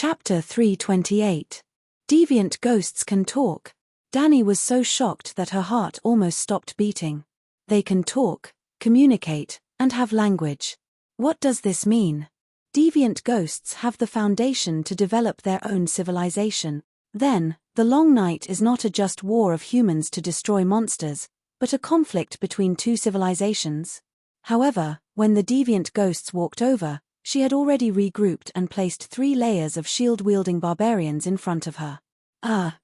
Chapter 328. Deviant Ghosts Can Talk. Danny was so shocked that her heart almost stopped beating. They can talk, communicate, and have language. What does this mean? Deviant ghosts have the foundation to develop their own civilization. Then, the long night is not a just war of humans to destroy monsters, but a conflict between two civilizations. However, when the deviant ghosts walked over, she had already regrouped and placed 3 layers of shield-wielding barbarians in front of her.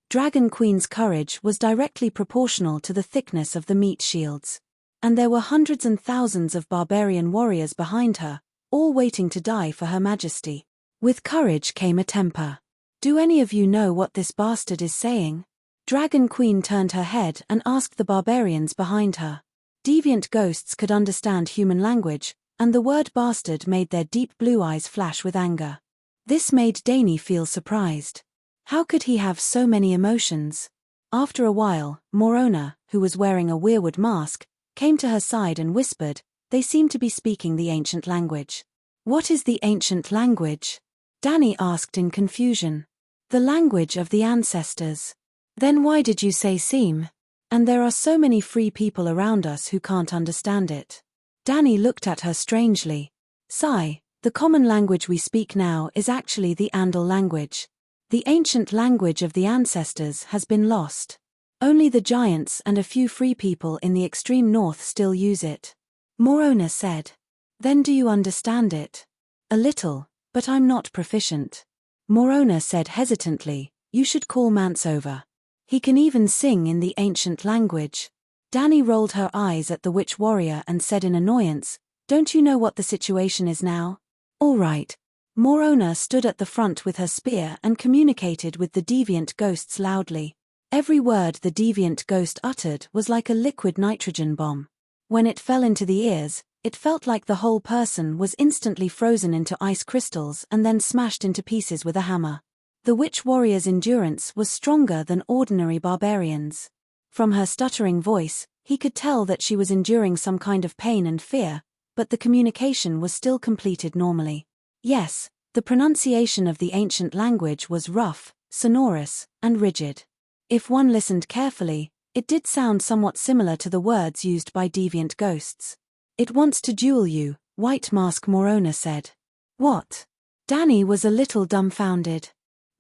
Dragon Queen's courage was directly proportional to the thickness of the meat shields. And there were hundreds and thousands of barbarian warriors behind her, all waiting to die for Her Majesty. With courage came a temper. Do any of you know what this bastard is saying? Dragon Queen turned her head and asked the barbarians behind her. Deviant ghosts could understand human language, and the word bastard made their deep blue eyes flash with anger. This made Danny feel surprised. How could he have so many emotions? After a while, Morona, who was wearing a weirwood mask, came to her side and whispered, "They seem to be speaking the ancient language." "What is the ancient language?" Danny asked in confusion. "The language of the ancestors." "Then why did you say seem? And there are so many free people around us who can't understand it." Danny looked at her strangely. "Sigh, the common language we speak now is actually the Andal language. The ancient language of the ancestors has been lost. Only the giants and a few free people in the extreme north still use it." Morona said. "Then do you understand it?" "A little, but I'm not proficient." Morona said hesitantly, "You should call Mance over. He can even sing in the ancient language." Danny rolled her eyes at the witch warrior and said in annoyance, "Don't you know what the situation is now?" "All right." Morona stood at the front with her spear and communicated with the deviant ghosts loudly. Every word the deviant ghost uttered was like a liquid nitrogen bomb. When it fell into the ears, it felt like the whole person was instantly frozen into ice crystals and then smashed into pieces with a hammer. The witch warrior's endurance was stronger than ordinary barbarians. From her stuttering voice, he could tell that she was enduring some kind of pain and fear, but the communication was still completed normally. Yes, the pronunciation of the ancient language was rough, sonorous, and rigid. If one listened carefully, it did sound somewhat similar to the words used by deviant ghosts. "It wants to duel you," White Mask Morona said. "What?" Danny was a little dumbfounded.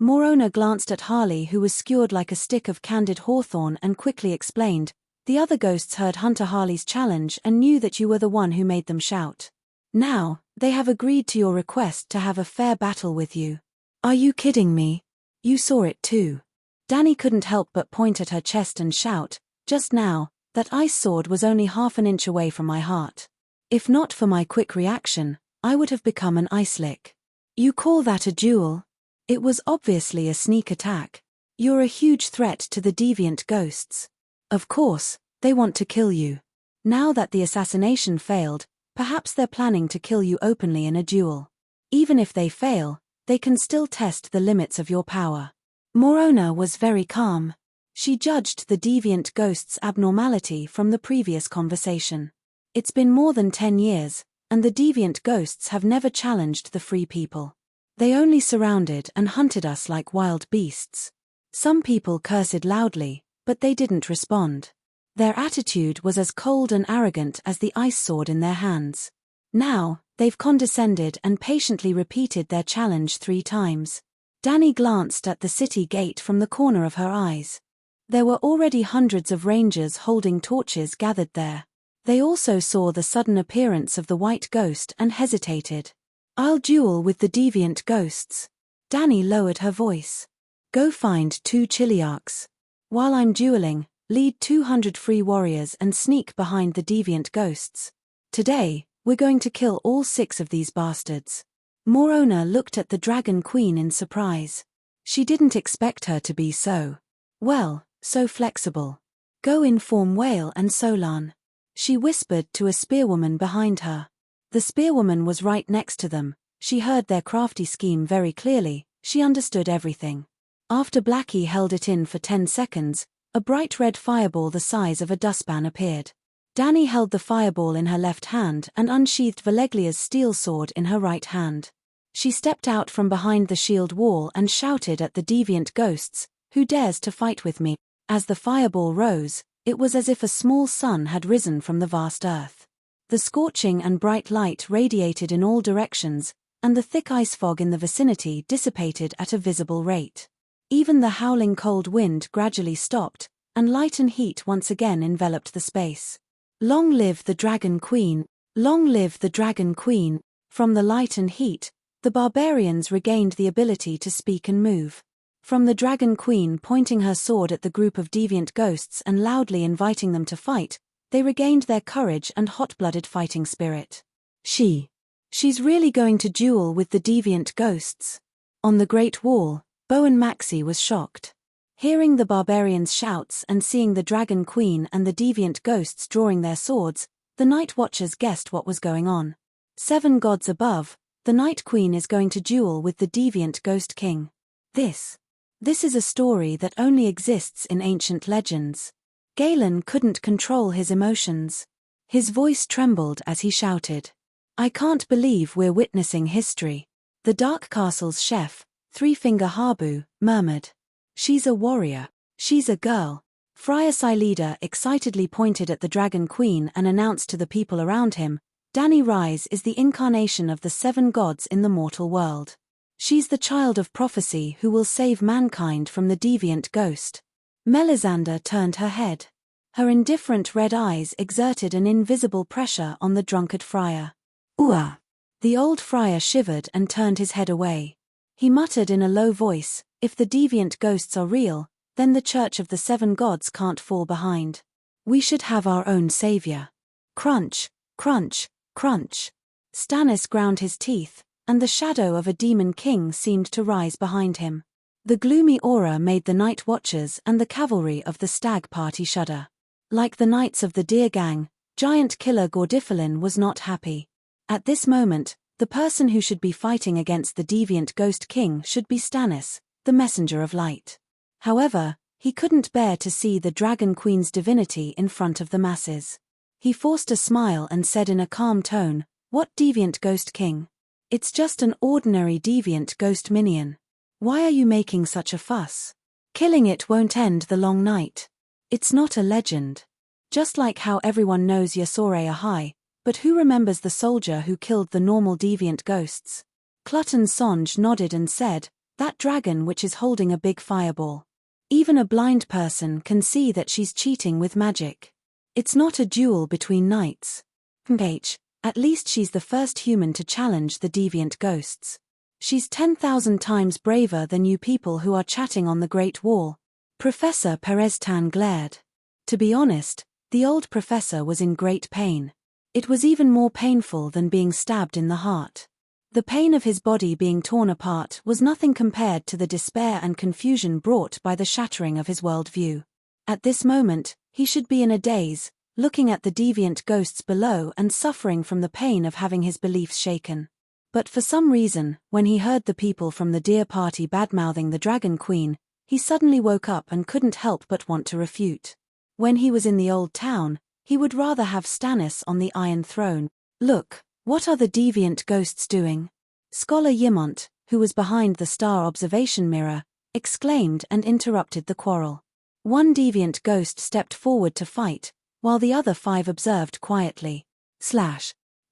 Morona glanced at Harley, who was skewered like a stick of candied hawthorn, and quickly explained, "The other ghosts heard Hunter Harley's challenge and knew that you were the one who made them shout. Now, they have agreed to your request to have a fair battle with you." "Are you kidding me? You saw it too." Danny couldn't help but point at her chest and shout, "Just now, that ice sword was only half an inch away from my heart. If not for my quick reaction, I would have become an ice lick." "You call that a duel?" "It was obviously a sneak attack. You're a huge threat to the deviant ghosts. Of course, they want to kill you. Now that the assassination failed, perhaps they're planning to kill you openly in a duel. Even if they fail, they can still test the limits of your power." Morona was very calm. She judged the deviant ghost's abnormality from the previous conversation. It's been more than 10 years, and the deviant ghosts have never challenged the free people. They only surrounded and hunted us like wild beasts. Some people cursed loudly, but they didn't respond. Their attitude was as cold and arrogant as the ice sword in their hands. Now, they've condescended and patiently repeated their challenge 3 times. Danny glanced at the city gate from the corner of her eyes. There were already hundreds of rangers holding torches gathered there. They also saw the sudden appearance of the white ghost and hesitated. "I'll duel with the deviant ghosts." Danny lowered her voice. "Go find 2 chiliarchs. While I'm dueling, lead 200 free warriors and sneak behind the deviant ghosts. Today, we're going to kill all 6 of these bastards." Morona looked at the Dragon Queen in surprise. She didn't expect her to be so flexible. "Go inform Whale and Solan," she whispered to a spearwoman behind her. The spearwoman was right next to them. She heard their crafty scheme very clearly. She understood everything. After Blackie held it in for 10 seconds, a bright red fireball the size of a dustpan appeared. Danny held the fireball in her left hand and unsheathed Valeglia's steel sword in her right hand. She stepped out from behind the shield wall and shouted at the deviant ghosts, "Who dares to fight with me?" As the fireball rose, it was as if a small sun had risen from the vast earth. The scorching and bright light radiated in all directions, and the thick ice fog in the vicinity dissipated at a visible rate. Even the howling cold wind gradually stopped, and light and heat once again enveloped the space. Long live the Dragon Queen! Long live the Dragon Queen! From the light and heat, the barbarians regained the ability to speak and move. From the Dragon Queen pointing her sword at the group of deviant ghosts and loudly inviting them to fight, they regained their courage and hot-blooded fighting spirit. She's really going to duel with the deviant ghosts. On the Great Wall, Bo and Maxie was shocked. Hearing the barbarians' shouts and seeing the Dragon Queen and the deviant ghosts drawing their swords, the Night Watchers guessed what was going on. 7 gods above, the Night Queen is going to duel with the deviant Ghost King. This is a story that only exists in ancient legends. Galen couldn't control his emotions. His voice trembled as he shouted, "I can't believe we're witnessing history." The Dark Castle's chef, Three-Finger Habu, murmured, "She's a warrior. She's a girl." Friar Sileda excitedly pointed at the Dragon Queen and announced to the people around him, "Dani Rise is the incarnation of the 7 gods in the mortal world. She's the child of prophecy who will save mankind from the deviant ghost." Melisandre turned her head. Her indifferent red eyes exerted an invisible pressure on the drunkard friar. "Ooh!" The old friar shivered and turned his head away. He muttered in a low voice, "If the deviant ghosts are real, then the Church of the 7 gods can't fall behind. We should have our own savior." Crunch, crunch, crunch. Stannis ground his teeth, and the shadow of a demon king seemed to rise behind him. The gloomy aura made the Night Watchers and the cavalry of the Stag Party shudder. Like the knights of the Deer Gang, giant killer Gordifalin was not happy. At this moment, the person who should be fighting against the deviant Ghost King should be Stannis, the messenger of light. However, he couldn't bear to see the Dragon Queen's divinity in front of the masses. He forced a smile and said in a calm tone, "What deviant Ghost King? It's just an ordinary deviant ghost minion. Why are you making such a fuss? Killing it won't end the long night. It's not a legend. Just like how everyone knows Yasore Ahai, but who remembers the soldier who killed the normal deviant ghosts?" Clutton Songe nodded and said, "That dragon which is holding a big fireball. Even a blind person can see that she's cheating with magic. It's not a duel between knights. At least she's the first human to challenge the deviant ghosts. She's 10,000 times braver than you people who are chatting on the Great Wall." Professor Pereztan glared. To be honest, the old professor was in great pain. It was even more painful than being stabbed in the heart. The pain of his body being torn apart was nothing compared to the despair and confusion brought by the shattering of his worldview. At this moment, he should be in a daze, looking at the deviant ghosts below and suffering from the pain of having his beliefs shaken. But for some reason, when he heard the people from the Deer Party badmouthing the Dragon Queen, he suddenly woke up and couldn't help but want to refute. When he was in the Old Town, he would rather have Stannis on the Iron Throne. "Look, what are the deviant ghosts doing?" Scholar Yimont, who was behind the star observation mirror, exclaimed and interrupted the quarrel. One deviant ghost stepped forward to fight, while the other 5 observed quietly.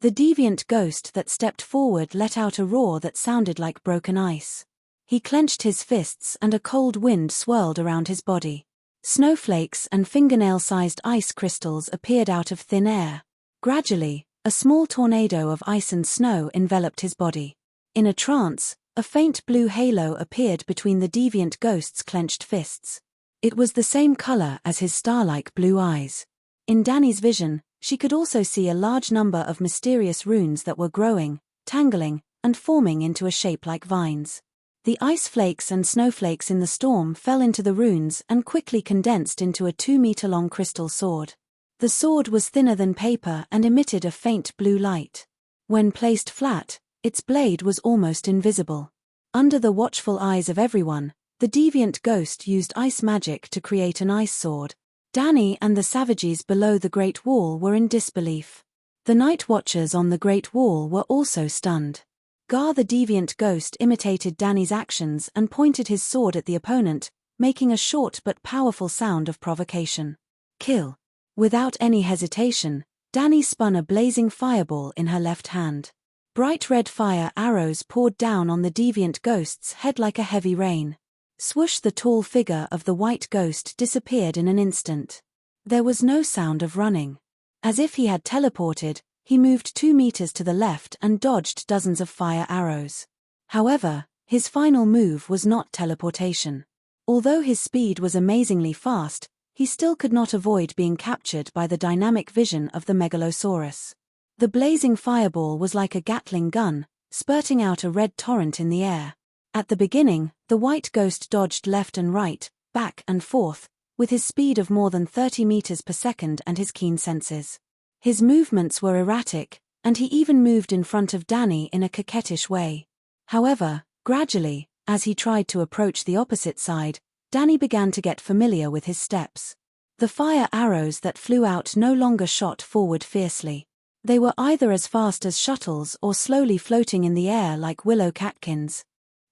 The deviant ghost that stepped forward let out a roar that sounded like broken ice. He clenched his fists and a cold wind swirled around his body. Snowflakes and fingernail-sized ice crystals appeared out of thin air. Gradually, a small tornado of ice and snow enveloped his body. In a trance, a faint blue halo appeared between the deviant ghost's clenched fists. It was the same color as his star-like blue eyes. In Dany's vision, she could also see a large number of mysterious runes that were growing, tangling, and forming into a shape like vines. The ice flakes and snowflakes in the storm fell into the runes and quickly condensed into a 2-meter-long crystal sword. The sword was thinner than paper and emitted a faint blue light. When placed flat, its blade was almost invisible. Under the watchful eyes of everyone, the deviant ghost used ice magic to create an ice sword. Dany and the savages below the Great Wall were in disbelief. The Night Watchers on the Great Wall were also stunned. Gar the deviant ghost imitated Danny's actions and pointed his sword at the opponent, making a short but powerful sound of provocation. Kill. Without any hesitation, Danny spun a blazing fireball in her left hand. Bright red fire arrows poured down on the deviant ghost's head like a heavy rain. Swoosh! The tall figure of the white ghost disappeared in an instant. There was no sound of running. As if he had teleported, he moved 2 meters to the left and dodged dozens of fire arrows. However, his final move was not teleportation. Although his speed was amazingly fast, he still could not avoid being captured by the dynamic vision of the Megalosaurus. The blazing fireball was like a Gatling gun, spurting out a red torrent in the air. At the beginning, the white ghost dodged left and right, back and forth, with his speed of more than 30 meters per second and his keen senses. His movements were erratic, and he even moved in front of Danny in a coquettish way. However, gradually, as he tried to approach the opposite side, Danny began to get familiar with his steps. The fire arrows that flew out no longer shot forward fiercely. They were either as fast as shuttles or slowly floating in the air like willow catkins.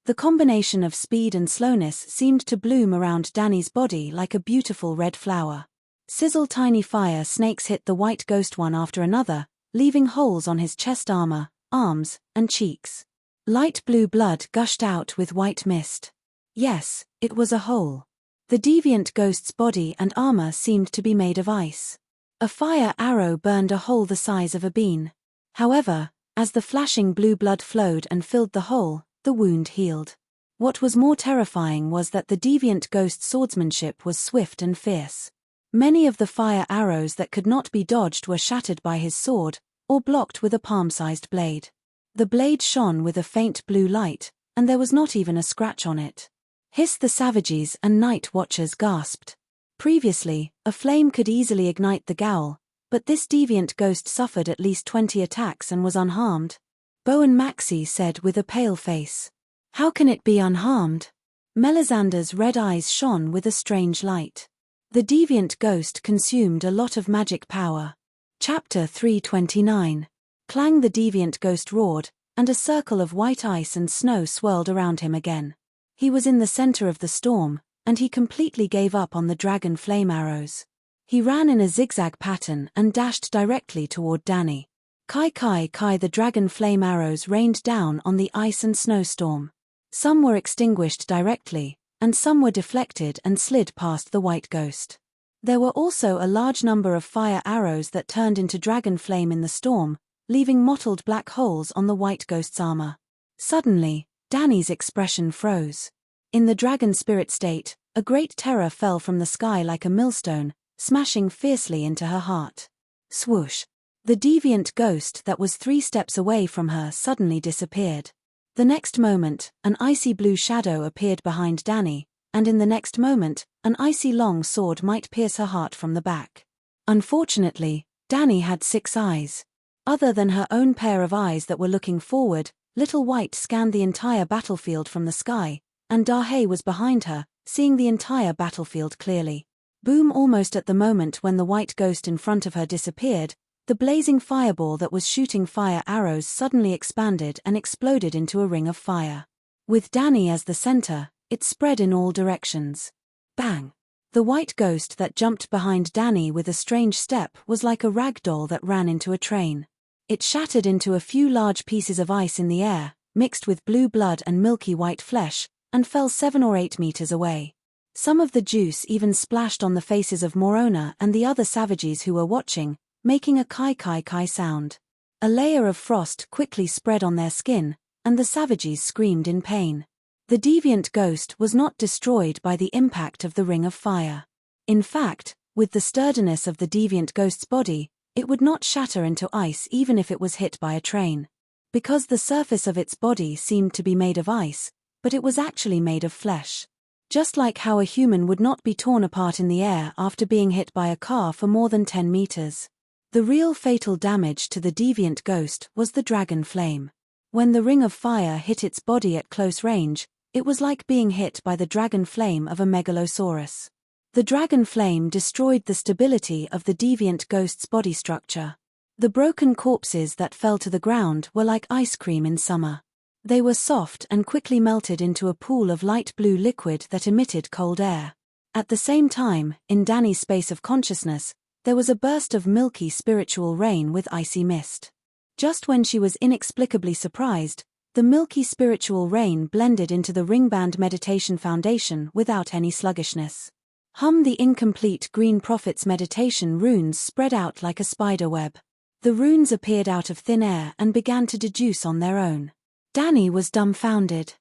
The combination of speed and slowness seemed to bloom around Danny's body like a beautiful red flower. Sizzle! Tiny fire snakes hit the white ghost one after another, leaving holes on his chest armor, arms, and cheeks. Light blue blood gushed out with white mist. Yes, it was a hole. The deviant ghost's body and armor seemed to be made of ice. A fire arrow burned a hole the size of a bean. However, as the flashing blue blood flowed and filled the hole, the wound healed. What was more terrifying was that the deviant ghost's swordsmanship was swift and fierce. Many of the fire arrows that could not be dodged were shattered by his sword, or blocked with a palm-sized blade. The blade shone with a faint blue light, and there was not even a scratch on it. Hiss! The savages and night watchers gasped. Previously, a flame could easily ignite the ghoul, but this deviant ghost suffered at least 20 attacks and was unharmed. Bo and Maxie said with a pale face. How can it be unharmed? Melisandre's red eyes shone with a strange light. The deviant ghost consumed a lot of magic power. Chapter 329. Clang! The deviant ghost roared, and a circle of white ice and snow swirled around him again. He was in the center of the storm, and he completely gave up on the dragon flame arrows. He ran in a zigzag pattern and dashed directly toward Danny. Kai kai kai! The dragon flame arrows rained down on the ice and snowstorm. Some were extinguished directly, and some were deflected and slid past the white ghost. There were also a large number of fire arrows that turned into dragon flame in the storm, leaving mottled black holes on the white ghost's armor. Suddenly, Danny's expression froze. In the dragon spirit state, a great terror fell from the sky like a millstone, smashing fiercely into her heart. Swoosh! The deviant ghost that was 3 steps away from her suddenly disappeared. The next moment, an icy blue shadow appeared behind Danny, and in the next moment, an icy long sword might pierce her heart from the back. Unfortunately, Danny had 6 eyes. Other than her own pair of eyes that were looking forward, Little White scanned the entire battlefield from the sky, and Dahe was behind her, seeing the entire battlefield clearly. Boom! Almost at the moment when the white ghost in front of her disappeared, the blazing fireball that was shooting fire arrows suddenly expanded and exploded into a ring of fire. With Danny as the center, it spread in all directions. Bang! The white ghost that jumped behind Danny with a strange step was like a rag doll that ran into a train. It shattered into a few large pieces of ice in the air, mixed with blue blood and milky white flesh, and fell 7 or 8 meters away. Some of the juice even splashed on the faces of Morona and the other savages who were watching, making a kai kai kai sound. A layer of frost quickly spread on their skin, and the savages screamed in pain. The deviant ghost was not destroyed by the impact of the ring of fire. In fact, with the sturdiness of the deviant ghost's body, it would not shatter into ice even if it was hit by a train. Because the surface of its body seemed to be made of ice, but it was actually made of flesh. Just like how a human would not be torn apart in the air after being hit by a car for more than 10 meters. The real fatal damage to the deviant ghost was the dragon flame. When the ring of fire hit its body at close range, it was like being hit by the dragon flame of a megalosaurus. The dragon flame destroyed the stability of the deviant ghost's body structure. The broken corpses that fell to the ground were like ice cream in summer. They were soft and quickly melted into a pool of light blue liquid that emitted cold air. At the same time, in Danny's space of consciousness, there was a burst of milky spiritual rain with icy mist. Just when she was inexplicably surprised, the milky spiritual rain blended into the ringband meditation foundation without any sluggishness. The incomplete Green Prophet's meditation runes spread out like a spider web. The runes appeared out of thin air and began to deduce on their own. Danny was dumbfounded.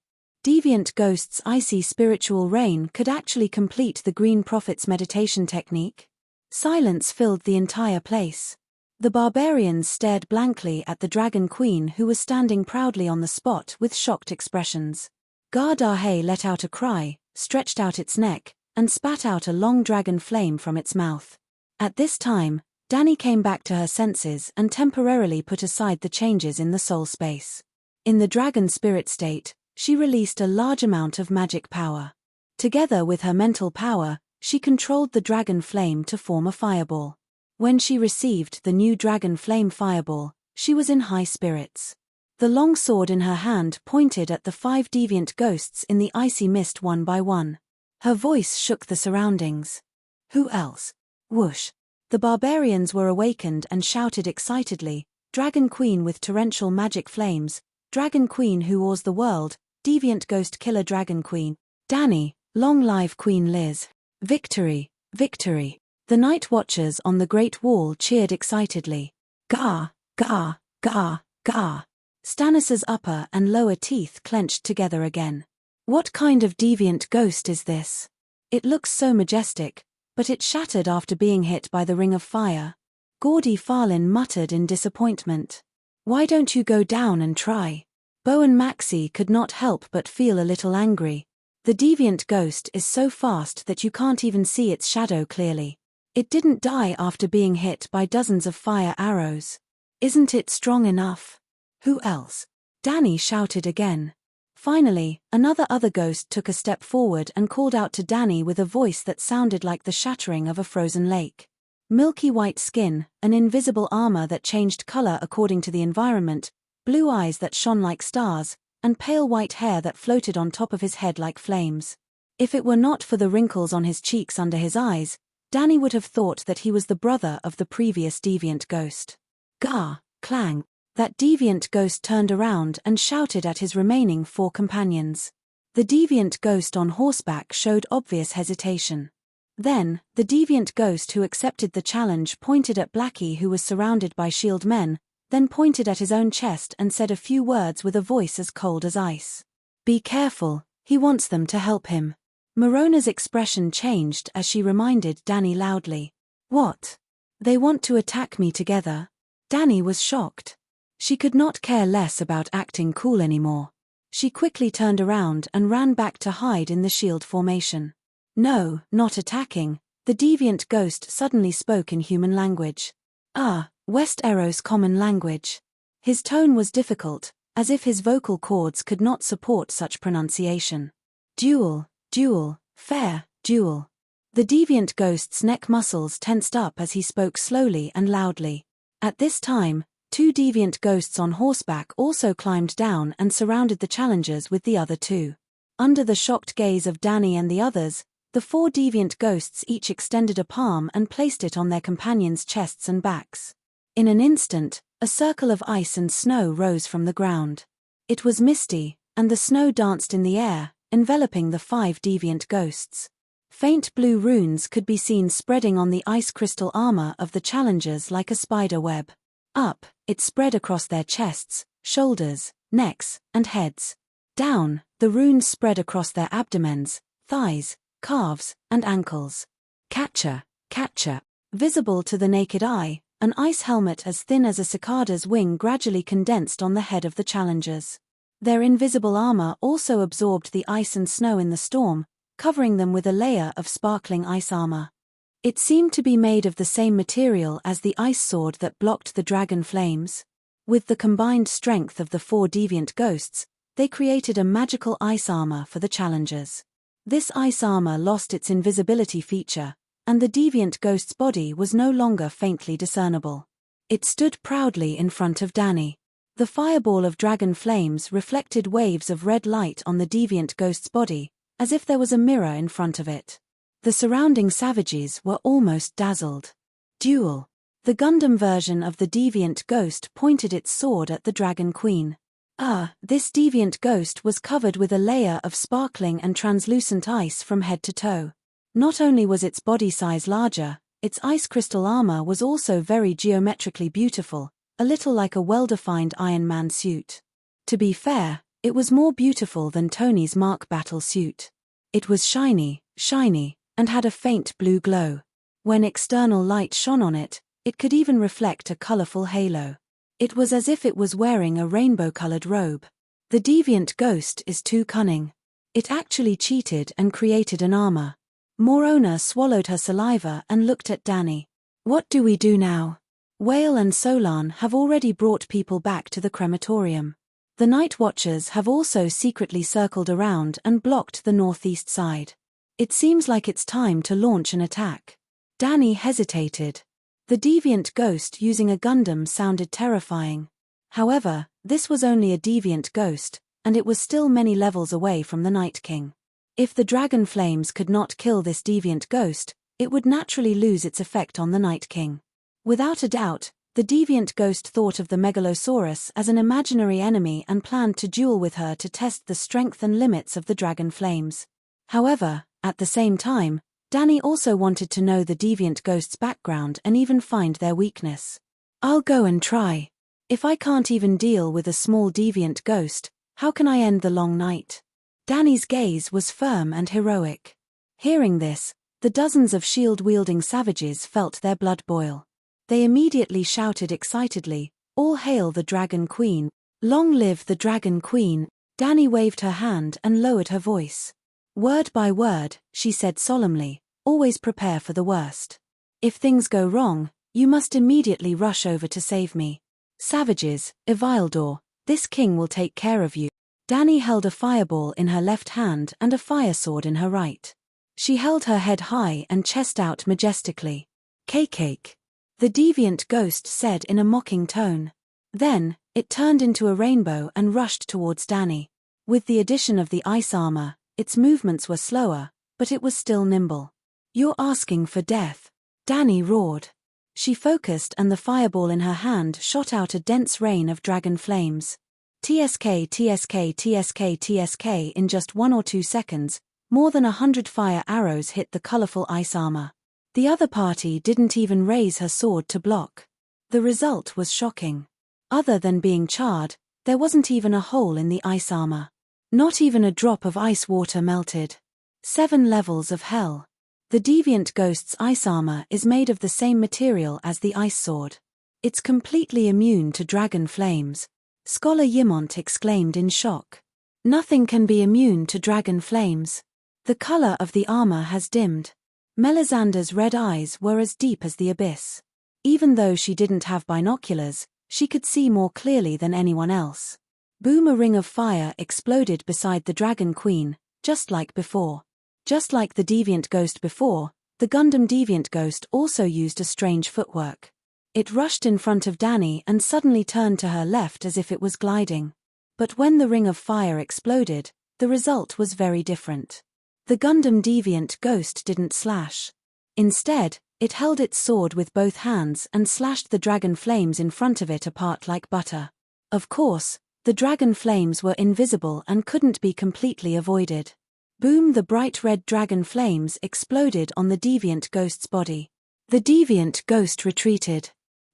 Deviant Ghost's icy spiritual rain could actually complete the Green Prophet's meditation technique. Silence filled the entire place. The barbarians stared blankly at the Dragon Queen, who was standing proudly on the spot with shocked expressions. Gardahe let out a cry, stretched out its neck, and spat out a long dragon flame from its mouth. At this time, Danny came back to her senses and temporarily put aside the changes in the soul space. In the dragon spirit state, she released a large amount of magic power. Together with her mental power, she controlled the dragon flame to form a fireball. When she received the new dragon flame fireball, she was in high spirits. The long sword in her hand pointed at the 5 deviant ghosts in the icy mist one by one. Her voice shook the surroundings. Who else? Whoosh. The barbarians were awakened and shouted excitedly, Dragon Queen with torrential magic flames, Dragon Queen who awes the world, Deviant Ghost Killer Dragon Queen, Danny, long live Queen Liz. Victory, victory. The night watchers on the Great Wall cheered excitedly. Gah, gah, gah, gah. Stannis's upper and lower teeth clenched together again. What kind of deviant ghost is this? It looks so majestic, but it shattered after being hit by the ring of fire. Gordy Farlin muttered in disappointment. Why don't you go down and try? Bowen Maxey could not help but feel a little angry. The deviant ghost is so fast that you can't even see its shadow clearly. It didn't die after being hit by dozens of fire arrows. Isn't it strong enough? Who else? Danny shouted again. Finally, other ghost took a step forward and called out to Danny with a voice that sounded like the shattering of a frozen lake. Milky white skin, an invisible armor that changed color according to the environment, blue eyes that shone like stars, and pale white hair that floated on top of his head like flames. If it were not for the wrinkles on his cheeks under his eyes, Danny would have thought that he was the brother of the previous deviant ghost. Gah, clang. That deviant ghost turned around and shouted at his remaining 4 companions. The deviant ghost on horseback showed obvious hesitation. Then, the deviant ghost who accepted the challenge pointed at Blackie, who was surrounded by shield men, then pointed at his own chest and said a few words with a voice as cold as ice. Be careful, he wants them to help him. Morona's expression changed as she reminded Danny loudly. What? They want to attack me together? Danny was shocked. She could not care less about acting cool anymore. She quickly turned around and ran back to hide in the shield formation. No, not attacking. The deviant ghost suddenly spoke in human language. West Eros common language. His tone was difficult, as if his vocal cords could not support such pronunciation. Duel, fair, duel. The deviant ghost's neck muscles tensed up as he spoke slowly and loudly. At this time, 2 deviant ghosts on horseback also climbed down and surrounded the challengers with the other 2. Under the shocked gaze of Danny and the others, the 4 deviant ghosts each extended a palm and placed it on their companions' chests and backs. In an instant, a circle of ice and snow rose from the ground. It was misty, and the snow danced in the air, enveloping the 5 deviant ghosts. Faint blue runes could be seen spreading on the ice crystal armor of the challengers like a spider web. Up, it spread across their chests, shoulders, necks, and heads. Down, the runes spread across their abdomens, thighs, calves, and ankles. Catcher. Visible to the naked eye, an ice helmet as thin as a cicada's wing gradually condensed on the head of the challengers. Their invisible armor also absorbed the ice and snow in the storm, covering them with a layer of sparkling ice armor. It seemed to be made of the same material as the ice sword that blocked the dragon flames. With the combined strength of the 4 deviant ghosts, they created a magical ice armor for the challengers. This ice armor lost its invisibility feature, and the deviant ghost's body was no longer faintly discernible. It stood proudly in front of Danny. The fireball of dragon flames reflected waves of red light on the deviant ghost's body, as if there was a mirror in front of it. The surrounding savages were almost dazzled. Duel. The Gundam version of the deviant ghost pointed its sword at the Dragon Queen. This deviant ghost was covered with a layer of sparkling and translucent ice from head to toe. Not only was its body size larger, its ice crystal armor was also very geometrically beautiful, a little like a well-defined Iron Man suit. To be fair, it was more beautiful than Tony's Mark battle suit. It was shiny, and had a faint blue glow. When external light shone on it, it could even reflect a colorful halo. It was as if it was wearing a rainbow-colored robe. The deviant ghost is too cunning. It actually cheated and created an armor. Morona swallowed her saliva and looked at Danny. What do we do now? Whale and Solan have already brought people back to the crematorium. The Night Watchers have also secretly circled around and blocked the northeast side. It seems like it's time to launch an attack. Danny hesitated. The deviant ghost using a Gundam sounded terrifying. However, this was only a deviant ghost, and it was still many levels away from the Night King. If the dragon flames could not kill this deviant ghost, it would naturally lose its effect on the Night King. Without a doubt, the deviant ghost thought of the Megalosaurus as an imaginary enemy and planned to duel with her to test the strength and limits of the dragon flames. However, at the same time, Danny also wanted to know the deviant ghost's background and even find their weakness. I'll go and try. If I can't even deal with a small deviant ghost, how can I end the long night? Danny's gaze was firm and heroic. Hearing this, the dozens of shield-wielding savages felt their blood boil. They immediately shouted excitedly, "All hail the Dragon Queen! Long live the Dragon Queen!" Danny waved her hand and lowered her voice. Word by word, she said solemnly, "Always prepare for the worst. If things go wrong, you must immediately rush over to save me. Savages, Ivildor, this king will take care of you." Danny held a fireball in her left hand and a fire sword in her right. She held her head high and chest out majestically. "Cake." The deviant ghost said in a mocking tone. Then, it turned into a rainbow and rushed towards Danny. With the addition of the ice armor, its movements were slower, but it was still nimble. "You're asking for death," Danny roared. She focused and the fireball in her hand shot out a dense rain of dragon flames. TSK. In just 1 or 2 seconds, more than 100 fire arrows hit the colorful ice armor. The other party didn't even raise her sword to block. The result was shocking. Other than being charred, there wasn't even a hole in the ice armor. Not even a drop of ice water melted. 7 levels of hell. The deviant ghost's ice armor is made of the same material as the ice sword. It's completely immune to dragon flames. Scholar Yimont exclaimed in shock. Nothing can be immune to dragon flames. The color of the armor has dimmed. Melisandre's red eyes were as deep as the abyss. Even though she didn't have binoculars, she could see more clearly than anyone else. Boom! A ring of fire exploded beside the Dragon Queen, just like before. Just like the deviant ghost before, the Gundam deviant ghost also used a strange footwork. It rushed in front of Danny and suddenly turned to her left as if it was gliding. But when the ring of fire exploded, the result was very different. The Gundam deviant ghost didn't slash. Instead, it held its sword with both hands and slashed the dragon flames in front of it apart like butter. Of course, the dragon flames were invisible and couldn't be completely avoided. Boom! The bright red dragon flames exploded on the deviant ghost's body. The deviant ghost retreated.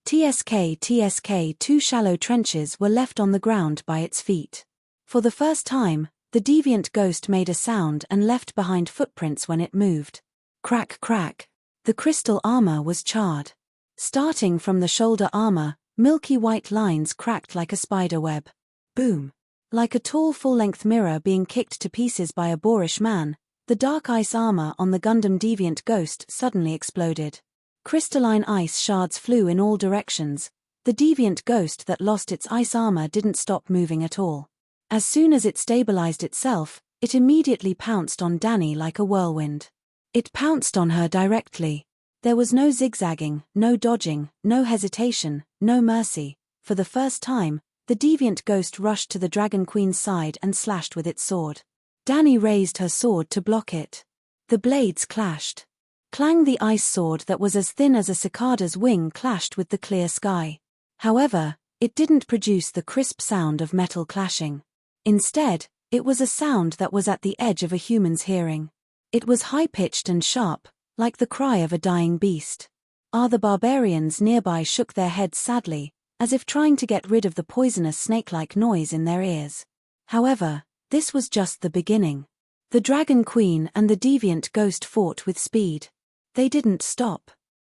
TSK. 2 shallow trenches were left on the ground by its feet. For the first time, the deviant ghost made a sound and left behind footprints when it moved. Crack, crack. The crystal armor was charred. Starting from the shoulder armor, milky white lines cracked like a spider web. Boom. Like a tall full-length mirror being kicked to pieces by a boorish man, the dark ice armor on the Gundam deviant ghost suddenly exploded. Crystalline ice shards flew in all directions. The deviant ghost that lost its ice armor didn't stop moving at all. As soon as it stabilized itself, it immediately pounced on Danny like a whirlwind. It pounced on her directly. There was no zigzagging, no dodging, no hesitation, no mercy. For the first time, The deviant ghost rushed to the Dragon Queen's side and slashed with its sword. Dani raised her sword to block it. The blades clashed. Clang! The ice sword that was as thin as a cicada's wing clashed with the clear sky. However, it didn't produce the crisp sound of metal clashing. Instead, it was a sound that was at the edge of a human's hearing. It was high-pitched and sharp, like the cry of a dying beast. The barbarians nearby shook their heads sadly, as if trying to get rid of the poisonous snake-like noise in their ears. However, this was just the beginning. The Dragon Queen and the deviant ghost fought with speed. They didn't stop.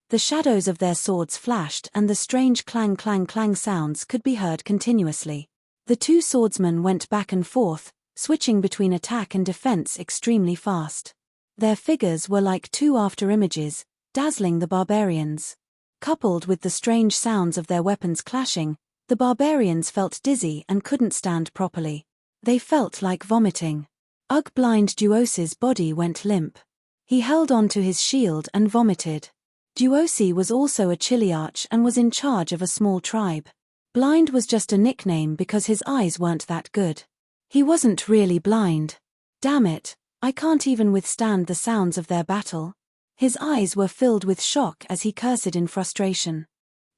The shadows of their swords flashed and the strange clang clang clang sounds could be heard continuously. The two swordsmen went back and forth, switching between attack and defense extremely fast. Their figures were like two after-images, dazzling the barbarians. Coupled with the strange sounds of their weapons clashing, the barbarians felt dizzy and couldn't stand properly. They felt like vomiting. Blind Duosi's body went limp. He held on to his shield and vomited. Duosi was also a Chiliarch and was in charge of a small tribe. Blind was just a nickname because his eyes weren't that good. He wasn't really blind. Damn it, I can't even withstand the sounds of their battle. His eyes were filled with shock as he cursed in frustration.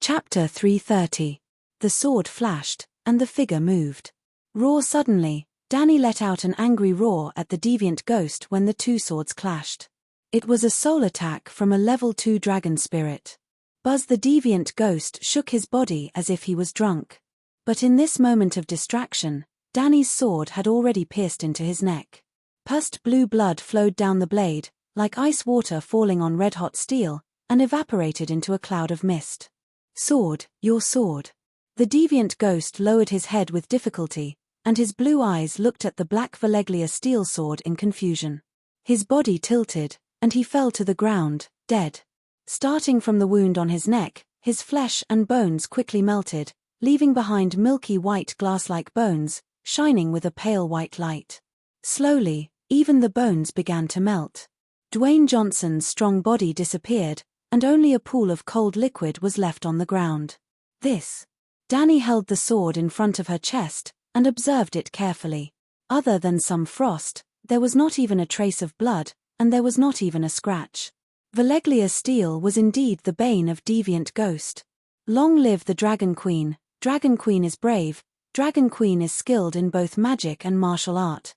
Chapter 330. The sword flashed, and the figure moved. Roar! Suddenly, Dani let out an angry roar at the deviant ghost when the two swords clashed. It was a soul attack from a level 2 dragon spirit. Buzz! The deviant ghost shook his body as if he was drunk. But in this moment of distraction, Dani's sword had already pierced into his neck. Pursed blue blood flowed down the blade, like ice water falling on red-hot steel, and evaporated into a cloud of mist. Sword, your sword. The deviant ghost lowered his head with difficulty, and his blue eyes looked at the black Valeglia steel sword in confusion. His body tilted, and he fell to the ground, dead. Starting from the wound on his neck, his flesh and bones quickly melted, leaving behind milky white glass-like bones, shining with a pale white light. Slowly, even the bones began to melt. Dwayne Johnson's strong body disappeared, and only a pool of cold liquid was left on the ground. Dani held the sword in front of her chest, and observed it carefully. Other than some frost, there was not even a trace of blood, and there was not even a scratch. Valeglia steel was indeed the bane of deviant ghost. Long live the Dragon Queen! Dragon Queen is brave, Dragon Queen is skilled in both magic and martial art.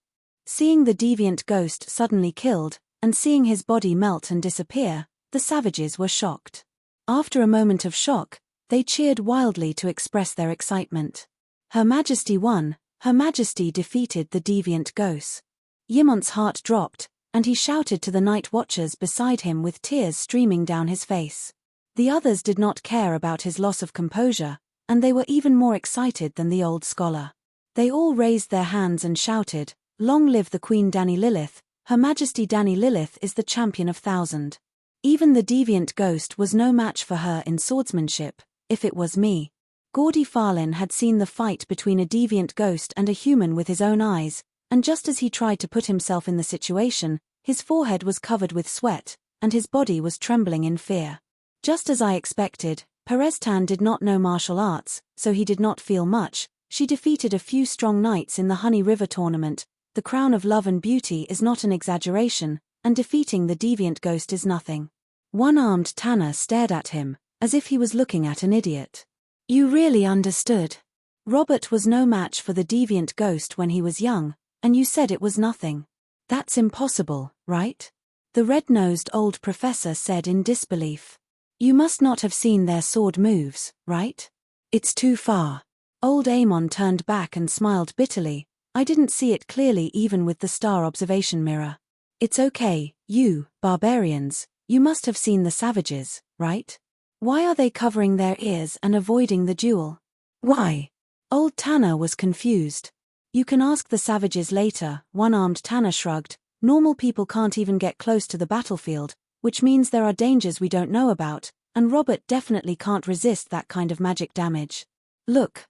Seeing the deviant ghost suddenly killed, and seeing his body melt and disappear, the savages were shocked. After a moment of shock, they cheered wildly to express their excitement. Her Majesty won, Her Majesty defeated the deviant ghost. Yimont's heart dropped, and he shouted to the night watchers beside him with tears streaming down his face. The others did not care about his loss of composure, and they were even more excited than the old scholar. They all raised their hands and shouted, "Long live the Queen Dani Lilith, Her Majesty Dani Lilith is the champion of 1,000. Even the deviant ghost was no match for her in swordsmanship, if it was me." Gordy Farlin had seen the fight between a deviant ghost and a human with his own eyes, and just as he tried to put himself in the situation, his forehead was covered with sweat, and his body was trembling in fear. Just as I expected, Pereztan did not know martial arts, so he did not feel much. She defeated a few strong knights in the Honey River tournament. The crown of love and beauty is not an exaggeration, and defeating the deviant ghost is nothing. One-armed Tanner stared at him, as if he was looking at an idiot. You really understood. Robert was no match for the deviant ghost when he was young, and you said it was nothing. That's impossible, right? The red-nosed old professor said in disbelief. You must not have seen their sword moves, right? It's too far. Old Amon turned back and smiled bitterly. I didn't see it clearly even with the star observation mirror. It's okay, you, barbarians, you must have seen the savages, right? Why are they covering their ears and avoiding the duel? Why? Old Tanner was confused. You can ask the savages later, one-armed Tanner shrugged. Normal people can't even get close to the battlefield, which means there are dangers we don't know about, and Robert definitely can't resist that kind of magic damage. Look,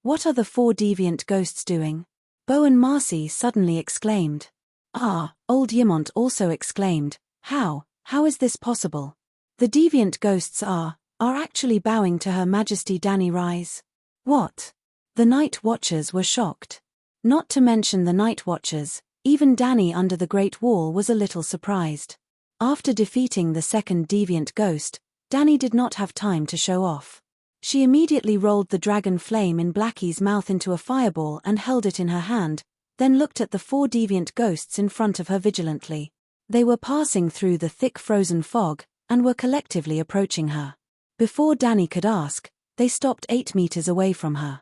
what are the 4 deviant ghosts doing? Bo and Marcy suddenly exclaimed. Old Yimont also exclaimed, How is this possible? The deviant ghosts are actually bowing to Her Majesty Dani Rise. What? The night watchers were shocked. Not to mention the night watchers, even Danny under the Great Wall was a little surprised. After defeating the second deviant ghost, Danny did not have time to show off. She immediately rolled the dragon flame in Blackie's mouth into a fireball and held it in her hand, then looked at the 4 deviant ghosts in front of her vigilantly. They were passing through the thick frozen fog, and were collectively approaching her. Before Danny could ask, they stopped 8 meters away from her.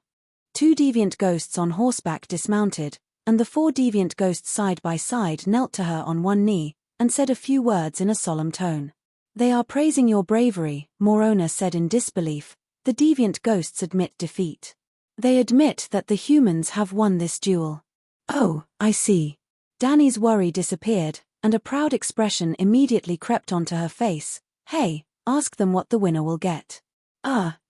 2 deviant ghosts on horseback dismounted, and the 4 deviant ghosts side by side knelt to her on one knee, and said a few words in a solemn tone. "They are praising your bravery," Morona said in disbelief. "The deviant ghosts admit defeat. They admit that the humans have won this duel." "Oh, I see." Danny's worry disappeared, and a proud expression immediately crept onto her face. "Hey, ask them what the winner will get."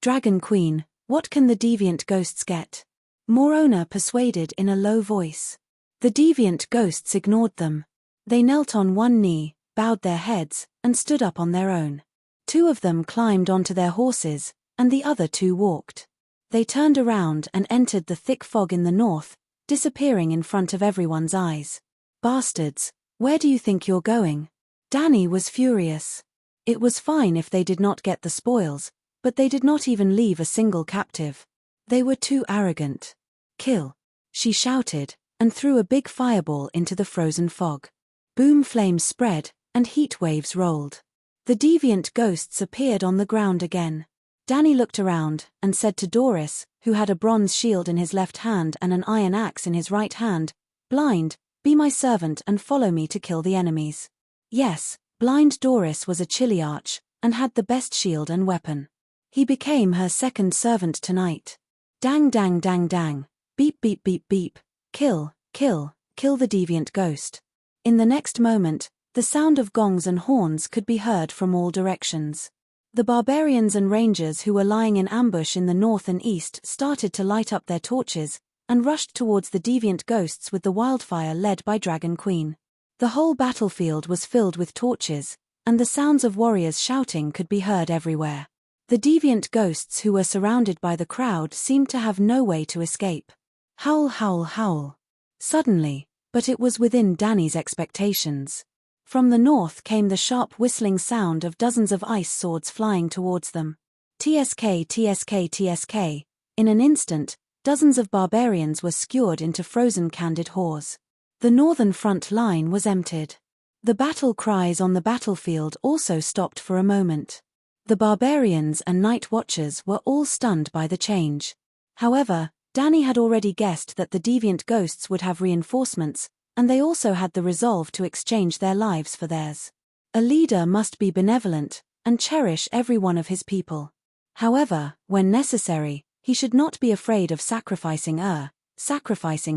Dragon Queen, what can the deviant ghosts get?" Morona persuaded in a low voice. The deviant ghosts ignored them. They knelt on one knee, bowed their heads, and stood up on their own. 2 of them climbed onto their horses, and the other 2 walked. They turned around and entered the thick fog in the north, disappearing in front of everyone's eyes. "Bastards, where do you think you're going?" Danny was furious. It was fine if they did not get the spoils, but they did not even leave a single captive. They were too arrogant. "Kill!" she shouted, and threw a big fireball into the frozen fog. Boom, flames spread, and heat waves rolled. The deviant ghosts appeared on the ground again. Danny looked around, and said to Doris, who had a bronze shield in his left hand and an iron axe in his right hand, "Blind, be my servant and follow me to kill the enemies." Yes, blind Doris was a Chiliarch, and had the best shield and weapon. He became her second servant tonight. Dang dang dang dang, beep beep beep beep, kill, kill, kill the deviant ghost. In the next moment, the sound of gongs and horns could be heard from all directions. The barbarians and rangers who were lying in ambush in the north and east started to light up their torches, and rushed towards the deviant ghosts with the wildfire led by Dragon Queen. The whole battlefield was filled with torches, and the sounds of warriors shouting could be heard everywhere. The deviant ghosts who were surrounded by the crowd seemed to have no way to escape. Howl, howl, howl. Suddenly, but it was within Danny's expectations. From the north came the sharp whistling sound of dozens of ice swords flying towards them. TSK, TSK, TSK. In an instant, dozens of barbarians were skewered into frozen candid whores. The northern front line was emptied. The battle cries on the battlefield also stopped for a moment. The barbarians and night watchers were all stunned by the change. However, Danny had already guessed that the deviant ghosts would have reinforcements, and they also had the resolve to exchange their lives for theirs. A leader must be benevolent, and cherish every one of his people. However, when necessary, he should not be afraid of sacrificing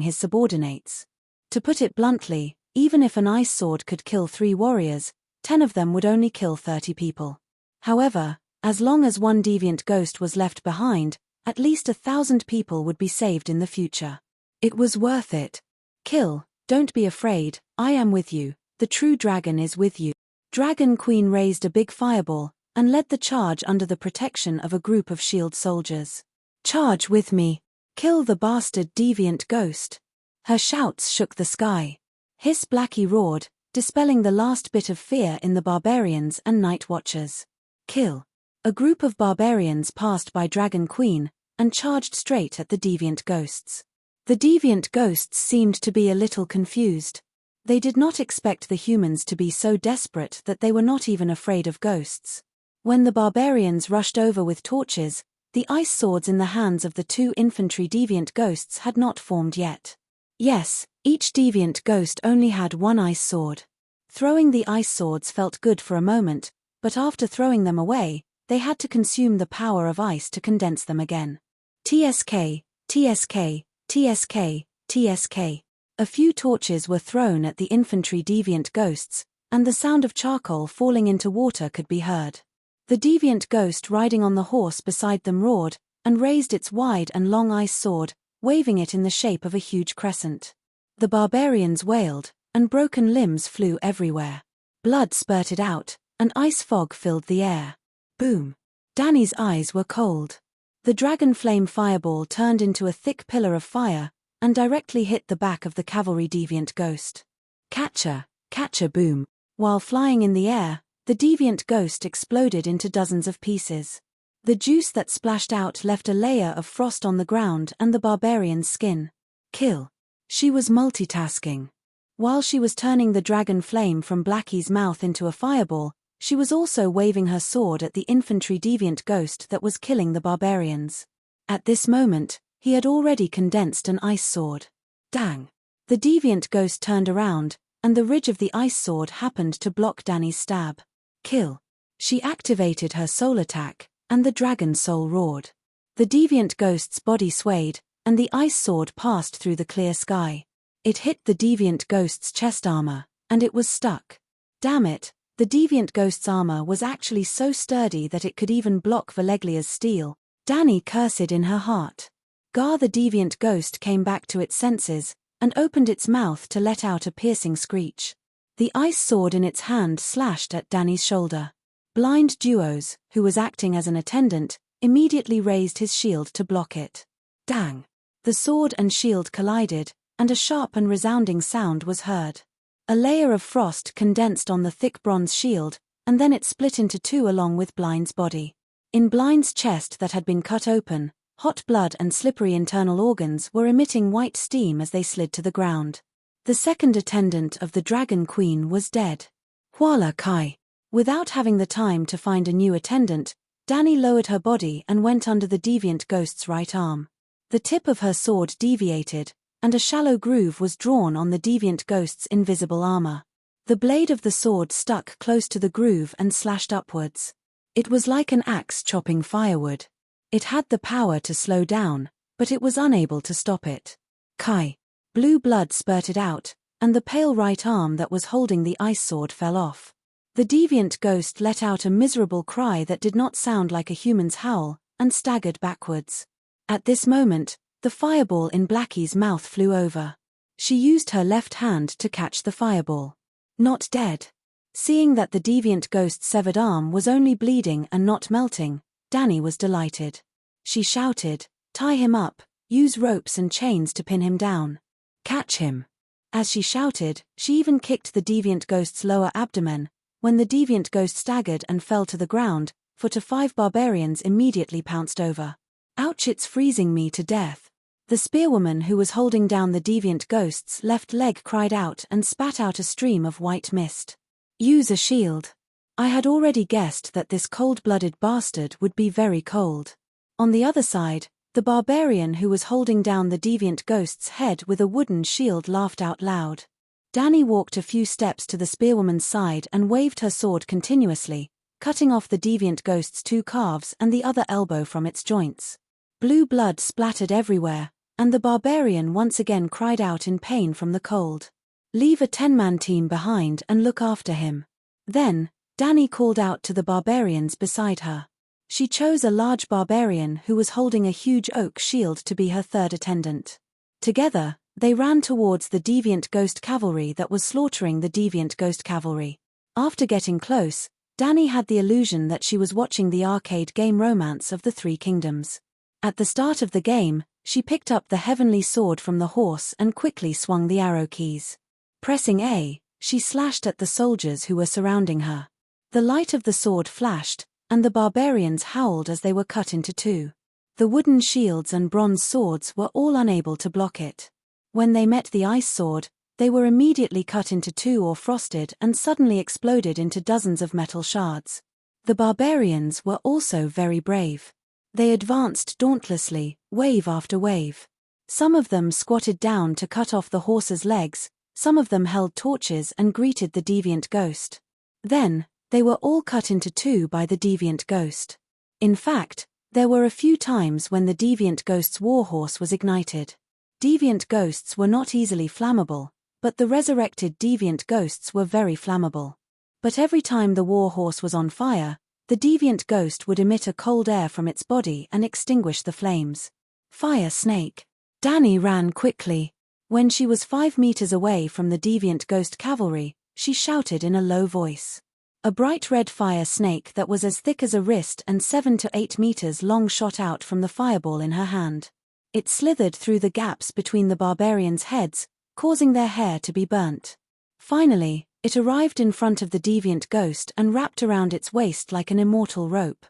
his subordinates. To put it bluntly, even if an ice sword could kill 3 warriors, 10 of them would only kill 30 people. However, as long as one deviant ghost was left behind, at least 1,000 people would be saved in the future. It was worth it. Kill, don't be afraid, I am with you, the true dragon is with you. Dragon Queen raised a big fireball, and led the charge under the protection of a group of shield soldiers. "Charge with me! Kill the bastard deviant ghost!" Her shouts shook the sky. Hiss Blackie roared, dispelling the last bit of fear in the barbarians and night watchers. "Kill!" A group of barbarians passed by Dragon Queen, and charged straight at the deviant ghosts. The deviant ghosts seemed to be a little confused. They did not expect the humans to be so desperate that they were not even afraid of ghosts. When the barbarians rushed over with torches, the ice swords in the hands of the 2 infantry deviant ghosts had not formed yet. Yes, each deviant ghost only had 1 ice sword. Throwing the ice swords felt good for a moment, but after throwing them away, they had to consume the power of ice to condense them again. TSK, TSK, TSK, TSK. A few torches were thrown at the infantry deviant ghosts, and the sound of charcoal falling into water could be heard. The deviant ghost riding on the horse beside them roared, and raised its wide and long ice sword, waving it in the shape of a huge crescent. The barbarians wailed, and broken limbs flew everywhere. Blood spurted out, and ice fog filled the air. Boom! Danny's eyes were cold. The dragon flame fireball turned into a thick pillar of fire, and directly hit the back of the cavalry deviant ghost. Catcher, catcher boom. While flying in the air, the deviant ghost exploded into dozens of pieces. The juice that splashed out left a layer of frost on the ground and the barbarian's skin. Kill. She was multitasking. While she was turning the dragon flame from Blackie's mouth into a fireball, she was also waving her sword at the infantry deviant ghost that was killing the barbarians. At this moment, he had already condensed an ice sword. Dang! The deviant ghost turned around, and the ridge of the ice sword happened to block Danny's stab. Kill. She activated her soul attack, and the dragon soul roared. The deviant ghost's body swayed, and the ice sword passed through the clear sky. It hit the deviant ghost's chest armor, and it was stuck. Damn it, the deviant ghost's armor was actually so sturdy that it could even block Valeglia's steel. Danny cursed in her heart. Gar the deviant ghost came back to its senses, and opened its mouth to let out a piercing screech. The ice sword in its hand slashed at Danny's shoulder. Blind Duos, who was acting as an attendant, immediately raised his shield to block it. Dang! The sword and shield collided, and a sharp and resounding sound was heard. A layer of frost condensed on the thick bronze shield, and then it split into two along with Blind's body. In Blind's chest that had been cut open, hot blood and slippery internal organs were emitting white steam as they slid to the ground. The second attendant of the Dragon Queen was dead. Huala Kai. Without having the time to find a new attendant, Danny lowered her body and went under the deviant ghost's right arm. The tip of her sword deviated, and a shallow groove was drawn on the deviant ghost's invisible armor. The blade of the sword stuck close to the groove and slashed upwards. It was like an axe chopping firewood. It had the power to slow down, but it was unable to stop it. Kai. Blue blood spurted out, and the pale right arm that was holding the ice sword fell off. The deviant ghost let out a miserable cry that did not sound like a human's howl, and staggered backwards. At this moment, the fireball in Blackie's mouth flew over. She used her left hand to catch the fireball. Not dead. Seeing that the deviant ghost's severed arm was only bleeding and not melting, Danny was delighted. She shouted, "Tie him up, use ropes and chains to pin him down. Catch him." As she shouted, she even kicked the deviant ghost's lower abdomen. When the deviant ghost staggered and fell to the ground, 4 to 5 barbarians immediately pounced over. "Ouch, it's freezing me to death." The spearwoman who was holding down the deviant ghost's left leg cried out and spat out a stream of white mist. "Use a shield." I had already guessed that this cold-blooded bastard would be very cold. On the other side, the barbarian who was holding down the deviant ghost's head with a wooden shield laughed out loud. Danny walked a few steps to the spearwoman's side and waved her sword continuously, cutting off the deviant ghost's 2 calves and the other elbow from its joints. Blue blood splattered everywhere, and the barbarian once again cried out in pain from the cold. "Leave a 10-man team behind and look after him." Then, Danny called out to the barbarians beside her. She chose a large barbarian who was holding a huge oak shield to be her third attendant. Together, they ran towards the deviant ghost cavalry that was slaughtering the deviant ghost cavalry. After getting close, Danny had the illusion that she was watching the arcade game Romance of the Three Kingdoms. At the start of the game, she picked up the heavenly sword from the horse and quickly swung the arrow keys. Pressing A, she slashed at the soldiers who were surrounding her. The light of the sword flashed, and the barbarians howled as they were cut into two. The wooden shields and bronze swords were all unable to block it. When they met the ice sword, they were immediately cut into two or frosted and suddenly exploded into dozens of metal shards. The barbarians were also very brave. They advanced dauntlessly, wave after wave. Some of them squatted down to cut off the horse's legs, some of them held torches and greeted the deviant ghost. Then, they were all cut into two by the deviant ghost. In fact, there were a few times when the deviant ghost's warhorse was ignited. Deviant ghosts were not easily flammable, but the resurrected deviant ghosts were very flammable. But every time the warhorse was on fire, the deviant ghost would emit a cold air from its body and extinguish the flames. Fire snake. Danny ran quickly. When she was 5 meters away from the deviant ghost cavalry, she shouted in a low voice. A bright red fire snake that was as thick as a wrist and 7 to 8 meters long shot out from the fireball in her hand. It slithered through the gaps between the barbarians' heads, causing their hair to be burnt. Finally, it arrived in front of the deviant ghost and wrapped around its waist like an immortal rope.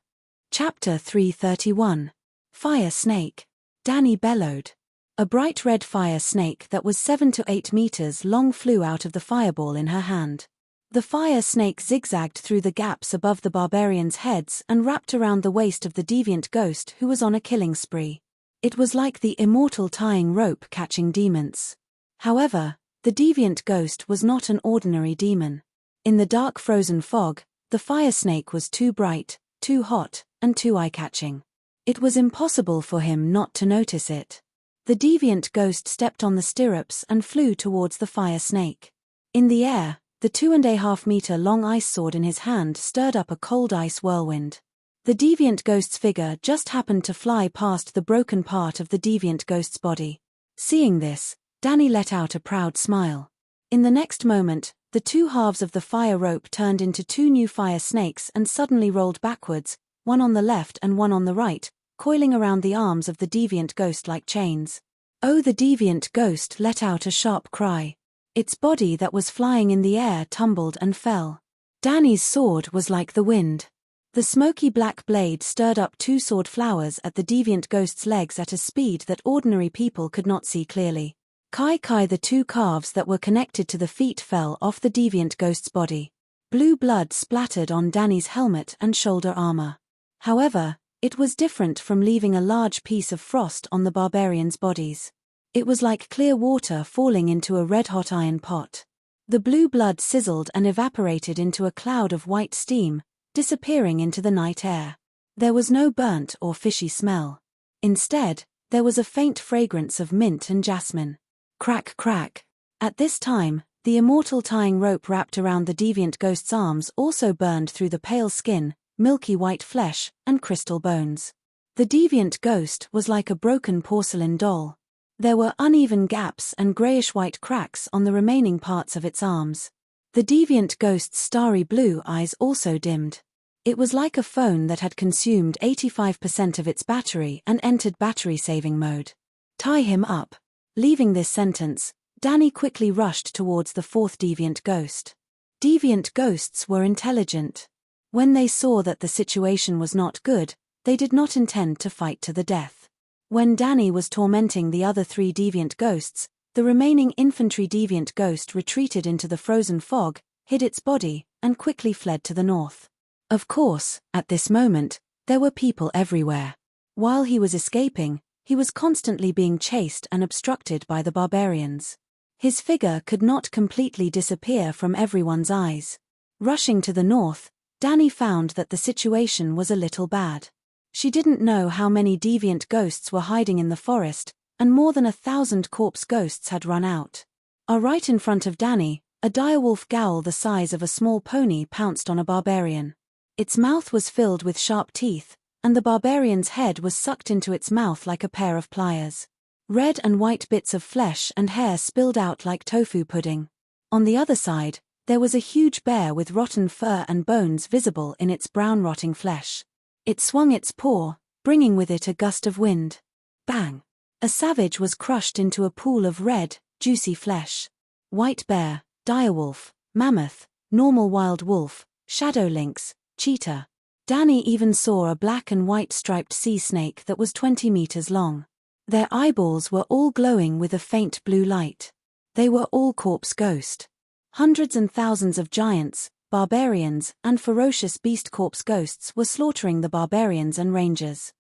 Chapter 331. Fire Snake. Danny bellowed. A bright red fire snake that was 7 to 8 meters long flew out of the fireball in her hand. The fire snake zigzagged through the gaps above the barbarians' heads and wrapped around the waist of the deviant ghost who was on a killing spree. It was like the immortal tying rope catching demons. However, the deviant ghost was not an ordinary demon. In the dark frozen fog, the fire snake was too bright, too hot, and too eye-catching. It was impossible for him not to notice it. The deviant ghost stepped on the stirrups and flew towards the fire snake. In the air, the 2.5-meter-long ice sword in his hand stirred up a cold ice whirlwind. The deviant ghost's figure just happened to fly past the broken part of the deviant ghost's body. Seeing this, Danny let out a proud smile. In the next moment, the two halves of the fire rope turned into two new fire snakes and suddenly rolled backwards, one on the left and one on the right, coiling around the arms of the deviant ghost like chains. Oh, the deviant ghost let out a sharp cry. Its body that was flying in the air tumbled and fell. Danny's sword was like the wind. The smoky black blade stirred up two sword flowers at the deviant ghost's legs at a speed that ordinary people could not see clearly. Kai, the two calves that were connected to the feet fell off the deviant ghost's body. Blue blood splattered on Danny's helmet and shoulder armor. However, it was different from leaving a large piece of frost on the barbarians' bodies. It was like clear water falling into a red-hot iron pot. The blue blood sizzled and evaporated into a cloud of white steam, disappearing into the night air. There was no burnt or fishy smell. Instead, there was a faint fragrance of mint and jasmine. Crack, crack. At this time, the immortal tying rope wrapped around the deviant ghost's arms also burned through the pale skin, milky white flesh, and crystal bones. The deviant ghost was like a broken porcelain doll. There were uneven gaps and grayish-white cracks on the remaining parts of its arms. The deviant ghost's starry blue eyes also dimmed. It was like a phone that had consumed 85% of its battery and entered battery-saving mode. Tie him up. Leaving this sentence, Danny quickly rushed towards the fourth deviant ghost. Deviant ghosts were intelligent. When they saw that the situation was not good, they did not intend to fight to the death. When Danny was tormenting the other three deviant ghosts, the remaining infantry deviant ghost retreated into the frozen fog, hid its body, and quickly fled to the north. Of course, at this moment, there were people everywhere. While he was escaping, he was constantly being chased and obstructed by the barbarians. His figure could not completely disappear from everyone's eyes. Rushing to the north, Danny found that the situation was a little bad. She didn't know how many deviant ghosts were hiding in the forest, and more than 1,000 corpse ghosts had run out. Right in front of Danny, a direwolf ghoul the size of a small pony pounced on a barbarian. Its mouth was filled with sharp teeth, and the barbarian's head was sucked into its mouth like a pair of pliers. Red and white bits of flesh and hair spilled out like tofu pudding. On the other side, there was a huge bear with rotten fur and bones visible in its brown rotting flesh. It swung its paw, bringing with it a gust of wind. Bang! A savage was crushed into a pool of red, juicy flesh. White bear, direwolf, mammoth, normal wild wolf, shadow lynx, cheetah. Danny even saw a black and white striped sea snake that was 20 meters long. Their eyeballs were all glowing with a faint blue light. They were all corpse ghost. Hundreds and thousands of giants, barbarians, and ferocious beast corpse ghosts were slaughtering the barbarians and rangers.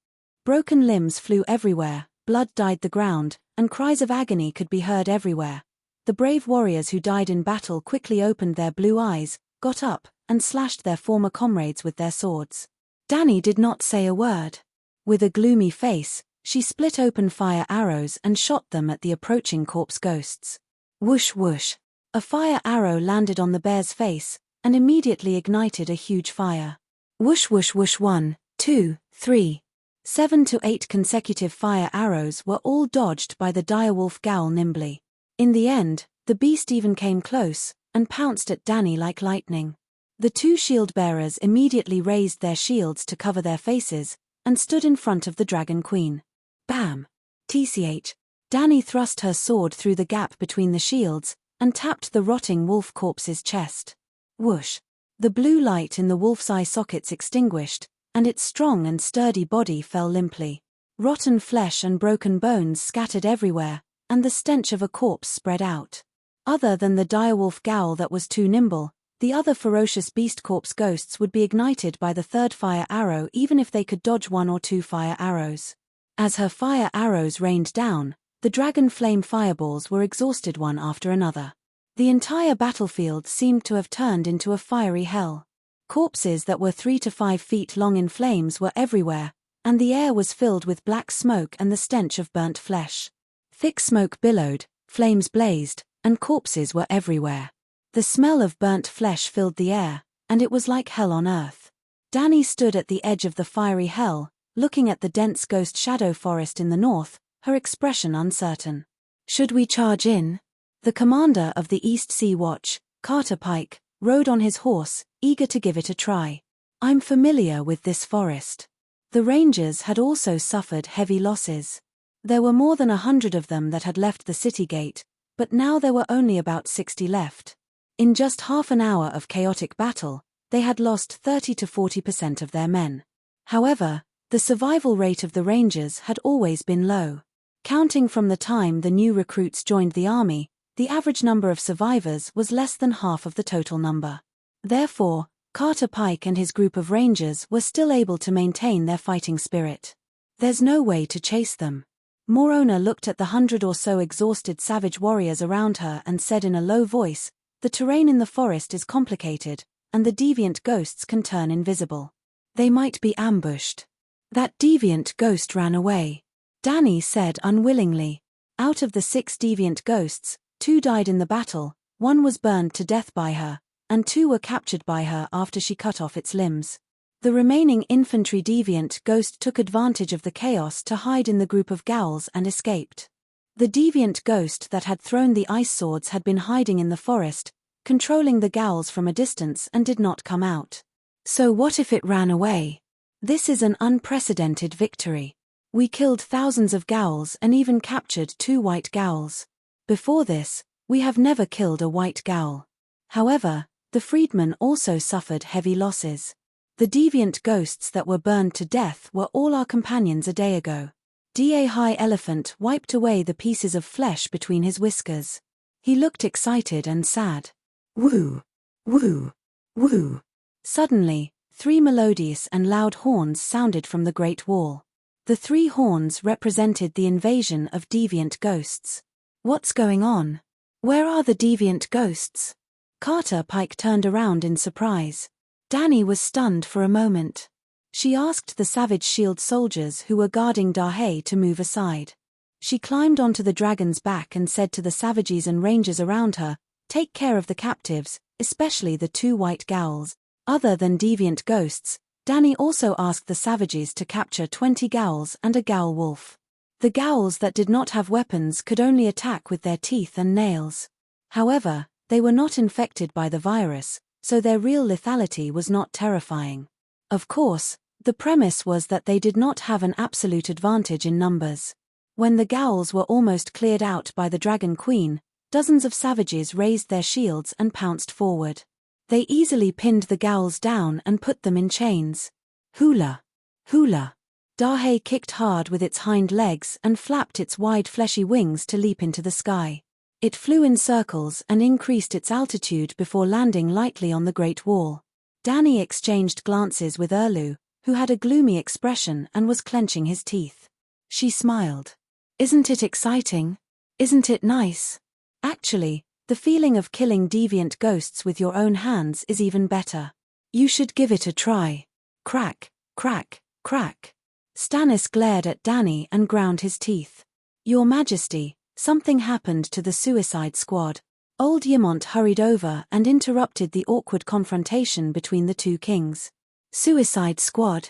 Broken limbs flew everywhere, blood dyed the ground, and cries of agony could be heard everywhere. The brave warriors who died in battle quickly opened their blue eyes, got up, and slashed their former comrades with their swords. Danny did not say a word. With a gloomy face, she split open fire arrows and shot them at the approaching corpse ghosts. Whoosh whoosh. A fire arrow landed on the bear's face, and immediately ignited a huge fire. Whoosh whoosh whoosh 1, 2, 3. 7 to 8 consecutive fire arrows were all dodged by the direwolf ghoul nimbly. In the end, the beast even came close, and pounced at Danny like lightning. The two shield-bearers immediately raised their shields to cover their faces, and stood in front of the Dragon Queen. Bam! Tch! Dany thrust her sword through the gap between the shields, and tapped the rotting wolf corpse's chest. Whoosh! The blue light in the wolf's eye sockets extinguished, and its strong and sturdy body fell limply. Rotten flesh and broken bones scattered everywhere, and the stench of a corpse spread out. Other than the direwolf Gowl that was too nimble, the other ferocious beast corpse ghosts would be ignited by the third fire arrow even if they could dodge one or two fire arrows. As her fire arrows rained down, the dragon flame fireballs were exhausted one after another. The entire battlefield seemed to have turned into a fiery hell. Corpses that were 3 to 5 feet long in flames were everywhere, and the air was filled with black smoke and the stench of burnt flesh. Thick smoke billowed, flames blazed, and corpses were everywhere. The smell of burnt flesh filled the air, and it was like hell on earth. Dany stood at the edge of the fiery hell, looking at the dense ghost shadow forest in the north, her expression uncertain. Should we charge in? The commander of the East Sea Watch, Carter Pike, rode on his horse, eager to give it a try. I'm familiar with this forest. The Rangers had also suffered heavy losses. There were more than 100 of them that had left the city gate, but now there were only about 60 left. In just half an hour of chaotic battle, they had lost 30 to 40% of their men. However, the survival rate of the Rangers had always been low. Counting from the time the new recruits joined the army, the average number of survivors was less than half of the total number. Therefore, Carter Pike and his group of Rangers were still able to maintain their fighting spirit. There's no way to chase them. Morona looked at the 100 or so exhausted savage warriors around her and said in a low voice, "The terrain in the forest is complicated, and the deviant ghosts can turn invisible. They might be ambushed." "That deviant ghost ran away," Dany said unwillingly. Out of the 6 deviant ghosts, 2 died in the battle, 1 was burned to death by her, and 2 were captured by her after she cut off its limbs. The remaining infantry deviant ghost took advantage of the chaos to hide in the group of Gowls and escaped. The deviant ghost that had thrown the ice swords had been hiding in the forest, controlling the Gowls from a distance and did not come out. So what if it ran away? This is an unprecedented victory. We killed thousands of Gowls and even captured 2 white Gowls. Before this, we have never killed a white Gowl. However, the freedmen also suffered heavy losses. The deviant ghosts that were burned to death were all our companions a day ago. Da High Elephant wiped away the pieces of flesh between his whiskers. He looked excited and sad. Woo! Woo! Woo! Suddenly, 3 melodious and loud horns sounded from the Great Wall. The 3 horns represented the invasion of deviant ghosts. What's going on? Where are the deviant ghosts? Carter Pike turned around in surprise. Dany was stunned for a moment. She asked the savage shield soldiers who were guarding Dahe to move aside. She climbed onto the dragon's back and said to the savages and rangers around her, "Take care of the captives, especially the 2 white Gowls." Other than deviant ghosts, Dany also asked the savages to capture 20 Gowls and a Gowl wolf. The Gowls that did not have weapons could only attack with their teeth and nails. However, they were not infected by the virus, so their real lethality was not terrifying. Of course, the premise was that they did not have an absolute advantage in numbers. When the Gowls were almost cleared out by the Dragon Queen, dozens of savages raised their shields and pounced forward. They easily pinned the Gowls down and put them in chains. Hula! Hula! Dahe kicked hard with its hind legs and flapped its wide fleshy wings to leap into the sky. It flew in circles and increased its altitude before landing lightly on the Great Wall. Dany exchanged glances with Erlu, who had a gloomy expression and was clenching his teeth. She smiled. "Isn't it exciting? Isn't it nice? Actually, the feeling of killing deviant ghosts with your own hands is even better. You should give it a try." Crack, crack, crack. Stannis glared at Dany and ground his teeth. "Your Majesty, something happened to the Suicide Squad." Old Ymont hurried over and interrupted the awkward confrontation between the 2 kings. Suicide Squad?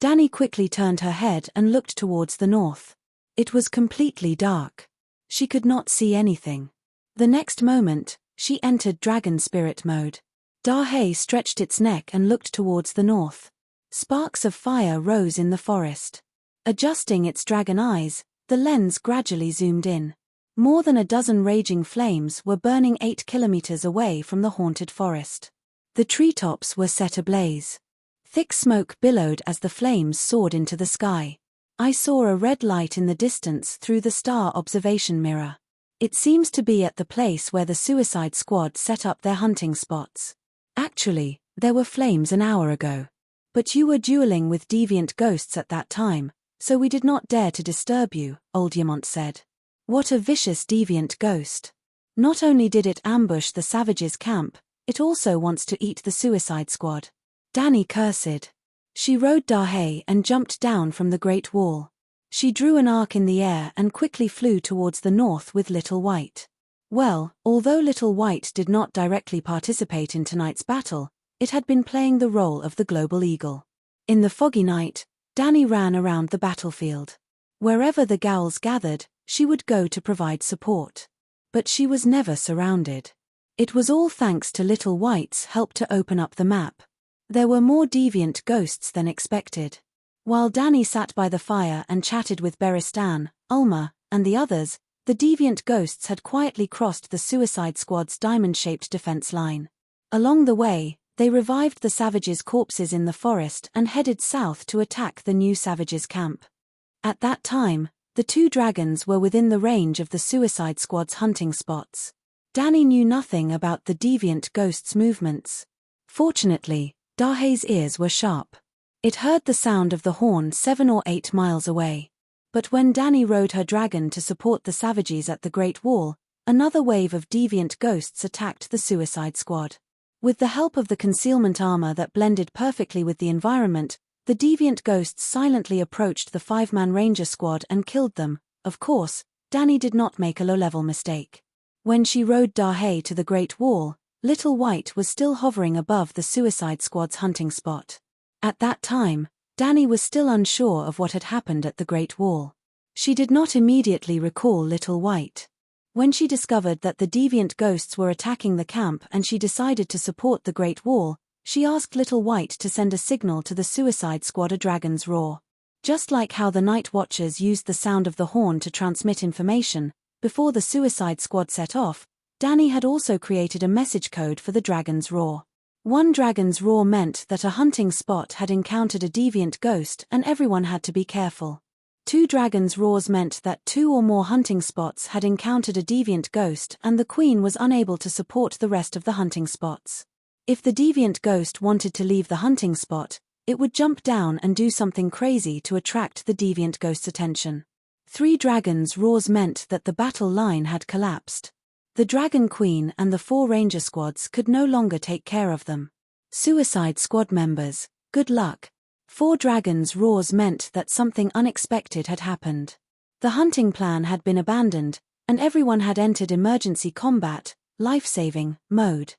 Dany quickly turned her head and looked towards the north. It was completely dark. She could not see anything. The next moment, she entered Dragon Spirit mode. Dahe stretched its neck and looked towards the north. Sparks of fire rose in the forest. Adjusting its dragon eyes, the lens gradually zoomed in. More than a dozen raging flames were burning 8 kilometers away from the haunted forest. The treetops were set ablaze. Thick smoke billowed as the flames soared into the sky. I saw a red light in the distance through the star observation mirror. It seems to be at the place where the Suicide Squad set up their hunting spots. Actually, there were flames an hour ago. But you were dueling with deviant ghosts at that time, so we did not dare to disturb you, Audiobook said. What a vicious deviant ghost. Not only did it ambush the savages' camp, it also wants to eat the Suicide Squad. Danny cursed. She rode Dahe and jumped down from the Great Wall. She drew an arc in the air and quickly flew towards the north with Little White. Well, although Little White did not directly participate in tonight's battle, it had been playing the role of the global eagle. In the foggy night, Danny ran around the battlefield. Wherever the Gowls gathered, she would go to provide support. But she was never surrounded. It was all thanks to Little White's help to open up the map. There were more deviant ghosts than expected. While Danny sat by the fire and chatted with Beristan, Ulma, and the others, the deviant ghosts had quietly crossed the Suicide Squad's diamond-shaped defense line. Along the way, they revived the savages' corpses in the forest and headed south to attack the new savages' camp. At that time, the two dragons were within the range of the Suicide Squad's hunting spots. Danny knew nothing about the deviant ghosts' movements. Fortunately, Dahe's ears were sharp. It heard the sound of the horn 7 or 8 miles away. But when Danny rode her dragon to support the savages at the Great Wall, another wave of deviant ghosts attacked the Suicide Squad. With the help of the concealment armor that blended perfectly with the environment, the deviant ghosts silently approached the 5-man ranger squad and killed them. Of course, Danny did not make a low-level mistake. When she rode Dahe to the Great Wall, Little White was still hovering above the Suicide Squad's hunting spot. At that time, Danny was still unsure of what had happened at the Great Wall. She did not immediately recall Little White. When she discovered that the deviant ghosts were attacking the camp and she decided to support the Great Wall, she asked Little White to send a signal to the Suicide Squad, a dragon's roar. Just like how the Night Watchers used the sound of the horn to transmit information, before the Suicide Squad set off, Danny had also created a message code for the dragon's roar. One dragon's roar meant that a hunting spot had encountered a deviant ghost and everyone had to be careful. 2 dragons' roars meant that 2 or more hunting spots had encountered a deviant ghost and the queen was unable to support the rest of the hunting spots. If the deviant ghost wanted to leave the hunting spot, it would jump down and do something crazy to attract the deviant ghost's attention. 3 dragons' roars meant that the battle line had collapsed. The Dragon Queen and the 4 Ranger squads could no longer take care of them. Suicide Squad members, good luck. 4 dragons' roars meant that something unexpected had happened. The hunting plan had been abandoned, and everyone had entered emergency combat, life-saving, mode.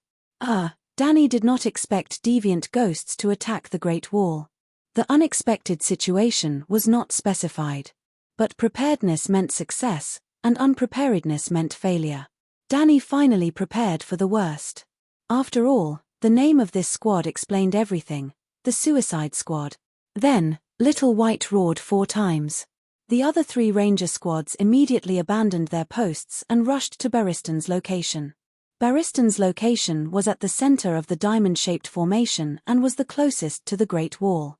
Danny did not expect deviant ghosts to attack the Great Wall. The unexpected situation was not specified. But preparedness meant success, and unpreparedness meant failure. Danny finally prepared for the worst. After all, the name of this squad explained everything, the Suicide Squad. Then, Little White roared 4 times. The other 3 Ranger squads immediately abandoned their posts and rushed to Baristan's location. Baristan's location was at the center of the diamond-shaped formation and was the closest to the Great Wall.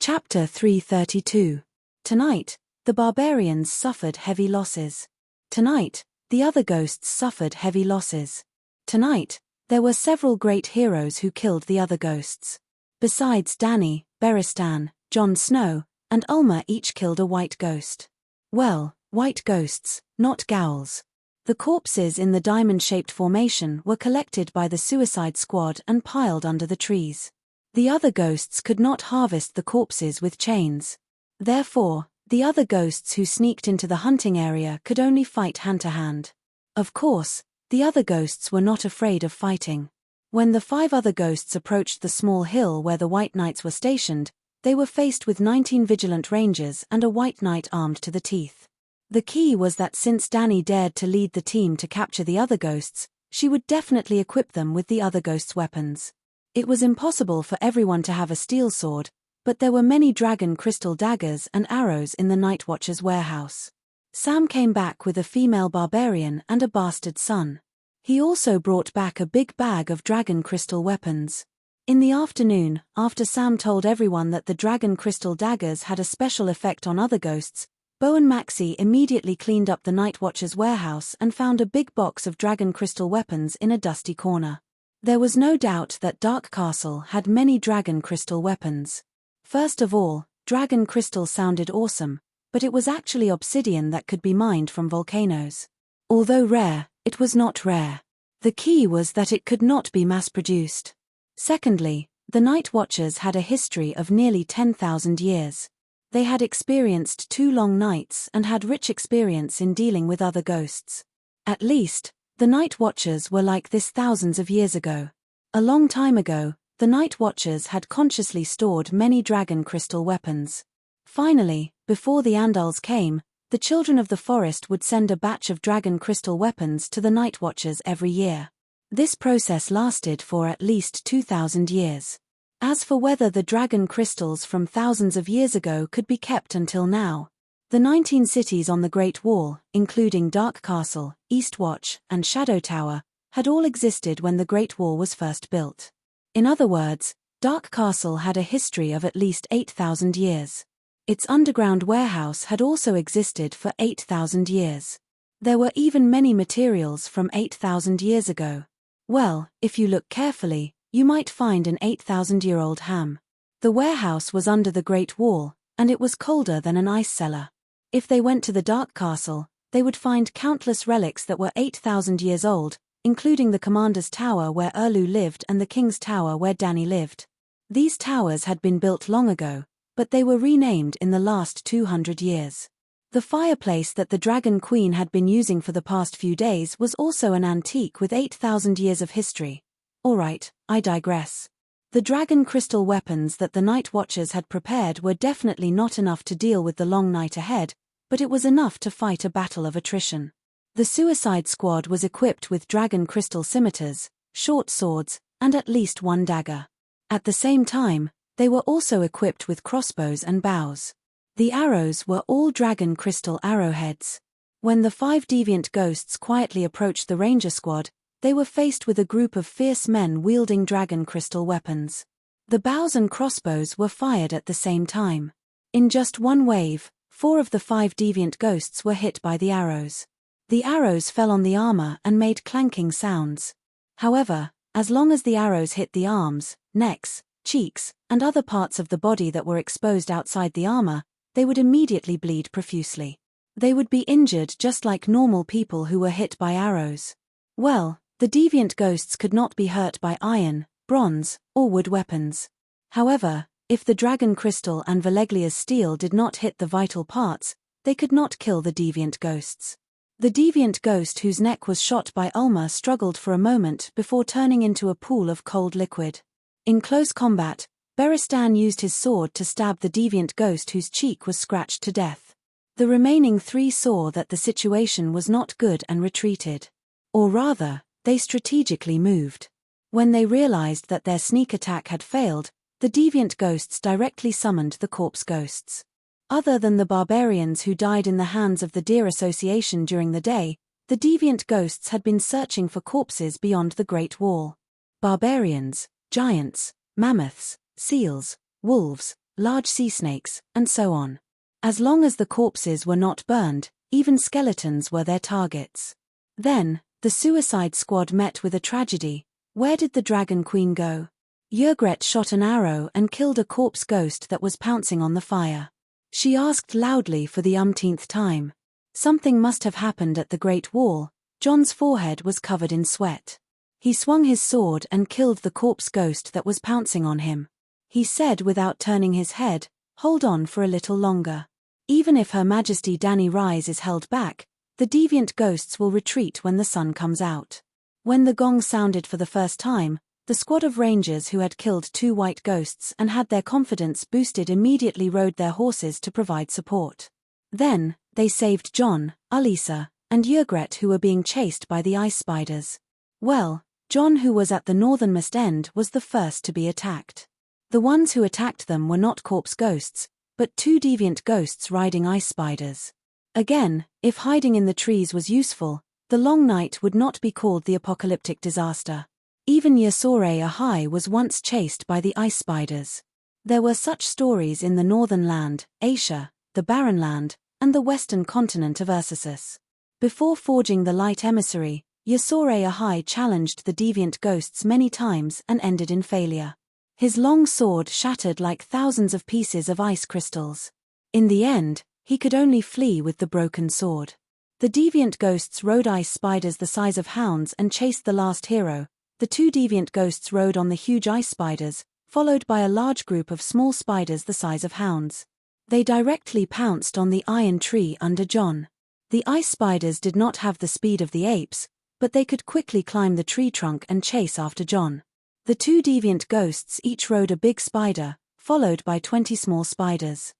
Chapter 332. Tonight, the barbarians suffered heavy losses. Tonight, the other ghosts suffered heavy losses. Tonight, there were several great heroes who killed the other ghosts. Besides Danny, Beristan, Jon Snow, and Ulma each killed a white ghost. Well, white ghosts, not Gowls. The corpses in the diamond-shaped formation were collected by the Suicide Squad and piled under the trees. The other ghosts could not harvest the corpses with chains. Therefore, the other ghosts who sneaked into the hunting area could only fight hand-to-hand. Of course, the other ghosts were not afraid of fighting. When the 5 other ghosts approached the small hill where the White Knights were stationed, they were faced with 19 vigilant rangers and a White Knight armed to the teeth. The key was that since Danny dared to lead the team to capture the other ghosts, she would definitely equip them with the other ghosts' weapons. It was impossible for everyone to have a steel sword, but there were many dragon crystal daggers and arrows in the Night Watcher's warehouse. Sam came back with a female barbarian and a bastard son. He also brought back a big bag of dragon crystal weapons. In the afternoon, after Sam told everyone that the dragon crystal daggers had a special effect on other ghosts, Bo and Maxie immediately cleaned up the Night Watcher's warehouse and found a big box of dragon crystal weapons in a dusty corner. There was no doubt that Dark Castle had many dragon crystal weapons. First of all, dragon crystal sounded awesome, but it was actually obsidian that could be mined from volcanoes. Although rare, it was not rare. The key was that it could not be mass-produced. Secondly, the Night Watchers had a history of nearly 10,000 years. They had experienced 2 long nights and had rich experience in dealing with other ghosts. At least, the Night Watchers were like this thousands of years ago. A long time ago, the Night Watchers had consciously stored many dragon crystal weapons. Finally, before the Andals came, the children of the forest would send a batch of dragon crystal weapons to the Night Watchers every year. This process lasted for at least 2,000 years. As for whether the dragon crystals from thousands of years ago could be kept until now, the 19 cities on the Great Wall, including Dark Castle, Eastwatch, and Shadow Tower, had all existed when the Great Wall was first built. In other words, Dark Castle had a history of at least 8,000 years. Its underground warehouse had also existed for 8,000 years. There were even many materials from 8,000 years ago. Well, if you look carefully, you might find an 8,000-year-old ham. The warehouse was under the Great Wall, and it was colder than an ice cellar. If they went to the Dark Castle, they would find countless relics that were 8,000 years old, including the Commander's Tower where Erlu lived and the King's Tower where Danny lived. These towers had been built long ago, but they were renamed in the last 200 years. The fireplace that the Dragon Queen had been using for the past few days was also an antique with 8,000 years of history. Alright, I digress. The dragon crystal weapons that the Night Watchers had prepared were definitely not enough to deal with the long night ahead, but it was enough to fight a battle of attrition. The Suicide Squad was equipped with dragon crystal scimitars, short swords, and at least 1 dagger. At the same time, they were also equipped with crossbows and bows. The arrows were all dragon crystal arrowheads. When the 5 deviant ghosts quietly approached the Ranger Squad, they were faced with a group of fierce men wielding dragon crystal weapons. The bows and crossbows were fired at the same time. In just one wave, 4 of the 5 deviant ghosts were hit by the arrows. The arrows fell on the armor and made clanking sounds. However, as long as the arrows hit the arms, necks, cheeks, and other parts of the body that were exposed outside the armor, they would immediately bleed profusely. They would be injured just like normal people who were hit by arrows. Well, the deviant ghosts could not be hurt by iron, bronze, or wood weapons. However, if the dragon crystal and Valeglia's steel did not hit the vital parts, they could not kill the deviant ghosts. The deviant ghost whose neck was shot by Ulma struggled for a moment before turning into a pool of cold liquid. In close combat, Beristan used his sword to stab the deviant ghost whose cheek was scratched to death. The remaining 3 saw that the situation was not good and retreated. Or rather, they strategically moved. When they realized that their sneak attack had failed, the deviant ghosts directly summoned the corpse ghosts. Other than the barbarians who died in the hands of the Deer Association during the day, the deviant ghosts had been searching for corpses beyond the Great Wall. Barbarians, giants, mammoths, seals, wolves, large sea snakes, and so on. As long as the corpses were not burned, even skeletons were their targets. Then, the Suicide Squad met with a tragedy. Where did the Dragon Queen go? Yrgret shot an arrow and killed a corpse ghost that was pouncing on the fire. She asked loudly for the umpteenth time. Something must have happened at the Great Wall. John's forehead was covered in sweat. He swung his sword and killed the corpse ghost that was pouncing on him. He said without turning his head, "Hold on for a little longer. Even if Her Majesty Danny Rise is held back, the deviant ghosts will retreat when the sun comes out." When the gong sounded for the first time, the squad of rangers who had killed 2 white ghosts and had their confidence boosted immediately rode their horses to provide support. Then, they saved John, Alisa, and Yrgret who were being chased by the ice spiders. Well, John, who was at the northernmost end, was the first to be attacked. The ones who attacked them were not corpse ghosts, but two deviant ghosts riding ice spiders. Again, if hiding in the trees was useful, the long night would not be called the apocalyptic disaster. Even Yasore Ahai was once chased by the ice spiders. There were such stories in the northern land, Asia, the barren land, and the western continent of Ursus. Before forging the light emissary, Yasore Ahai challenged the deviant ghosts many times and ended in failure. His long sword shattered like thousands of pieces of ice crystals. In the end, he could only flee with the broken sword. The deviant ghosts rode ice spiders the size of hounds and chased the last hero. The two deviant ghosts rode on the huge ice spiders, followed by a large group of small spiders the size of hounds. They directly pounced on the iron tree under John. The ice spiders did not have the speed of the apes, but they could quickly climb the tree trunk and chase after John. The two deviant ghosts each rode a big spider, followed by 20 small spiders.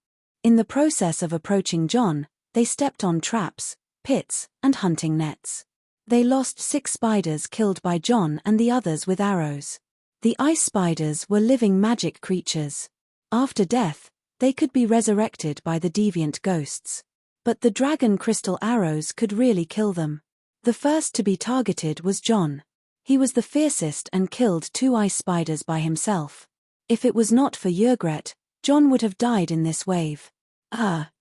In the process of approaching John, they stepped on traps, pits, and hunting nets. They lost 6 spiders killed by John and the others with arrows. The ice spiders were living magic creatures. After death, they could be resurrected by the deviant ghosts. But the dragon crystal arrows could really kill them. The first to be targeted was John. He was the fiercest and killed 2 ice spiders by himself. If it was not for Yrgret, John would have died in this wave.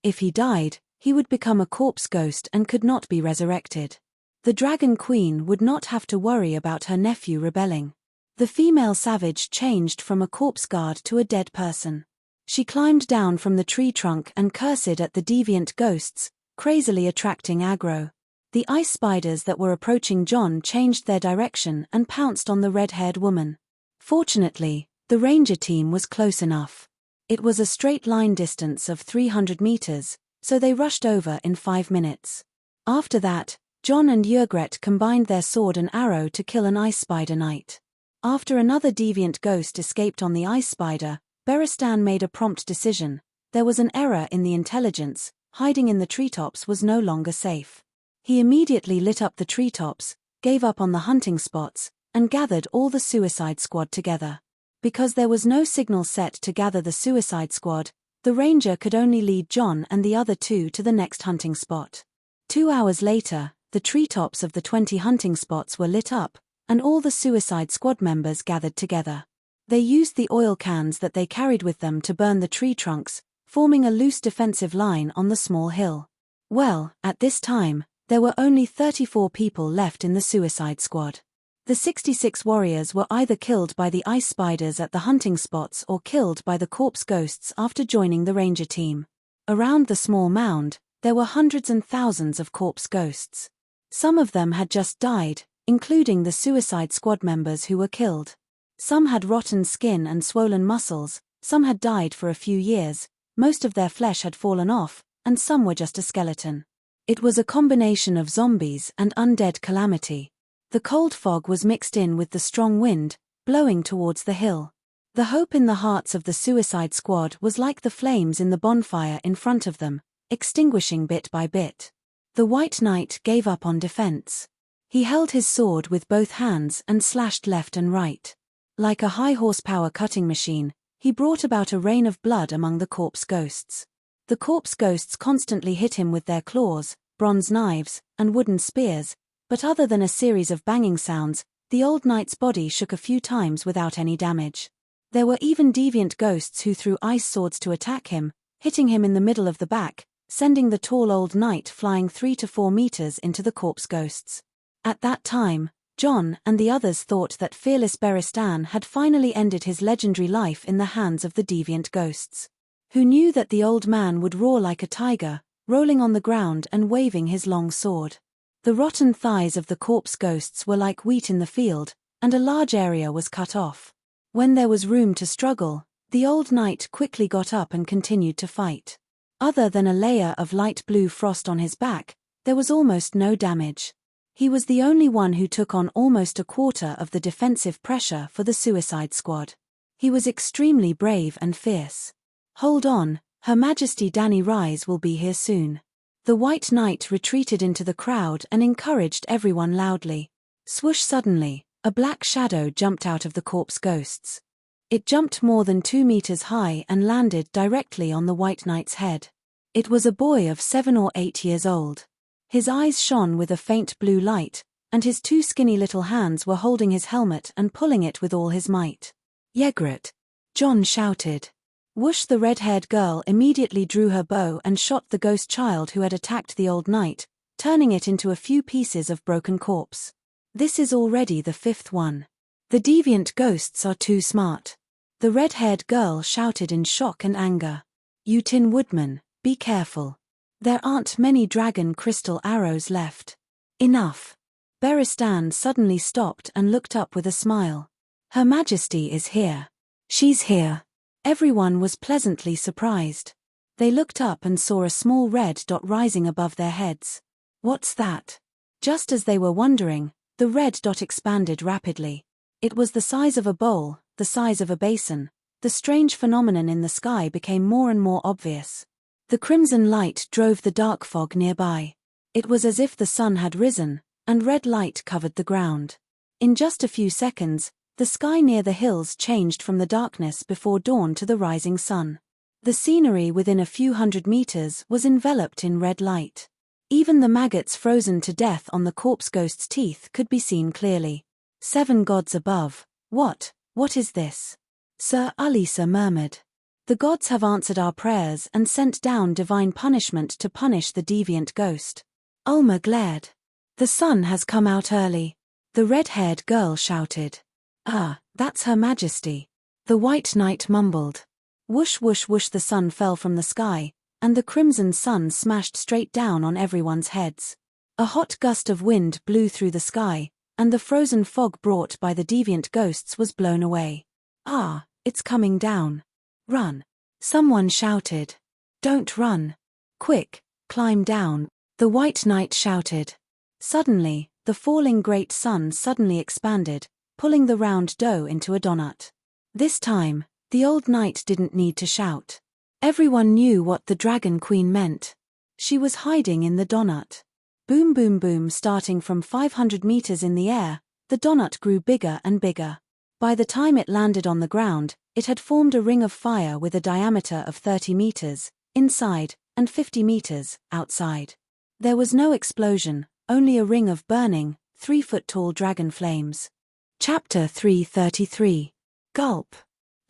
If he died, he would become a corpse ghost and could not be resurrected. The Dragon Queen would not have to worry about her nephew rebelling. The female savage changed from a corpse guard to a dead person. She climbed down from the tree trunk and cursed at the deviant ghosts, crazily attracting aggro. The ice spiders that were approaching John changed their direction and pounced on the red-haired woman. Fortunately, the ranger team was close enough. It was a straight line distance of 300 meters, so they rushed over in 5 minutes. After that, John and Yrgret combined their sword and arrow to kill an ice spider knight. After another deviant ghost escaped on the ice spider, Beristan made a prompt decision. There was an error in the intelligence, hiding in the treetops was no longer safe. He immediately lit up the treetops, gave up on the hunting spots, and gathered all the suicide squad together. Because there was no signal set to gather the suicide squad, the ranger could only lead John and the other 2 to the next hunting spot. 2 hours later, the treetops of the 20 hunting spots were lit up, and all the suicide squad members gathered together. They used the oil cans that they carried with them to burn the tree trunks, forming a loose defensive line on the small hill. Well, at this time, there were only 34 people left in the suicide squad. The 66 warriors were either killed by the ice spiders at the hunting spots or killed by the corpse ghosts after joining the ranger team. Around the small mound, there were hundreds and thousands of corpse ghosts. Some of them had just died, including the suicide squad members who were killed. Some had rotten skin and swollen muscles, some had died for a few years, most of their flesh had fallen off, and some were just a skeleton. It was a combination of zombies and undead calamity. The cold fog was mixed in with the strong wind, blowing towards the hill. The hope in the hearts of the suicide squad was like the flames in the bonfire in front of them, extinguishing bit by bit. The White Knight gave up on defense. He held his sword with both hands and slashed left and right. Like a high-horsepower cutting machine, he brought about a rain of blood among the corpse ghosts. The corpse ghosts constantly hit him with their claws, bronze knives, and wooden spears, but other than a series of banging sounds, the old knight's body shook a few times without any damage. There were even deviant ghosts who threw ice swords to attack him, hitting him in the middle of the back, sending the tall old knight flying 3 to 4 meters into the corpse ghosts. At that time, John and the others thought that fearless Beristan had finally ended his legendary life in the hands of the deviant ghosts. Who knew that the old man would roar like a tiger, rolling on the ground and waving his long sword. The rotten thighs of the corpse ghosts were like wheat in the field, and a large area was cut off. When there was room to struggle, the old knight quickly got up and continued to fight. Other than a layer of light blue frost on his back, there was almost no damage. He was the only one who took on almost a quarter of the defensive pressure for the suicide squad. He was extremely brave and fierce. Hold on, Her Majesty Dany Rise will be here soon. The White Knight retreated into the crowd and encouraged everyone loudly. Swoosh! Suddenly, A black shadow jumped out of the corpse ghosts. It jumped more than 2 meters high and landed directly on the White Knight's head. It was a boy of 7 or 8 years old. His eyes shone with a faint blue light, and his 2 skinny little hands were holding his helmet and pulling it with all his might. "Ygritte!" Jon shouted. Whoosh! The red-haired girl immediately drew her bow and shot the ghost child who had attacked the old knight, turning it into a few pieces of broken corpse. This is already the 5th one. The deviant ghosts are too smart. The red-haired girl shouted in shock and anger. "You Tin Woodman, be careful. There aren't many dragon crystal arrows left." "Enough." Beristan suddenly stopped and looked up with a smile. "Her Majesty is here. She's here." Everyone was pleasantly surprised. They looked up and saw a small red dot rising above their heads. "What's that?" Just as they were wondering, the red dot expanded rapidly. It was the size of a bowl, the size of a basin. The strange phenomenon in the sky became more and more obvious. The crimson light drove the dark fog nearby. It was as if the sun had risen, and red light covered the ground. In just a few seconds, the sky near the hills changed from the darkness before dawn to the rising sun. The scenery within a few hundred meters was enveloped in red light. Even the maggots frozen to death on the corpse ghost's teeth could be seen clearly. 7 gods above. What is this?" Sir Alisa murmured. "The gods have answered our prayers and sent down divine punishment to punish the deviant ghost." Ulmer glared. "The sun has come out early." The red-haired girl shouted. "Ah, that's Her Majesty." The White Knight mumbled. Whoosh whoosh whoosh, the sun fell from the sky, and the crimson sun smashed straight down on everyone's heads. A hot gust of wind blew through the sky, and the frozen fog brought by the deviant ghosts was blown away. "Ah, it's coming down. Run!" Someone shouted. "Don't run. Quick, climb down," the White Knight shouted. Suddenly, the falling great sun suddenly expanded, pulling the round dough into a donut. This time, the old knight didn't need to shout. Everyone knew what the Dragon Queen meant. She was hiding in the donut. Boom boom boom, starting from 500 meters in the air, the donut grew bigger and bigger. By the time it landed on the ground, it had formed a ring of fire with a diameter of 30 meters, inside, and 50 meters, outside. There was no explosion, only a ring of burning, 3-foot-tall dragon flames. Chapter 333. Gulp.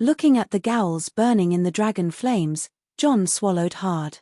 Looking at the gowls burning in the dragon flames, Jon swallowed hard.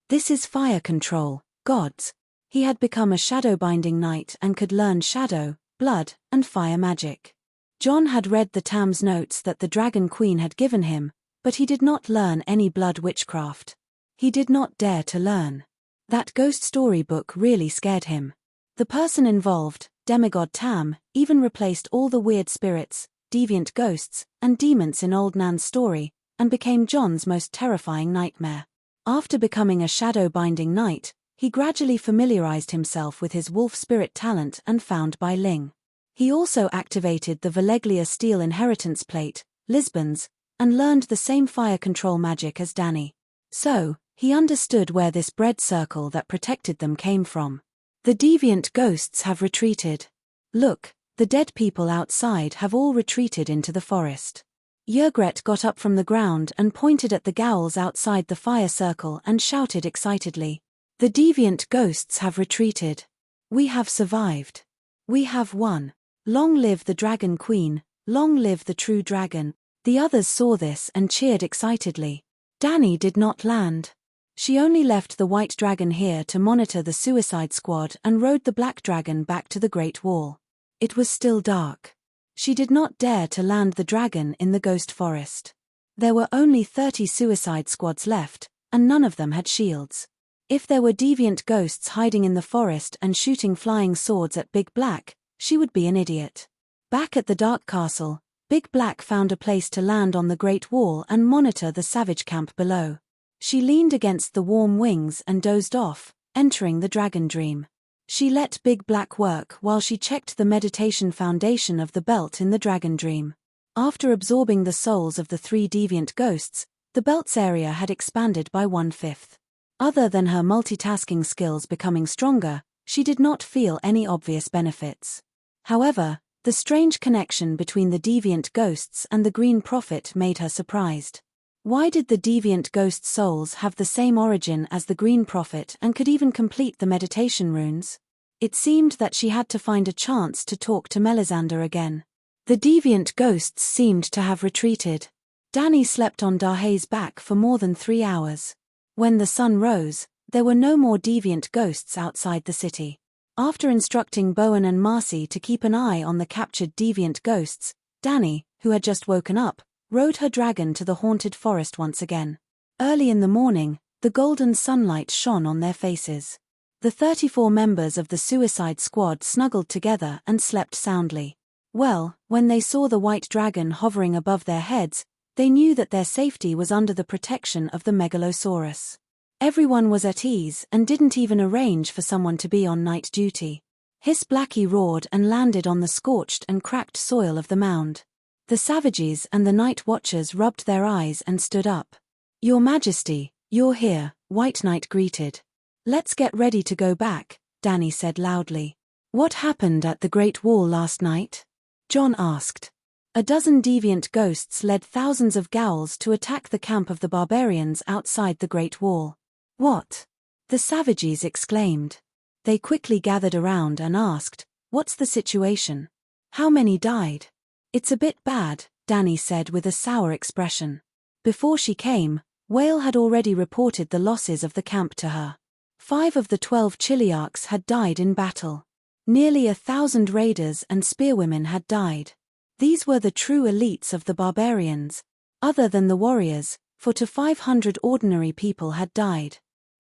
This is fire control, gods. He had become a shadow-binding knight and could learn shadow, blood, and fire magic. Jon had read the Tam's notes that the Dragon Queen had given him, but he did not learn any blood witchcraft. He did not dare to learn. That ghost storybook really scared him. The person involved, demigod Tam, even replaced all the weird spirits, deviant ghosts, and demons in Old Nan's story, and became Jon's most terrifying nightmare. After becoming a shadow-binding knight, he gradually familiarized himself with his wolf spirit talent and found by Ling. He also activated the Valeglia steel inheritance plate, Lisbon's, and learned the same fire control magic as Dany. So, he understood where this bread circle that protected them came from. The deviant ghosts have retreated. Look, the dead people outside have all retreated into the forest. Ygritte got up from the ground and pointed at the gowls outside the fire circle and shouted excitedly. The deviant ghosts have retreated. We have survived. We have won. Long live the Dragon Queen, long live the true dragon. The others saw this and cheered excitedly. Dany did not land. She only left the White Dragon here to monitor the Suicide Squad and rode the Black Dragon back to the Great Wall. It was still dark. She did not dare to land the dragon in the Ghost Forest. There were only 30 Suicide Squads left, and none of them had shields. If there were deviant ghosts hiding in the forest and shooting flying swords at Big Black, she would be an idiot. Back at the Dark Castle, Big Black found a place to land on the Great Wall and monitor the savage camp below. She leaned against the warm wings and dozed off, entering the dragon dream. She let Big Black work while she checked the meditation foundation of the belt in the dragon dream. After absorbing the souls of the 3 deviant ghosts, the belt's area had expanded by 1/5. Other than her multitasking skills becoming stronger, she did not feel any obvious benefits. However, The strange connection between the deviant ghosts and the Green Prophet made her surprised. Why did the deviant ghost souls have the same origin as the Green Prophet and could even complete the meditation runes? It seemed that she had to find a chance to talk to Melisandre again. The deviant ghosts seemed to have retreated. Dany slept on Dahé's back for more than 3 hours. When the sun rose, there were no more deviant ghosts outside the city. After instructing Bowen and Marcy to keep an eye on the captured deviant ghosts, Dany, who had just woken up, rode her dragon to the haunted forest once again. Early in the morning, the golden sunlight shone on their faces. The 34 members of the Suicide Squad snuggled together and slept soundly. Well, when they saw the white dragon hovering above their heads, they knew that their safety was under the protection of the Megalosaurus. Everyone was at ease and didn't even arrange for someone to be on night duty. Hiss Blackie roared and landed on the scorched and cracked soil of the mound. The savages and the night watchers rubbed their eyes and stood up. "Your Majesty, you're here," White Knight greeted. "Let's get ready to go back," Dany said loudly. "What happened at the Great Wall last night?" Jon asked. A dozen deviant ghosts led thousands of Gauls to attack the camp of the barbarians outside the Great Wall. "What?" the savages exclaimed. They quickly gathered around and asked, "What's the situation? How many died?" "It's a bit bad," Dany said with a sour expression. Before she came, Whale had already reported the losses of the camp to her. 5 of the 12 Chiliarchs had died in battle. Nearly 1,000 raiders and spearwomen had died. These were the true elites of the barbarians, other than the warriors, for to 500 ordinary people had died.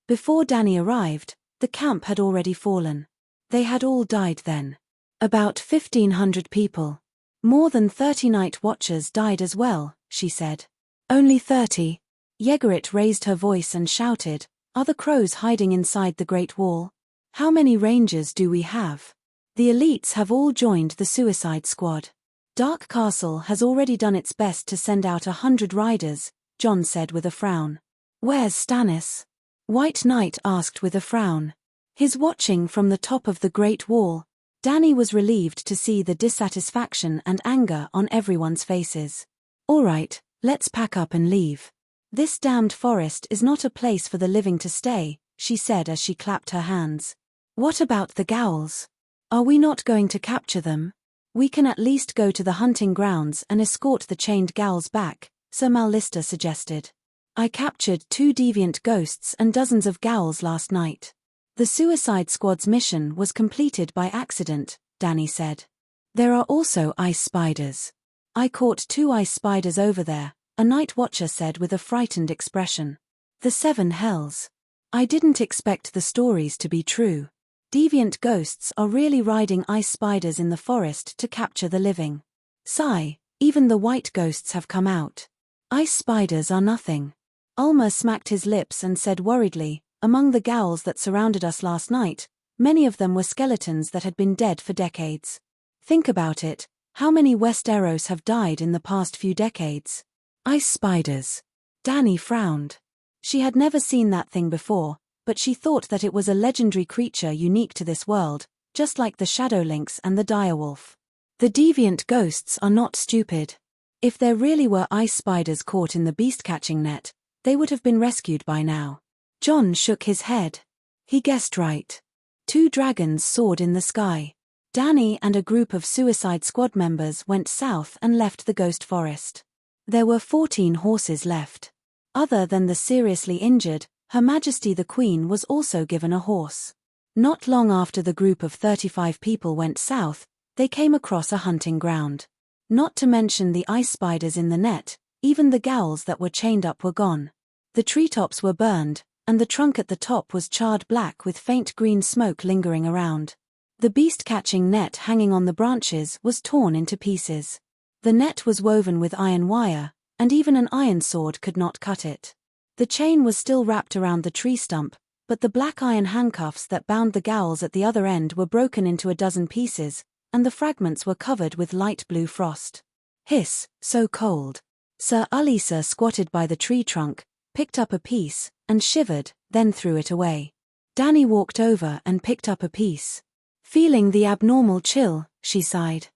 Before Dany arrived, the camp had already fallen. They had all died then. About 1,500 people. More than 30 night watchers died as well, she said. "Only 30. Yegaret raised her voice and shouted, "Are the crows hiding inside the Great Wall? How many rangers do we have?" "The elites have all joined the Suicide Squad. Dark Castle has already done its best to send out 100 riders," Jon said with a frown. "Where's Stannis?" White Knight asked with a frown. "He's watching from the top of the Great Wall." Dany was relieved to see the dissatisfaction and anger on everyone's faces. "All right, let's pack up and leave. This damned forest is not a place for the living to stay," she said as she clapped her hands. "What about the Gauls? Are we not going to capture them? We can at least go to the hunting grounds and escort the chained Gauls back," Sir Mallister suggested. "I captured 2 deviant ghosts and dozens of Gauls last night. The Suicide Squad's mission was completed by accident," Dany said. "There are also ice spiders. I caught 2 ice spiders over there," a night watcher said with a frightened expression. "The 7 hells. I didn't expect the stories to be true. Deviant ghosts are really riding ice spiders in the forest to capture the living. Sigh, even the white ghosts have come out. Ice spiders are nothing." Ulmer smacked his lips and said worriedly, "Among the Gauls that surrounded us last night, many of them were skeletons that had been dead for decades. Think about it, how many Westeros have died in the past few decades? Ice spiders." Dany frowned. She had never seen that thing before, but she thought that it was a legendary creature unique to this world, just like the shadow lynx and the direwolf. The deviant ghosts are not stupid. If there really were ice spiders caught in the beast-catching net, they would have been rescued by now. Jon shook his head. He guessed right. 2 dragons soared in the sky. Dany and a group of Suicide Squad members went south and left the ghost forest. There were 14 horses left. Other than the seriously injured, Her Majesty the Queen was also given a horse. Not long after the group of 35 people went south, they came across a hunting ground. Not to mention the ice spiders in the net, even the Gauls that were chained up were gone. The treetops were burned, and the trunk at the top was charred black with faint green smoke lingering around. The beast-catching net hanging on the branches was torn into pieces. The net was woven with iron wire, and even an iron sword could not cut it. The chain was still wrapped around the tree stump, but the black iron handcuffs that bound the Gauls at the other end were broken into a dozen pieces, and the fragments were covered with light blue frost. "Hiss, so cold." Sir Alisa squatted by the tree trunk, picked up a piece, and shivered, then threw it away. Dany walked over and picked up a piece. "Feeling the abnormal chill," she sighed.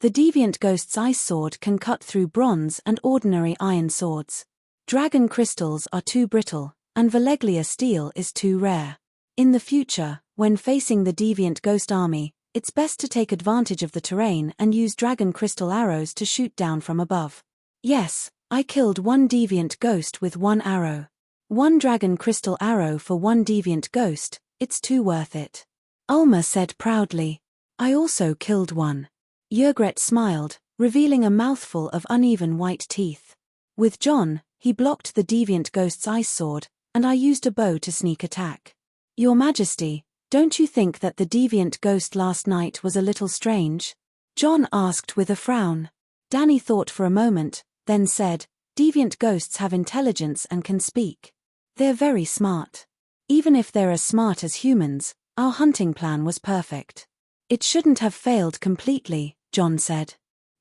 The deviant ghost's ice sword can cut through bronze and ordinary iron swords. Dragon crystals are too brittle, and Valeglia steel is too rare. In the future, when facing the deviant ghost army, it's best to take advantage of the terrain and use dragon crystal arrows to shoot down from above. Yes, I killed one deviant ghost with one arrow. One dragon crystal arrow for one deviant ghost, it's too worth it. Ulma said proudly. I also killed one. Yrgret smiled, revealing a mouthful of uneven white teeth. With John, he blocked the deviant ghost's ice sword, and I used a bow to sneak attack. Your Majesty, don't you think that the deviant ghost last night was a little strange? John asked with a frown. Dany thought for a moment, then said, deviant ghosts have intelligence and can speak. They're very smart. Even if they're as smart as humans, our hunting plan was perfect. It shouldn't have failed completely, John said.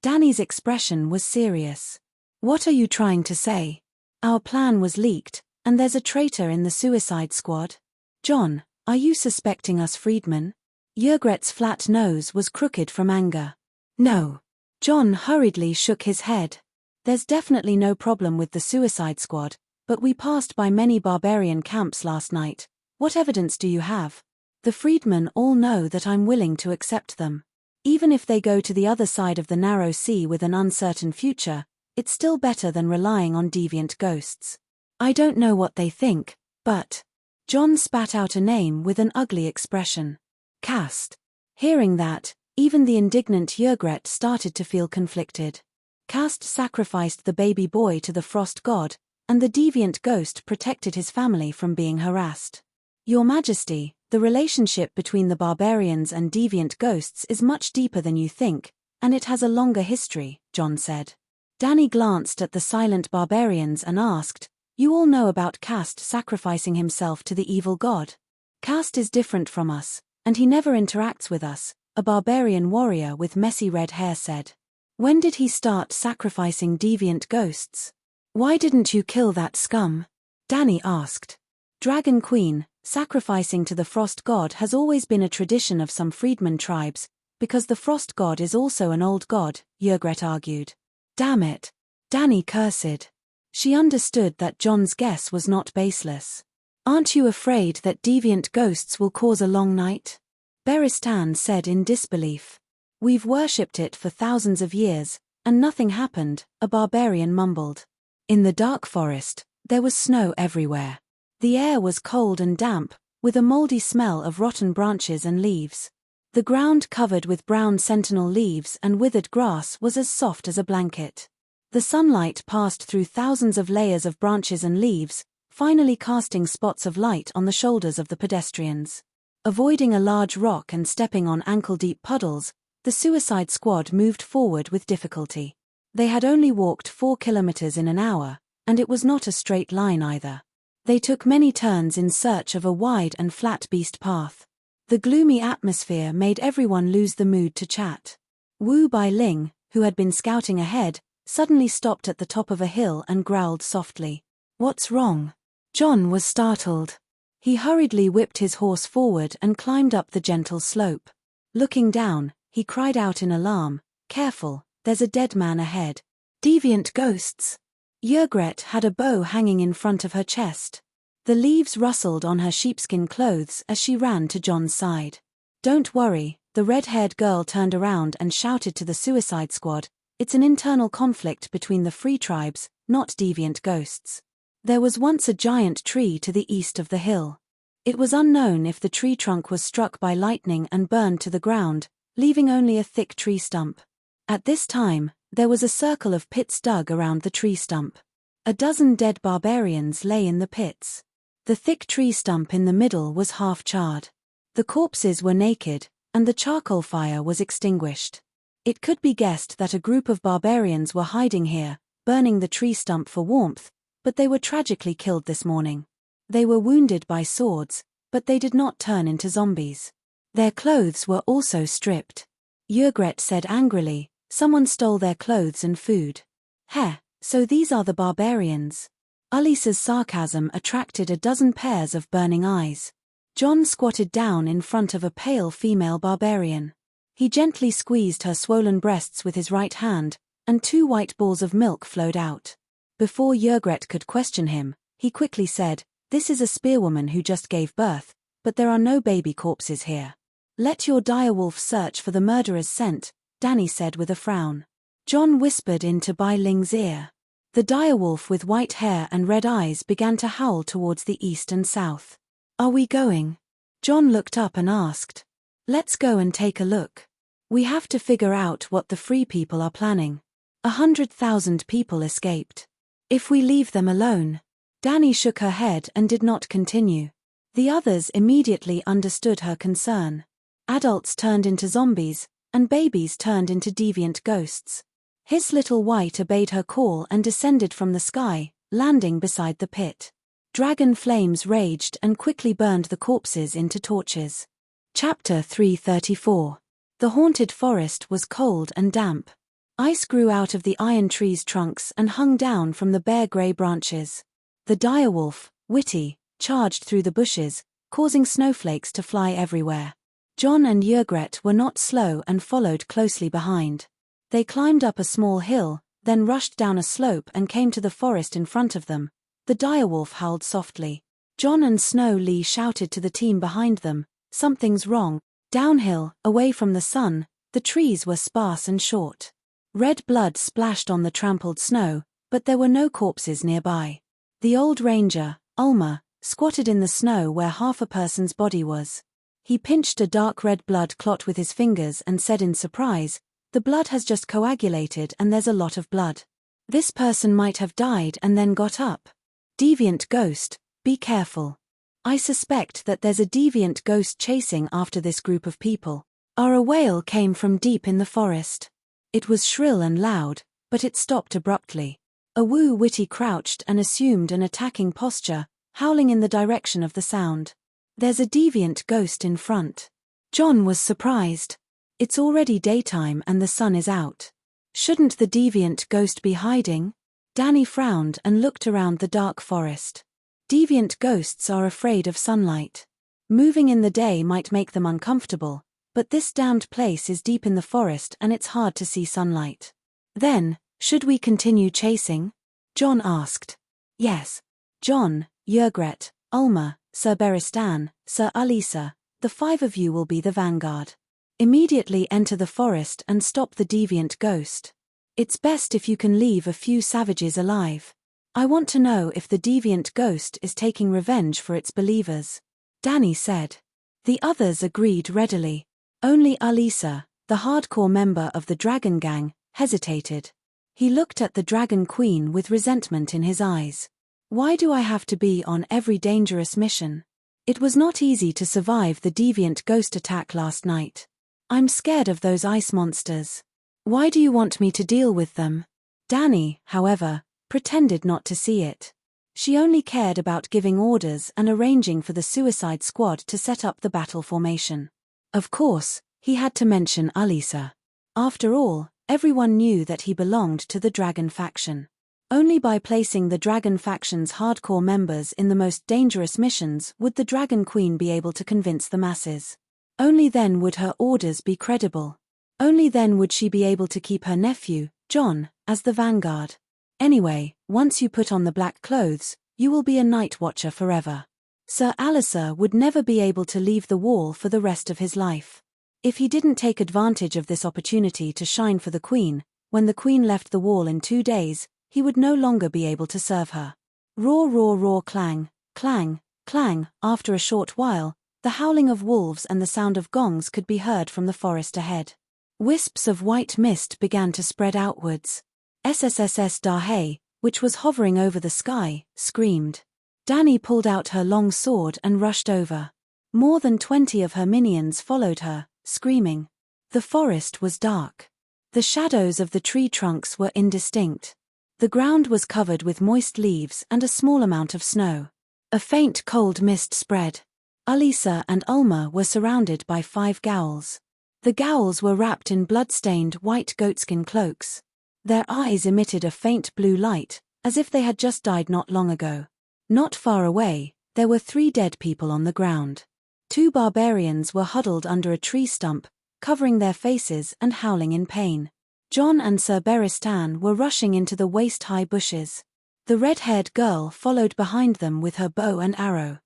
Dany's expression was serious. What are you trying to say? Our plan was leaked, and there's a traitor in the suicide squad. John, are you suspecting us freedmen? Yrgret's flat nose was crooked from anger. No. John hurriedly shook his head. There's definitely no problem with the suicide squad, but we passed by many barbarian camps last night. What evidence do you have? The freedmen all know that I'm willing to accept them. Even if they go to the other side of the narrow sea with an uncertain future, it's still better than relying on deviant ghosts. I don't know what they think, but... John spat out a name with an ugly expression. Cast. Hearing that, even the indignant Yrgret started to feel conflicted. Cast sacrificed the baby boy to the frost god, and the deviant ghost protected his family from being harassed. Your Majesty, the relationship between the barbarians and deviant ghosts is much deeper than you think, and it has a longer history, John said. Dany glanced at the silent barbarians and asked, you all know about Cast sacrificing himself to the evil god? Cast is different from us, and he never interacts with us, a barbarian warrior with messy red hair said. When did he start sacrificing deviant ghosts? Why didn't you kill that scum? Dany asked. Dragon Queen, sacrificing to the frost god has always been a tradition of some freedman tribes, because the frost god is also an old god, Yrgret argued. Damn it. Dany cursed. She understood that John's guess was not baseless. Aren't you afraid that deviant ghosts will cause a long night? Beristan said in disbelief. We've worshipped it for thousands of years, and nothing happened, a barbarian mumbled. In the dark forest, there was snow everywhere. The air was cold and damp, with a moldy smell of rotten branches and leaves. The ground covered with brown sentinel leaves and withered grass was as soft as a blanket. The sunlight passed through thousands of layers of branches and leaves, finally casting spots of light on the shoulders of the pedestrians. Avoiding a large rock and stepping on ankle-deep puddles, the suicide squad moved forward with difficulty. They had only walked 4 kilometers in an hour, and it was not a straight line either. They took many turns in search of a wide and flat beast path. The gloomy atmosphere made everyone lose the mood to chat. Wu Bailing, who had been scouting ahead, suddenly stopped at the top of a hill and growled softly. What's wrong? John was startled. He hurriedly whipped his horse forward and climbed up the gentle slope. Looking down, he cried out in alarm, careful, there's a dead man ahead. Deviant ghosts. Yrgret had a bow hanging in front of her chest. The leaves rustled on her sheepskin clothes as she ran to John's side. Don't worry, the red-haired girl turned around and shouted to the suicide squad, it's an internal conflict between the free tribes, not deviant ghosts. There was once a giant tree to the east of the hill. It was unknown if the tree trunk was struck by lightning and burned to the ground, leaving only a thick tree stump. At this time, there was a circle of pits dug around the tree stump. A dozen dead barbarians lay in the pits. The thick tree stump in the middle was half charred. The corpses were naked, and the charcoal fire was extinguished. It could be guessed that a group of barbarians were hiding here, burning the tree stump for warmth, but they were tragically killed this morning. They were wounded by swords, but they did not turn into zombies. Their clothes were also stripped. Yrgret said angrily, someone stole their clothes and food. Heh, so these are the barbarians. Ulisa's sarcasm attracted a dozen pairs of burning eyes. John squatted down in front of a pale female barbarian. He gently squeezed her swollen breasts with his right hand, and 2 white balls of milk flowed out. Before Yrgret could question him, he quickly said, "This is a spearwoman who just gave birth, but there are no baby corpses here." "Let your direwolf search for the murderer's scent," Dany said with a frown. Jon whispered into Bai Ling's ear. The direwolf with white hair and red eyes began to howl towards the east and south. "Are we going?" Jon looked up and asked. "Let's go and take a look. We have to figure out what the Free People are planning. 100,000 people escaped. If we leave them alone..." Dany shook her head and did not continue. The others immediately understood her concern. Adults turned into zombies, and babies turned into deviant ghosts. His little white obeyed her call and descended from the sky, landing beside the pit. Dragon flames raged and quickly burned the corpses into torches. Chapter 334. The haunted forest was cold and damp. Ice grew out of the iron trees' trunks and hung down from the bare grey branches. The direwolf, Witty, charged through the bushes, causing snowflakes to fly everywhere. Jon and Yrgret were not slow and followed closely behind. They climbed up a small hill, then rushed down a slope and came to the forest in front of them. The direwolf howled softly. Jon and Snow Lee shouted to the team behind them, "Something's wrong." Downhill, away from the sun, the trees were sparse and short. Red blood splashed on the trampled snow, but there were no corpses nearby. The old ranger, Ulmer, squatted in the snow where half a person's body was. He pinched a dark red blood clot with his fingers and said in surprise, "The blood has just coagulated and there's a lot of blood. This person might have died and then got up. Deviant ghost, be careful. I suspect that there's a deviant ghost chasing after this group of people." A wail came from deep in the forest. It was shrill and loud, but it stopped abruptly. A Witty crouched and assumed an attacking posture, howling in the direction of the sound. "There's a deviant ghost in front." Jon was surprised. "It's already daytime and the sun is out. Shouldn't the deviant ghost be hiding?" Dany frowned and looked around the dark forest. Deviant ghosts are afraid of sunlight. Moving in the day might make them uncomfortable, but this damned place is deep in the forest and it's hard to see sunlight. "Then, should we continue chasing?" Jon asked. "Yes. Jon, Yrgret, Ulmer, Sir Beristan, Sir Alisa, the 5 of you will be the vanguard. Immediately enter the forest and stop the deviant ghost. It's best if you can leave a few savages alive. I want to know if the deviant ghost is taking revenge for its believers," Dany said. The others agreed readily. Only Alisa, the hardcore member of the Dragon Gang, hesitated. He looked at the Dragon Queen with resentment in his eyes. "Why do I have to be on every dangerous mission? It was not easy to survive the deviant ghost attack last night. I'm scared of those ice monsters. Why do you want me to deal with them?" Dany, however, pretended not to see it. She only cared about giving orders and arranging for the Suicide Squad to set up the battle formation. Of course, he had to mention Alisa. After all, everyone knew that he belonged to the Dragon faction. Only by placing the Dragon faction's hardcore members in the most dangerous missions would the Dragon Queen be able to convince the masses. Only then would her orders be credible. Only then would she be able to keep her nephew, Jon, as the vanguard. Anyway, once you put on the black clothes, you will be a night watcher forever. Sir Alisa would never be able to leave the wall for the rest of his life. If he didn't take advantage of this opportunity to shine for the Queen, when the Queen left the wall in 2 days, he would no longer be able to serve her. Roar, roar, roar, clang, clang, clang. After a short while, the howling of wolves and the sound of gongs could be heard from the forest ahead. Wisps of white mist began to spread outwards. SSSS Dahe, which was hovering over the sky, screamed. Dany pulled out her long sword and rushed over. More than 20 of her minions followed her, screaming. The forest was dark. The shadows of the tree trunks were indistinct. The ground was covered with moist leaves and a small amount of snow. A faint cold mist spread. Alisa and Ulmer were surrounded by 5 ghouls. The ghouls were wrapped in blood-stained white goatskin cloaks. Their eyes emitted a faint blue light, as if they had just died not long ago. Not far away, there were 3 dead people on the ground. 2 barbarians were huddled under a tree stump, covering their faces and howling in pain. John and Sir Beristan were rushing into the waist-high bushes. The red-haired girl followed behind them with her bow and arrow.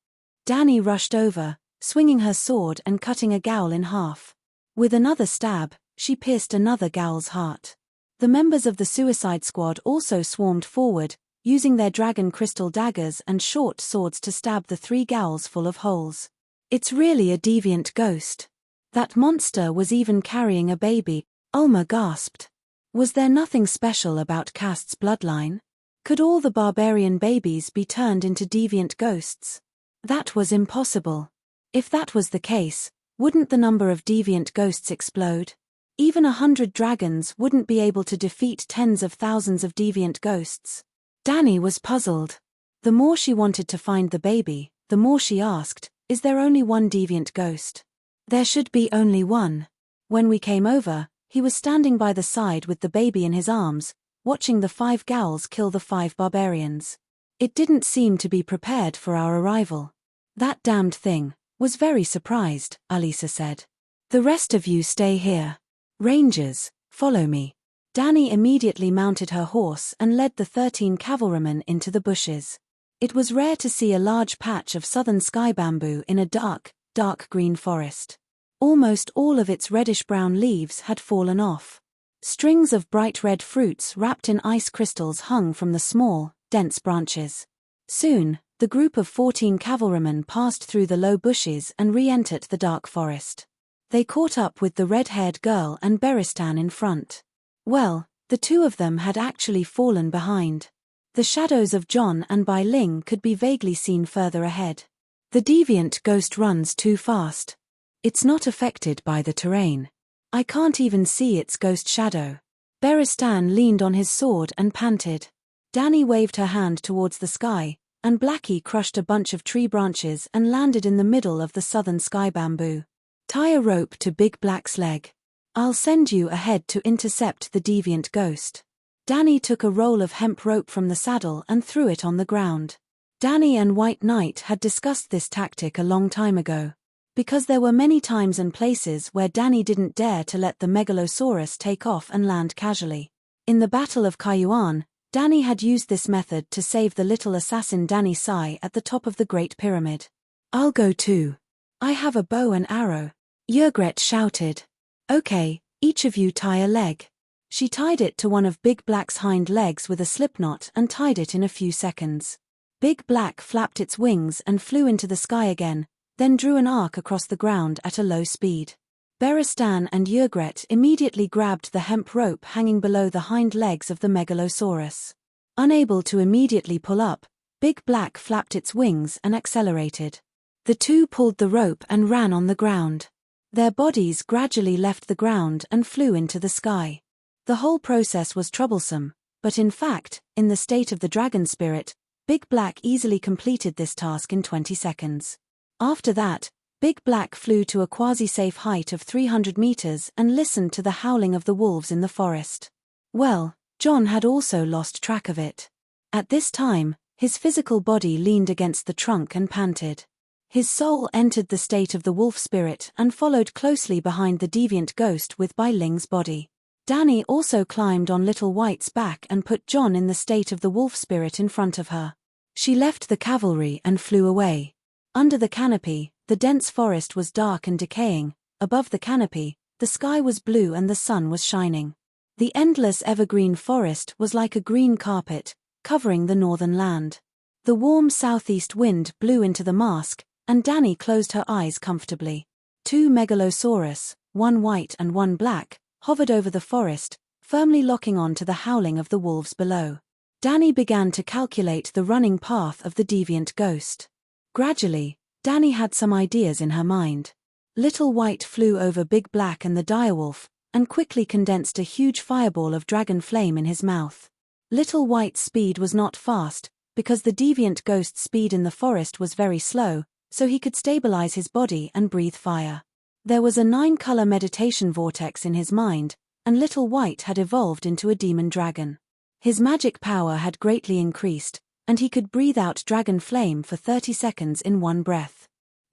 Dany rushed over, swinging her sword and cutting a ghoul in half. With another stab, she pierced another ghoul's heart. The members of the Suicide Squad also swarmed forward, using their dragon crystal daggers and short swords to stab the 3 ghouls full of holes. It's really a deviant ghost. That monster was even carrying a baby, Ulma gasped. Was there nothing special about Cast's bloodline? Could all the barbarian babies be turned into deviant ghosts? That was impossible. If that was the case, wouldn't the number of deviant ghosts explode? Even 100 dragons wouldn't be able to defeat tens of thousands of deviant ghosts. Dany was puzzled. The more she wanted to find the baby, the more she asked, is there only one deviant ghost? There should be only one. When we came over, he was standing by the side with the baby in his arms, watching the 5 ghouls kill the 5 barbarians. It didn't seem to be prepared for our arrival. That damned thing was very surprised, Alisa said. The rest of you stay here. Rangers, follow me. Dany immediately mounted her horse and led the 13 cavalrymen into the bushes. It was rare to see a large patch of southern sky bamboo in a dark, dark green forest. Almost all of its reddish-brown leaves had fallen off. Strings of bright red fruits wrapped in ice crystals hung from the small, dense branches. Soon, the group of 14 cavalrymen passed through the low bushes and re-entered the dark forest. They caught up with the red-haired girl and Beristan in front. Well, the 2 of them had actually fallen behind. The shadows of John and Bai Ling could be vaguely seen further ahead. The deviant ghost runs too fast. It's not affected by the terrain. I can't even see its ghost shadow. Beristan leaned on his sword and panted. Dany waved her hand towards the sky, and Blackie crushed a bunch of tree branches and landed in the middle of the southern sky bamboo. Tie a rope to Big Black's leg. I'll send you ahead to intercept the deviant ghost. Dany took a roll of hemp rope from the saddle and threw it on the ground. Dany and White Knight had discussed this tactic a long time ago. Because there were many times and places where Dany didn't dare to let the Megalosaurus take off and land casually. In the Battle of Kayuan, Dany had used this method to save the little assassin Dany Sai at the top of the Great Pyramid. I'll go too. I have a bow and arrow. Ygritte shouted. Okay, each of you tie a leg. She tied it to one of Big Black's hind legs with a slipknot and tied it in a few seconds. Big Black flapped its wings and flew into the sky again, then drew an arc across the ground at a low speed. Beristan and Ygritte immediately grabbed the hemp rope hanging below the hind legs of the Megalosaurus. Unable to immediately pull up, Big Black flapped its wings and accelerated. The 2 pulled the rope and ran on the ground. Their bodies gradually left the ground and flew into the sky. The whole process was troublesome, but in fact, in the state of the dragon spirit, Big Black easily completed this task in 20 seconds. After that, Big Black flew to a quasi-safe height of 300 meters and listened to the howling of the wolves in the forest. Well, John had also lost track of it. At this time, his physical body leaned against the trunk and panted. His soul entered the state of the wolf spirit and followed closely behind the deviant ghost with Bai Ling's body. Dany also climbed on Little White's back and put John in the state of the wolf spirit in front of her. She left the cavalry and flew away. Under the canopy, the dense forest was dark and decaying. Above the canopy, the sky was blue and the sun was shining. The endless evergreen forest was like a green carpet, covering the northern land. The warm southeast wind blew into the mask, and Dany closed her eyes comfortably. 2 Megalosaurus, one white and one black, hovered over the forest, firmly locking on to the howling of the wolves below. Dany began to calculate the running path of the deviant ghost. Gradually, Dany had some ideas in her mind. Little White flew over Big Black and the direwolf, and quickly condensed a huge fireball of dragon flame in his mouth. Little White's speed was not fast, because the deviant ghost's speed in the forest was very slow, so he could stabilize his body and breathe fire. There was a 9-color meditation vortex in his mind, and Little White had evolved into a demon dragon. His magic power had greatly increased, and he could breathe out dragon flame for 30 seconds in one breath.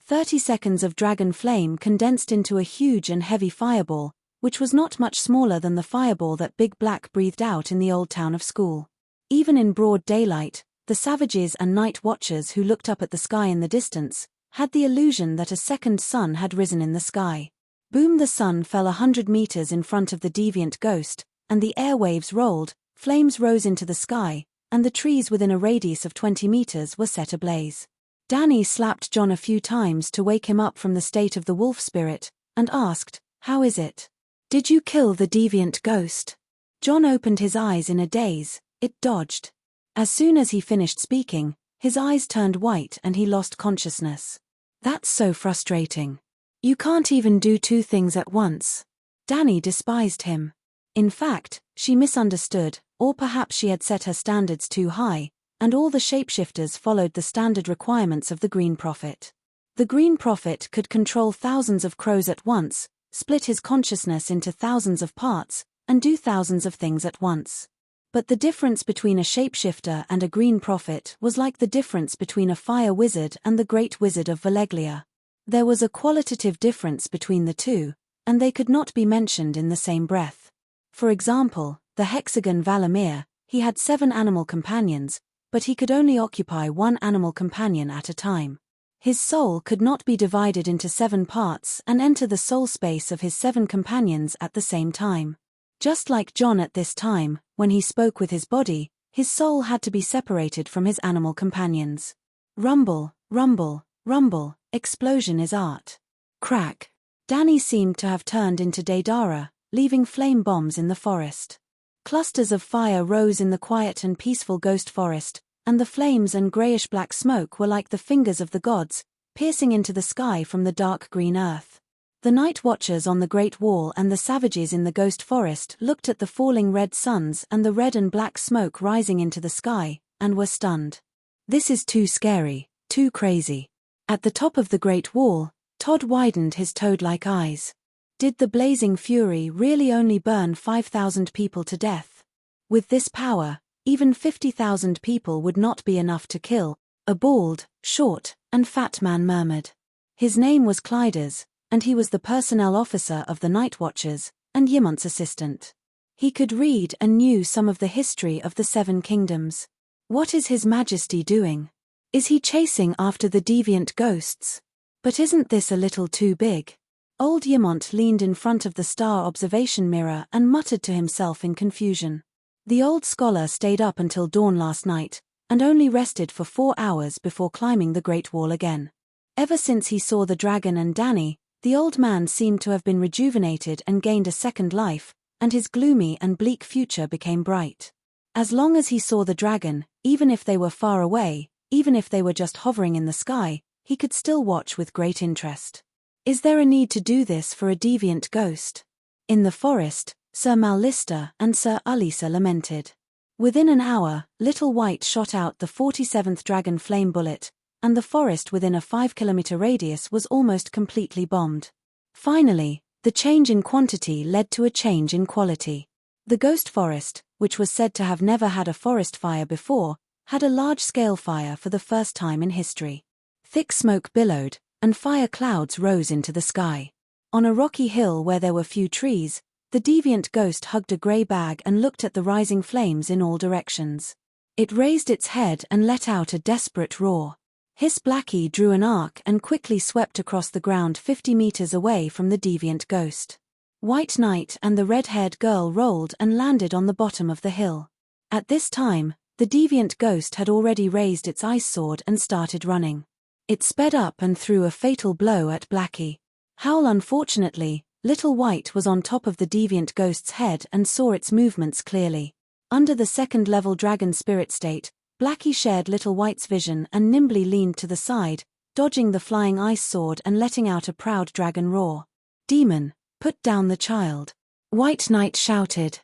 30 seconds of dragon flame condensed into a huge and heavy fireball, which was not much smaller than the fireball that Big Black breathed out in the old town of school. Even in broad daylight, the savages and night watchers who looked up at the sky in the distance had the illusion that a second sun had risen in the sky. Boom! The sun fell 100 meters in front of the deviant ghost, and the airwaves rolled, flames rose into the sky, and the trees within a radius of 20 meters were set ablaze. Danny slapped John a few times to wake him up from the state of the wolf spirit, and asked, "How is it? Did you kill the deviant ghost?" John opened his eyes in a daze. It dodged. As soon as he finished speaking, his eyes turned white and he lost consciousness. "That's so frustrating. You can't even do two things at once." Danny despised him. In fact, she misunderstood, or perhaps she had set her standards too high, and all the shapeshifters followed the standard requirements of the Green Prophet. The Green Prophet could control thousands of crows at once, split his consciousness into thousands of parts, and do thousands of things at once. But the difference between a shapeshifter and a Green Prophet was like the difference between a fire wizard and the Great Wizard of Valeglia. There was a qualitative difference between the two, and they could not be mentioned in the same breath. For example, the hexagon Valamir, he had 7 animal companions, but he could only occupy one animal companion at a time. His soul could not be divided into 7 parts and enter the soul space of his 7 companions at the same time. Just like John at this time, when he spoke with his body, his soul had to be separated from his animal companions. Rumble, rumble, rumble, explosion is art. Crack. Danny seemed to have turned into Daedara, leaving flame bombs in the forest. Clusters of fire rose in the quiet and peaceful ghost forest, and the flames and grayish-black smoke were like the fingers of the gods, piercing into the sky from the dark green earth. The night watchers on the Great Wall and the savages in the ghost forest looked at the falling red suns and the red and black smoke rising into the sky, and were stunned. "This is too scary, too crazy." At the top of the Great Wall, Todd widened his toad-like eyes. Did the blazing fury really only burn 5,000 people to death? With this power, even 50,000 people would not be enough to kill, a bald, short, and fat man murmured. His name was Clydes, and he was the personnel officer of the Night Watchers, and Yimont's assistant. He could read and knew some of the history of the 7 kingdoms. What is His Majesty doing? Is he chasing after the deviant ghosts? But isn't this a little too big? Old Yimont leaned in front of the star observation mirror and muttered to himself in confusion. The old scholar stayed up until dawn last night, and only rested for 4 hours before climbing the Great Wall again. Ever since he saw the dragon and Danny, the old man seemed to have been rejuvenated and gained a second life, and his gloomy and bleak future became bright. As long as he saw the dragon, even if they were far away, even if they were just hovering in the sky, he could still watch with great interest. Is there a need to do this for a deviant ghost? In the forest, Sir Mallister and Sir Ulisa lamented. Within an hour, Little White shot out the 47th dragon flame bullet, and the forest within a 5-kilometer radius was almost completely bombed. Finally, the change in quantity led to a change in quality. The ghost forest, which was said to have never had a forest fire before, had a large-scale fire for the first time in history. Thick smoke billowed, and fire clouds rose into the sky. On a rocky hill where there were few trees, the deviant ghost hugged a grey bag and looked at the rising flames in all directions. It raised its head and let out a desperate roar. Hiss Blackie drew an arc and quickly swept across the ground 50 meters away from the deviant ghost. White Knight and the red-haired girl rolled and landed on the bottom of the hill. At this time, the deviant ghost had already raised its ice sword and started running. It sped up and threw a fatal blow at Blackie. Howl. Unfortunately, Little White was on top of the deviant ghost's head and saw its movements clearly. Under the second-level dragon spirit state, Blackie shared Little White's vision and nimbly leaned to the side, dodging the flying ice sword and letting out a proud dragon roar. "Demon, put down the child," White Knight shouted.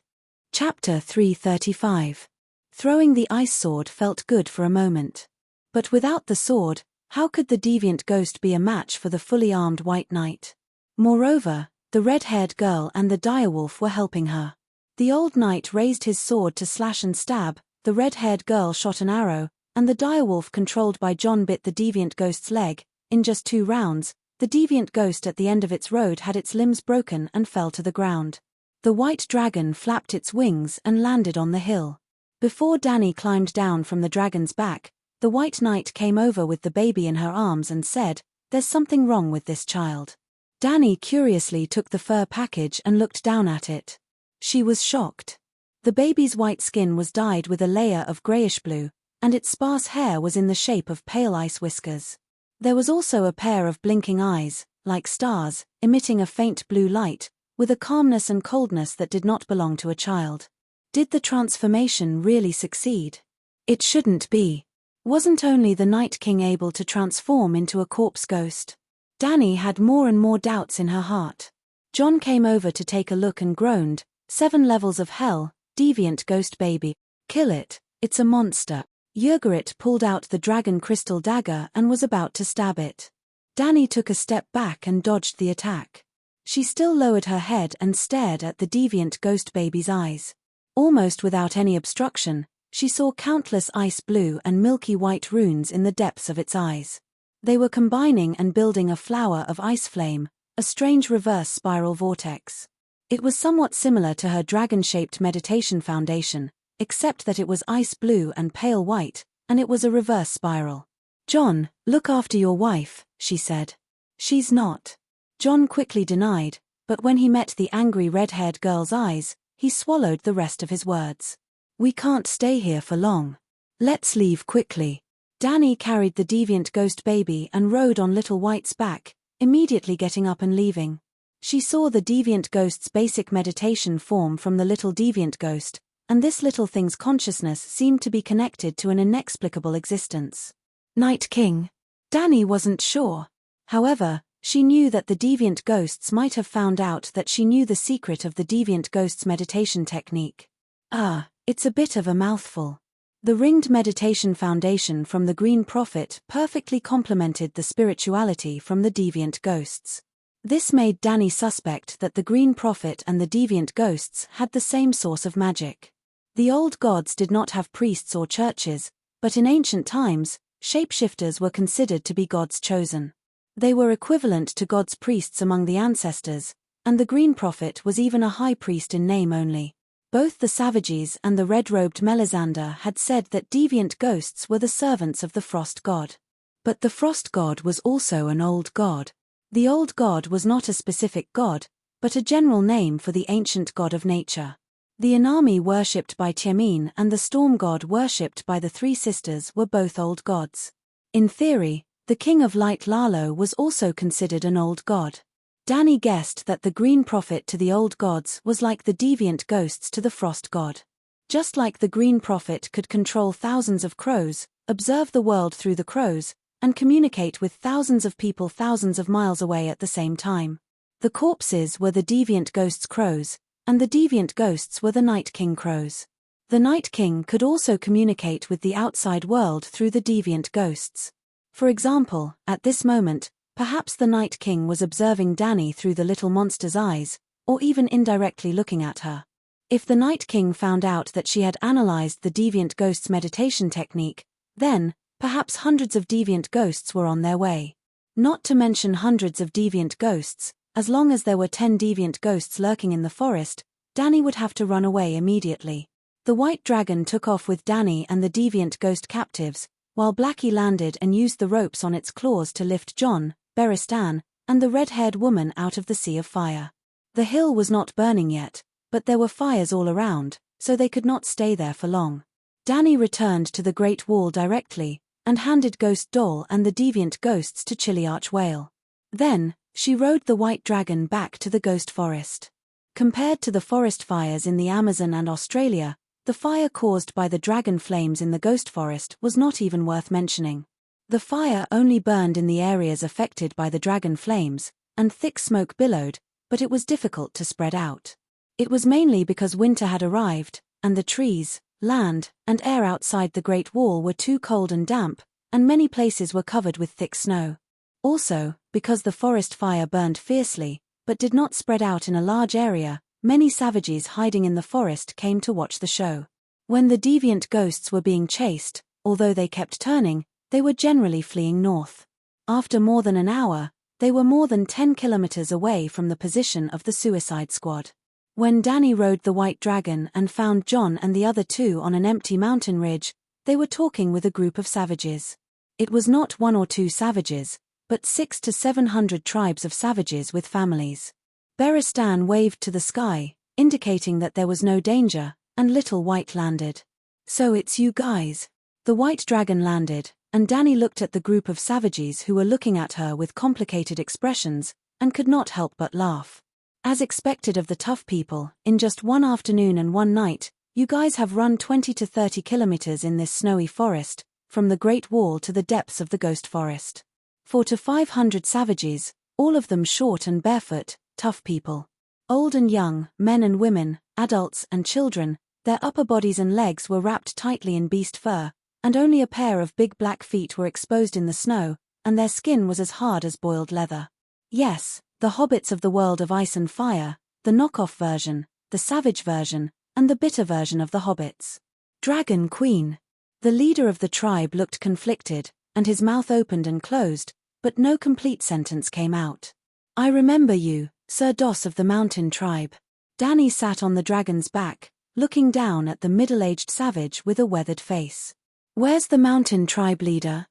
Chapter 335. Throwing the ice sword felt good for a moment. But without the sword, how could the deviant ghost be a match for the fully armed White Knight? Moreover, the red-haired girl and the direwolf were helping her. The old knight raised his sword to slash and stab, the red-haired girl shot an arrow, and the direwolf controlled by John bit the deviant ghost's leg, In just 2 rounds, the deviant ghost at the end of its road had its limbs broken and fell to the ground. The white dragon flapped its wings and landed on the hill. Before Dani climbed down from the dragon's back, the White Knight came over with the baby in her arms and said, "There's something wrong with this child." Dani curiously took the fur package and looked down at it. She was shocked. The baby's white skin was dyed with a layer of grayish-blue, and its sparse hair was in the shape of pale ice whiskers. There was also a pair of blinking eyes, like stars, emitting a faint blue light, with a calmness and coldness that did not belong to a child. Did the transformation really succeed? It shouldn't be. Wasn't only the Night King able to transform into a corpse ghost? Dani had more and more doubts in her heart. John came over to take a look and groaned, 7 levels of hell, deviant ghost baby. Kill it, it's a monster. Yurgarit pulled out the dragon crystal dagger and was about to stab it. Dani took a step back and dodged the attack. She still lowered her head and stared at the deviant ghost baby's eyes. Almost without any obstruction, she saw countless ice blue and milky white runes in the depths of its eyes. They were combining and building a flower of ice flame, a strange reverse spiral vortex. It was somewhat similar to her dragon-shaped meditation foundation, except that it was ice blue and pale white, and it was a reverse spiral. "John, look after your wife," she said. "She's not." John quickly denied, but when he met the angry red-haired girl's eyes, he swallowed the rest of his words. "We can't stay here for long. Let's leave quickly." Dani carried the deviant ghost baby and rode on Little White's back, immediately getting up and leaving. She saw the deviant ghost's basic meditation form from the little deviant ghost, and this little thing's consciousness seemed to be connected to an inexplicable existence. Night King? Dani wasn't sure. However, she knew that the deviant ghosts might have found out that she knew the secret of the deviant ghost's meditation technique. It's a bit of a mouthful. The ringed meditation foundation from the Green Prophet perfectly complemented the spirituality from the deviant ghosts. This made Dani suspect that the Green Prophet and the deviant ghosts had the same source of magic. The old gods did not have priests or churches, but in ancient times, shapeshifters were considered to be God's chosen. They were equivalent to God's priests among the ancestors, and the Green Prophet was even a high priest in name only. Both the Savages and the red-robed Melisandre had said that deviant ghosts were the servants of the Frost God. But the Frost God was also an old god. The old god was not a specific god, but a general name for the ancient god of nature. The Inami worshipped by Tiemin and the storm god worshipped by the Three Sisters were both old gods. In theory, the king of light Lalo was also considered an old god. Dani guessed that the Green Prophet to the old gods was like the deviant ghosts to the Frost God. Just like the Green Prophet could control thousands of crows, observe the world through the crows, and communicate with thousands of people thousands of miles away at the same time. The corpses were the deviant ghosts' crows, and the deviant ghosts were the Night King crows. The Night King could also communicate with the outside world through the deviant ghosts. For example, at this moment, perhaps the Night King was observing Dani through the little monster's eyes, or even indirectly looking at her. If the Night King found out that she had analyzed the deviant ghost's meditation technique, then, perhaps hundreds of deviant ghosts were on their way. Not to mention hundreds of deviant ghosts, as long as there were 10 deviant ghosts lurking in the forest, Dani would have to run away immediately. The white dragon took off with Dani and the deviant ghost captives, while Blackie landed and used the ropes on its claws to lift John, Beristan, and the red-haired woman out of the sea of fire. The hill was not burning yet, but there were fires all around, so they could not stay there for long. Dani returned to the Great Wall directly, and handed Ghost Doll and the deviant ghosts to Chiliarch Whale. Then, she rode the white dragon back to the ghost forest. Compared to the forest fires in the Amazon and Australia, the fire caused by the dragon flames in the ghost forest was not even worth mentioning. The fire only burned in the areas affected by the dragon flames, and thick smoke billowed, but it was difficult to spread out. It was mainly because winter had arrived, and the trees, land, and air outside the Great Wall were too cold and damp, and many places were covered with thick snow. Also, because the forest fire burned fiercely, but did not spread out in a large area, many savages hiding in the forest came to watch the show. When the deviant ghosts were being chased, although they kept turning, they were generally fleeing north. After more than an hour, they were more than 10 kilometers away from the position of the suicide squad. When Danny rode the white dragon and found John and the other two on an empty mountain ridge, they were talking with a group of savages. It was not one or two savages, but 600 to 700 tribes of savages with families. Beristan waved to the sky, indicating that there was no danger, and Little White landed. "So it's you guys." The white dragon landed, and Danny looked at the group of savages who were looking at her with complicated expressions, and could not help but laugh. As expected of the tough people, in just one afternoon and one night, you guys have run 20 to 30 kilometers in this snowy forest, from the Great Wall to the depths of the Ghost Forest. 400 to 500 savages, all of them short and barefoot, tough people. Old and young, men and women, adults and children, their upper bodies and legs were wrapped tightly in beast fur, and only a pair of big black feet were exposed in the snow, and their skin was as hard as boiled leather. Yes, the hobbits of the world of ice and fire, the knockoff version, the savage version, and the bitter version of the hobbits. Dragon Queen. The leader of the tribe looked conflicted, and his mouth opened and closed, but no complete sentence came out. "I remember you, Sir Dos of the Mountain Tribe." Danny sat on the dragon's back, looking down at the middle-aged savage with a weathered face. "Where's the Mountain Tribe leader?"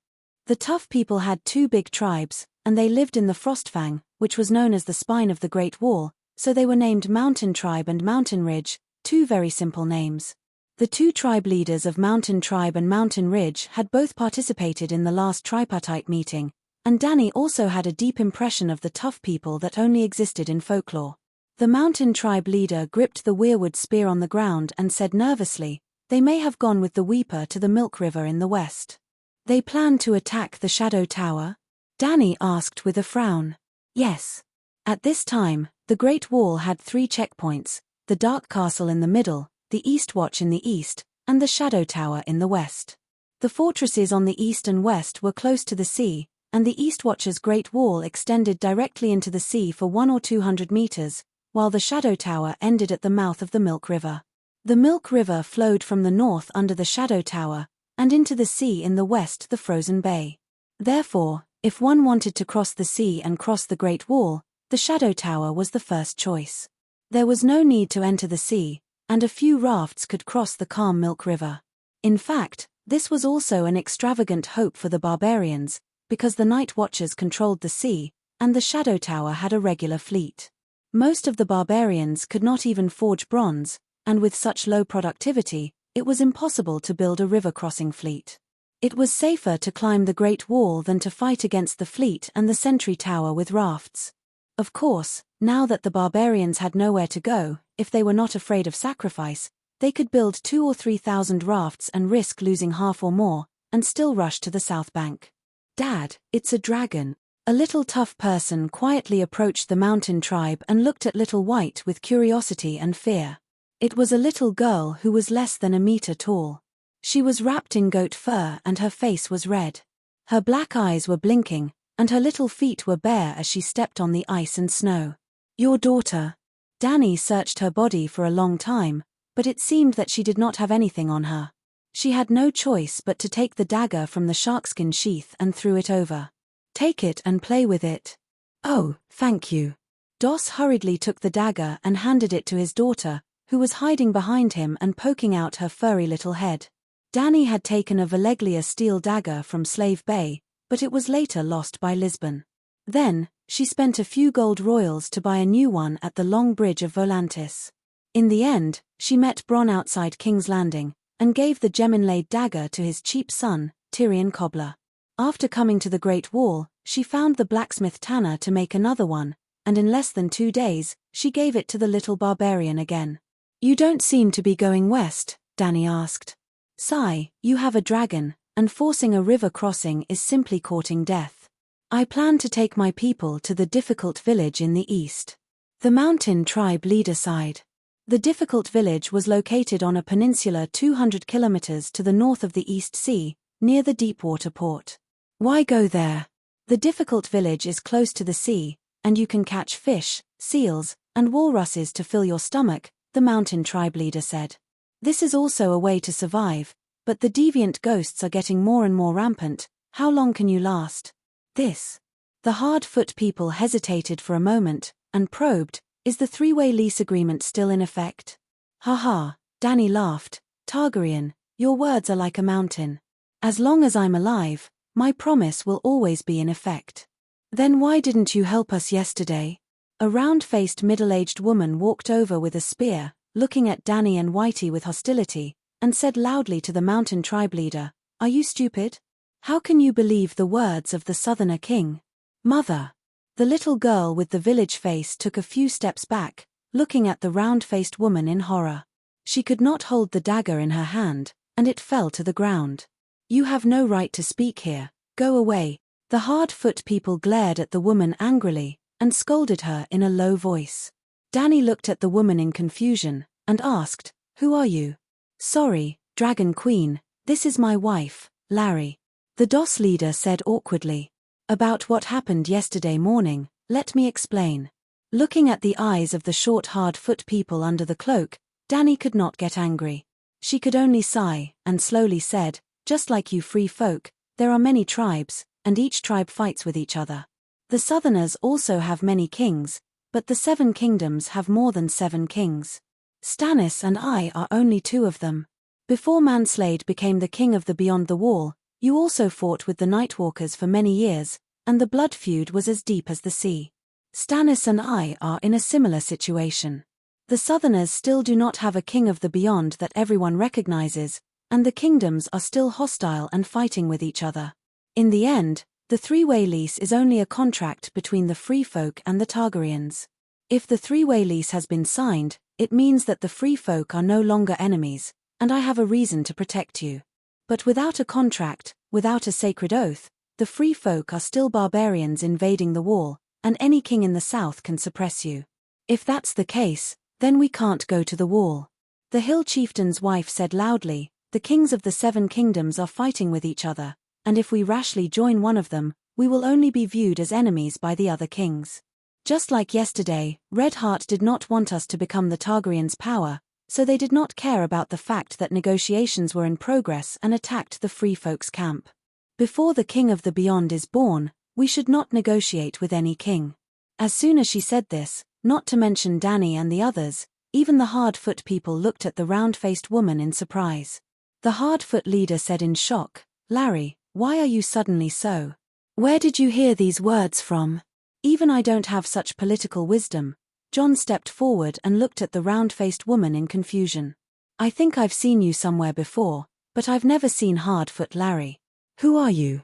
The tough people had two big tribes, and they lived in the Frostfang, which was known as the spine of the Great Wall, so they were named Mountain Tribe and Mountain Ridge, two very simple names. The two tribe leaders of Mountain Tribe and Mountain Ridge had both participated in the last tripartite meeting, and Danny also had a deep impression of the tough people that only existed in folklore. The Mountain Tribe leader gripped the weirwood spear on the ground and said nervously, "They may have gone with the Weeper to the Milk River in the west." "They plan to attack the Shadow Tower?" Danny asked with a frown. "Yes." At this time, the Great Wall had 3 checkpoints, the Dark Castle in the middle, the East Watch in the east, and the Shadow Tower in the west. The fortresses on the east and west were close to the sea, and the East Watch's Great Wall extended directly into the sea for 100 or 200 meters, while the Shadow Tower ended at the mouth of the Milk River. The Milk River flowed from the north under the Shadow Tower, and into the sea in the west the Frozen Bay. Therefore, if one wanted to cross the sea and cross the Great Wall, the Shadow Tower was the first choice. There was no need to enter the sea, and a few rafts could cross the calm Milk River. In fact, this was also an extravagant hope for the barbarians, because the Night Watchers controlled the sea, and the Shadow Tower had a regular fleet. Most of the barbarians could not even forge bronze, and with such low productivity, it was impossible to build a river-crossing fleet. It was safer to climb the Great Wall than to fight against the fleet and the Sentry Tower with rafts. Of course, now that the barbarians had nowhere to go, if they were not afraid of sacrifice, they could build 2,000 or 3,000 rafts and risk losing half or more, and still rush to the south bank. "Dad, it's a dragon." A little tough person quietly approached the Mountain Tribe and looked at Little White with curiosity and fear. It was a little girl who was less than a meter tall. She was wrapped in goat fur and her face was red. Her black eyes were blinking, and her little feet were bare as she stepped on the ice and snow. "Your daughter." Danny searched her body for a long time, but it seemed that she did not have anything on her. She had no choice but to take the dagger from the sharkskin sheath and threw it over. "Take it and play with it." "Oh, thank you." Dos hurriedly took the dagger and handed it to his daughter, who was hiding behind him and poking out her furry little head. Danny had taken a Valeglia steel dagger from Slave Bay, but it was later lost by Lisbon. Then, she spent a few gold royals to buy a new one at the Long Bridge of Volantis. In the end, she met Bronn outside King's Landing, and gave the gem-inlaid dagger to his cheap son, Tyrion Cobbler. After coming to the Great Wall, she found the blacksmith Tanner to make another one, and in less than 2 days, she gave it to the little barbarian again. "You don't seem to be going west," Danny asked. "Sigh, you have a dragon, and forcing a river crossing is simply courting death. I plan to take my people to the difficult village in the east." The Mountain Tribe leader sighed. The difficult village was located on a peninsula 200 kilometers to the north of the East Sea, near the Deepwater port. "Why go there? The difficult village is close to the sea, and you can catch fish, seals, and walruses to fill your stomach," the Mountain Tribe leader said. "This is also a way to survive, but the deviant ghosts are getting more and more rampant. How long can you last?" This. The hard-foot people hesitated for a moment, and probed, is the three-way lease agreement still in effect? Ha, Danny laughed. Targaryen, your words are like a mountain. As long as I'm alive, my promise will always be in effect. Then why didn't you help us yesterday? A round-faced middle-aged woman walked over with a spear, looking at Danny and Whitey with hostility, and said loudly to the mountain tribe leader, "Are you stupid? How can you believe the words of the Southerner king? Mother." The little girl with the village face took a few steps back, looking at the round-faced woman in horror. She could not hold the dagger in her hand, and it fell to the ground. "You have no right to speak here, go away." The hard-foot people glared at the woman angrily, and scolded her in a low voice. Danny looked at the woman in confusion, and asked, "Who are you?" "Sorry, Dragon Queen, this is my wife, Larry," the DOS leader said awkwardly. "About what happened yesterday morning, let me explain." Looking at the eyes of the short hard-foot people under the cloak, Danny could not get angry. She could only sigh, and slowly said, "Just like you free folk, there are many tribes, and each tribe fights with each other. The Southerners also have many kings, but the 7 kingdoms have more than 7 kings. Stannis and I are only 2 of them. Before Manslade became the king of the Beyond the Wall, you also fought with the Nightwalkers for many years, and the blood feud was as deep as the sea. Stannis and I are in a similar situation. The Southerners still do not have a king of the Beyond that everyone recognizes, and the kingdoms are still hostile and fighting with each other. In the end, the three-way lease is only a contract between the free folk and the Targaryens. If the three-way lease has been signed, it means that the free folk are no longer enemies, and I have a reason to protect you. But without a contract, without a sacred oath, the free folk are still barbarians invading the wall, and any king in the south can suppress you. If that's the case, then we can't go to the wall." The hill chieftain's wife said loudly, "The kings of the 7 kingdoms are fighting with each other, and if we rashly join one of them, we will only be viewed as enemies by the other kings. Just like yesterday, Redheart did not want us to become the Targaryens' power, so they did not care about the fact that negotiations were in progress and attacked the free folks' camp. Before the king of the Beyond is born, we should not negotiate with any king." As soon as she said this, not to mention Danny and the others, even the hard-foot people looked at the round-faced woman in surprise. The hard-foot leader said in shock, "Larry, why are you suddenly so? Where did you hear these words from? Even I don't have such political wisdom." Jon stepped forward and looked at the round-faced woman in confusion. "I think I've seen you somewhere before, but I've never seen Hardfoot Larry. Who are you?"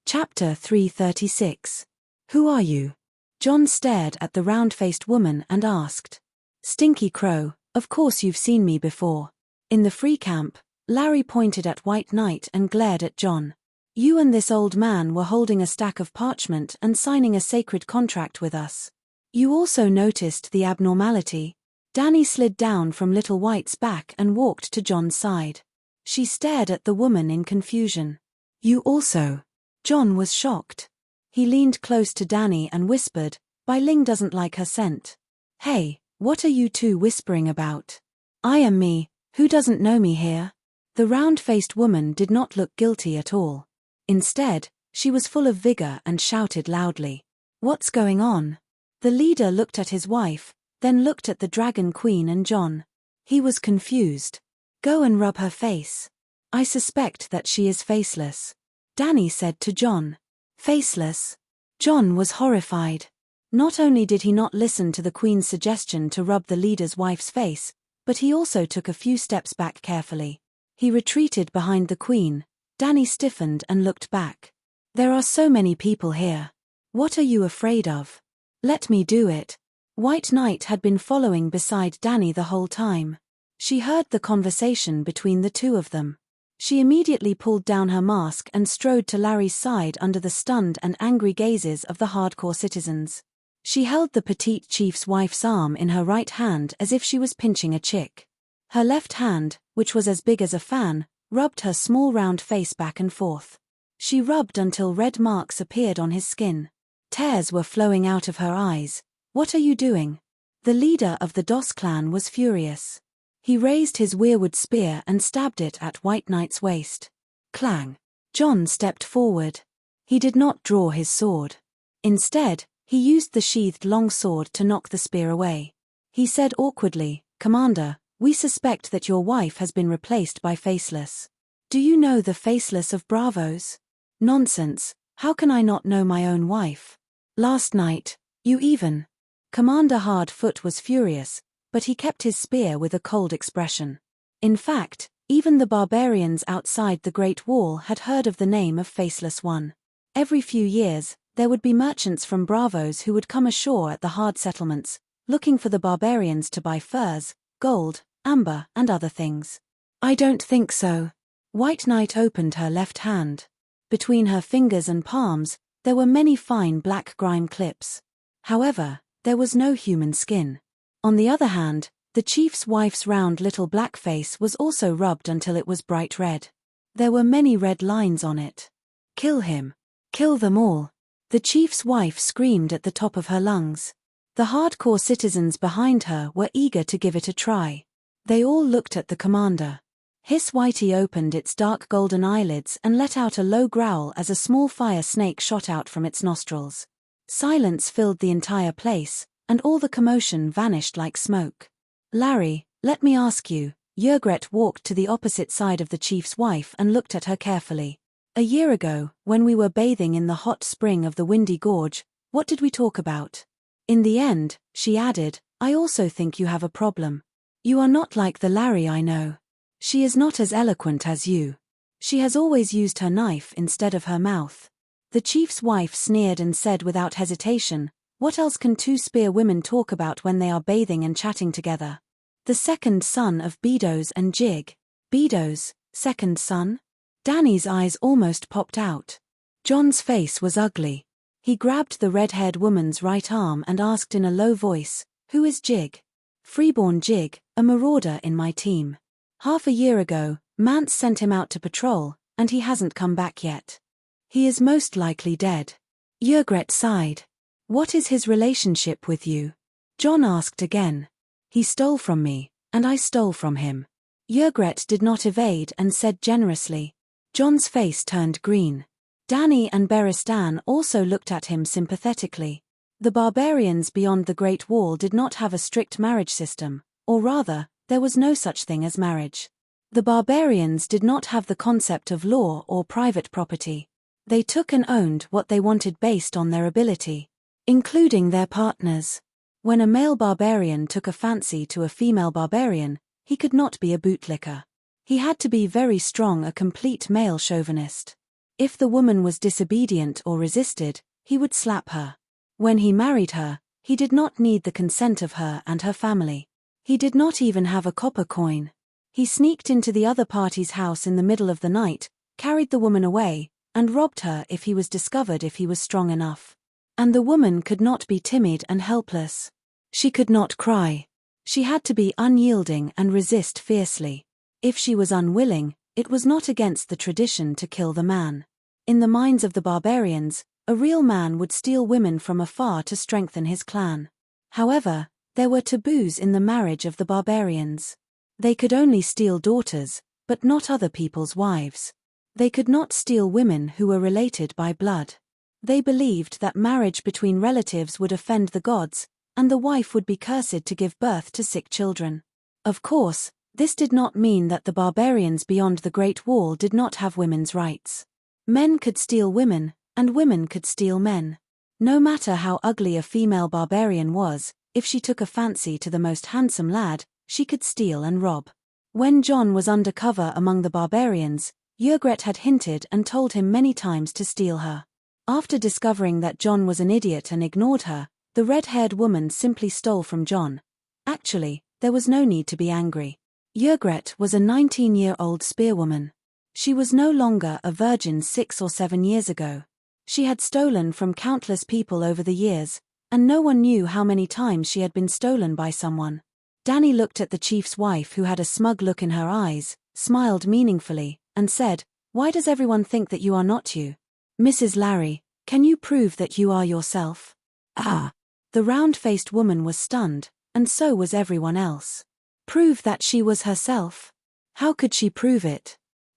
Chapter 336. Who are you? Jon stared at the round-faced woman and asked. "Stinky Crow, of course you've seen me before." In the free camp, Larry pointed at White Knight and glared at Jon. "You and this old man were holding a stack of parchment and signing a sacred contract with us. You also noticed the abnormality." Danny slid down from Little White's back and walked to Jon's side. She stared at the woman in confusion. "You also?" Jon was shocked. He leaned close to Danny and whispered, "Bai Ling doesn't like her scent." "Hey, what are you two whispering about? I am me, who doesn't know me here?" The round-faced woman did not look guilty at all. Instead, she was full of vigor and shouted loudly. "What's going on?" The leader looked at his wife, then looked at the Dragon Queen and Jon. He was confused. "Go and rub her face. I suspect that she is faceless," Danny said to Jon. "Faceless?" Jon was horrified. Not only did he not listen to the Queen's suggestion to rub the leader's wife's face, but he also took a few steps back carefully. He retreated behind the Queen. Danny stiffened and looked back. "There are so many people here. What are you afraid of? Let me do it." White Knight had been following beside Danny the whole time. She heard the conversation between the two of them. She immediately pulled down her mask and strode to Larry's side under the stunned and angry gazes of the hardcore citizens. She held the petite chief's wife's arm in her right hand as if she was pinching a chick. Her left hand, which was as big as a fan, rubbed her small round face back and forth. She rubbed until red marks appeared on his skin. Tears were flowing out of her eyes. "What are you doing?" The leader of the Doss clan was furious. He raised his weirwood spear and stabbed it at White Knight's waist. Clang! Jon stepped forward. He did not draw his sword. Instead, he used the sheathed long sword to knock the spear away. He said awkwardly, "Commander, we suspect that your wife has been replaced by Faceless. Do you know the Faceless of Bravos?" "Nonsense, how can I not know my own wife? Last night, you even..." Commander Hardfoot was furious, but he kept his spear with a cold expression. In fact, even the barbarians outside the Great Wall had heard of the name of Faceless One. Every few years, there would be merchants from Bravos who would come ashore at the hard settlements, looking for the barbarians to buy furs, gold, amber, and other things. "I don't think so." White Knight opened her left hand. Between her fingers and palms, there were many fine black grime clips. However, there was no human skin. On the other hand, the chief's wife's round little black face was also rubbed until it was bright red. There were many red lines on it. "Kill him. Kill them all." The chief's wife screamed at the top of her lungs. The hardcore citizens behind her were eager to give it a try. They all looked at the commander. Hiss Whitey opened its dark golden eyelids and let out a low growl as a small fire snake shot out from its nostrils. Silence filled the entire place, and all the commotion vanished like smoke. "Larry, let me ask you." Yrgret walked to the opposite side of the chief's wife and looked at her carefully. "A year ago, when we were bathing in the hot spring of the Windy Gorge, what did we talk about? In the end," she added, "I also think you have a problem. You are not like the Larry I know. She is not as eloquent as you. She has always used her knife instead of her mouth." The chief's wife sneered and said without hesitation, "What else can two spear women talk about when they are bathing and chatting together?" "The second son of Bedos and Jig." "Bedos, second son?" Danny's eyes almost popped out. John's face was ugly. He grabbed the red-haired woman's right arm and asked in a low voice, "Who is Jig?" "Freeborn Jig, a marauder in my team. Half a year ago, Mance sent him out to patrol, and he hasn't come back yet. He is most likely dead." Yrgret sighed. "What is his relationship with you?" John asked again. "He stole from me, and I stole from him." Yrgret did not evade and said generously. John's face turned green. Danny and Beristan also looked at him sympathetically. The barbarians beyond the Great Wall did not have a strict marriage system, or rather, there was no such thing as marriage. The barbarians did not have the concept of law or private property. They took and owned what they wanted based on their ability, including their partners. When a male barbarian took a fancy to a female barbarian, he could not be a bootlicker. He had to be very strong, a complete male chauvinist. If the woman was disobedient or resisted, he would slap her. When he married her, he did not need the consent of her and her family. He did not even have a copper coin. He sneaked into the other party's house in the middle of the night, carried the woman away, and robbed her if he was discovered if he was strong enough. And the woman could not be timid and helpless. She could not cry. She had to be unyielding and resist fiercely. If she was unwilling, it was not against the tradition to kill the man. In the minds of the barbarians, a real man would steal women from afar to strengthen his clan. However, there were taboos in the marriage of the barbarians. They could only steal daughters, but not other people's wives. They could not steal women who were related by blood. They believed that marriage between relatives would offend the gods, and the wife would be cursed to give birth to sick children. Of course, this did not mean that the barbarians beyond the Great Wall did not have women's rights. Men could steal women, and women could steal men. No matter how ugly a female barbarian was, if she took a fancy to the most handsome lad, she could steal and rob. When John was undercover among the barbarians, Yrgret had hinted and told him many times to steal her. After discovering that John was an idiot and ignored her, the red-haired woman simply stole from John. Actually, there was no need to be angry. Yrgret was a 19-year-old spearwoman. She was no longer a virgin 6 or 7 years ago. She had stolen from countless people over the years, and no one knew how many times she had been stolen by someone. Danny looked at the chief's wife, who had a smug look in her eyes, smiled meaningfully, and said, "Why does everyone think that you are not you? Mrs. Larry, can you prove that you are yourself?" "Ah." The round-faced woman was stunned, and so was everyone else. Prove that she was herself? How could she prove it?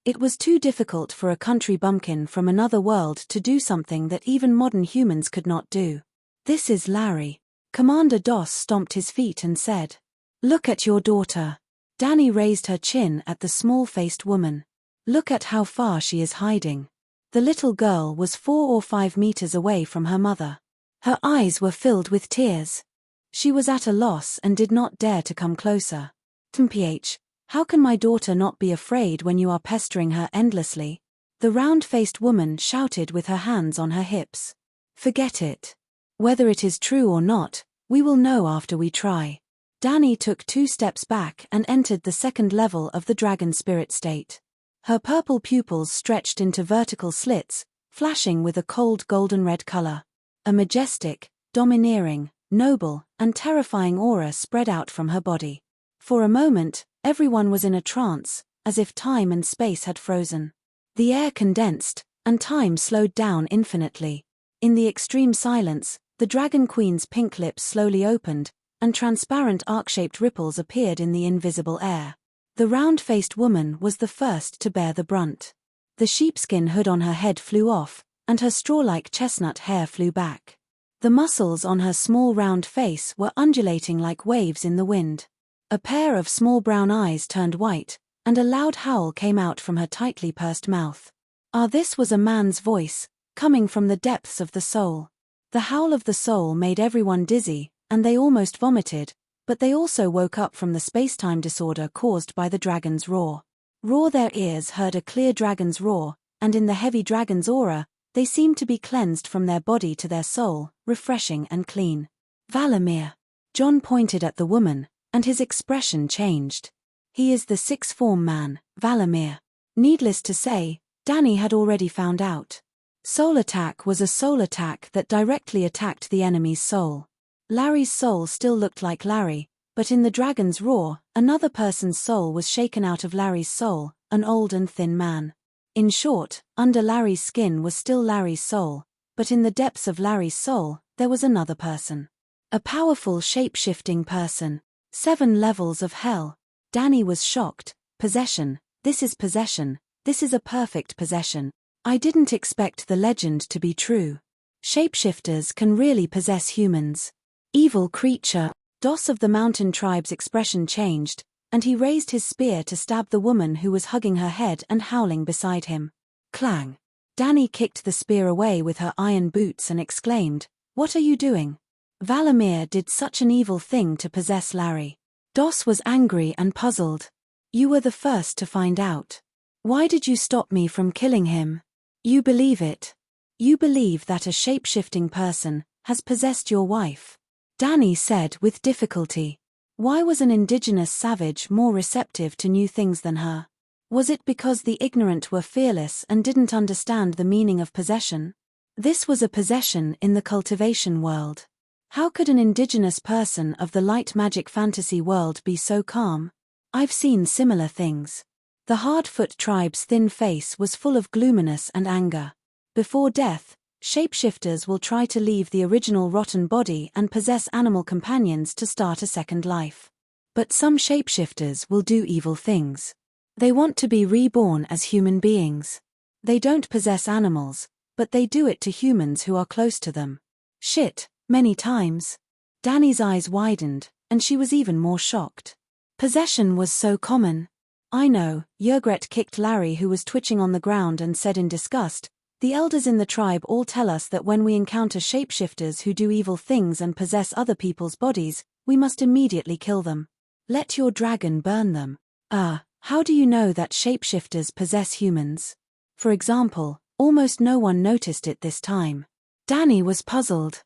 It was too difficult for a country bumpkin from another world to do something that even modern humans could not do. This is Larry. Commander Doss stomped his feet and said, "Look at your daughter." Danny raised her chin at the small-faced woman. "Look at how far she is hiding." The little girl was 4 or 5 meters away from her mother. Her eyes were filled with tears. She was at a loss and did not dare to come closer. "Mph, how can my daughter not be afraid when you are pestering her endlessly?" The round-faced woman shouted with her hands on her hips. "Forget it. Whether it is true or not, we will know after we try." Danny took 2 steps back and entered the second level of the dragon spirit state. Her purple pupils stretched into vertical slits, flashing with a cold golden-red color. A majestic, domineering, noble, and terrifying aura spread out from her body. For a moment, everyone was in a trance, as if time and space had frozen. The air condensed, and time slowed down infinitely. In the extreme silence, the Dragon Queen's pink lips slowly opened, and transparent arc-shaped ripples appeared in the invisible air. The round-faced woman was the first to bear the brunt. The sheepskin hood on her head flew off, and her straw-like chestnut hair flew back. The muscles on her small round face were undulating like waves in the wind. A pair of small brown eyes turned white, and a loud howl came out from her tightly pursed mouth. This was a man's voice, coming from the depths of the soul. The howl of the soul made everyone dizzy, and they almost vomited, but they also woke up from the space-time disorder caused by the dragon's roar. Their ears heard a clear dragon's roar, and in the heavy dragon's aura, they seemed to be cleansed from their body to their soul, refreshing and clean. "Valamir." John pointed at the woman, and his expression changed. "He is the sixth-form man, Valamir." Needless to say, Danny had already found out. Soul attack was a soul attack that directly attacked the enemy's soul. Larry's soul still looked like Larry, but in the dragon's roar, another person's soul was shaken out of Larry's soul, an old and thin man. In short, under Larry's skin was still Larry's soul, but in the depths of Larry's soul, there was another person. A powerful shape-shifting person. 7 levels of hell. Danny was shocked. Possession. This is possession. This is a perfect possession. I didn't expect the legend to be true. Shapeshifters can really possess humans. Evil creature. Doss of the mountain tribe's expression changed, and he raised his spear to stab the woman who was hugging her head and howling beside him. Clang. Danny kicked the spear away with her iron boots and exclaimed, "What are you doing?" Valamir did such an evil thing to possess Larry. Doss was angry and puzzled. "You were the first to find out. Why did you stop me from killing him? You believe it. You believe that a shape-shifting person has possessed your wife." Danny said with difficulty. Why was an indigenous savage more receptive to new things than her? Was it because the ignorant were fearless and didn't understand the meaning of possession? This was a possession in the cultivation world. How could an indigenous person of the light magic fantasy world be so calm? I've seen similar things. The Hardfoot tribe's thin face was full of gloominess and anger. Before death, shapeshifters will try to leave the original rotten body and possess animal companions to start a second life. But some shapeshifters will do evil things. They want to be reborn as human beings. They don't possess animals, but they do it to humans who are close to them. Shit. Many times. Danny's eyes widened, and she was even more shocked. Possession was so common. "I know," Yurgret kicked Larry, who was twitching on the ground, and said in disgust, "The elders in the tribe all tell us that when we encounter shapeshifters who do evil things and possess other people's bodies, we must immediately kill them. Let your dragon burn them." How do you know that shapeshifters possess humans? For example, almost no one noticed it this time. Danny was puzzled.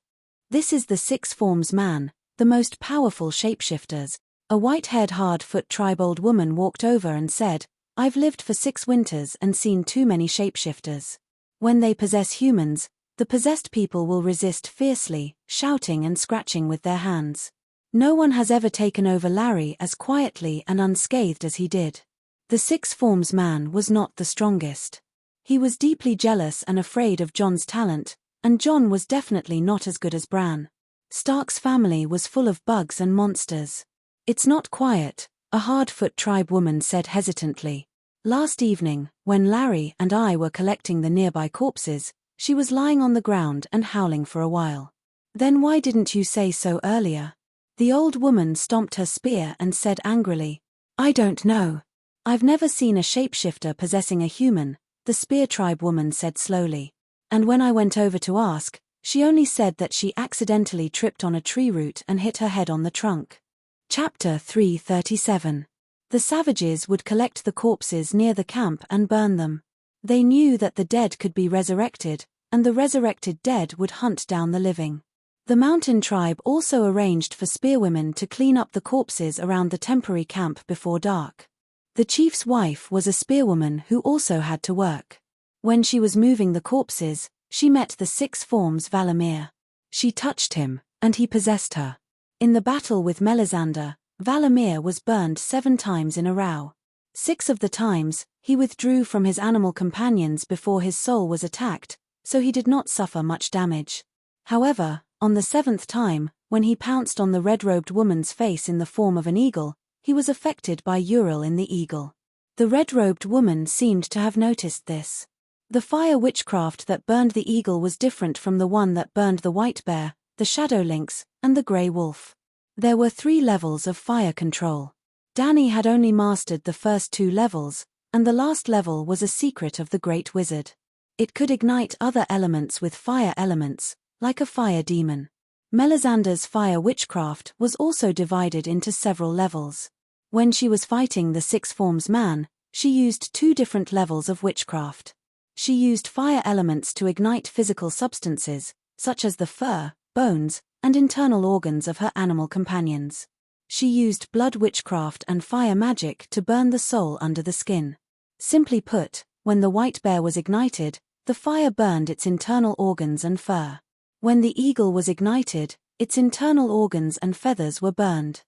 This is the Six Forms man, the most powerful shapeshifters. A white-haired Hardfoot tribe old woman walked over and said, "I've lived for 6 winters and seen too many shapeshifters. When they possess humans, the possessed people will resist fiercely, shouting and scratching with their hands. No one has ever taken over Larry as quietly and unscathed as he did." The Six Forms man was not the strongest. He was deeply jealous and afraid of John's talent, and John was definitely not as good as Bran. Stark's family was full of bugs and monsters. "It's not quiet," a Hardfoot tribe woman said hesitantly. Last evening, when Larry and I were collecting the nearby corpses, she was lying on the ground and howling for a while. Then why didn't you say so earlier? The old woman stomped her spear and said angrily, I don't know. I've never seen a shapeshifter possessing a human, the spear tribe woman said slowly. And when I went over to ask, she only said that she accidentally tripped on a tree root and hit her head on the trunk. Chapter 337. The savages would collect the corpses near the camp and burn them. They knew that the dead could be resurrected, and the resurrected dead would hunt down the living. The mountain tribe also arranged for spearwomen to clean up the corpses around the temporary camp before dark. The chief's wife was a spearwoman who also had to work. When she was moving the corpses, she met the six forms Valamir. She touched him, and he possessed her. In the battle with Melisandre, Valamir was burned 7 times in a row. 6 of the times, he withdrew from his animal companions before his soul was attacked, so he did not suffer much damage. However, on the 7th time, when he pounced on the red-robed woman's face in the form of an eagle, he was affected by Uriel in the eagle. The red-robed woman seemed to have noticed this. The fire witchcraft that burned the eagle was different from the one that burned the white bear, the shadow lynx, and the grey wolf. There were 3 levels of fire control. Dany had only mastered the first 2 levels, and the last level was a secret of the Great Wizard. It could ignite other elements with fire elements, like a fire demon. Melisandre's fire witchcraft was also divided into several levels. When she was fighting the 6 forms man, she used 2 different levels of witchcraft. She used fire elements to ignite physical substances, such as the fur, bones, and internal organs of her animal companions. She used blood witchcraft and fire magic to burn the soul under the skin. Simply put, when the white bear was ignited, the fire burned its internal organs and fur. When the eagle was ignited, its internal organs and feathers were burned.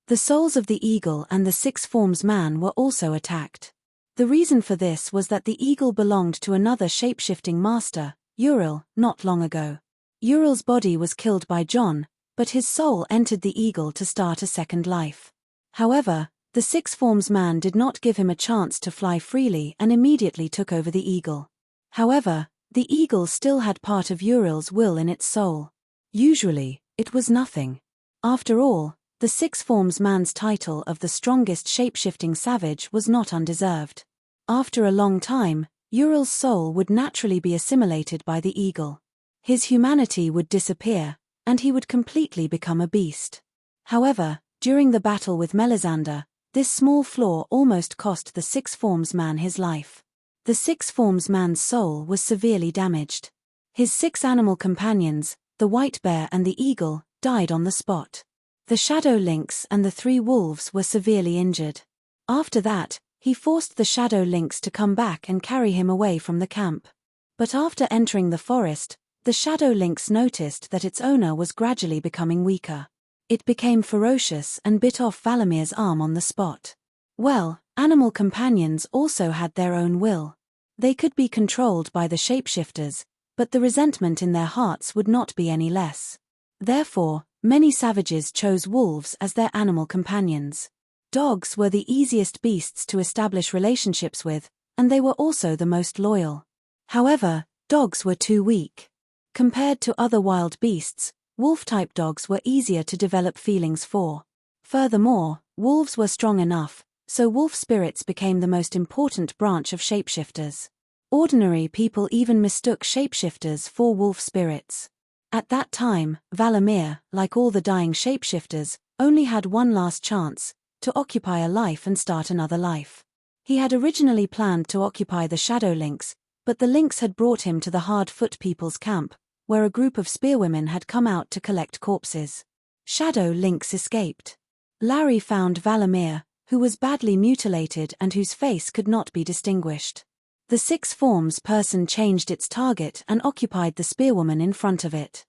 The souls of the eagle and the 6 forms man were also attacked. The reason for this was that the eagle belonged to another shapeshifting master, Uriel, not long ago. Uriel's body was killed by Jon, but his soul entered the eagle to start a second life. However, the 6 forms man did not give him a chance to fly freely and immediately took over the eagle. However, the eagle still had part of Uriel's will in its soul. Usually, it was nothing. After all, the 6 forms man's title of the strongest shapeshifting savage was not undeserved. After a long time, Uriel's soul would naturally be assimilated by the eagle. His humanity would disappear, and he would completely become a beast. However, during the battle with Melisandre, this small flaw almost cost the 6 forms man his life. The 6 forms man's soul was severely damaged. His 6 animal companions, the white bear and the eagle, died on the spot. The shadow lynx and the 3 wolves were severely injured. After that, he forced the shadow lynx to come back and carry him away from the camp. But after entering the forest, the shadow lynx noticed that its owner was gradually becoming weaker. It became ferocious and bit off Valamir's arm on the spot. Well, animal companions also had their own will. They could be controlled by the shapeshifters, but the resentment in their hearts would not be any less. Therefore, many savages chose wolves as their animal companions. Dogs were the easiest beasts to establish relationships with, and they were also the most loyal. However, dogs were too weak. Compared to other wild beasts, wolf-type dogs were easier to develop feelings for. Furthermore, wolves were strong enough, so wolf spirits became the most important branch of shapeshifters. Ordinary people even mistook shapeshifters for wolf spirits. At that time, Valamir, like all the dying shapeshifters, only had one last chance, to occupy a life and start another life. He had originally planned to occupy the shadow lynx, but the lynx had brought him to the hard-foot people's camp, where a group of spearwomen had come out to collect corpses. Shadow lynx escaped. Larry found Valamir, who was badly mutilated and whose face could not be distinguished. The 6 forms person changed its target and occupied the spearwoman in front of it.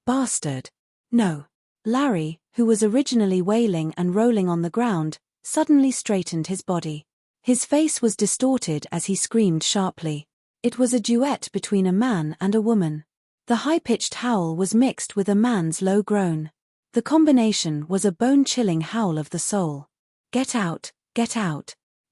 Bastard! No. Larry, who was originally wailing and rolling on the ground, suddenly straightened his body. His face was distorted as he screamed sharply. It was a duet between a man and a woman. The high-pitched howl was mixed with a man's low groan. The combination was a bone-chilling howl of the soul. Get out,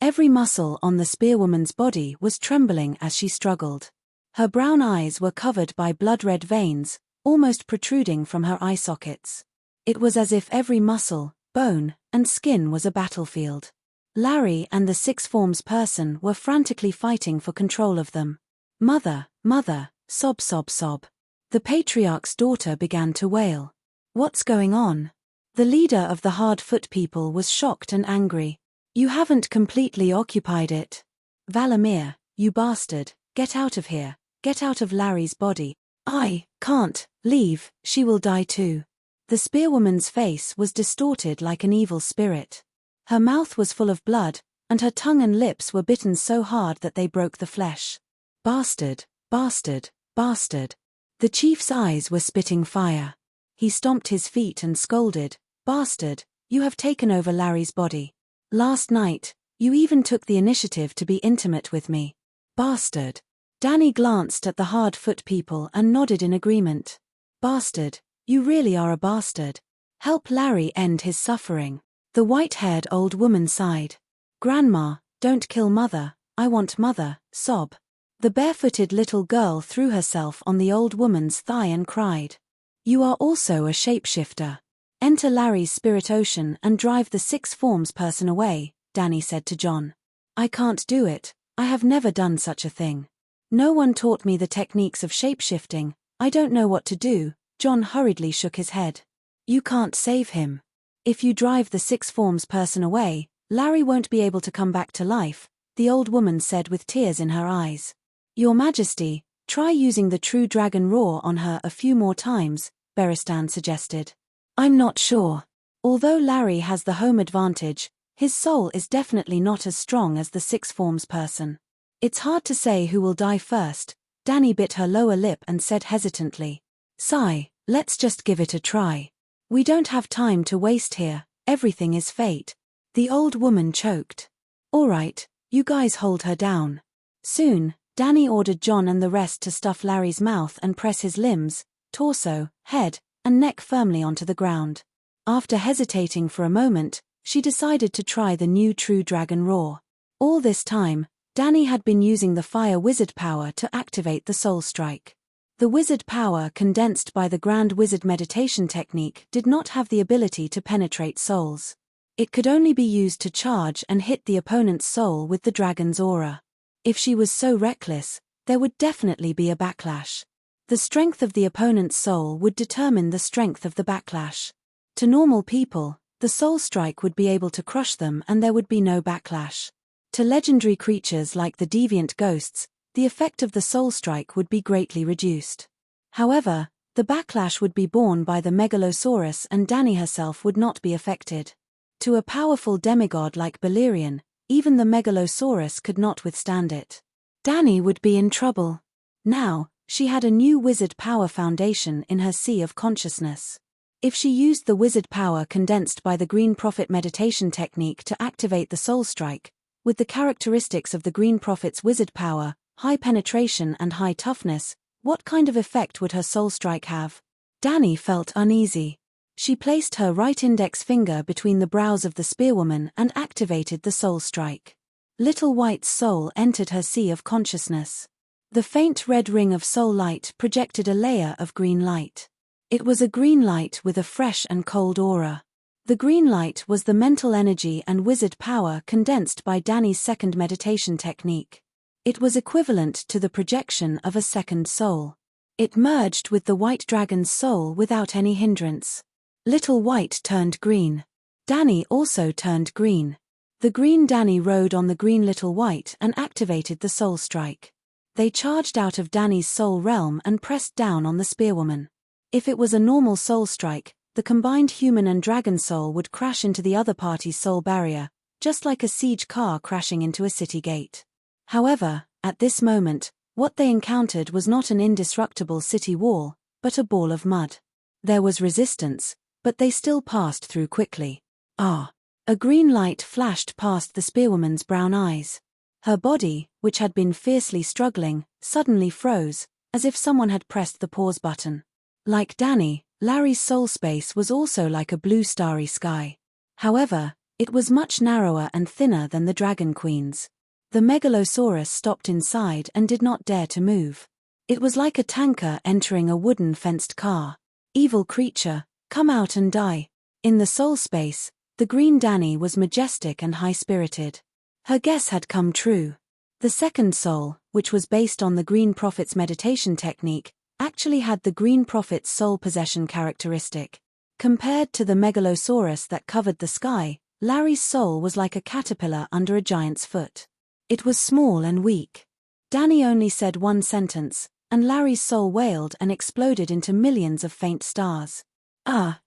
Every muscle on the spearwoman's body was trembling as she struggled. Her brown eyes were covered by blood-red veins, almost protruding from her eye sockets. It was as if every muscle, bone, and skin was a battlefield. Larry and the six forms person were frantically fighting for control of them. Mother, mother, sob sob sob. The patriarch's daughter began to wail. What's going on? The leader of the hard-foot people was shocked and angry. You haven't completely occupied it. Valamir, you bastard, get out of here, get out of Larry's body. I can't leave, she will die too. The spearwoman's face was distorted like an evil spirit. Her mouth was full of blood, and her tongue and lips were bitten so hard that they broke the flesh. Bastard, bastard, bastard. The chief's eyes were spitting fire. He stomped his feet and scolded, Bastard, you have taken over Larry's body. Last night, you even took the initiative to be intimate with me. Bastard. Danny glanced at the hard-foot people and nodded in agreement. Bastard, you really are a bastard. Help Larry end his suffering. The white-haired old woman sighed. Grandma, don't kill Mother, I want Mother, sob. The barefooted little girl threw herself on the old woman's thigh and cried. You are also a shapeshifter. Enter Larry's spirit ocean and drive the six forms person away, Danny said to John. I can't do it, I have never done such a thing. No one taught me the techniques of shapeshifting, I don't know what to do. John hurriedly shook his head. You can't save him. If you drive the six forms person away, Larry won't be able to come back to life, the old woman said with tears in her eyes. Your Majesty, try using the true dragon roar on her a few more times, Beristan suggested. I'm not sure. Although Larry has the home advantage, his soul is definitely not as strong as the six forms person. It's hard to say who will die first. Danny bit her lower lip and said hesitantly. Sigh, let's just give it a try. We don't have time to waste here, everything is fate. The old woman choked. All right, you guys hold her down. Soon, Danny ordered John and the rest to stuff Larry's mouth and press his limbs, torso, head, and neck firmly onto the ground. After hesitating for a moment, she decided to try the new true dragon roar. All this time, Danny had been using the fire wizard power to activate the soul strike. The wizard power condensed by the grand wizard meditation technique did not have the ability to penetrate souls. It could only be used to charge and hit the opponent's soul with the dragon's aura. If she was so reckless, there would definitely be a backlash. The strength of the opponent's soul would determine the strength of the backlash. To normal people, the soul strike would be able to crush them and there would be no backlash. To legendary creatures like the deviant ghosts, the effect of the soul strike would be greatly reduced. However, the backlash would be borne by the Megalosaurus and Danny herself would not be affected. To a powerful demigod like Balerion, even the Megalosaurus could not withstand it. Danny would be in trouble. Now, she had a new wizard power foundation in her sea of consciousness. If she used the wizard power condensed by the Green Prophet meditation technique to activate the soul strike, with the characteristics of the Green Prophet's wizard power, high penetration and high toughness, what kind of effect would her soul strike have? Danny felt uneasy. She placed her right index finger between the brows of the spearwoman and activated the soul strike. Little White's soul entered her sea of consciousness. The faint red ring of soul light projected a layer of green light. It was a green light with a fresh and cold aura. The green light was the mental energy and wizard power condensed by Danny's second meditation technique. It was equivalent to the projection of a second soul. It merged with the white dragon's soul without any hindrance. Little White turned green. Danny also turned green. The green Danny rode on the green Little White and activated the soul strike. They charged out of Danny's soul realm and pressed down on the spearwoman. If it was a normal soul strike, the combined human and dragon soul would crash into the other party's soul barrier, just like a siege car crashing into a city gate. However, at this moment, what they encountered was not an indestructible city wall, but a ball of mud. There was resistance, but they still passed through quickly. Ah! A green light flashed past the spearwoman's brown eyes. Her body, which had been fiercely struggling, suddenly froze, as if someone had pressed the pause button. Like Danny, Larry's soul space was also like a blue starry sky. However, It was much narrower and thinner than the Dragon Queen's. The Megalosaurus stopped inside and did not dare to move. It was like a tanker entering a wooden fenced car. Evil creature, come out and die. In the soul space, the green Dani was majestic and high-spirited. Her guess had come true. The second soul, which was based on the Green Prophet's meditation technique, actually had the Green Prophet's soul possession characteristic. Compared to the Megalosaurus that covered the sky, Larry's soul was like a caterpillar under a giant's foot. It was small and weak. Dani only said one sentence, and Larry's soul wailed and exploded into millions of faint stars.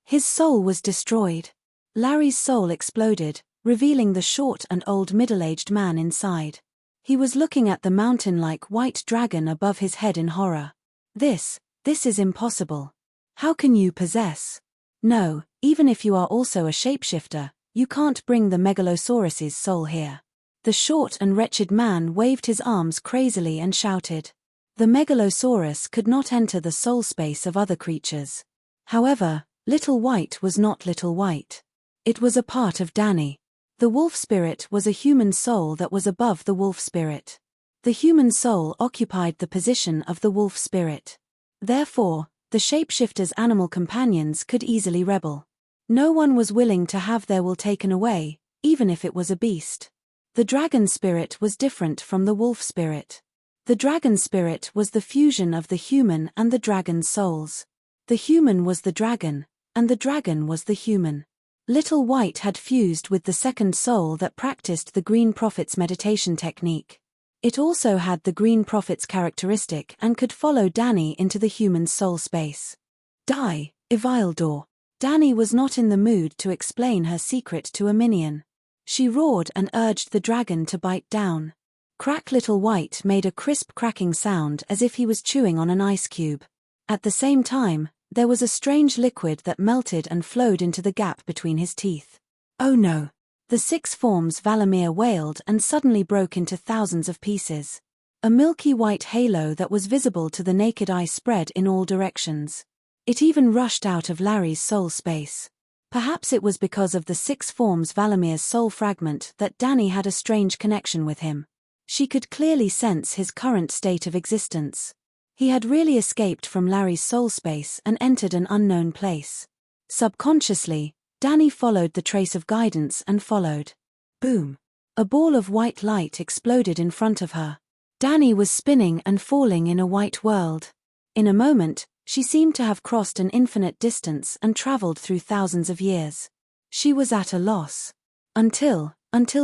His soul was destroyed. Larry's soul exploded, revealing the short and old middle-aged man inside. He was looking at the mountain-like white dragon above his head in horror. This is impossible. How can you possess? No, even if you are also a shapeshifter, you can't bring the Megalosaurus's soul here. The short and wretched man waved his arms crazily and shouted. The Megalosaurus could not enter the soul space of other creatures. However, Little White was not Little White. It was a part of Dani. The wolf spirit was a human soul that was above the wolf spirit. The human soul occupied the position of the wolf spirit. Therefore, the shapeshifter's animal companions could easily rebel. No one was willing to have their will taken away, even if it was a beast. The dragon spirit was different from the wolf spirit. The dragon spirit was the fusion of the human and the dragon's souls. The human was the dragon, and the dragon was the human. Little White had fused with the second soul that practiced the Green Prophet's meditation technique. It also had the Green Prophet's characteristic and could follow Dani into the human's soul space. Die, Ivildor. Dani was not in the mood to explain her secret to a minion. She roared and urged the dragon to bite down. Crack! Little White made a crisp cracking sound as if he was chewing on an ice cube. At the same time, there was a strange liquid that melted and flowed into the gap between his teeth. Oh no! The six forms Valamir wailed and suddenly broke into thousands of pieces. A milky white halo that was visible to the naked eye spread in all directions. It even rushed out of Larry's soul space. Perhaps it was because of the six forms Valamir's soul fragment that Dani had a strange connection with him. She could clearly sense his current state of existence. He had really escaped from Larry's soul space and entered an unknown place. Subconsciously, Dani followed the trace of guidance and followed. Boom! A ball of white light exploded in front of her. Dani was spinning and falling in a white world. In a moment, she seemed to have crossed an infinite distance and traveled through thousands of years. She was at a loss. Until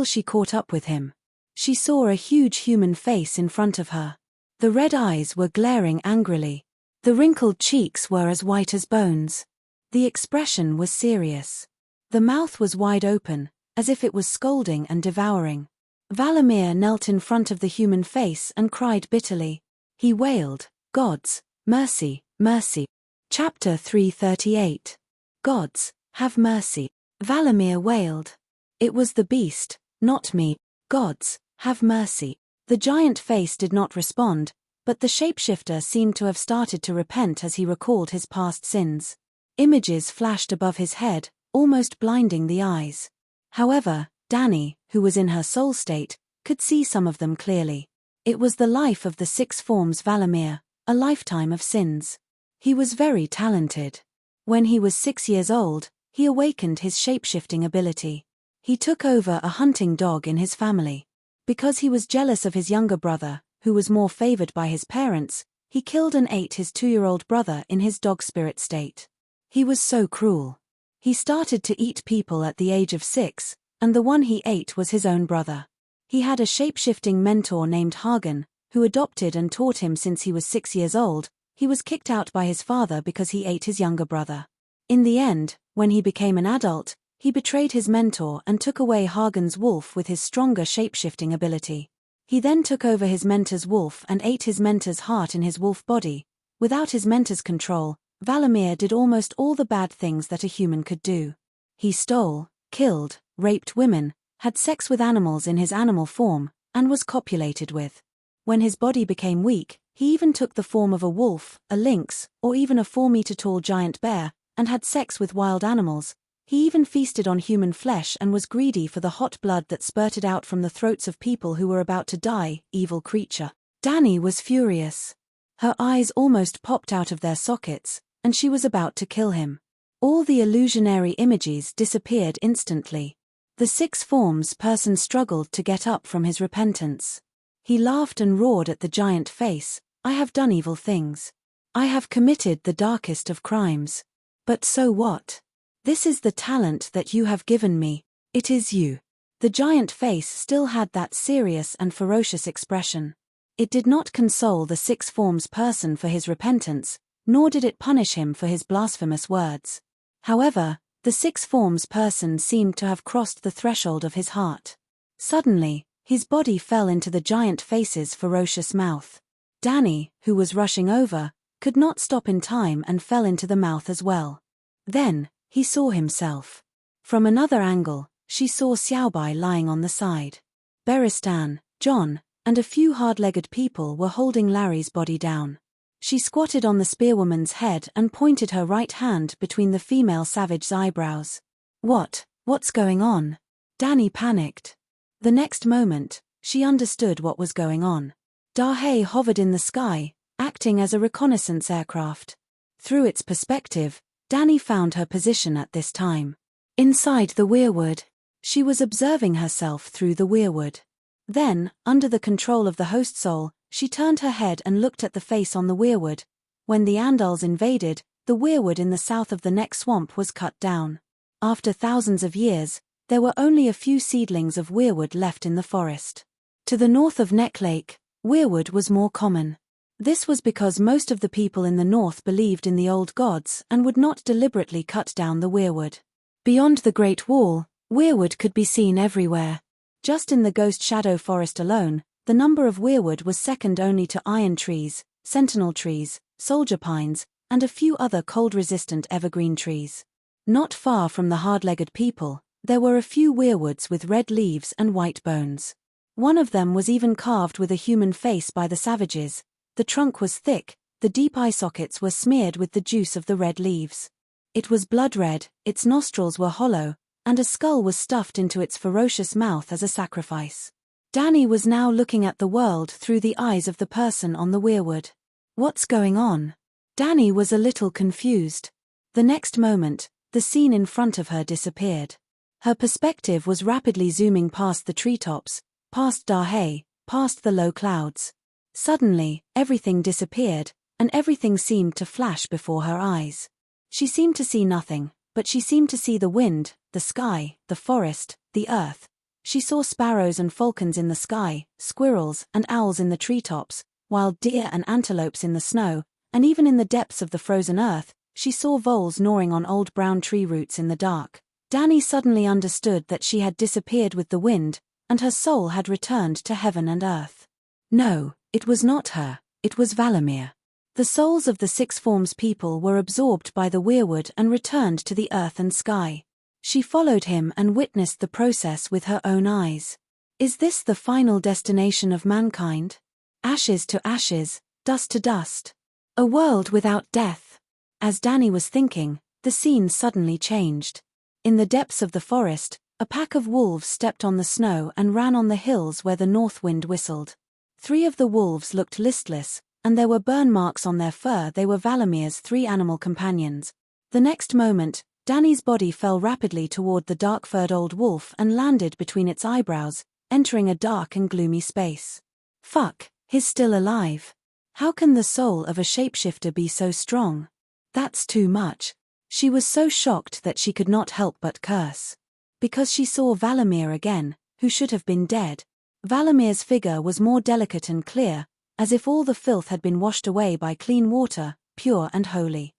she caught up with him. She saw a huge human face in front of her. The red eyes were glaring angrily. The wrinkled cheeks were as white as bones. The expression was serious. The mouth was wide open, as if it was scolding and devouring. Valamir knelt in front of the human face and cried bitterly. He wailed, "Gods, mercy, mercy." Chapter 338. Gods, have mercy. Valamir wailed. It was the beast, not me. Gods, have mercy. The giant face did not respond, but the shapeshifter seemed to have started to repent as he recalled his past sins. Images flashed above his head, almost blinding the eyes. However, Dani, who was in her soul state, could see some of them clearly. It was the life of the six forms Valamir, a lifetime of sins. He was very talented. When he was 6 years old, he awakened his shapeshifting ability. He took over a hunting dog in his family. Because he was jealous of his younger brother, who was more favored by his parents, he killed and ate his 2-year-old brother in his dog spirit state. He was so cruel. He started to eat people at the age of 6, and the one he ate was his own brother. He had a shapeshifting mentor named Hagen, who adopted and taught him since he was 6 years old. He was kicked out by his father because he ate his younger brother. In the end, when he became an adult, he betrayed his mentor and took away Hagen's wolf with his stronger shapeshifting ability. He then took over his mentor's wolf and ate his mentor's heart in his wolf body. Without his mentor's control, Valamir did almost all the bad things that a human could do. He stole, killed, raped women, had sex with animals in his animal form, and was copulated with. When his body became weak, he even took the form of a wolf, a lynx, or even a 4-meter-tall giant bear, and had sex with wild animals, He even feasted on human flesh and was greedy for the hot blood that spurted out from the throats of people who were about to die. Evil creature. Dani was furious. Her eyes almost popped out of their sockets, and she was about to kill him. All the illusionary images disappeared instantly. The six forms person struggled to get up from his repentance. He laughed and roared at the giant face, "I have done evil things. I have committed the darkest of crimes. But so what? This is the talent that you have given me. It is you." The giant face still had that serious and ferocious expression. It did not console the six forms person for his repentance, nor did it punish him for his blasphemous words. However, the six forms person seemed to have crossed the threshold of his heart. Suddenly, his body fell into the giant face's ferocious mouth. Dani, who was rushing over, could not stop in time and fell into the mouth as well. Then, he saw himself. From another angle, she saw Xiaobai lying on the side. Beristan, John, and a few hard-legged people were holding Larry's body down. She squatted on the spearwoman's head and pointed her right hand between the female savage's eyebrows. What's going on? Dani panicked. The next moment, she understood what was going on. Dahe hovered in the sky, acting as a reconnaissance aircraft. Through its perspective, Dani found her position at this time. Inside the weirwood. She was observing herself through the weirwood. Then, under the control of the host soul, she turned her head and looked at the face on the weirwood. When the Andals invaded, the weirwood in the south of the neck swamp was cut down. After thousands of years, there were only a few seedlings of weirwood left in the forest. To the north of Neck Lake, weirwood was more common. This was because most of the people in the north believed in the old gods and would not deliberately cut down the weirwood. Beyond the Great Wall, weirwood could be seen everywhere. Just in the Ghost Shadow Forest alone, the number of weirwood was second only to iron trees, sentinel trees, soldier pines, and a few other cold-resistant evergreen trees. Not far from the hard-legged people, there were a few weirwoods with red leaves and white bones. One of them was even carved with a human face by the savages. The trunk was thick, the deep eye sockets were smeared with the juice of the red leaves. It was blood red, its nostrils were hollow, and a skull was stuffed into its ferocious mouth as a sacrifice. Dani was now looking at the world through the eyes of the person on the weirwood. What's going on? Dani was a little confused. The next moment, the scene in front of her disappeared. Her perspective was rapidly zooming past the treetops, past Dahe, past the low clouds. Suddenly, everything disappeared, and everything seemed to flash before her eyes. She seemed to see nothing, but she seemed to see the wind, the sky, the forest, the earth. She saw sparrows and falcons in the sky, squirrels and owls in the treetops, wild deer and antelopes in the snow, and even in the depths of the frozen earth, she saw voles gnawing on old brown tree roots in the dark. Dani suddenly understood that she had disappeared with the wind, and her soul had returned to heaven and earth. No, it was not her, it was Valamir. The souls of the six forms people were absorbed by the weirwood and returned to the earth and sky. She followed him and witnessed the process with her own eyes. Is this the final destination of mankind? Ashes to ashes, dust to dust. A world without death. As Dani was thinking, the scene suddenly changed. In the depths of the forest, a pack of wolves stepped on the snow and ran on the hills where the north wind whistled. 3 of the wolves looked listless, and there were burn marks on their fur. They were Valamir's 3 animal companions. The next moment, Dani's body fell rapidly toward the dark-furred old wolf and landed between its eyebrows, entering a dark and gloomy space. Fuck, he's still alive. How can the soul of a shapeshifter be so strong? That's too much. She was so shocked that she could not help but curse. Because she saw Valamir again, who should have been dead. Valamir's figure was more delicate and clear, as if all the filth had been washed away by clean water, pure and holy.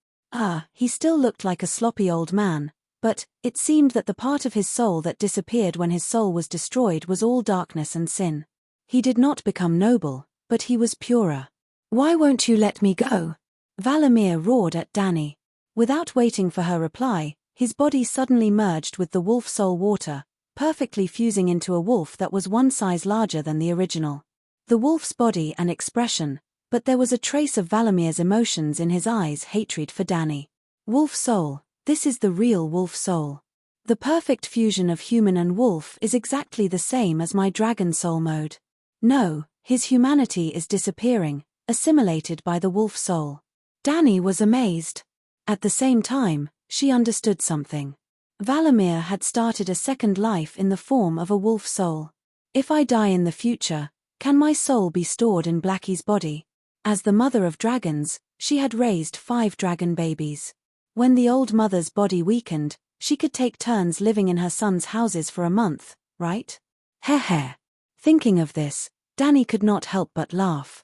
He still looked like a sloppy old man, but it seemed that the part of his soul that disappeared when his soul was destroyed was all darkness and sin. He did not become noble, but he was purer. Why won't you let me go? Valamir roared at Dani. Without waiting for her reply, his body suddenly merged with the wolf soul water, perfectly fusing into a wolf that was 1 size larger than the original. The wolf's body and expression, but there was a trace of Valamir's emotions in his eyes, hatred for Dani. Wolf soul, this is the real wolf soul. The perfect fusion of human and wolf is exactly the same as my dragon soul mode. No, his humanity is disappearing, assimilated by the wolf soul. Dani was amazed. At the same time, she understood something. Valamir had started a second life in the form of a wolf soul. If I die in the future, can my soul be stored in Blackie's body? As the mother of dragons, she had raised 5 dragon babies. When the old mother's body weakened, she could take turns living in her son's houses for a month, right? Heh. Thinking of this, Dani could not help but laugh.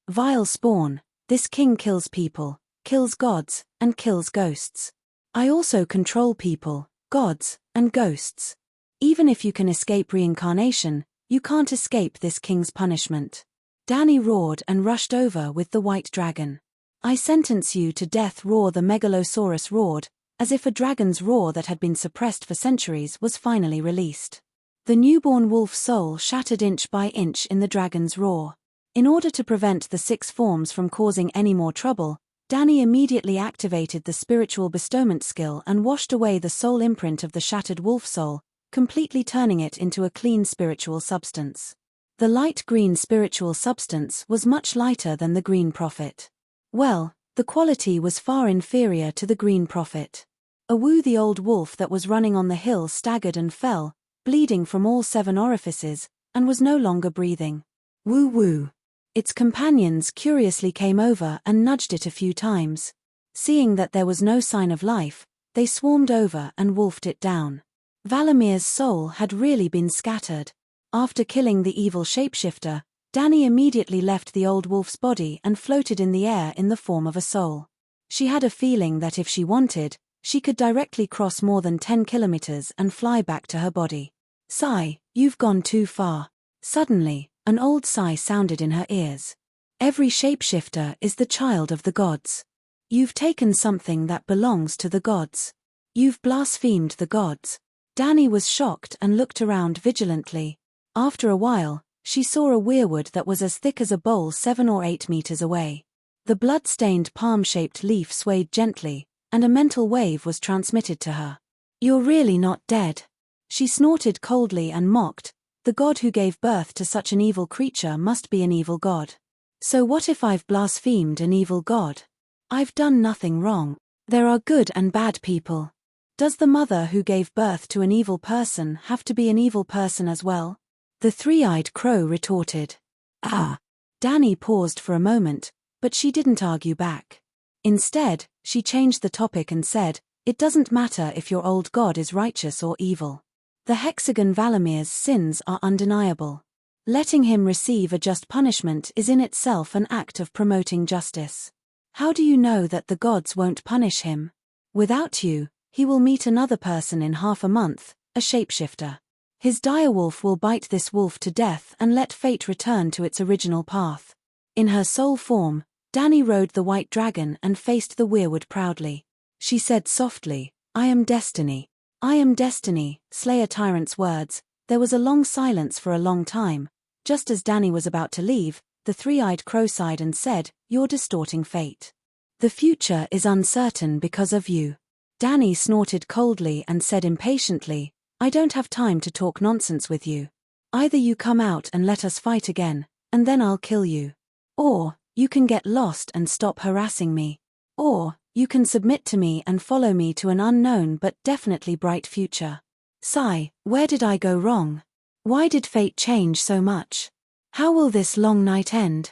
Vile spawn, this king kills people, kills gods, and kills ghosts. I also control people, gods, and ghosts. Even if you can escape reincarnation, you can't escape this king's punishment. Dani roared and rushed over with the white dragon. I sentence you to death, roar. The Megalosaurus roared, as if a dragon's roar that had been suppressed for centuries was finally released. The newborn wolf soul shattered inch by inch in the dragon's roar. In order to prevent the 6 forms from causing any more trouble, Dani immediately activated the spiritual bestowment skill and washed away the soul imprint of the shattered wolf soul, completely turning it into a clean spiritual substance. The light green spiritual substance was much lighter than the green prophet. Well, the quality was far inferior to the green prophet. Awu, the old wolf that was running on the hill, staggered and fell, bleeding from all 7 orifices, and was no longer breathing. Woo. Its companions curiously came over and nudged it a few times. Seeing that there was no sign of life, they swarmed over and wolfed it down. Valamir's soul had really been scattered. After killing the evil shapeshifter, Dani immediately left the old wolf's body and floated in the air in the form of a soul. She had a feeling that if she wanted, she could directly cross more than 10 kilometers and fly back to her body. Sigh, you've gone too far. Suddenly, an old sigh sounded in her ears. Every shapeshifter is the child of the gods. You've taken something that belongs to the gods. You've blasphemed the gods. Dani was shocked and looked around vigilantly. After a while, she saw a weirwood that was as thick as a bowl 7 or 8 meters away. The blood-stained palm-shaped leaf swayed gently, and a mental wave was transmitted to her. You're really not dead. She snorted coldly and mocked. The god who gave birth to such an evil creature must be an evil god. So what if I've blasphemed an evil god? I've done nothing wrong. There are good and bad people. Does the mother who gave birth to an evil person have to be an evil person as well? The 3-eyed crow retorted. Dani paused for a moment, but she didn't argue back. Instead, she changed the topic and said, it doesn't matter if your old god is righteous or evil. The hexagon Valamir's sins are undeniable. Letting him receive a just punishment is in itself an act of promoting justice. How do you know that the gods won't punish him? Without you, he will meet another person in half a month, a shapeshifter. His direwolf will bite this wolf to death and let fate return to its original path. In her soul form, Dani rode the white dragon and faced the weirwood proudly. She said softly, I am destiny. I am destiny, slay a tyrant's words. There was a long silence for a long time. Just as Dani was about to leave, the 3-eyed crow sighed and said, you're distorting fate. The future is uncertain because of you. Dani snorted coldly and said impatiently, I don't have time to talk nonsense with you. Either you come out and let us fight again, and then I'll kill you. Or, you can get lost and stop harassing me. Or, you can submit to me and follow me to an unknown but definitely bright future. Sigh, where did I go wrong? Why did fate change so much? How will this long night end?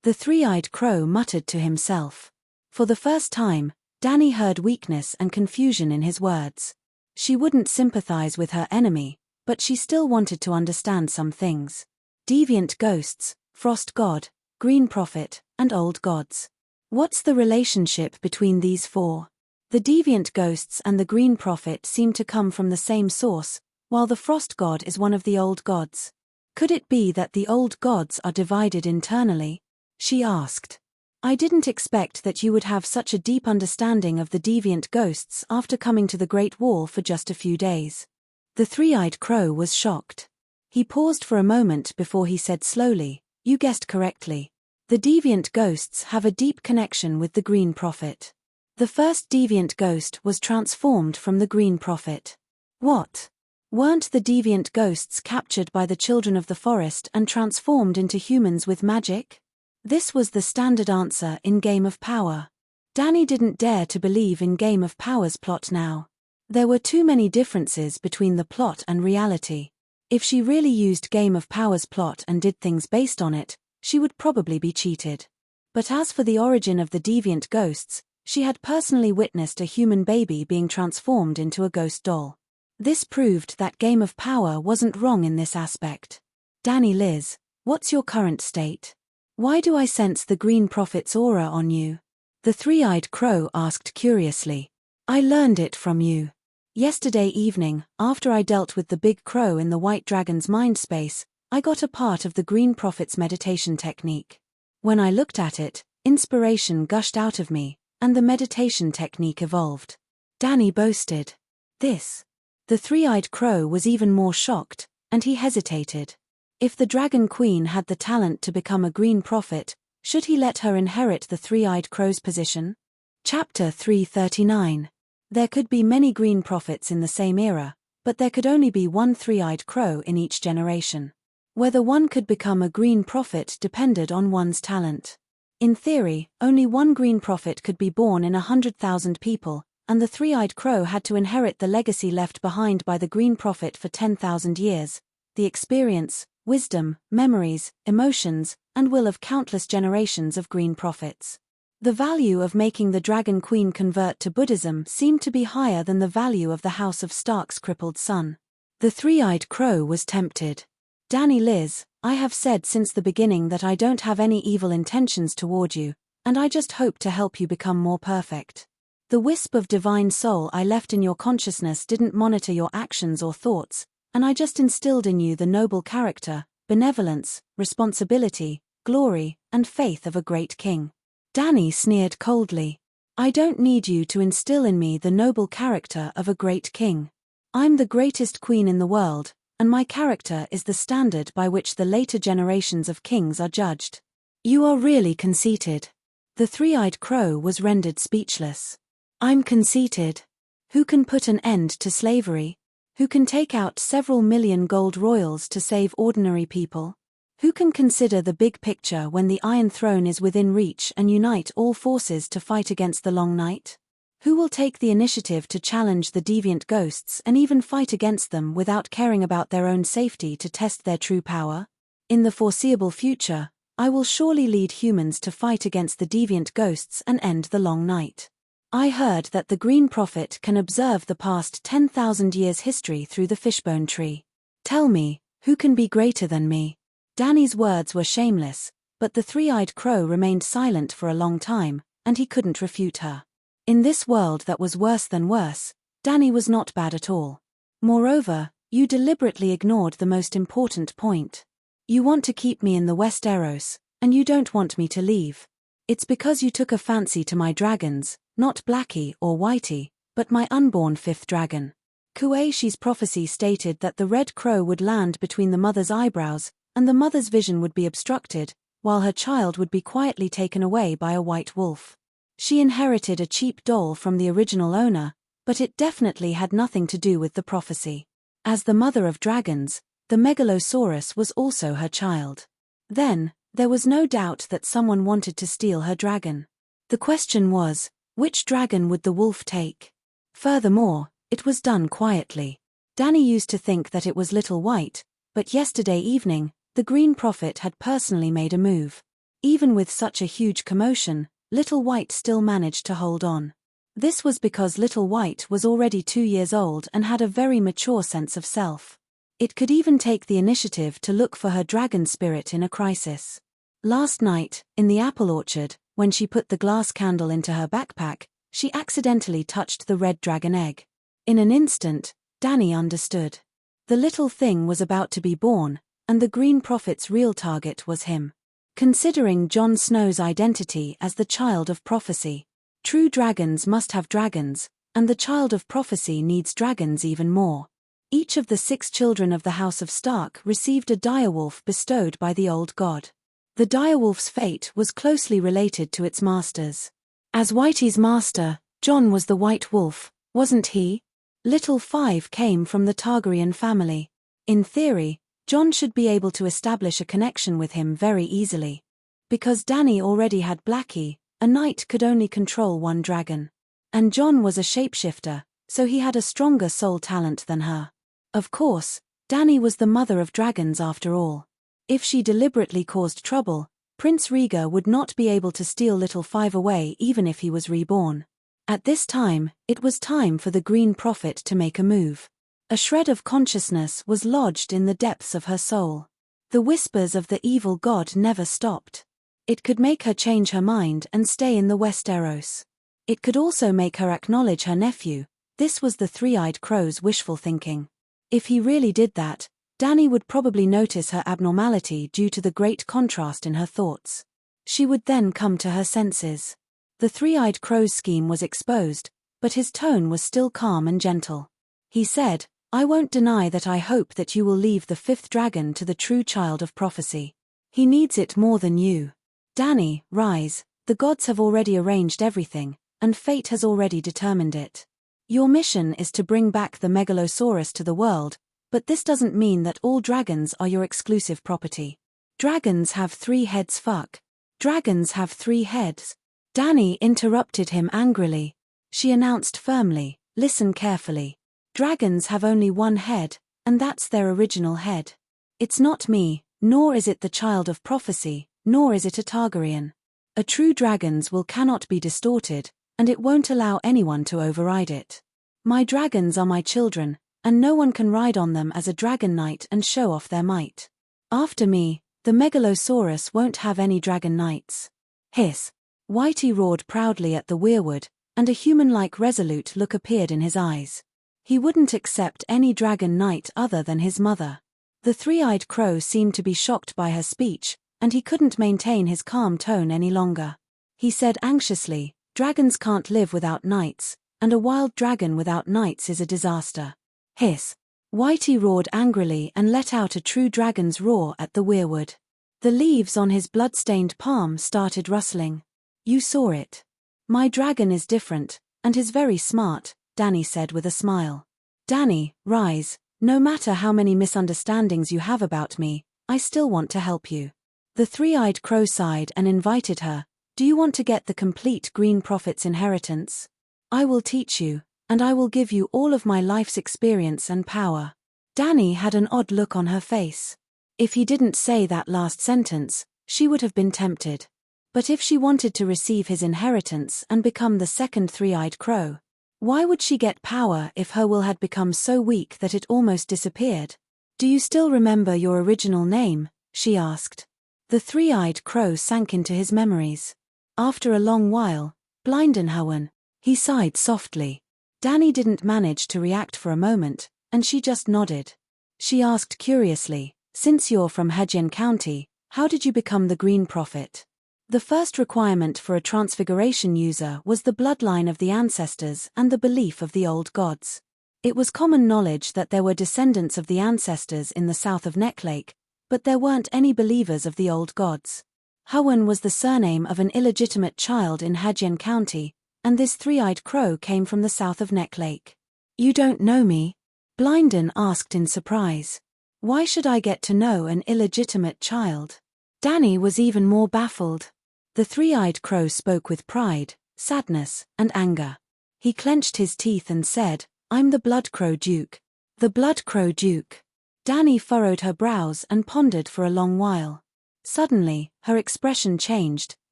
The 3-eyed crow muttered to himself. For the first time, Dani heard weakness and confusion in his words. She wouldn't sympathize with her enemy, but she still wanted to understand some things. Deviant ghosts, frost god, green prophet, and old gods. What's the relationship between these 4? The deviant ghosts and the green prophet seem to come from the same source, while the frost god is one of the old gods. Could it be that the old gods are divided internally? She asked. I didn't expect that you would have such a deep understanding of the deviant ghosts after coming to the Great Wall for just a few days. The 3-eyed crow was shocked. He paused for a moment before he said slowly, you guessed correctly. The deviant ghosts have a deep connection with the green prophet. The first deviant ghost was transformed from the green prophet. What? Weren't the deviant ghosts captured by the children of the forest and transformed into humans with magic? This was the standard answer in Game of Power. Dani didn't dare to believe in Game of Power's plot now. There were too many differences between the plot and reality. If she really used Game of Power's plot and did things based on it, she would probably be cheated. But as for the origin of the deviant ghosts, she had personally witnessed a human baby being transformed into a ghost doll. This proved that Game of Power wasn't wrong in this aspect. Dani Liz, what's your current state? Why do I sense the Green Prophet's aura on you? The three-eyed crow asked curiously. I learned it from you. Yesterday evening, after I dealt with the big crow in the White Dragon's mind space, I got a part of the Green Prophet's meditation technique. When I looked at it, inspiration gushed out of me, and the meditation technique evolved. Dani boasted. This. The three-eyed crow was even more shocked, and he hesitated. If the Dragon Queen had the talent to become a Green Prophet, should he let her inherit the three-eyed crow's position? Chapter 339. There could be many Green Prophets in the same era, but there could only be one three-eyed crow in each generation. Whether one could become a Green Prophet depended on one's talent. In theory, only one Green Prophet could be born in 100,000 people, and the three-eyed crow had to inherit the legacy left behind by the Green Prophet for 10,000 years, the experience, wisdom, memories, emotions, and will of countless generations of Green Prophets. The value of making the Dragon Queen convert to Buddhism seemed to be higher than the value of the House of Stark's crippled son. The three-eyed crow was tempted. Dani Liz, I have said since the beginning that I don't have any evil intentions toward you, and I just hope to help you become more perfect. The wisp of divine soul I left in your consciousness didn't monitor your actions or thoughts, and I just instilled in you the noble character, benevolence, responsibility, glory, and faith of a great king. Dani sneered coldly. I don't need you to instill in me the noble character of a great king. I'm the greatest queen in the world, and my character is the standard by which the later generations of kings are judged. You are really conceited. The three-eyed crow was rendered speechless. I'm conceited. Who can put an end to slavery? Who can take out several million gold royals to save ordinary people? Who can consider the big picture when the Iron Throne is within reach and unite all forces to fight against the Long Night? Who will take the initiative to challenge the deviant ghosts and even fight against them without caring about their own safety to test their true power? In the foreseeable future, I will surely lead humans to fight against the deviant ghosts and end the Long Night. I heard that the Green Prophet can observe the past 10,000 years' history through the fishbone tree. Tell me, who can be greater than me? Dani's words were shameless, but the three-eyed crow remained silent for a long time, and he couldn't refute her. In this world that was worse than worse, Dani was not bad at all. Moreover, you deliberately ignored the most important point. You want to keep me in the Westeros, and you don't want me to leave. It's because you took a fancy to my dragons, not Blackie or Whitey, but my unborn fifth dragon. Kueishi's prophecy stated that the red crow would land between the mother's eyebrows, and the mother's vision would be obstructed, while her child would be quietly taken away by a white wolf. She inherited a cheap doll from the original owner, but it definitely had nothing to do with the prophecy. As the mother of dragons, the Megalosaurus was also her child. Then, there was no doubt that someone wanted to steal her dragon. The question was, which dragon would the wolf take? Furthermore, it was done quietly. Dani used to think that it was Little White, but yesterday evening, the Green Prophet had personally made a move. Even with such a huge commotion, Little White still managed to hold on. This was because Little White was already 2 years old and had a very mature sense of self. It could even take the initiative to look for her dragon spirit in a crisis. Last night, in the apple orchard, when she put the glass candle into her backpack, she accidentally touched the red dragon egg. In an instant, Dani understood. The little thing was about to be born, and the Green Prophet's real target was him. Considering Jon Snow's identity as the child of prophecy, true dragons must have dragons, and the child of prophecy needs dragons even more. Each of the 6 children of the House of Stark received a direwolf bestowed by the old god. The direwolf's fate was closely related to its master's. As Whitey's master, Jon was the White Wolf, wasn't he? Little 5 came from the Targaryen family. In theory, Jon should be able to establish a connection with him very easily. Because Dany already had Blackie, a knight could only control one dragon. And Jon was a shapeshifter, so he had a stronger soul talent than her. Of course, Dany was the mother of dragons after all. If she deliberately caused trouble, Prince Rhaegar would not be able to steal Little 5 away even if he was reborn. At this time, it was time for the Green Prophet to make a move. A shred of consciousness was lodged in the depths of her soul. The whispers of the evil god never stopped. It could make her change her mind and stay in the Westeros. It could also make her acknowledge her nephew. This was the three-eyed crow's wishful thinking. If he really did that, Dany would probably notice her abnormality due to the great contrast in her thoughts. She would then come to her senses. The three-eyed crow's scheme was exposed, but his tone was still calm and gentle. He said, "I won't deny that I hope that you will leave the fifth dragon to the true child of prophecy. He needs it more than you. Dany, rise, the gods have already arranged everything, and fate has already determined it. Your mission is to bring back the Megalosaurus to the world, but this doesn't mean that all dragons are your exclusive property. Dragons have 3 heads. Fuck. Dragons have 3 heads." Dany interrupted him angrily. She announced firmly, "Listen carefully. Dragons have only 1 head, and that's their original head. It's not me, nor is it the child of prophecy, nor is it a Targaryen. A true dragon's will cannot be distorted, and it won't allow anyone to override it. My dragons are my children, and no one can ride on them as a dragon knight and show off their might. After me, the Megalosaurus won't have any dragon knights." Hiss. Whitey roared proudly at the weirwood, and a human-like resolute look appeared in his eyes. He wouldn't accept any dragon knight other than his mother. The three-eyed crow seemed to be shocked by her speech, and he couldn't maintain his calm tone any longer. He said anxiously, "Dragons can't live without knights, and a wild dragon without knights is a disaster." Hiss. Whitey roared angrily and let out a true dragon's roar at the weirwood. The leaves on his blood-stained palm started rustling. "You saw it. My dragon is different, and is very smart," Dany said with a smile. "Dany, rise. No matter how many misunderstandings you have about me, I still want to help you." The three-eyed crow sighed and invited her, "Do you want to get the complete Green Prophet's inheritance? I will teach you, and I will give you all of my life's experience and power." Dany had an odd look on her face. If he didn't say that last sentence, she would have been tempted. But if she wanted to receive his inheritance and become the second three-eyed crow, why would she get power if her will had become so weak that it almost disappeared? "Do you still remember your original name?" she asked. The three-eyed crow sank into his memories. After a long while, Blindenhawen, he sighed softly. Dany didn't manage to react for a moment, and she just nodded. She asked curiously, "Since you're from Hedgen County, how did you become the Green Prophet?" The first requirement for a transfiguration user was the bloodline of the ancestors and the belief of the old gods. It was common knowledge that there were descendants of the ancestors in the south of Necklake, but there weren't any believers of the old gods. Hawen was the surname of an illegitimate child in Hedgen County, and this three-eyed crow came from the south of Necklake. "You don't know me?" Blinden asked in surprise. "Why should I get to know an illegitimate child?" Dany was even more baffled. The three-eyed crow spoke with pride, sadness, and anger. He clenched his teeth and said, "I'm the Bloodcrow Duke." "The Bloodcrow Duke." Dany furrowed her brows and pondered for a long while. Suddenly, her expression changed,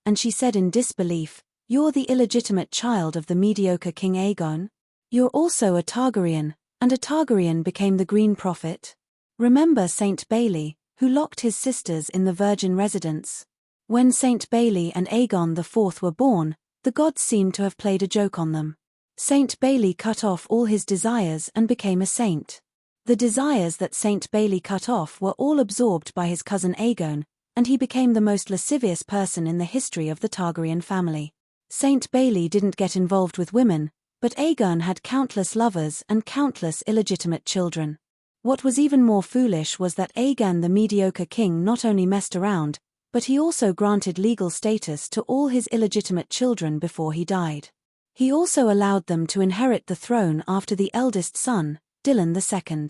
and she said in disbelief, "You're the illegitimate child of the mediocre King Aegon? You're also a Targaryen, and a Targaryen became the Green Prophet? Remember Saint Bailey, who locked his sisters in the virgin residence? When Saint Bailey and Aegon IV were born, the gods seemed to have played a joke on them. Saint Bailey cut off all his desires and became a saint. The desires that Saint Bailey cut off were all absorbed by his cousin Aegon, and he became the most lascivious person in the history of the Targaryen family. Saint Bailey didn't get involved with women, but Aegon had countless lovers and countless illegitimate children. What was even more foolish was that Aegon the mediocre king not only messed around, but he also granted legal status to all his illegitimate children before he died. He also allowed them to inherit the throne after the eldest son, Dylan II.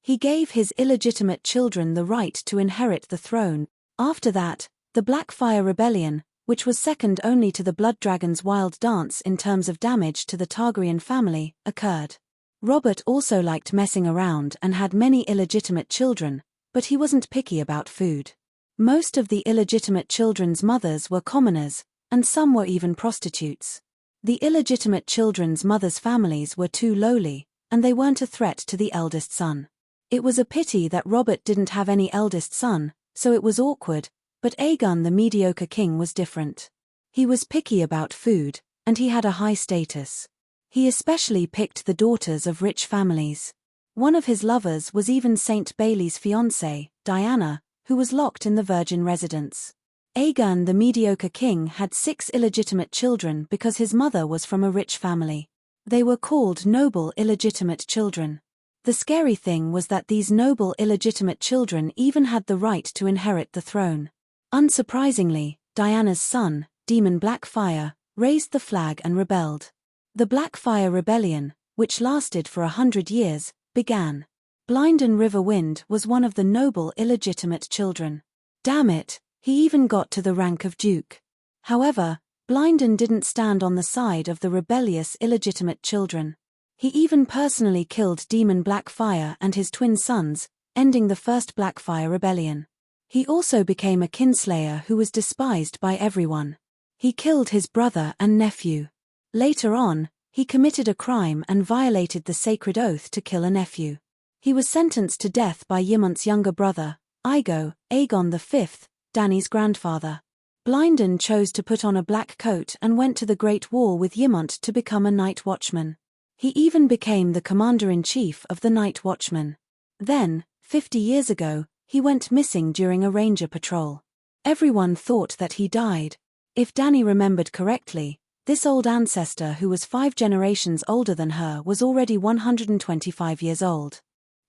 He gave his illegitimate children the right to inherit the throne. After that, the Blackfire Rebellion, which was second only to the Blood Dragon's Wild Dance in terms of damage to the Targaryen family, occurred. Robert also liked messing around and had many illegitimate children, but he wasn't picky about food. Most of the illegitimate children's mothers were commoners, and some were even prostitutes. The illegitimate children's mothers' families were too lowly, and they weren't a threat to the eldest son. It was a pity that Robert didn't have any eldest son, so it was awkward, but Aegon the mediocre king was different. He was picky about food, and he had a high status. He especially picked the daughters of rich families. One of his lovers was even Saint Bailey's fiancée, Diana, who was locked in the virgin residence. Aegon the mediocre king had 6 illegitimate children because his mother was from a rich family. They were called noble illegitimate children. The scary thing was that these noble illegitimate children even had the right to inherit the throne. Unsurprisingly, Diana's son, Demon Blackfire, raised the flag and rebelled. The Blackfire Rebellion, which lasted for 100 years, began. Blynden Riverwind was one of the noble illegitimate children. Damn it, he even got to the rank of duke. However, Blynden didn't stand on the side of the rebellious illegitimate children. He even personally killed Demon Blackfire and his twin sons, ending the First Blackfire Rebellion. He also became a kinslayer who was despised by everyone. He killed his brother and nephew. Later on, he committed a crime and violated the sacred oath to kill a nephew. He was sentenced to death by Ymant's younger brother, Aegon V, Dany's grandfather. Blynden chose to put on a black coat and went to the Great Wall with Ymant to become a night watchman. He even became the commander-in-chief of the Night Watchmen. Then, 50 years ago, he went missing during a ranger patrol. Everyone thought that he died. If Dany remembered correctly, this old ancestor who was 5 generations older than her was already 125 years old.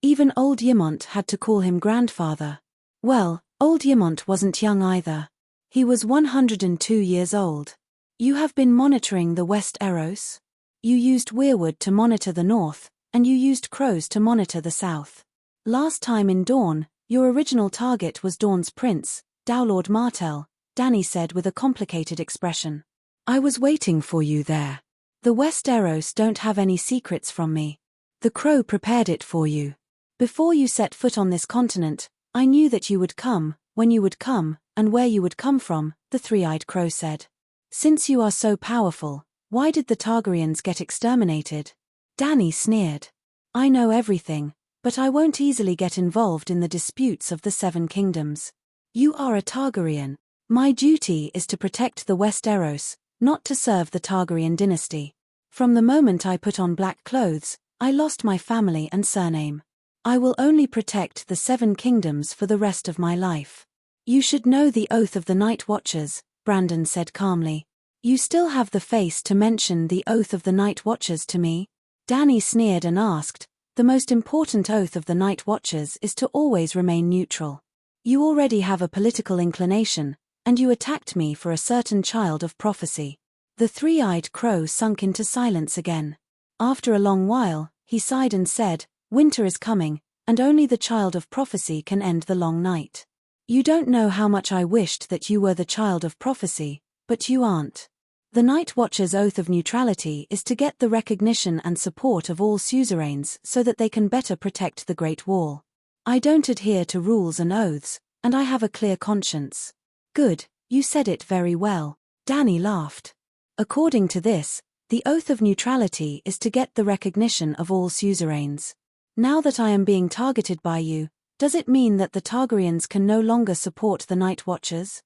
Even old Ymant had to call him grandfather. Well, old Ymant wasn't young either. He was 102 years old. You have been monitoring the West Eros? You used Weirwood to monitor the north, and you used crows to monitor the south. Last time in Dawn, your original target was Dawn's prince, Dowlord Martell, Dany said with a complicated expression. I was waiting for you there. The West Eros don't have any secrets from me. The crow prepared it for you. Before you set foot on this continent, I knew that you would come, when you would come, and where you would come from, the three-eyed crow said. Since you are so powerful, why did the Targaryens get exterminated? Dany sneered. I know everything, but I won't easily get involved in the disputes of the 7 kingdoms. You are a Targaryen. My duty is to protect the West Eros, not to serve the Targaryen dynasty. From the moment I put on black clothes, I lost my family and surname. I will only protect the 7 kingdoms for the rest of my life. You should know the oath of the Night Watchers, Brandon said calmly. You still have the face to mention the oath of the Night Watchers to me? Dany sneered and asked, the most important oath of the Night Watchers is to always remain neutral. You already have a political inclination, and you attacked me for a certain child of prophecy. The three-eyed crow sunk into silence again. After a long while, he sighed and said, Winter is coming, and only the child of prophecy can end the long night. You don't know how much I wished that you were the child of prophecy, but you aren't. The Night Watcher's oath of neutrality is to get the recognition and support of all suzerains so that they can better protect the Great Wall. I don't adhere to rules and oaths, and I have a clear conscience. Good, you said it very well. Dany laughed. According to this, the oath of neutrality is to get the recognition of all suzerains. Now that I am being targeted by you, does it mean that the Targaryens can no longer support the Night Watchers?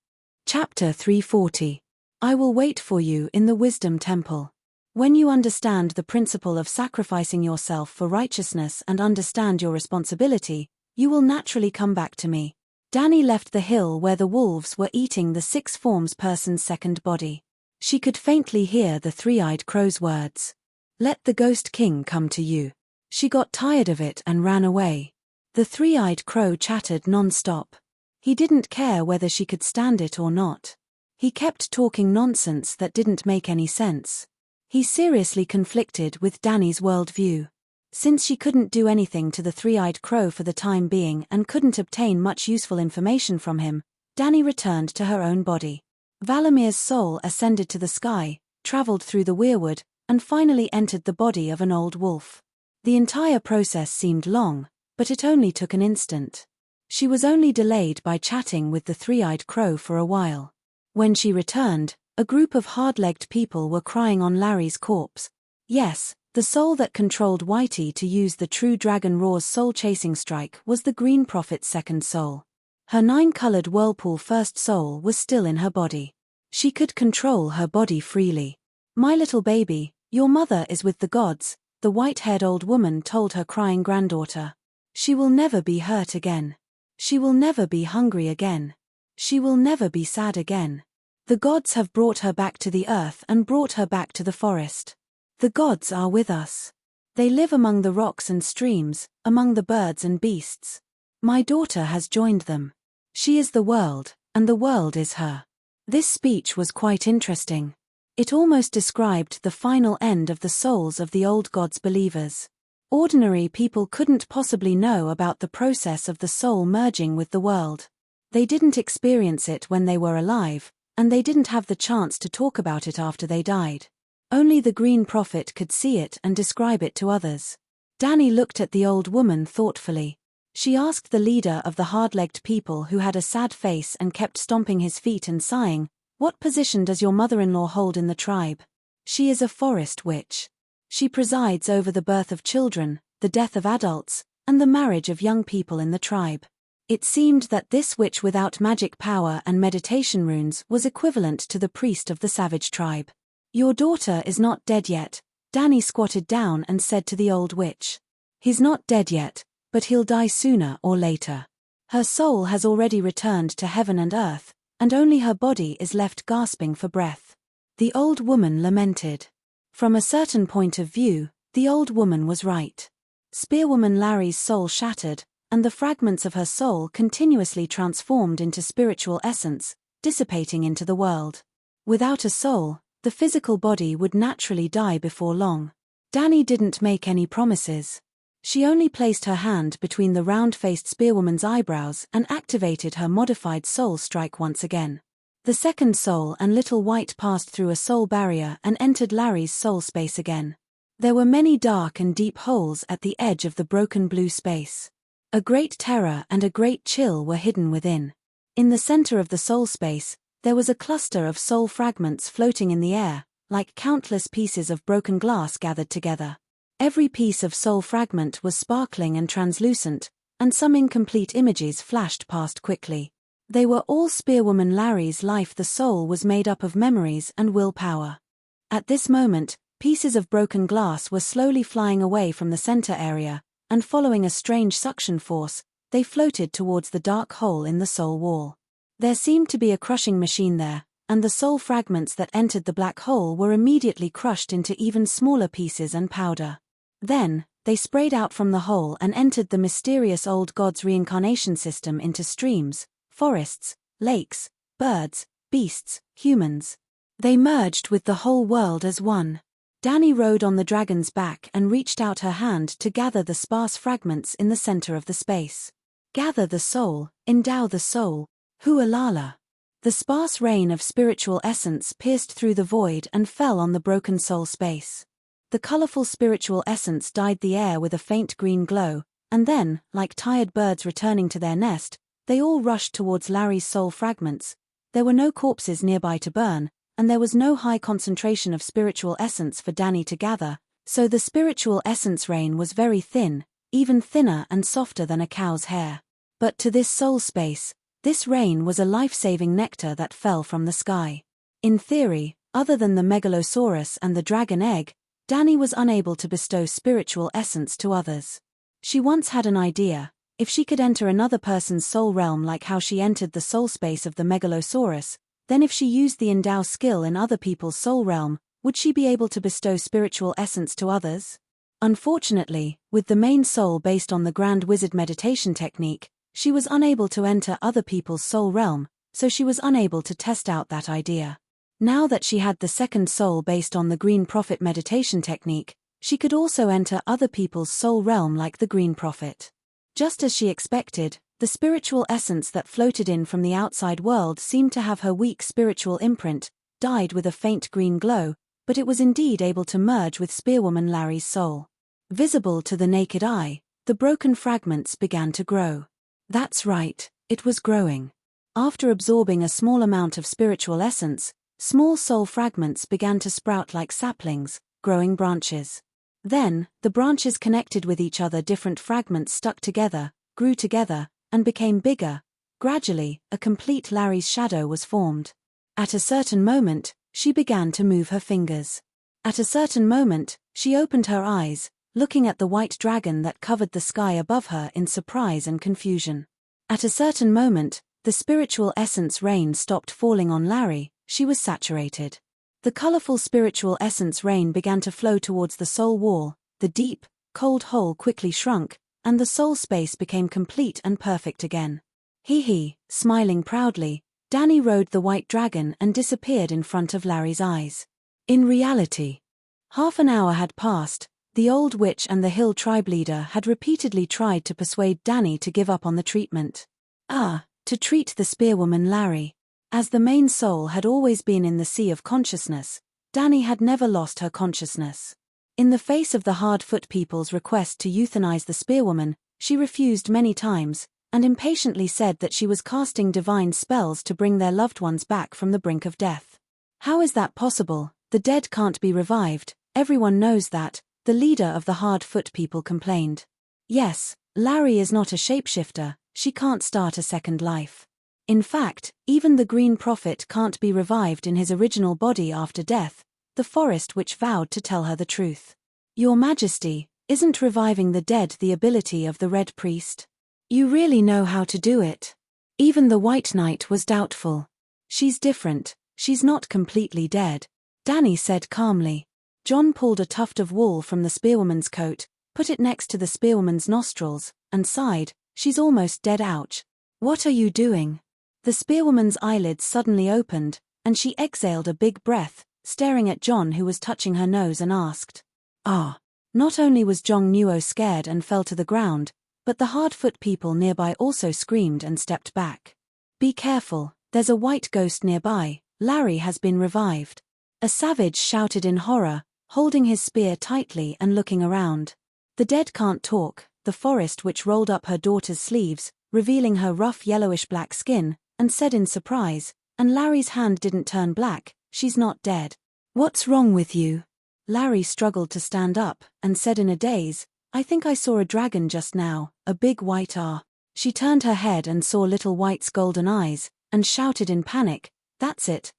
Chapter 340. I will wait for you in the Wisdom Temple. When you understand the principle of sacrificing yourself for righteousness and understand your responsibility, you will naturally come back to me. Dany left the hill where the wolves were eating the 6 forms person's second body. She could faintly hear the three-eyed crow's words. Let the Ghost King come to you. She got tired of it and ran away. The three-eyed crow chattered non-stop. He didn't care whether she could stand it or not. He kept talking nonsense that didn't make any sense. He seriously conflicted with Danny's worldview. Since she couldn't do anything to the three-eyed crow for the time being and couldn't obtain much useful information from him, Danny returned to her own body. Valamir's soul ascended to the sky, traveled through the weirwood, and finally entered the body of an old wolf. The entire process seemed long, but it only took an instant. She was only delayed by chatting with the three-eyed crow for a while. When she returned, a group of hard-legged people were crying on Larry's corpse. Yes, the soul that controlled Whitey to use the true Dragon Roar's soul-chasing strike was the Green Prophet's second soul. Her nine-colored whirlpool first soul was still in her body. She could control her body freely. "My little baby, your mother is with the gods," the white-haired old woman told her crying granddaughter. "She will never be hurt again. She will never be hungry again. She will never be sad again. The gods have brought her back to the earth and brought her back to the forest. The gods are with us. They live among the rocks and streams, among the birds and beasts. My daughter has joined them. She is the world, and the world is her." This speech was quite interesting. It almost described the final end of the souls of the old gods' believers. Ordinary people couldn't possibly know about the process of the soul merging with the world. They didn't experience it when they were alive, and they didn't have the chance to talk about it after they died. Only the Green Prophet could see it and describe it to others. Danny looked at the old woman thoughtfully. She asked the leader of the hard-legged people who had a sad face and kept stomping his feet and sighing, "What position does your mother-in-law hold in the tribe?" "She is a forest witch. She presides over the birth of children, the death of adults, and the marriage of young people in the tribe." It seemed that this witch without magic power and meditation runes was equivalent to the priest of the savage tribe. "Your daughter is not dead yet," Danny squatted down and said to the old witch. "He's not dead yet, but he'll die sooner or later. Her soul has already returned to heaven and earth, and only her body is left gasping for breath." The old woman lamented. From a certain point of view, the old woman was right. Spearwoman Larry's soul shattered, and the fragments of her soul continuously transformed into spiritual essence, dissipating into the world. Without a soul, the physical body would naturally die before long. Danny didn't make any promises. She only placed her hand between the round-faced spearwoman's eyebrows and activated her modified soul strike once again. The second soul and Little White passed through a soul barrier and entered Larry's soul space again. There were many dark and deep holes at the edge of the broken blue space. A great terror and a great chill were hidden within. In the center of the soul space, there was a cluster of soul fragments floating in the air, like countless pieces of broken glass gathered together. Every piece of soul fragment was sparkling and translucent, and some incomplete images flashed past quickly. They were all Spearwoman Larry's life. The soul was made up of memories and willpower. At this moment, pieces of broken glass were slowly flying away from the center area, and following a strange suction force, they floated towards the dark hole in the soul wall. There seemed to be a crushing machine there, and the soul fragments that entered the black hole were immediately crushed into even smaller pieces and powder. Then, they sprayed out from the hole and entered the mysterious old god's reincarnation system into streams, forests, lakes, birds, beasts, humans. They merged with the whole world as one. Danny rode on the dragon's back and reached out her hand to gather the sparse fragments in the center of the space. Gather the soul, endow the soul, Hualala. The sparse rain of spiritual essence pierced through the void and fell on the broken soul space. The colorful spiritual essence dyed the air with a faint green glow, and then, like tired birds returning to their nest, they all rushed towards Larry's soul fragments. There were no corpses nearby to burn, and there was no high concentration of spiritual essence for Danny to gather, so the spiritual essence rain was very thin, even thinner and softer than a cow's hair. But to this soul space, this rain was a life-saving nectar that fell from the sky. In theory, other than the Megalosaurus and the dragon egg, Danny was unable to bestow spiritual essence to others. She once had an idea: if she could enter another person's soul realm like how she entered the soul space of the Megalosaurus, then if she used the endow skill in other people's soul realm, would she be able to bestow spiritual essence to others? Unfortunately, with the main soul based on the Grand Wizard meditation technique, she was unable to enter other people's soul realm, so she was unable to test out that idea. Now that she had the second soul based on the Green Prophet meditation technique, she could also enter other people's soul realm like the Green Prophet. Just as she expected, the spiritual essence that floated in from the outside world seemed to have her weak spiritual imprint, dyed with a faint green glow, but it was indeed able to merge with Spearwoman Larry's soul. Visible to the naked eye, the broken fragments began to grow. That's right, it was growing. After absorbing a small amount of spiritual essence, small soul fragments began to sprout like saplings, growing branches. Then, the branches connected with each other. Different fragments stuck together, grew together, and became bigger. Gradually, a complete Larry's shadow was formed. At a certain moment, she began to move her fingers. At a certain moment, she opened her eyes, looking at the white dragon that covered the sky above her in surprise and confusion. At a certain moment, the spiritual essence rain stopped falling on Larry. She was saturated. The colorful spiritual essence rain began to flow towards the soul wall. The deep, cold hole quickly shrunk, and the soul space became complete and perfect again. Smiling proudly, Danny rode the white dragon and disappeared in front of Larry's eyes. In reality, half an hour had passed. The old witch and the hill tribe leader had repeatedly tried to persuade Danny to give up on the treatment. To treat the spearwoman Larry. As the main soul had always been in the sea of consciousness, Danny had never lost her consciousness. In the face of the Hardfoot people's request to euthanize the spearwoman, she refused many times, and impatiently said that she was casting divine spells to bring their loved ones back from the brink of death. How is that possible? The dead can't be revived, everyone knows that, the leader of the Hardfoot people complained. Yes, Larry is not a shapeshifter, she can't start a second life. In fact, even the Green Prophet can't be revived in his original body after death, the forest witch vowed to tell her the truth. Your Majesty, isn't reviving the dead the ability of the Red Priest? You really know how to do it. Even the White Knight was doubtful. She's different, she's not completely dead, Danny said calmly. John pulled a tuft of wool from the spearwoman's coat, put it next to the spearwoman's nostrils, and sighed, she's almost dead. Ouch. What are you doing? The spearwoman's eyelids suddenly opened, and she exhaled a big breath, staring at John who was touching her nose and asked. Not only was Jong Nuo scared and fell to the ground, but the Hardfoot people nearby also screamed and stepped back. Be careful, there's a white ghost nearby, Larry has been revived. A savage shouted in horror, holding his spear tightly and looking around. The dead can't talk, the forest witch rolled up her daughter's sleeves, revealing her rough yellowish-black skin, and said in surprise, and Larry's hand didn't turn black, she's not dead. What's wrong with you? Larry struggled to stand up, and said in a daze, I think I saw a dragon just now, a big white R. She turned her head and saw little White's golden eyes, and shouted in panic, that's it,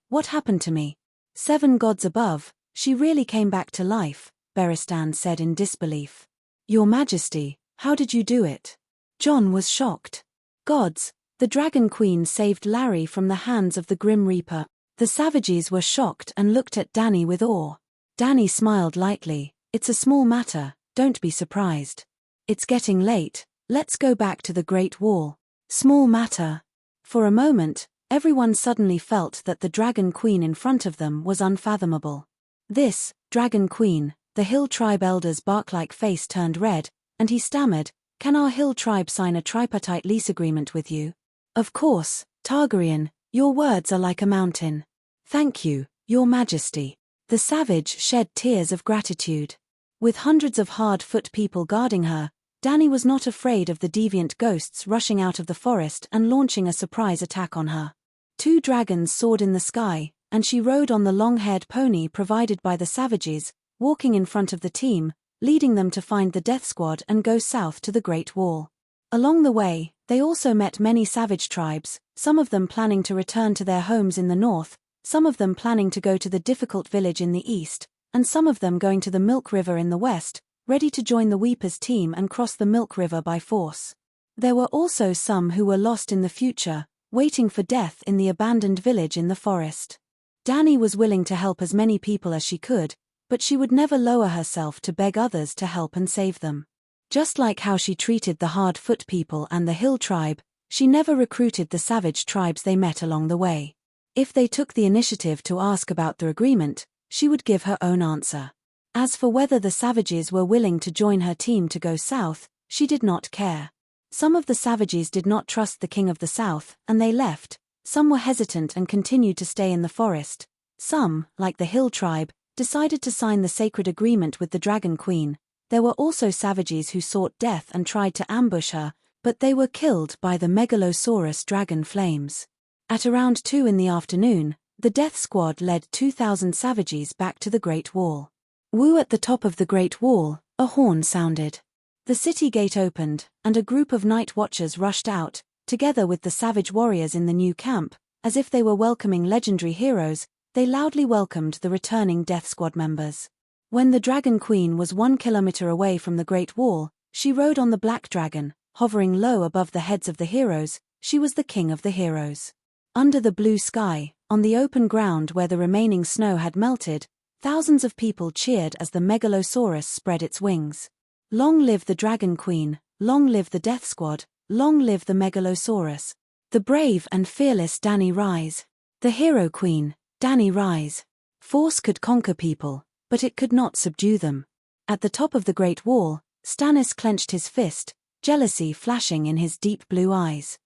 what happened to me? 7 gods above, she really came back to life, Beristan said in disbelief. Your Majesty, how did you do it? John was shocked. Gods, the Dragon Queen saved Larry from the hands of the Grim Reaper. The savages were shocked and looked at Danny with awe. Danny smiled lightly, it's a small matter, don't be surprised. It's getting late, let's go back to the Great Wall. Small matter. For a moment, everyone suddenly felt that the Dragon Queen in front of them was unfathomable. This, Dragon Queen, the Hill Tribe elder's bark-like face turned red, and he stammered, can our Hill Tribe sign a tripartite lease agreement with you? Of course, Targaryen, your words are like a mountain. Thank you, Your Majesty. The savage shed tears of gratitude. With hundreds of Hardfoot people guarding her, Danny was not afraid of the deviant ghosts rushing out of the forest and launching a surprise attack on her. 2 dragons soared in the sky, and she rode on the long-haired pony provided by the savages, walking in front of the team, leading them to find the Death Squad and go south to the Great Wall. Along the way, they also met many savage tribes, some of them planning to return to their homes in the north, some of them planning to go to the difficult village in the east, and some of them going to the Milk River in the west, ready to join the Weeper's team and cross the Milk River by force. There were also some who were lost in the future, waiting for death in the abandoned village in the forest. Danny was willing to help as many people as she could, but she would never lower herself to beg others to help and save them. Just like how she treated the Hardfoot people and the Hill Tribe, she never recruited the savage tribes they met along the way. If they took the initiative to ask about the agreement, she would give her own answer. As for whether the savages were willing to join her team to go south, she did not care. Some of the savages did not trust the king of the south, and they left. Some were hesitant and continued to stay in the forest. Some, like the Hill tribe, decided to sign the sacred agreement with the Dragon Queen. There were also savages who sought death and tried to ambush her, but they were killed by the Megalosaurus dragon flames. At around 2 in the afternoon, the death squad led 2,000 savages back to the Great Wall. Woo! At the top of the Great Wall, a horn sounded. The city gate opened, and a group of night watchers rushed out, together with the savage warriors in the new camp. As if they were welcoming legendary heroes, they loudly welcomed the returning Death Squad members. When the Dragon Queen was 1 kilometer away from the Great Wall, she rode on the Black Dragon, hovering low above the heads of the heroes. She was the king of the heroes. Under the blue sky, on the open ground where the remaining snow had melted, thousands of people cheered as the Megalosaurus spread its wings. Long live the Dragon Queen, long live the Death Squad, long live the Megalosaurus. The brave and fearless Dani rise. The hero queen, Dani rise. Force could conquer people, but it could not subdue them. At the top of the Great Wall, Stannis clenched his fist, jealousy flashing in his deep blue eyes.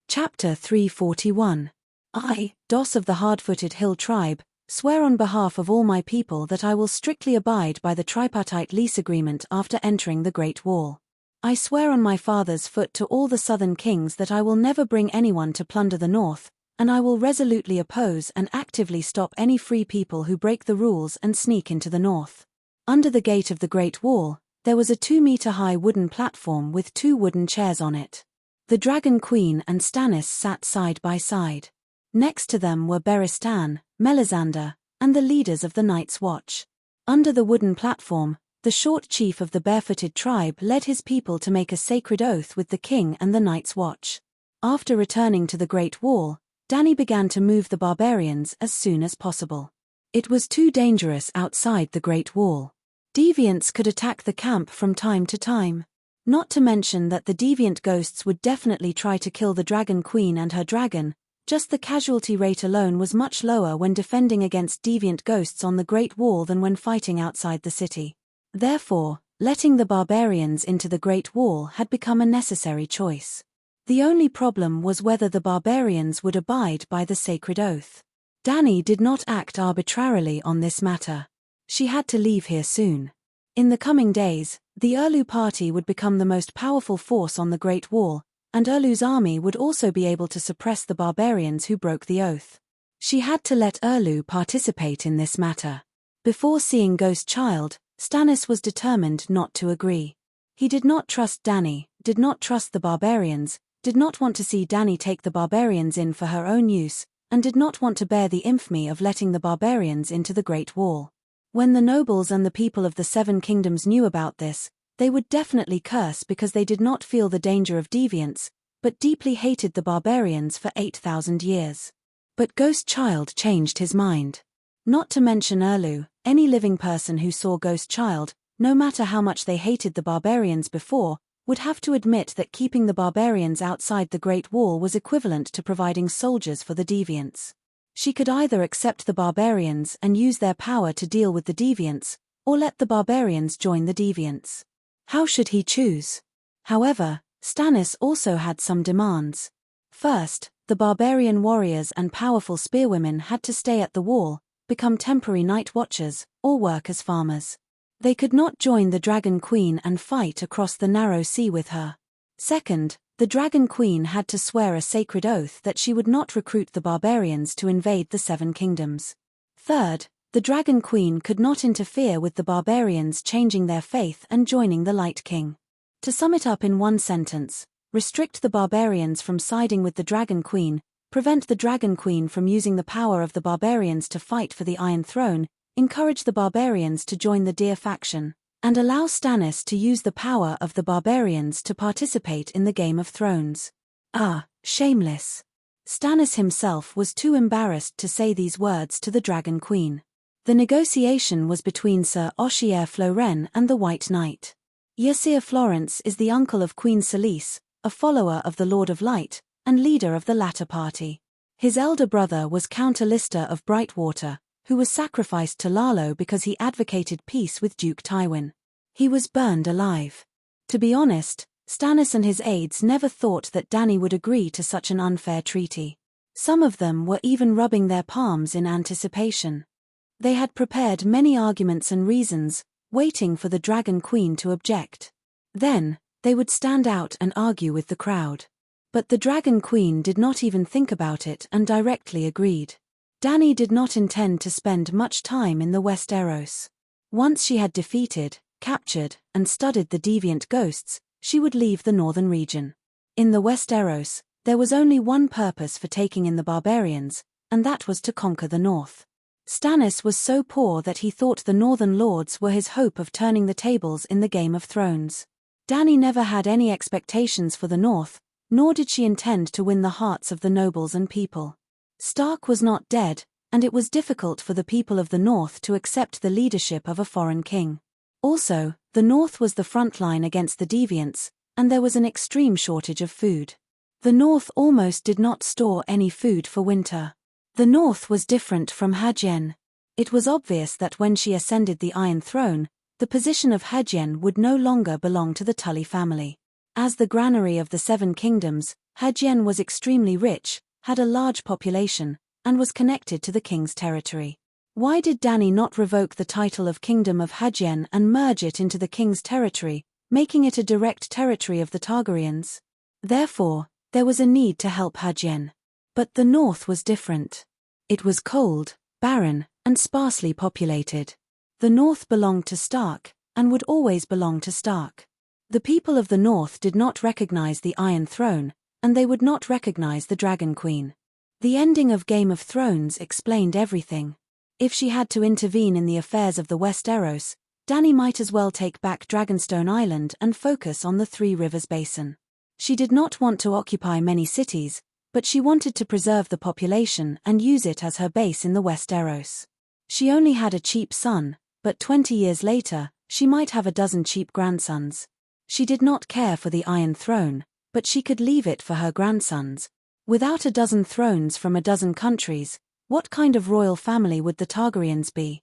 Chapter 341. I, Dos of the hard-footed Hill tribe, swear on behalf of all my people that I will strictly abide by the tripartite lease agreement after entering the Great Wall. I swear on my father's foot to all the southern kings that I will never bring anyone to plunder the north, and I will resolutely oppose and actively stop any free people who break the rules and sneak into the north. Under the gate of the Great Wall, there was a 2-meter-high wooden platform with 2 wooden chairs on it. The Dragon Queen and Stannis sat side by side. Next to them were Beristan, Melisandre, and the leaders of the Night's Watch. Under the wooden platform, the short chief of the barefooted tribe led his people to make a sacred oath with the king and the Night's Watch. After returning to the Great Wall, Dani began to move the barbarians as soon as possible. It was too dangerous outside the Great Wall. Deviants could attack the camp from time to time. Not to mention that the deviant ghosts would definitely try to kill the Dragon Queen and her dragon. Just the casualty rate alone was much lower when defending against deviant ghosts on the Great Wall than when fighting outside the city. Therefore, letting the barbarians into the Great Wall had become a necessary choice. The only problem was whether the barbarians would abide by the sacred oath. Dani did not act arbitrarily on this matter. She had to leave here soon. In the coming days, the Urlu party would become the most powerful force on the Great Wall, and Urlu's army would also be able to suppress the barbarians who broke the oath. She had to let Urlu participate in this matter. Before seeing Ghost Child, Stannis was determined not to agree. He did not trust Dani, did not trust the barbarians, did not want to see Dani take the barbarians in for her own use, and did not want to bear the infamy of letting the barbarians into the Great Wall. When the nobles and the people of the 7 kingdoms knew about this, they would definitely curse because they did not feel the danger of deviants, but deeply hated the barbarians for 8,000 years. But Ghost Child changed his mind. Not to mention Urlu, any living person who saw Ghost Child, no matter how much they hated the barbarians before, would have to admit that keeping the barbarians outside the Great Wall was equivalent to providing soldiers for the deviants. She could either accept the barbarians and use their power to deal with the deviants, or let the barbarians join the deviants. How should he choose? However, Stannis also had some demands. First, the barbarian warriors and powerful spearwomen had to stay at the wall, become temporary night watchers, or work as farmers. They could not join the Dragon Queen and fight across the narrow sea with her. Second, the Dragon Queen had to swear a sacred oath that she would not recruit the barbarians to invade the 7 kingdoms. Third, the Dragon Queen could not interfere with the barbarians changing their faith and joining the Light King. To sum it up in one sentence, restrict the barbarians from siding with the Dragon Queen, prevent the Dragon Queen from using the power of the barbarians to fight for the Iron Throne, encourage the barbarians to join the Deer faction, and allow Stannis to use the power of the barbarians to participate in the Game of Thrones. Ah, shameless. Stannis himself was too embarrassed to say these words to the Dragon Queen. The negotiation was between Sir Oshier Floren and the White Knight. Ysir Florence is the uncle of Queen Selyse, a follower of the Lord of Light, and leader of the latter party. His elder brother was Count Alistair of Brightwater, who was sacrificed to Lalo because he advocated peace with Duke Tywin. He was burned alive. To be honest, Stannis and his aides never thought that Dany would agree to such an unfair treaty. Some of them were even rubbing their palms in anticipation. They had prepared many arguments and reasons, waiting for the Dragon Queen to object. Then, they would stand out and argue with the crowd. But the Dragon Queen did not even think about it and directly agreed. Dany did not intend to spend much time in the Westeros. Once she had defeated, captured, and studied the deviant ghosts, she would leave the northern region. In the Westeros, there was only one purpose for taking in the barbarians, and that was to conquer the north. Stannis was so poor that he thought the northern lords were his hope of turning the tables in the Game of Thrones. Dany never had any expectations for the north, nor did she intend to win the hearts of the nobles and people. Stark was not dead, and it was difficult for the people of the north to accept the leadership of a foreign king. Also, the north was the front line against the deviants, and there was an extreme shortage of food. The north almost did not store any food for winter. The north was different from Hadjen. It was obvious that when she ascended the Iron Throne, the position of Hadjen would no longer belong to the Tully family. As the granary of the Seven Kingdoms, Hadjen was extremely rich, had a large population, and was connected to the king's territory. Why did Dany not revoke the title of Kingdom of Hadjen and merge it into the king's territory, making it a direct territory of the Targaryens? Therefore, there was a need to help Hadjen. But the north was different. It was cold, barren, and sparsely populated. The north belonged to Stark, and would always belong to Stark. The people of the north did not recognize the Iron Throne, and they would not recognize the Dragon Queen. The ending of Game of Thrones explained everything. If she had to intervene in the affairs of the Westeros, Dany might as well take back Dragonstone Island and focus on the Three Rivers Basin. She did not want to occupy many cities, but she wanted to preserve the population and use it as her base in the Westeros. She only had a cheap son, but 20 years later, she might have a dozen cheap grandsons. She did not care for the Iron Throne, but she could leave it for her grandsons. Without a dozen thrones from a dozen countries, what kind of royal family would the Targaryens be?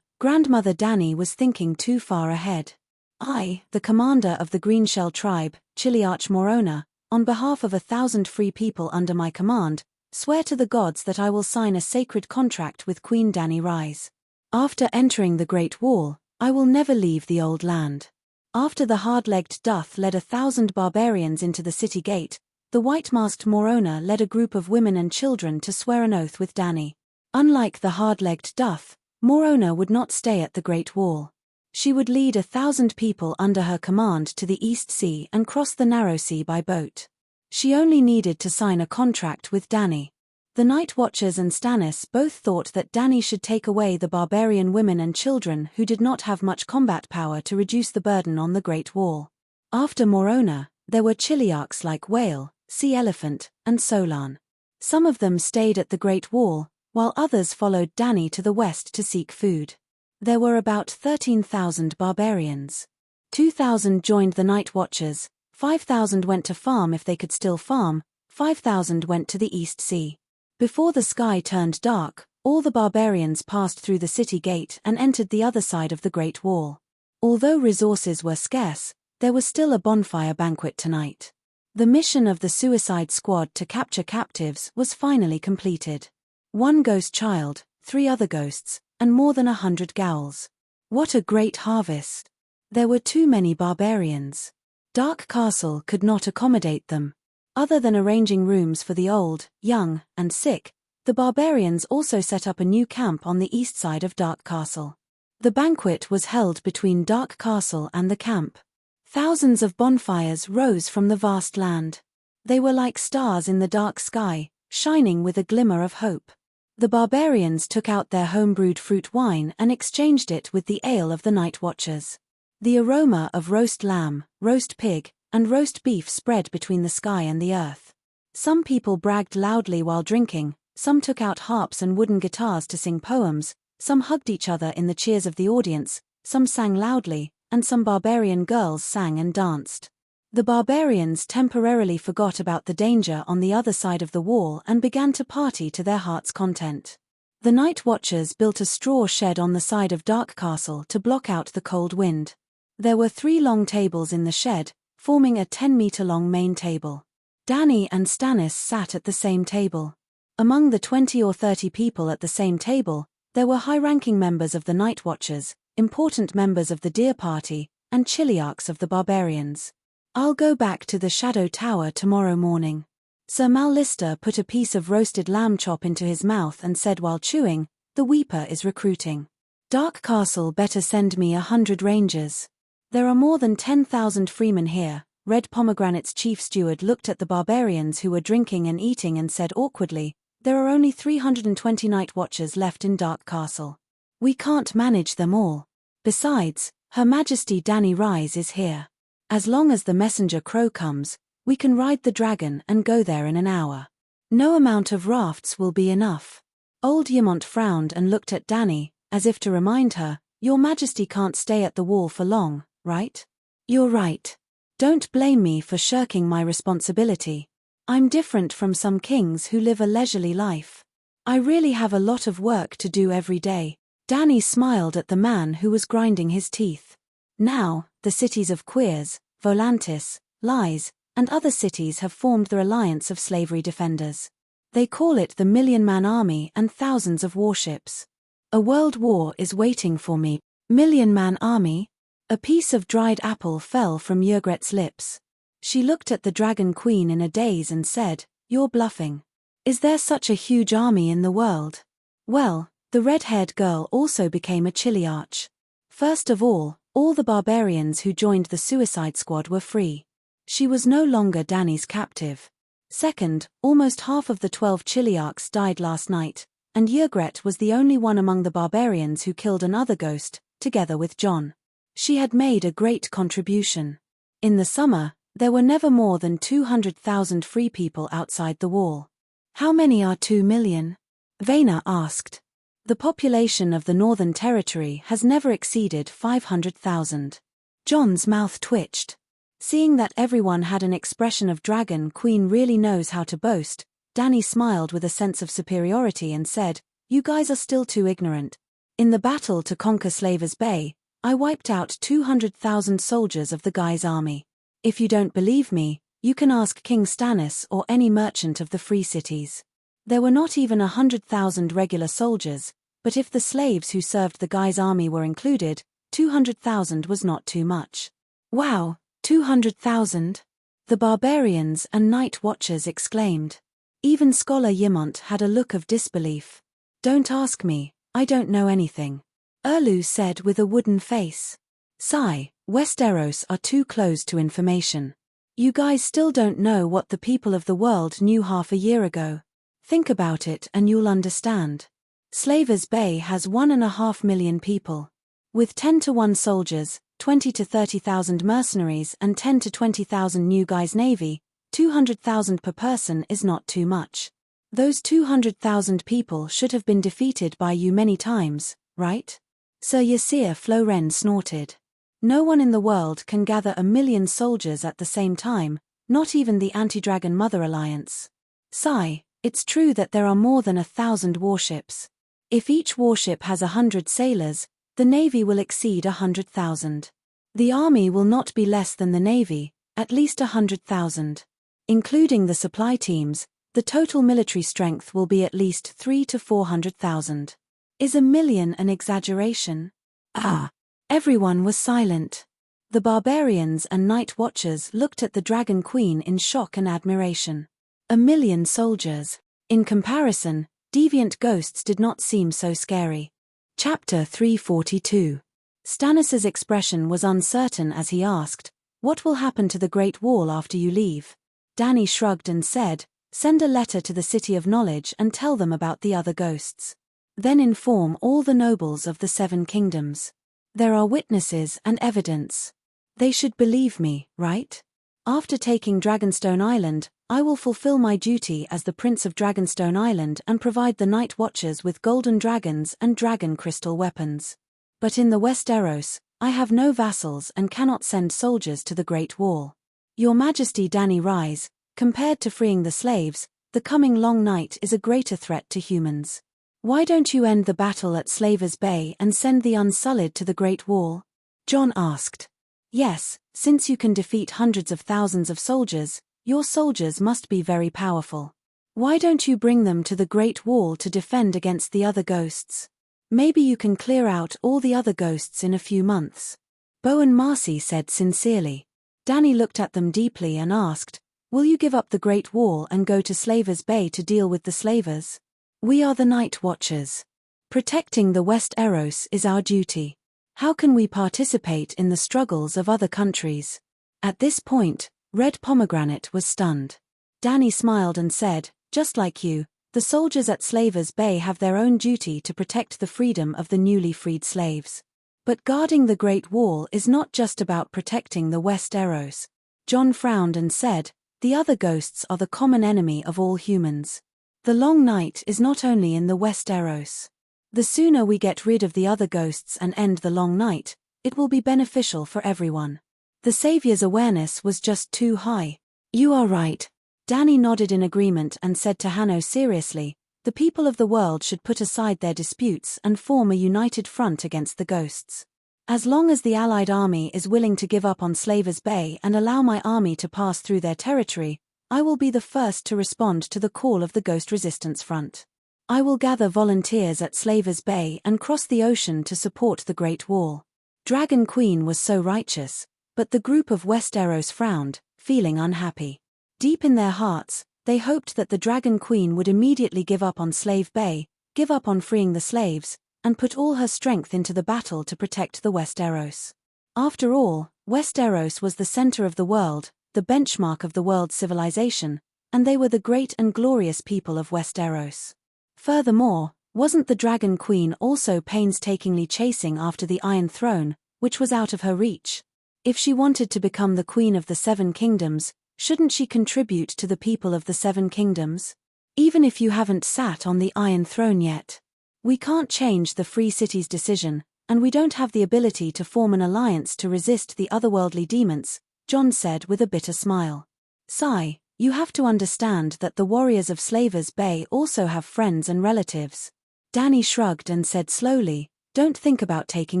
Grandmother Dany was thinking too far ahead. I, the commander of the Greenshell tribe, Chiliarch Morona, on behalf of 1,000 free people under my command, swear to the gods that I will sign a sacred contract with Queen Dany Rise. After entering the Great Wall, I will never leave the old land. After the hard-legged Duth led 1,000 barbarians into the city gate, the white-masked Morona led a group of women and children to swear an oath with Dany. Unlike the hard-legged Duth, Morona would not stay at the Great Wall. She would lead 1,000 people under her command to the East Sea and cross the Narrow Sea by boat. She only needed to sign a contract with Dany. The Night Watchers and Stannis both thought that Dany should take away the barbarian women and children who did not have much combat power to reduce the burden on the Great Wall. After Morona, there were Chiliarchs like Whale, Sea Elephant, and Solan. Some of them stayed at the Great Wall, while others followed Dany to the west to seek food. There were about 13,000 barbarians. 2,000 joined the Night Watchers, 5,000 went to farm if they could still farm, 5,000 went to the East Sea. Before the sky turned dark, all the barbarians passed through the city gate and entered the other side of the Great Wall. Although resources were scarce, there was still a bonfire banquet tonight. The mission of the Suicide Squad to capture captives was finally completed. 1 ghost child, 3 other ghosts, and more than 100 ghouls. What a great harvest! There were too many barbarians. Dark Castle could not accommodate them. Other than arranging rooms for the old, young, and sick, the barbarians also set up a new camp on the east side of Dark Castle. The banquet was held between Dark Castle and the camp. Thousands of bonfires rose from the vast land. They were like stars in the dark sky, shining with a glimmer of hope. The barbarians took out their home-brewed fruit wine and exchanged it with the ale of the Night Watchers. The aroma of roast lamb, roast pig, and roast beef spread between the sky and the earth. Some people bragged loudly while drinking, some took out harps and wooden guitars to sing poems, some hugged each other in the cheers of the audience, some sang loudly, and some barbarian girls sang and danced. The barbarians temporarily forgot about the danger on the other side of the wall and began to party to their heart's content. The night watchers built a straw shed on the side of Dark Castle to block out the cold wind. There were 3 long tables in the shed, forming a 10-meter-long main table. Dany and Stannis sat at the same table. Among the 20 or 30 people at the same table, there were high-ranking members of the Night Watchers, important members of the Deer Party, and chiliarchs of the barbarians. "I'll go back to the Shadow Tower tomorrow morning." Sir Mallister put a piece of roasted lamb chop into his mouth and said while chewing, "The Weeper is recruiting. Dark Castle better send me 100 rangers. There are more than 10,000 freemen here." Red Pomegranate's chief steward looked at the barbarians who were drinking and eating and said awkwardly, "There are only 320 night watchers left in Dark Castle. We can't manage them all. Besides, Her Majesty Dany Rise is here. As long as the messenger crow comes, we can ride the dragon and go there in an hour. No amount of rafts will be enough." Old Ymont frowned and looked at Dany, as if to remind her, "Your Majesty can't stay at the wall for long, right?" "You're right. Don't blame me for shirking my responsibility. I'm different from some kings who live a leisurely life. I really have a lot of work to do every day." Dany smiled at the man who was grinding his teeth. Now, the cities of Queers, Volantis, Lies, and other cities have formed the Alliance of Slavery Defenders. They call it the Million-Man Army and thousands of warships. "A world war is waiting for me." "Million-Man Army?" A piece of dried apple fell from Ygritte's lips. She looked at the Dragon Queen in a daze and said, "You're bluffing. Is there such a huge army in the world?" Well, the red-haired girl also became a chiliarch. First of all the barbarians who joined the Suicide Squad were free. She was no longer Dany's captive. Second, almost half of the 12 chiliarchs died last night, and Ygritte was the only one among the barbarians who killed another ghost, together with Jon. She had made a great contribution. In the summer, there were never more than 200,000 free people outside the wall. "How many are 2 million? Vaena asked. "The population of the Northern Territory has never exceeded 500,000. Jon's mouth twitched. Seeing that everyone had an expression of Dragon Queen really knows how to boast, Dany smiled with a sense of superiority and said, "You guys are still too ignorant. In the battle to conquer Slavers Bay, I wiped out 200,000 soldiers of the Guy's army. If you don't believe me, you can ask King Stannis or any merchant of the free cities. There were not even 100,000 regular soldiers, but if the slaves who served the Guy's army were included, 200,000 was not too much." "Wow, 200,000? The barbarians and night watchers exclaimed. Even Scholar Ymont had a look of disbelief. "Don't ask me, I don't know anything," Erlu said with a wooden face. "Sigh, Westeros are too closed to information. You guys still don't know what the people of the world knew half a year ago. Think about it and you'll understand. Slavers Bay has 1.5 million people. With 10 to 1 soldiers, 20 to 30,000 mercenaries and 10 to 20,000 new guys navy, 200,000 per person is not too much. Those 200,000 people should have been defeated by you many times, right?" Sir Ysir Floren snorted. "No one in the world can gather 1 million soldiers at the same time, not even the Anti-Dragonmother Alliance. Sigh, it's true that there are more than 1,000 warships. If each warship has 100 sailors, the navy will exceed 100,000. The army will not be less than the navy, at least 100,000. Including the supply teams, the total military strength will be at least 300,000 to 400,000. Is 1 million an exaggeration?" "Ah!" Everyone was silent. The barbarians and night watchers looked at the Dragon Queen in shock and admiration. 1 million soldiers. In comparison, deviant ghosts did not seem so scary. Chapter 342. Stannis's expression was uncertain as he asked, "What will happen to the Great Wall after you leave?" Dany shrugged and said, "Send a letter to the City of Knowledge and tell them about the other ghosts. Then inform all the nobles of the 7 kingdoms. There are witnesses and evidence. They should believe me, right? After taking Dragonstone Island, I will fulfill my duty as the Prince of Dragonstone Island and provide the Night Watchers with golden dragons and dragon crystal weapons. But in the Westeros, I have no vassals and cannot send soldiers to the Great Wall. Your Majesty, Danny, rise. Compared to freeing the slaves, the coming long night is a greater threat to humans. Why don't you end the battle at Slavers Bay and send the Unsullied to the Great Wall? Jon asked. Yes, since you can defeat hundreds of thousands of soldiers, your soldiers must be very powerful. Why don't you bring them to the Great Wall to defend against the other ghosts? Maybe you can clear out all the other ghosts in a few months. Bo and Marcy said sincerely. Danny looked at them deeply and asked, will you give up the Great Wall and go to Slavers Bay to deal with the slavers? We are the Night Watchers. Protecting the Westeros is our duty. How can we participate in the struggles of other countries? At this point, Red Pomegranate was stunned. Danny smiled and said, just like you, the soldiers at Slavers Bay have their own duty to protect the freedom of the newly freed slaves. But guarding the Great Wall is not just about protecting the Westeros. Jon frowned and said, the other ghosts are the common enemy of all humans. The long night is not only in the Westeros. The sooner we get rid of the other ghosts and end the long night, it will be beneficial for everyone. The Savior's awareness was just too high. You are right. Danny nodded in agreement and said to Hanno seriously, the people of the world should put aside their disputes and form a united front against the ghosts. As long as the Allied army is willing to give up on Slavers Bay and allow my army to pass through their territory, I will be the first to respond to the call of the Ghost Resistance Front. I will gather volunteers at Slavers Bay and cross the ocean to support the Great Wall. Dragon Queen was so righteous, but the group of Westeros frowned, feeling unhappy. Deep in their hearts, they hoped that the Dragon Queen would immediately give up on Slave Bay, give up on freeing the slaves, and put all her strength into the battle to protect the Westeros. After all, Westeros was the center of the world, the benchmark of the world's civilization, and they were the great and glorious people of Westeros. Furthermore, wasn't the Dragon Queen also painstakingly chasing after the Iron Throne, which was out of her reach? If she wanted to become the Queen of the Seven Kingdoms, shouldn't she contribute to the people of the Seven Kingdoms? Even if you haven't sat on the Iron Throne yet. We can't change the Free City's decision, and we don't have the ability to form an alliance to resist the otherworldly demons, Jon said with a bitter smile. Sigh, you have to understand that the warriors of Slavers Bay also have friends and relatives. Danny shrugged and said slowly, don't think about taking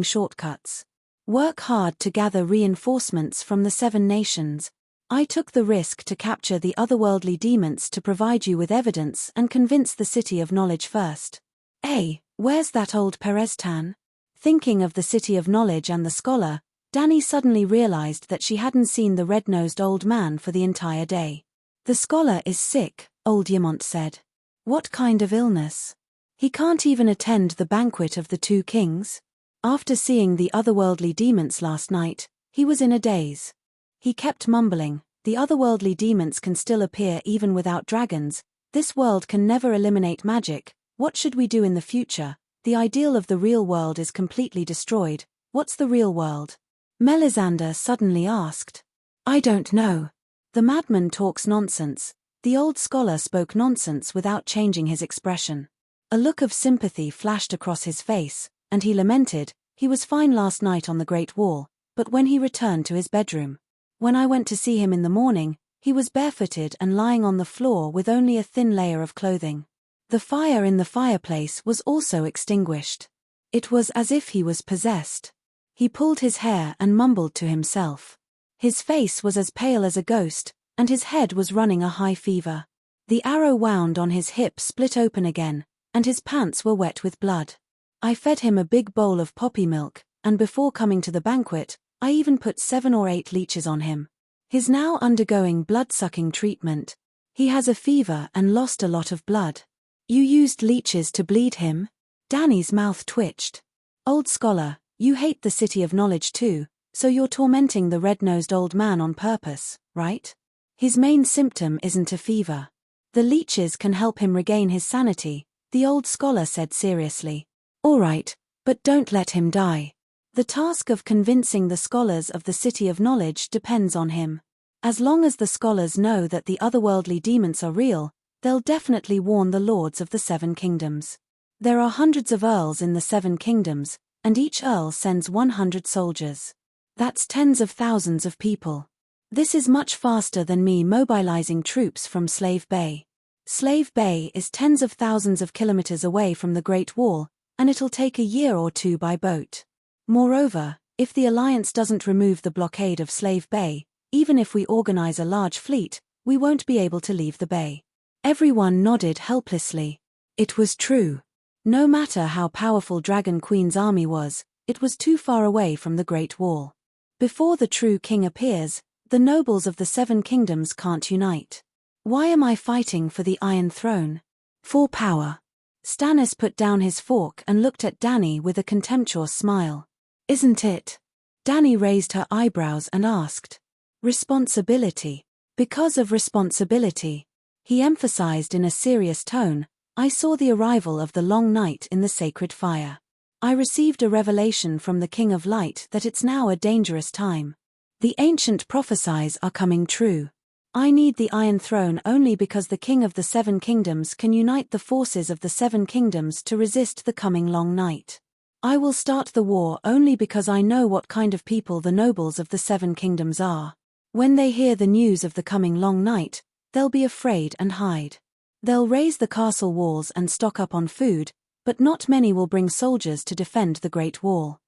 shortcuts. Work hard to gather reinforcements from the Seven Nations. I took the risk to capture the otherworldly demons to provide you with evidence and convince the City of Knowledge first. Hey, where's that old Pereztan? Thinking of the City of Knowledge and the scholar, Danny suddenly realized that she hadn't seen the red-nosed old man for the entire day. The scholar is sick, old Yamont said. What kind of illness? He can't even attend the banquet of the two kings? After seeing the otherworldly demons last night, he was in a daze. He kept mumbling, the otherworldly demons can still appear even without dragons, this world can never eliminate magic, what should we do in the future? The ideal of the real world is completely destroyed, what's the real world? Melisandre suddenly asked. I don't know. The madman talks nonsense. The old scholar spoke nonsense without changing his expression. A look of sympathy flashed across his face, and he lamented, he was fine last night on the Great Wall, but when he returned to his bedroom. When I went to see him in the morning, he was barefooted and lying on the floor with only a thin layer of clothing. The fire in the fireplace was also extinguished. It was as if he was possessed. He pulled his hair and mumbled to himself. His face was as pale as a ghost, and his head was running a high fever. The arrow wound on his hip split open again, and his pants were wet with blood. I fed him a big bowl of poppy milk, and before coming to the banquet, I even put 7 or 8 leeches on him. He's now undergoing blood-sucking treatment. He has a fever and lost a lot of blood. You used leeches to bleed him? Danny's mouth twitched. Old scholar, you hate the City of Knowledge too, so you're tormenting the red-nosed old man on purpose, right? His main symptom isn't a fever. The leeches can help him regain his sanity, the old scholar said seriously. All right, but don't let him die. The task of convincing the scholars of the City of Knowledge depends on him. As long as the scholars know that the otherworldly demons are real, they'll definitely warn the lords of the Seven Kingdoms. There are hundreds of earls in the Seven Kingdoms, and each earl sends 100 soldiers. That's tens of thousands of people. This is much faster than me mobilizing troops from Slave Bay. Slave Bay is tens of thousands of kilometers away from the Great Wall, and it'll take a year or two by boat. Moreover, if the Alliance doesn't remove the blockade of Slave Bay, even if we organize a large fleet, we won't be able to leave the bay. Everyone nodded helplessly. It was true. No matter how powerful Dragon Queen's army was, it was too far away from the Great Wall. Before the true king appears, the nobles of the Seven Kingdoms can't unite. Why am I fighting for the Iron Throne? For power. Stannis put down his fork and looked at Dany with a contemptuous smile. Isn't it? Dany raised her eyebrows and asked. Responsibility. Because of responsibility. He emphasized in a serious tone, I saw the arrival of the long night in the sacred fire. I received a revelation from the King of Light that it's now a dangerous time. The ancient prophecies are coming true. I need the Iron Throne only because the King of the Seven Kingdoms can unite the forces of the Seven Kingdoms to resist the coming long night. I will start the war only because I know what kind of people the nobles of the Seven Kingdoms are. When they hear the news of the coming long night, they'll be afraid and hide. They'll raise the castle walls and stock up on food, but not many will bring soldiers to defend the Great Wall.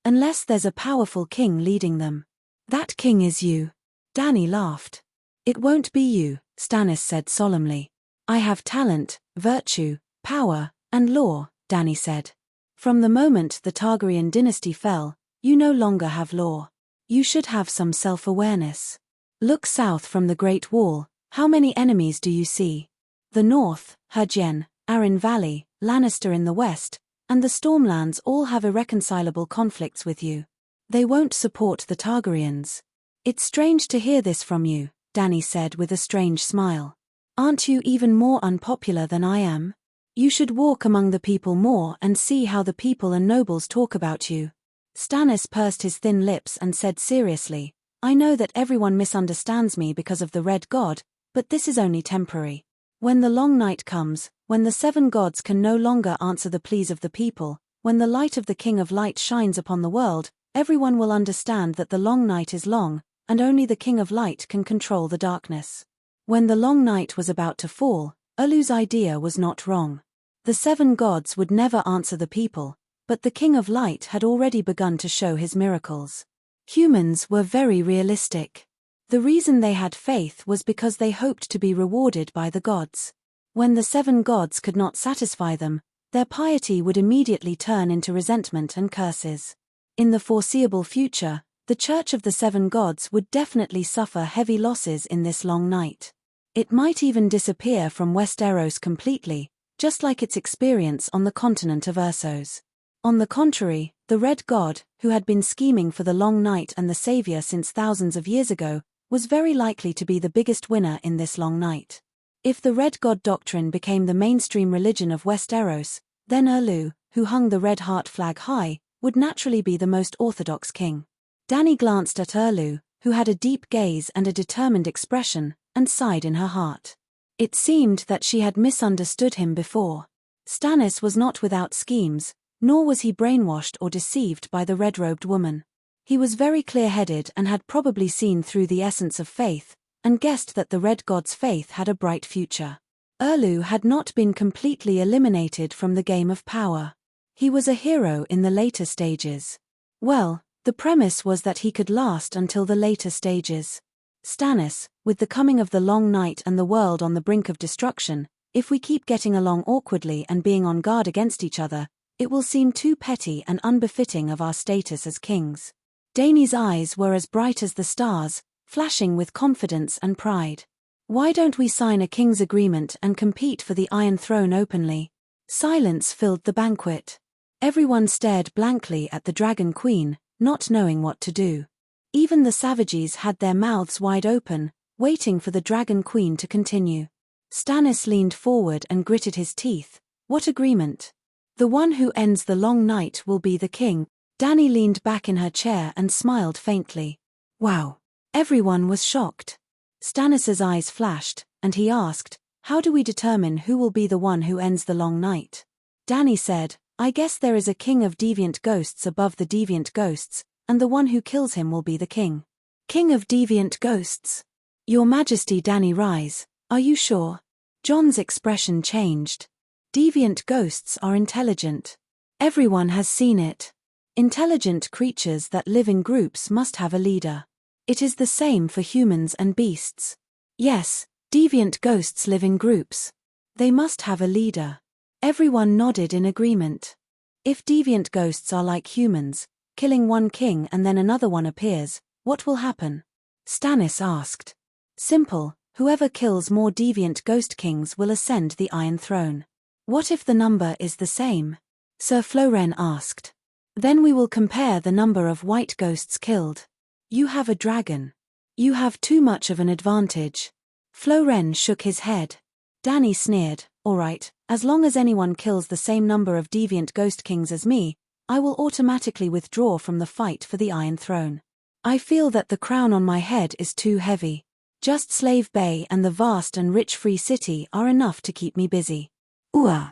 Unless there's a powerful king leading them. That king is you. Dany laughed. It won't be you, Stannis said solemnly. I have talent, virtue, power, and law, Dany said. From the moment the Targaryen dynasty fell, you no longer have law. You should have some self-awareness. Look south from the Great Wall, how many enemies do you see? The north, Hergen, Arryn Valley, Lannister in the west, and the Stormlands all have irreconcilable conflicts with you. They won't support the Targaryens. It's strange to hear this from you, Dany said with a strange smile. Aren't you even more unpopular than I am? You should walk among the people more and see how the people and nobles talk about you. Stannis pursed his thin lips and said seriously, I know that everyone misunderstands me because of the Red God, but this is only temporary. When the long night comes, when the seven gods can no longer answer the pleas of the people, when the light of the King of Light shines upon the world, everyone will understand that the long night is long, and only the King of Light can control the darkness. When the long night was about to fall, Ulu's idea was not wrong. The seven gods would never answer the people, but the King of Light had already begun to show his miracles. Humans were very realistic. The reason they had faith was because they hoped to be rewarded by the gods. When the seven gods could not satisfy them, their piety would immediately turn into resentment and curses. In the foreseeable future, the Church of the Seven Gods would definitely suffer heavy losses in this long night. It might even disappear from Westeros completely, just like its experience on the continent of Essos. On the contrary, the Red God, who had been scheming for the long night and the savior since thousands of years ago, was very likely to be the biggest winner in this long night. If the Red God doctrine became the mainstream religion of Westeros, then Ulu, who hung the Red Heart flag high, would naturally be the most orthodox king. Dany glanced at Ulu, who had a deep gaze and a determined expression, and sighed in her heart. It seemed that she had misunderstood him before. Stannis was not without schemes, nor was he brainwashed or deceived by the red-robed woman. He was very clear-headed and had probably seen through the essence of faith, and guessed that the Red God's faith had a bright future. Ulu had not been completely eliminated from the game of power. He was a hero in the later stages. Well, the premise was that he could last until the later stages. Stannis, with the coming of the long night and the world on the brink of destruction, if we keep getting along awkwardly and being on guard against each other, it will seem too petty and unbefitting of our status as kings. Dany's eyes were as bright as the stars, flashing with confidence and pride. Why don't we sign a king's agreement and compete for the Iron Throne openly? Silence filled the banquet. Everyone stared blankly at the Dragon Queen, not knowing what to do. Even the savages had their mouths wide open, waiting for the Dragon Queen to continue. Stannis leaned forward and gritted his teeth. What agreement? The one who ends the long night will be the king. Dany leaned back in her chair and smiled faintly. Wow. Everyone was shocked. Stannis's eyes flashed, and he asked, how do we determine who will be the one who ends the long night? Dany said, I guess there is a king of deviant ghosts above the deviant ghosts, and the one who kills him will be the king. King of deviant ghosts. Your Majesty, Danny, rise. Are you sure? John's expression changed. Deviant ghosts are intelligent. Everyone has seen it. Intelligent creatures that live in groups must have a leader. It is the same for humans and beasts. Yes, deviant ghosts live in groups. They must have a leader. Everyone nodded in agreement. If deviant ghosts are like humans, killing one king and then another one appears, what will happen? Stannis asked. Simple, whoever kills more deviant ghost kings will ascend the Iron Throne. What if the number is the same? Sir Floren asked. Then we will compare the number of white ghosts killed. You have a dragon. You have too much of an advantage. Floren shook his head. Danny sneered. All right, as long as anyone kills the same number of deviant ghost kings as me, I will automatically withdraw from the fight for the Iron Throne. I feel that the crown on my head is too heavy. Just Slave Bay and the vast and rich free city are enough to keep me busy. Ooh.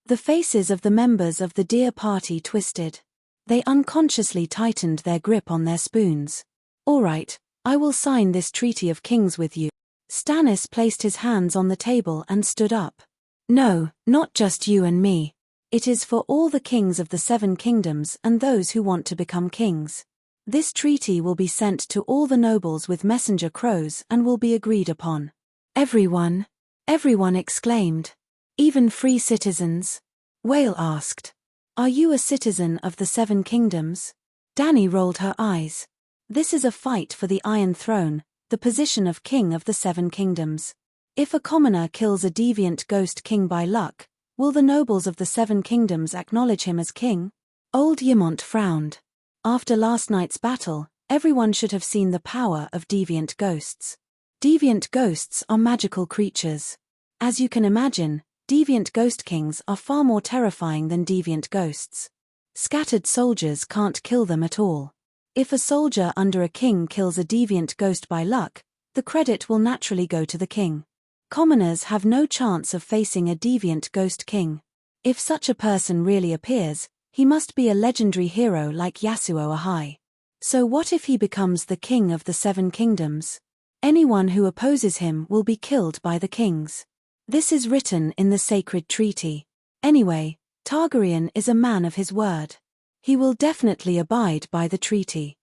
The faces of the members of the Deer Party twisted. They unconsciously tightened their grip on their spoons. All right, I will sign this treaty of kings with you. Stannis placed his hands on the table and stood up. No, not just you and me. It is for all the kings of the 7 kingdoms and those who want to become kings. This treaty will be sent to all the nobles with messenger crows and will be agreed upon. Everyone exclaimed. Even free citizens? Whale asked. Are you a citizen of the 7 kingdoms? Danny rolled her eyes. This is a fight for the Iron Throne, the position of king of the 7 kingdoms. If a commoner kills a deviant ghost king by luck, will the nobles of the 7 kingdoms acknowledge him as king? Old Ymont frowned. After last night's battle, everyone should have seen the power of deviant ghosts. Deviant ghosts are magical creatures. As you can imagine, deviant ghost kings are far more terrifying than deviant ghosts. Scattered soldiers can't kill them at all. If a soldier under a king kills a deviant ghost by luck, the credit will naturally go to the king. Commoners have no chance of facing a deviant ghost king. If such a person really appears, he must be a legendary hero like Yasuo Ahai. So what if he becomes the king of the 7 kingdoms? Anyone who opposes him will be killed by the kings. This is written in the sacred treaty. Anyway, Targaryen is a man of his word. He will definitely abide by the treaty.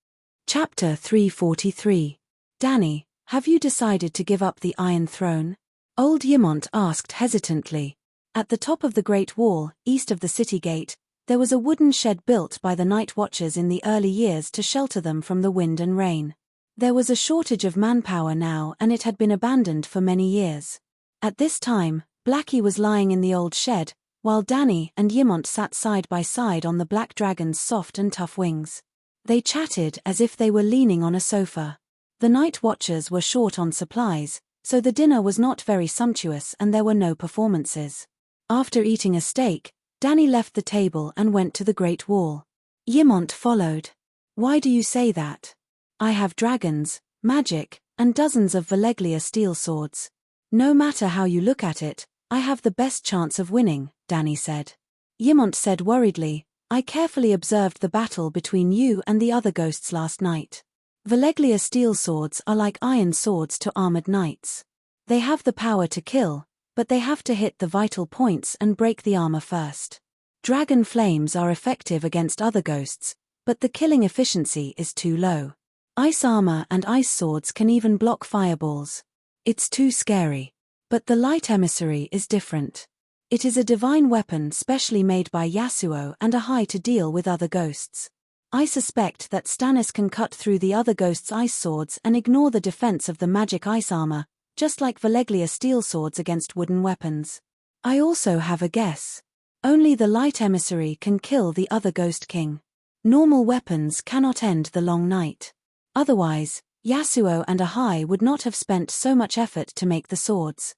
Chapter 343. Danny, have you decided to give up the Iron Throne? Old Ymont asked hesitantly. At the top of the Great Wall, east of the city gate, there was a wooden shed built by the Night Watchers in the early years to shelter them from the wind and rain. There was a shortage of manpower now and it had been abandoned for many years. At this time, Blackie was lying in the old shed, while Danny and Ymont sat side by side on the black dragon's soft and tough wings. They chatted as if they were leaning on a sofa. The Night Watchers were short on supplies, so the dinner was not very sumptuous and there were no performances. After eating a steak, Danny left the table and went to the Great Wall. Ymont followed. Why do you say that? I have dragons, magic, and dozens of Valeglia steel swords. No matter how you look at it, I have the best chance of winning, Danny said. Ymont said worriedly, I carefully observed the battle between you and the other ghosts last night. Valeglia steel swords are like iron swords to armored knights. They have the power to kill, but they have to hit the vital points and break the armor first. Dragon flames are effective against other ghosts, but the killing efficiency is too low. Ice armor and ice swords can even block fireballs. It's too scary. But the light emissary is different. It is a divine weapon specially made by Yasuo and Ahai to deal with other ghosts. I suspect that Stannis can cut through the other ghosts' ice swords and ignore the defense of the magic ice armor, just like Valeglia steel swords against wooden weapons. I also have a guess. Only the light emissary can kill the other ghost king. Normal weapons cannot end the long night. Otherwise, Yasuo and Ahai would not have spent so much effort to make the swords.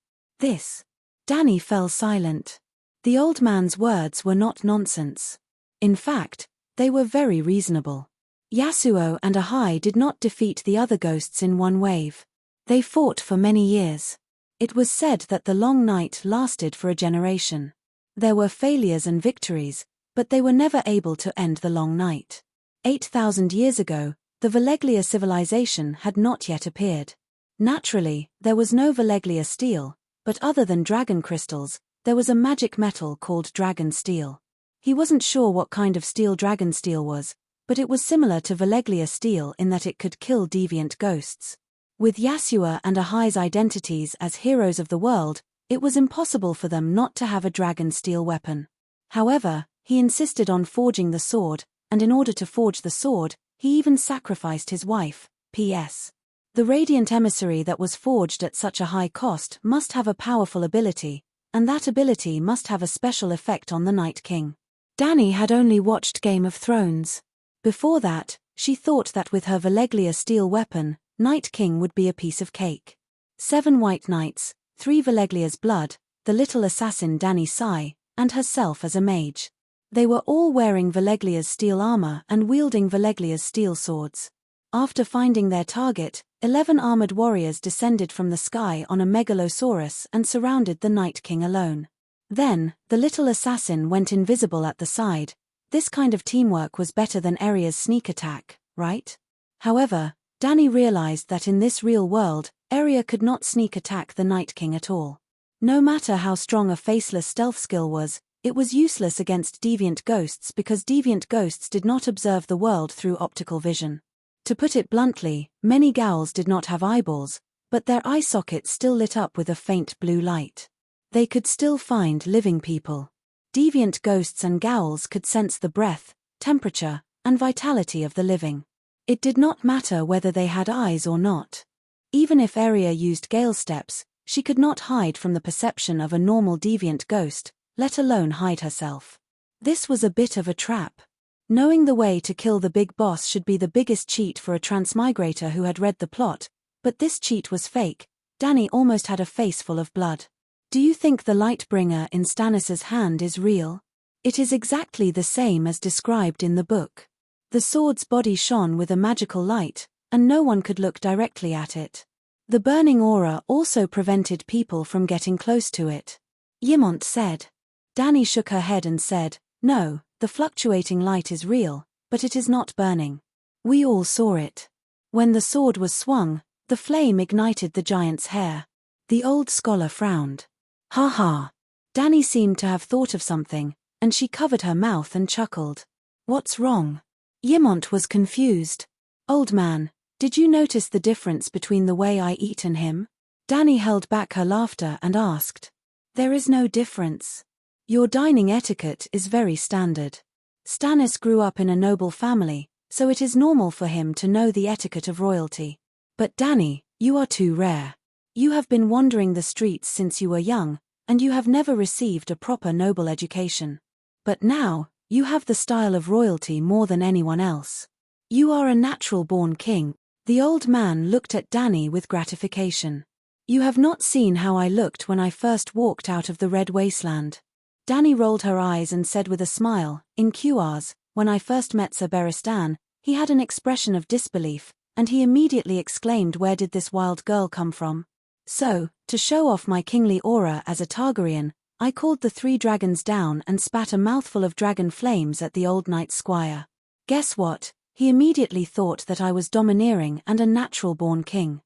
Danny fell silent. The old man's words were not nonsense. In fact, they were very reasonable. Yasuo and Ahai did not defeat the other ghosts in one wave. They fought for many years. It was said that the long night lasted for a generation. There were failures and victories, but they were never able to end the long night. 8,000 years ago, The Valeglia civilization had not yet appeared. Naturally, there was no Valeglia steel, but other than dragon crystals, there was a magic metal called dragon steel. He wasn't sure what kind of steel dragon steel was, but it was similar to Valeglia steel in that it could kill deviant ghosts. With Yasua and Ahai's identities as heroes of the world, it was impossible for them not to have a dragon steel weapon. However, he insisted on forging the sword, and in order to forge the sword, he even sacrificed his wife. P.S. The radiant emissary that was forged at such a high cost must have a powerful ability, and that ability must have a special effect on the Night King. Dani had only watched Game of Thrones. Before that, she thought that with her Valeglia steel weapon, Night King would be a piece of cake. 7 white knights, 3 Valeglia's blood, the little assassin Dani Sai, and herself as a mage. They were all wearing Valeglia's steel armor and wielding Valeglia's steel swords. After finding their target, 11 armored warriors descended from the sky on a megalosaurus and surrounded the Night King alone. Then, the little assassin went invisible at the side. This kind of teamwork was better than Arya's sneak attack, right? However, Dani realized that in this real world, Arya could not sneak attack the Night King at all. No matter how strong a faceless stealth skill was, it was useless against deviant ghosts because deviant ghosts did not observe the world through optical vision. To put it bluntly, many ghouls did not have eyeballs, but their eye sockets still lit up with a faint blue light. They could still find living people. Deviant ghosts and ghouls could sense the breath, temperature, and vitality of the living. It did not matter whether they had eyes or not. Even if Arya used gale steps, she could not hide from the perception of a normal deviant ghost, let alone hide herself. This was a bit of a trap. Knowing the way to kill the big boss should be the biggest cheat for a transmigrator who had read the plot, but this cheat was fake. Dani almost had a face full of blood. Do you think the Lightbringer in Stannis's hand is real? It is exactly the same as described in the book. The sword's body shone with a magical light, and no one could look directly at it. The burning aura also prevented people from getting close to it. Ymont said. Dani shook her head and said, "No, the fluctuating light is real, but it is not burning. We all saw it. When the sword was swung, the flame ignited the giant's hair." The old scholar frowned. "Ha ha." Dani seemed to have thought of something, and she covered her mouth and chuckled. "What's wrong?" Ymont was confused. "Old man, did you notice the difference between the way I eat and him?" Dani held back her laughter and asked. "There is no difference. Your dining etiquette is very standard. Stannis grew up in a noble family, so it is normal for him to know the etiquette of royalty. But Dani, you are too rare. You have been wandering the streets since you were young, and you have never received a proper noble education. But now, you have the style of royalty more than anyone else. You are a natural-born king." The old man looked at Dani with gratification. "You have not seen how I looked when I first walked out of the Red Wasteland." Dani rolled her eyes and said with a smile, "In QRs, when I first met Sir Beristan, he had an expression of disbelief, and he immediately exclaimed, 'Where did this wild girl come from?' So, to show off my kingly aura as a Targaryen, I called the 3 dragons down and spat a mouthful of dragon flames at the old knight's squire. Guess what? He immediately thought that I was domineering and a natural-born king."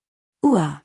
Ooh.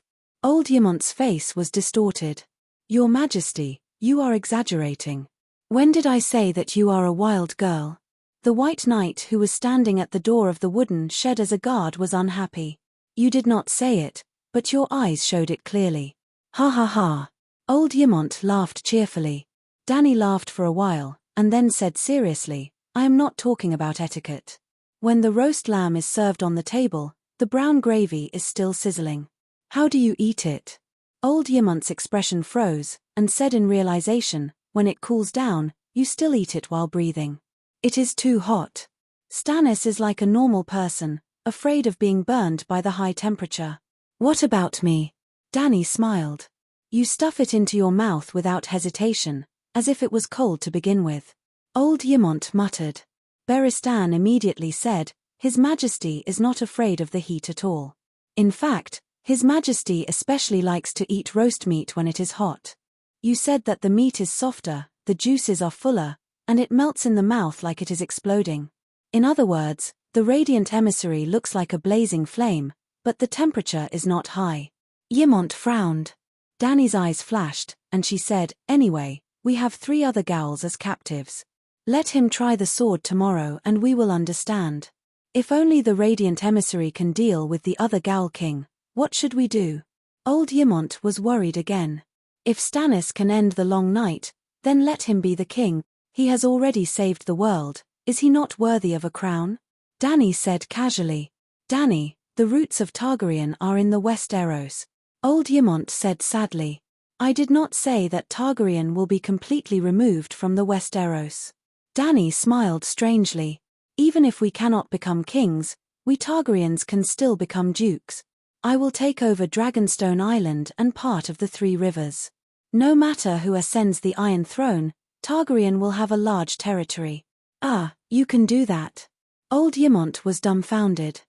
Old Ymont's face was distorted. "Your Majesty, you are exaggerating. When did I say that you are a wild girl?" The White Knight who was standing at the door of the wooden shed as a guard was unhappy. "You did not say it, but your eyes showed it clearly." "Ha ha ha." Old Ymont laughed cheerfully. Dani laughed for a while, and then said seriously, "I am not talking about etiquette. When the roast lamb is served on the table, the brown gravy is still sizzling. How do you eat it?" Old Ymont's expression froze, and said in realization, "When it cools down, you still eat it while breathing. It is too hot." Stannis is like a normal person, afraid of being burned by the high temperature. "What about me?" Dani smiled. "You stuff it into your mouth without hesitation, as if it was cold to begin with." Old Ymont muttered. Beristan immediately said, "His Majesty is not afraid of the heat at all. In fact, His Majesty especially likes to eat roast meat when it is hot. You said that the meat is softer, the juices are fuller, and it melts in the mouth like it is exploding. In other words, The radiant emissary looks like a blazing flame, but the temperature is not high. Yimont frowned. Dany's eyes flashed, and she said, "Anyway, we have 3 other Gowls as captives. Let him try the sword tomorrow and we will understand. If only the radiant emissary can deal with the other Gowl king, what should we do?" Old Yimont was worried again. If Stannis can end the long night, then let him be the king. He has already saved the world. Is he not worthy of a crown? Dany said casually. "Dany, the roots of Targaryen are in the Westeros." Old Yimont said sadly. "I did not say that Targaryen will be completely removed from the Westeros." Dany smiled strangely. "Even if we cannot become kings, we Targaryens can still become dukes. I will take over Dragonstone Island and part of the 3 rivers. No matter who ascends the Iron Throne, Targaryen will have a large territory." "Ah, you can do that?" Old Yimont was dumbfounded.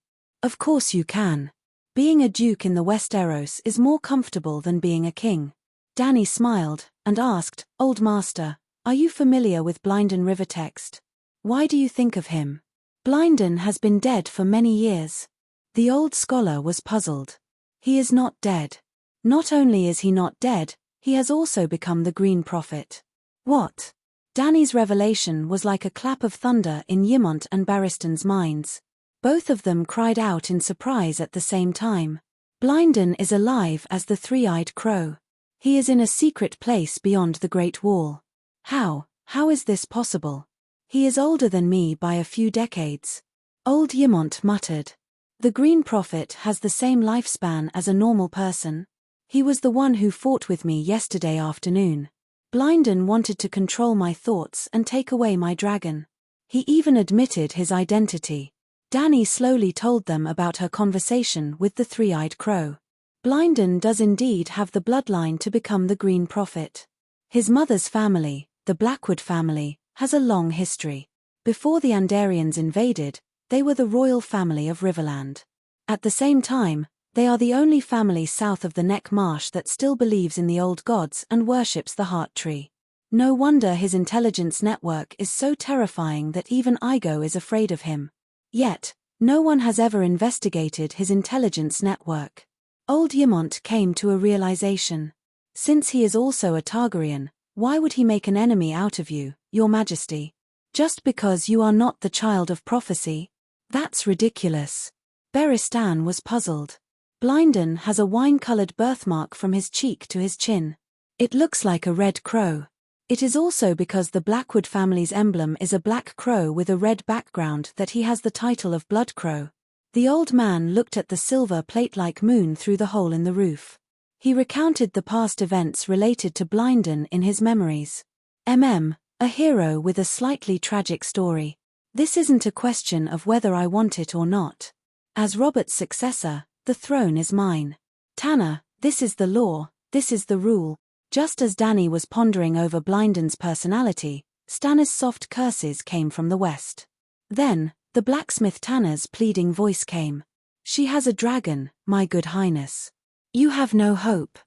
"Of course you can. Being a duke in the Westeros is more comfortable than being a king." Dany smiled, and asked, "Old Master, are you familiar with Blynden River text? Why do you think of him?" "Blynden has been dead for many years." The old scholar was puzzled. "He is not dead. Not only is he not dead, he has also become the Green Prophet." "What?" Dany's revelation was like a clap of thunder in Yimont and Barristan's minds. Both of them cried out in surprise at the same time. "Blynden is alive as the 3-eyed crow. He is in a secret place beyond the Great Wall." How is this possible? "He is older than me by a few decades." Old Yimont muttered. "The Green Prophet has the same lifespan as a normal person. He was the one who fought with me yesterday afternoon. Blynden wanted to control my thoughts and take away my dragon. He even admitted his identity." Dany slowly told them about her conversation with the 3-eyed crow. "Blynden does indeed have the bloodline to become the Green Prophet. His mother's family, the Blackwood family, has a long history. Before the Andarians invaded, they were the royal family of Riverland. At the same time, they are the only family south of the Neck Marsh that still believes in the old gods and worships the Heart Tree. No wonder his intelligence network is so terrifying that even Igo is afraid of him. Yet, no one has ever investigated his intelligence network." Old Yimont came to a realization. "Since he is also a Targaryen, why would he make an enemy out of you, Your Majesty? Just because you are not the child of prophecy? That's ridiculous." Barristan was puzzled. "Blynden has a wine-colored birthmark from his cheek to his chin. It looks like a red crow. It is also because the Blackwood family's emblem is a black crow with a red background that he has the title of Blood Crow." The old man looked at the silver plate-like moon through the hole in the roof. He recounted the past events related to Blynden in his memories. A hero with a slightly tragic story. This isn't a question of whether I want it or not. As Robert's successor, the throne is mine. Tanner, this is the law, this is the rule." Just as Dany was pondering over Blynden's personality, Stannis' soft curses came from the west. Then, the blacksmith Tanner's pleading voice came. "She has a dragon, my good highness. You have no hope.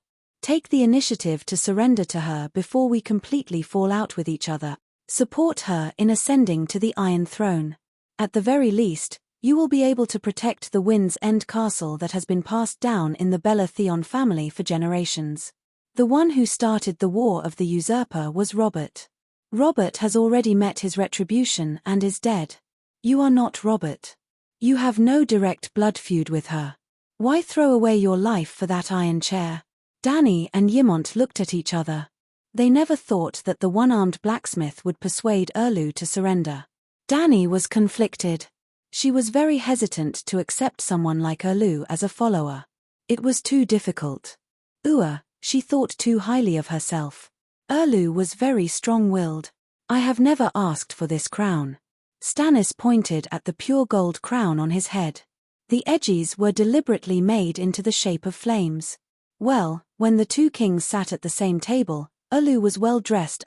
Take the initiative to surrender to her before we completely fall out with each other. Support her in ascending to the Iron Throne. At the very least, you will be able to protect the Wind's End castle that has been passed down in the Bella-Theon family for generations. The one who started the War of the Usurper was Robert. Robert has already met his retribution and is dead. You are not Robert. You have no direct blood feud with her. Why throw away your life for that iron chair?" Dany and Yimont looked at each other. They never thought that the one-armed blacksmith would persuade Erlu to surrender. Dany was conflicted. She was very hesitant to accept someone like Erlu as a follower. It was too difficult. She thought too highly of herself. Erlu was very strong-willed. "I have never asked for this crown." Stannis pointed at the pure gold crown on his head. The edges were deliberately made into the shape of flames. Well, when the 2 kings sat at the same table, Erlu was well-dressed,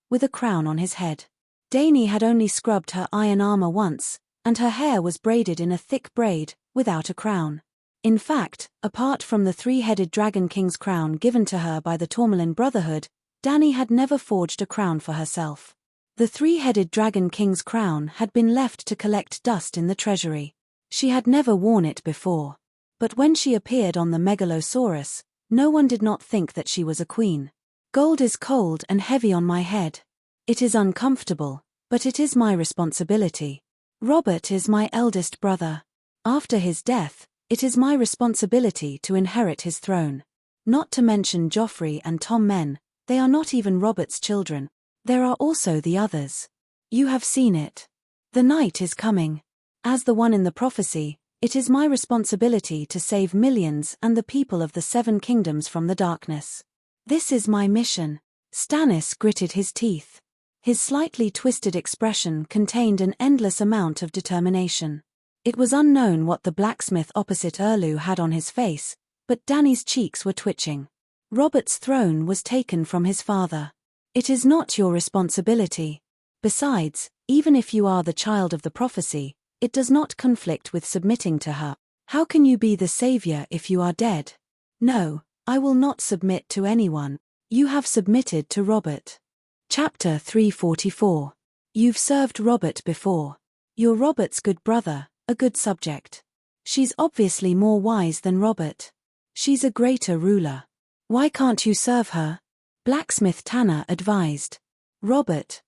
with a crown on his head. Dany had only scrubbed her iron armor once, and her hair was braided in a thick braid, without a crown. In fact, apart from the 3-headed Dragon King's crown given to her by the Tourmaline Brotherhood, Dany had never forged a crown for herself. The three-headed dragon king's crown had been left to collect dust in the treasury. She had never worn it before. But when she appeared on the megalosaurus, no one did not think that she was a queen. Gold is cold and heavy on my head. It is uncomfortable, but it is my responsibility. Robert is my eldest brother. After his death, it is my responsibility to inherit his throne. Not to mention Joffrey and Tommen, they are not even Robert's children. There are also the others. You have seen it. The night is coming. As the one in the prophecy, it is my responsibility to save millions and the people of the Seven Kingdoms from the darkness. This is my mission. Stannis gritted his teeth. His slightly twisted expression contained an endless amount of determination. It was unknown what the blacksmith opposite Erlu had on his face, but Dany's cheeks were twitching. Robert's throne was taken from his father. It is not your responsibility. Besides, even if you are the child of the prophecy, it does not conflict with submitting to her. How can you be the savior if you are dead? No, I will not submit to anyone. You have submitted to Robert. Chapter 344. You've served Robert before. You're Robert's good brother, a good subject. She's obviously more wise than Robert. She's a greater ruler. Why can't you serve her? Blacksmith Tanner advised. Robert.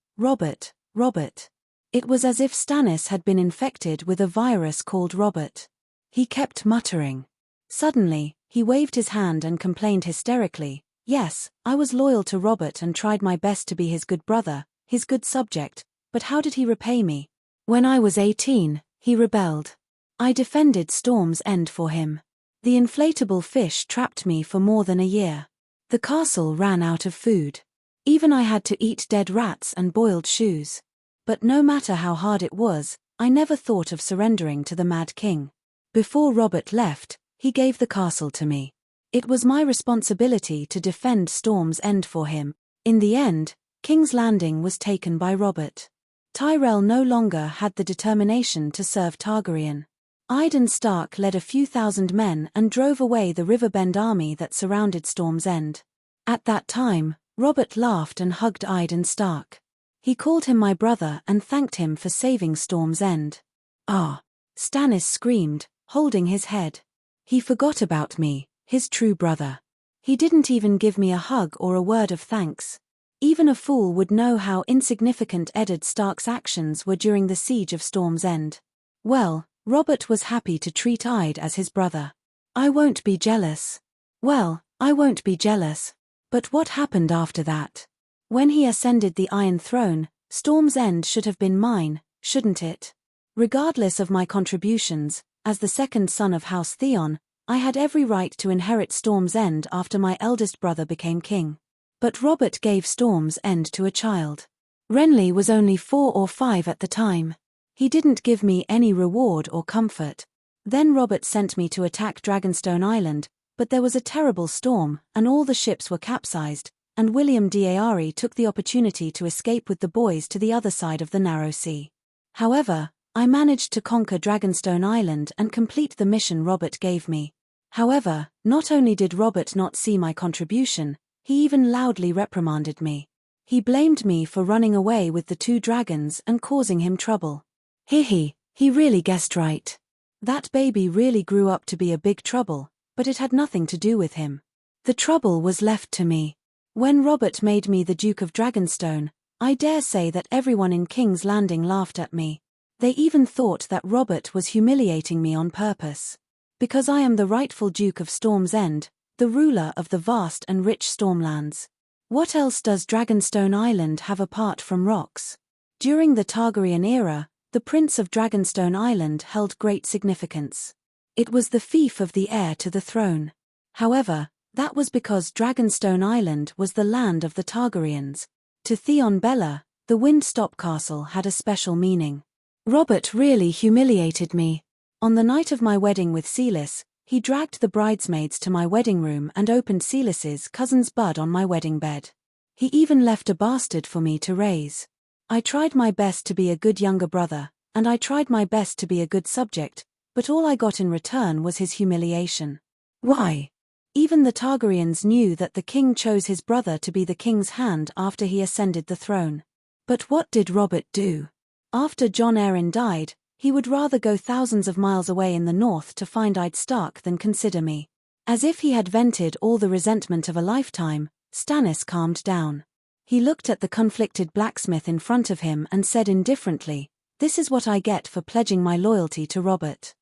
It was as if Stannis had been infected with a virus called Robert. He kept muttering. Suddenly, he waved his hand and complained hysterically, "Yes, I was loyal to Robert and tried my best to be his good brother, his good subject, but how did he repay me? When I was 18, he rebelled. I defended Storm's End for him. The inflatable fish trapped me for more than a year. The castle ran out of food. Even I had to eat dead rats and boiled shoes. But no matter how hard it was, I never thought of surrendering to the Mad King. Before Robert left, he gave the castle to me. It was my responsibility to defend Storm's End for him. In the end, King's Landing was taken by Robert. Tyrell no longer had the determination to serve Targaryen. Iden Stark led a few thousand men and drove away the Riverbend army that surrounded Storm's End. At that time, Robert laughed and hugged Iden Stark. He called him my brother and thanked him for saving Storm's End. Ah! Stannis screamed, holding his head. He forgot about me, his true brother. He didn't even give me a hug or a word of thanks. Even a fool would know how insignificant Eddard Stark's actions were during the siege of Storm's End. Well, Robert was happy to treat Ide as his brother. I won't be jealous. Well, I won't be jealous. But what happened after that? When he ascended the Iron Throne, Storm's End should have been mine, shouldn't it? Regardless of my contributions, as the second son of House Theon, I had every right to inherit Storm's End after my eldest brother became king. But Robert gave Storm's End to a child. Renly was only 4 or 5 at the time. He didn't give me any reward or comfort. Then Robert sent me to attack Dragonstone Island, but there was a terrible storm, and all the ships were capsized, and William d'Ari took the opportunity to escape with the boys to the other side of the narrow sea. However, I managed to conquer Dragonstone Island and complete the mission Robert gave me. However, not only did Robert not see my contribution, he even loudly reprimanded me. He blamed me for running away with the 2 dragons and causing him trouble. He really guessed right. That baby really grew up to be a big trouble, but it had nothing to do with him. The trouble was left to me. When Robert made me the Duke of Dragonstone, I dare say that everyone in King's Landing laughed at me. They even thought that Robert was humiliating me on purpose. Because I am the rightful Duke of Storm's End, the ruler of the vast and rich Stormlands. What else does Dragonstone Island have apart from rocks? During the Targaryen era, the Prince of Dragonstone Island held great significance. It was the fief of the heir to the throne. However, that was because Dragonstone Island was the land of the Targaryens. To Theon Bella, the Windstop Castle had a special meaning. Robert really humiliated me. On the night of my wedding with Celis, he dragged the bridesmaids to my wedding room and opened Celis's cousin's bud on my wedding bed. He even left a bastard for me to raise. I tried my best to be a good younger brother, and I tried my best to be a good subject, but all I got in return was his humiliation. Why? Even the Targaryens knew that the king chose his brother to be the king's hand after he ascended the throne. But what did Robert do? After Jon Arryn died, he would rather go thousands of miles away in the north to find I'd Stark than consider me. As if he had vented all the resentment of a lifetime, Stannis calmed down. He looked at the conflicted blacksmith in front of him and said indifferently, "This is what I get for pledging my loyalty to Robert.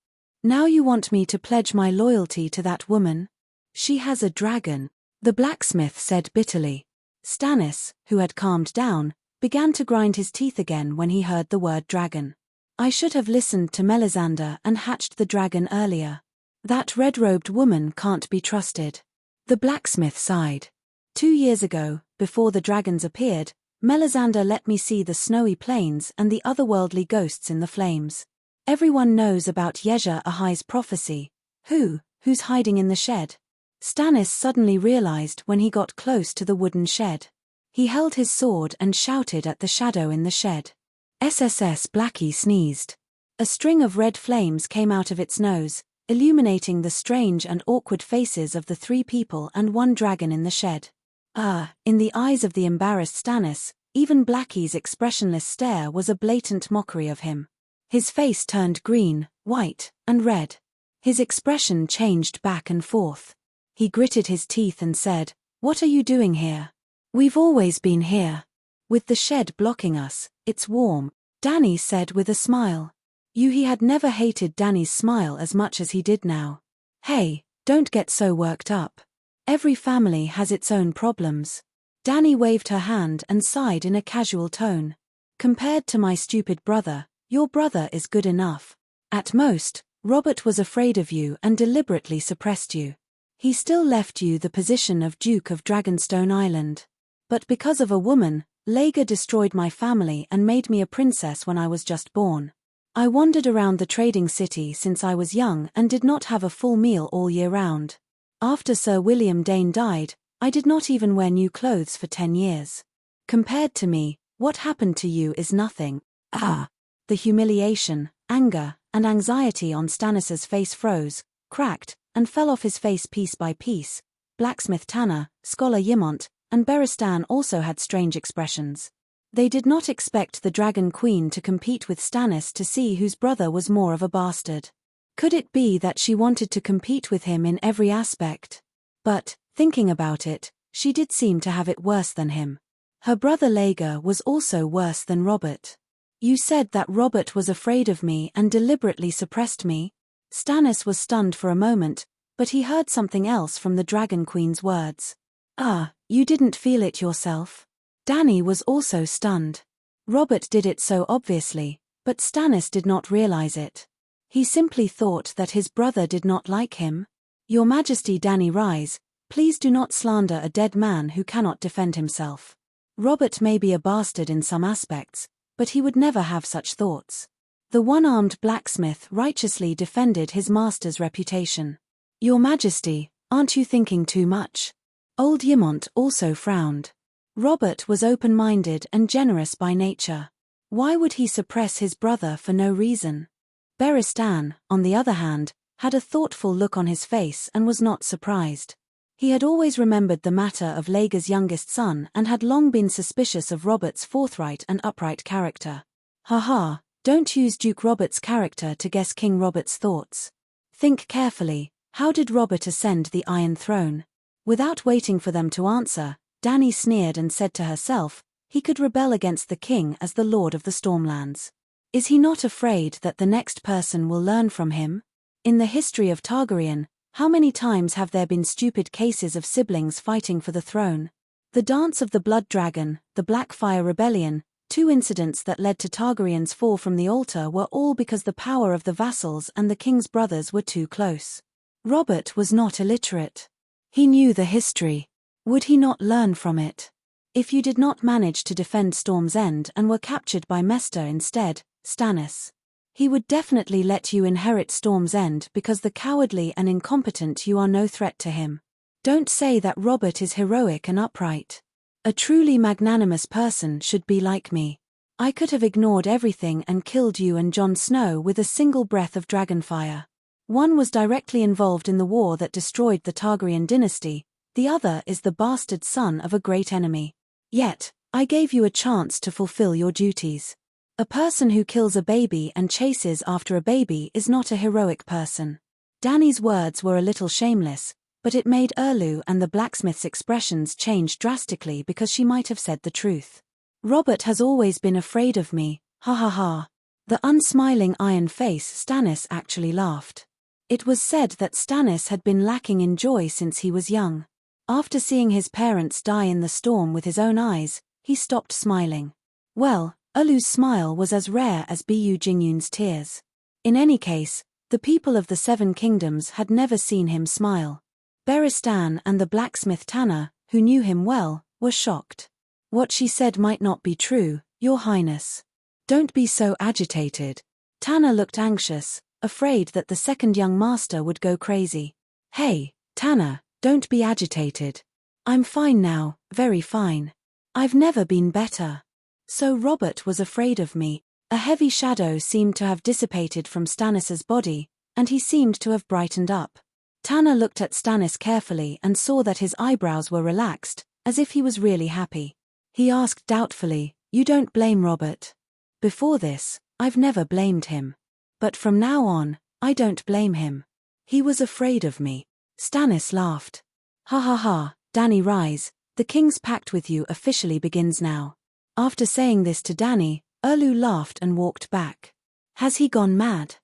Now you want me to pledge my loyalty to that woman? She has a dragon," the blacksmith said bitterly. Stannis, who had calmed down, began to grind his teeth again when he heard the word dragon. "I should have listened to Melisandre and hatched the dragon earlier. That red-robed woman can't be trusted." The blacksmith sighed. 2 years ago, before the dragons appeared, Melisandre let me see the snowy plains and the otherworldly ghosts in the flames. Everyone knows about Yezha Ahai's prophecy. Who's hiding in the shed? Stannis suddenly realized when he got close to the wooden shed. He held his sword and shouted at the shadow in the shed. SSS Blackie sneezed. A string of red flames came out of its nose, illuminating the strange and awkward faces of the 3 people and 1 dragon in the shed. In the eyes of the embarrassed Stannis, even Blackie's expressionless stare was a blatant mockery of him. His face turned green, white, and red. His expression changed back and forth. He gritted his teeth and said, "What are you doing here?" "We've always been here. With the shed blocking us, it's warm," Dany said with a smile. He had never hated Dany's smile as much as he did now. "Hey, don't get so worked up. Every family has its own problems." Dany waved her hand and sighed in a casual tone. "Compared to my stupid brother, your brother is good enough. At most, Robert was afraid of you and deliberately suppressed you. He still left you the position of Duke of Dragonstone Island. But because of a woman, Laega destroyed my family and made me a princess when I was just born. I wandered around the trading city since I was young and did not have a full meal all year round. After Sir William Dane died, I did not even wear new clothes for 10 years. Compared to me, what happened to you is nothing." The humiliation, anger, and anxiety on Stannis's face froze, cracked, and fell off his face piece by piece. Blacksmith Tanner, Scholar Ymont, and Beristan also had strange expressions. They did not expect the Dragon Queen to compete with Stannis to see whose brother was more of a bastard. Could it be that she wanted to compete with him in every aspect? But, thinking about it, she did seem to have it worse than him. Her brother Laega was also worse than Robert. "You said that Robert was afraid of me and deliberately suppressed me?" Stannis was stunned for a moment, but he heard something else from the Dragon Queen's words. You didn't feel it yourself?" Dany was also stunned. Robert did it so obviously, but Stannis did not realize it. He simply thought that his brother did not like him. "Your Majesty, Dany rise, please do not slander a dead man who cannot defend himself. Robert may be a bastard in some aspects, but he would never have such thoughts." The one-armed blacksmith righteously defended his master's reputation. "Your Majesty, aren't you thinking too much?" Old Ymont also frowned. Robert was open-minded and generous by nature. Why would he suppress his brother for no reason? Beristan, on the other hand, had a thoughtful look on his face and was not surprised. He had always remembered the matter of Laega's youngest son and had long been suspicious of Robert's forthright and upright character. Don't use Duke Robert's character to guess King Robert's thoughts. Think carefully, how did Robert ascend the Iron Throne? Without waiting for them to answer, Dany sneered and said to herself, he could rebel against the king as the Lord of the Stormlands. Is he not afraid that the next person will learn from him? In the history of Targaryen, how many times have there been stupid cases of siblings fighting for the throne? The Dance of the Blood Dragon, the Blackfire Rebellion, 2 incidents that led to Targaryen's fall from the altar were all because the power of the vassals and the king's brothers were too close. Robert was not illiterate. He knew the history. Would he not learn from it? If you did not manage to defend Storm's End and were captured by Mester instead, Stannis, he would definitely let you inherit Storm's End because the cowardly and incompetent you are no threat to him. Don't say that Robert is heroic and upright. A truly magnanimous person should be like me. I could have ignored everything and killed you and Jon Snow with a single breath of dragonfire. One was directly involved in the war that destroyed the Targaryen dynasty, the other is the bastard son of a great enemy. Yet, I gave you a chance to fulfill your duties. A person who kills a baby and chases after a baby is not a heroic person. Danny's words were a little shameless, but it made Erlu and the blacksmith's expressions change drastically because she might have said the truth. Robert has always been afraid of me, ha ha ha. The unsmiling iron face Stannis actually laughed. It was said that Stannis had been lacking in joy since he was young. After seeing his parents die in the storm with his own eyes, he stopped smiling. Well, Erlu's smile was as rare as Bu Jingyun's tears. In any case, the people of the Seven Kingdoms had never seen him smile. Beristan and the blacksmith Tanner, who knew him well, were shocked. What she said might not be true, Your Highness. Don't be so agitated. Tanner looked anxious, afraid that the second young master would go crazy. Hey, Tanner, don't be agitated. I'm fine now, very fine. I've never been better. So Robert was afraid of me. A heavy shadow seemed to have dissipated from Stannis's body, and he seemed to have brightened up. Tanner looked at Stannis carefully and saw that his eyebrows were relaxed, as if he was really happy. He asked doubtfully, You don't blame Robert? Before this, I've never blamed him. But from now on, I don't blame him. He was afraid of me. Stannis laughed. Ha ha ha, Dany rise, the king's pact with you officially begins now. After saying this to Dany, Erlu laughed and walked back. Has he gone mad?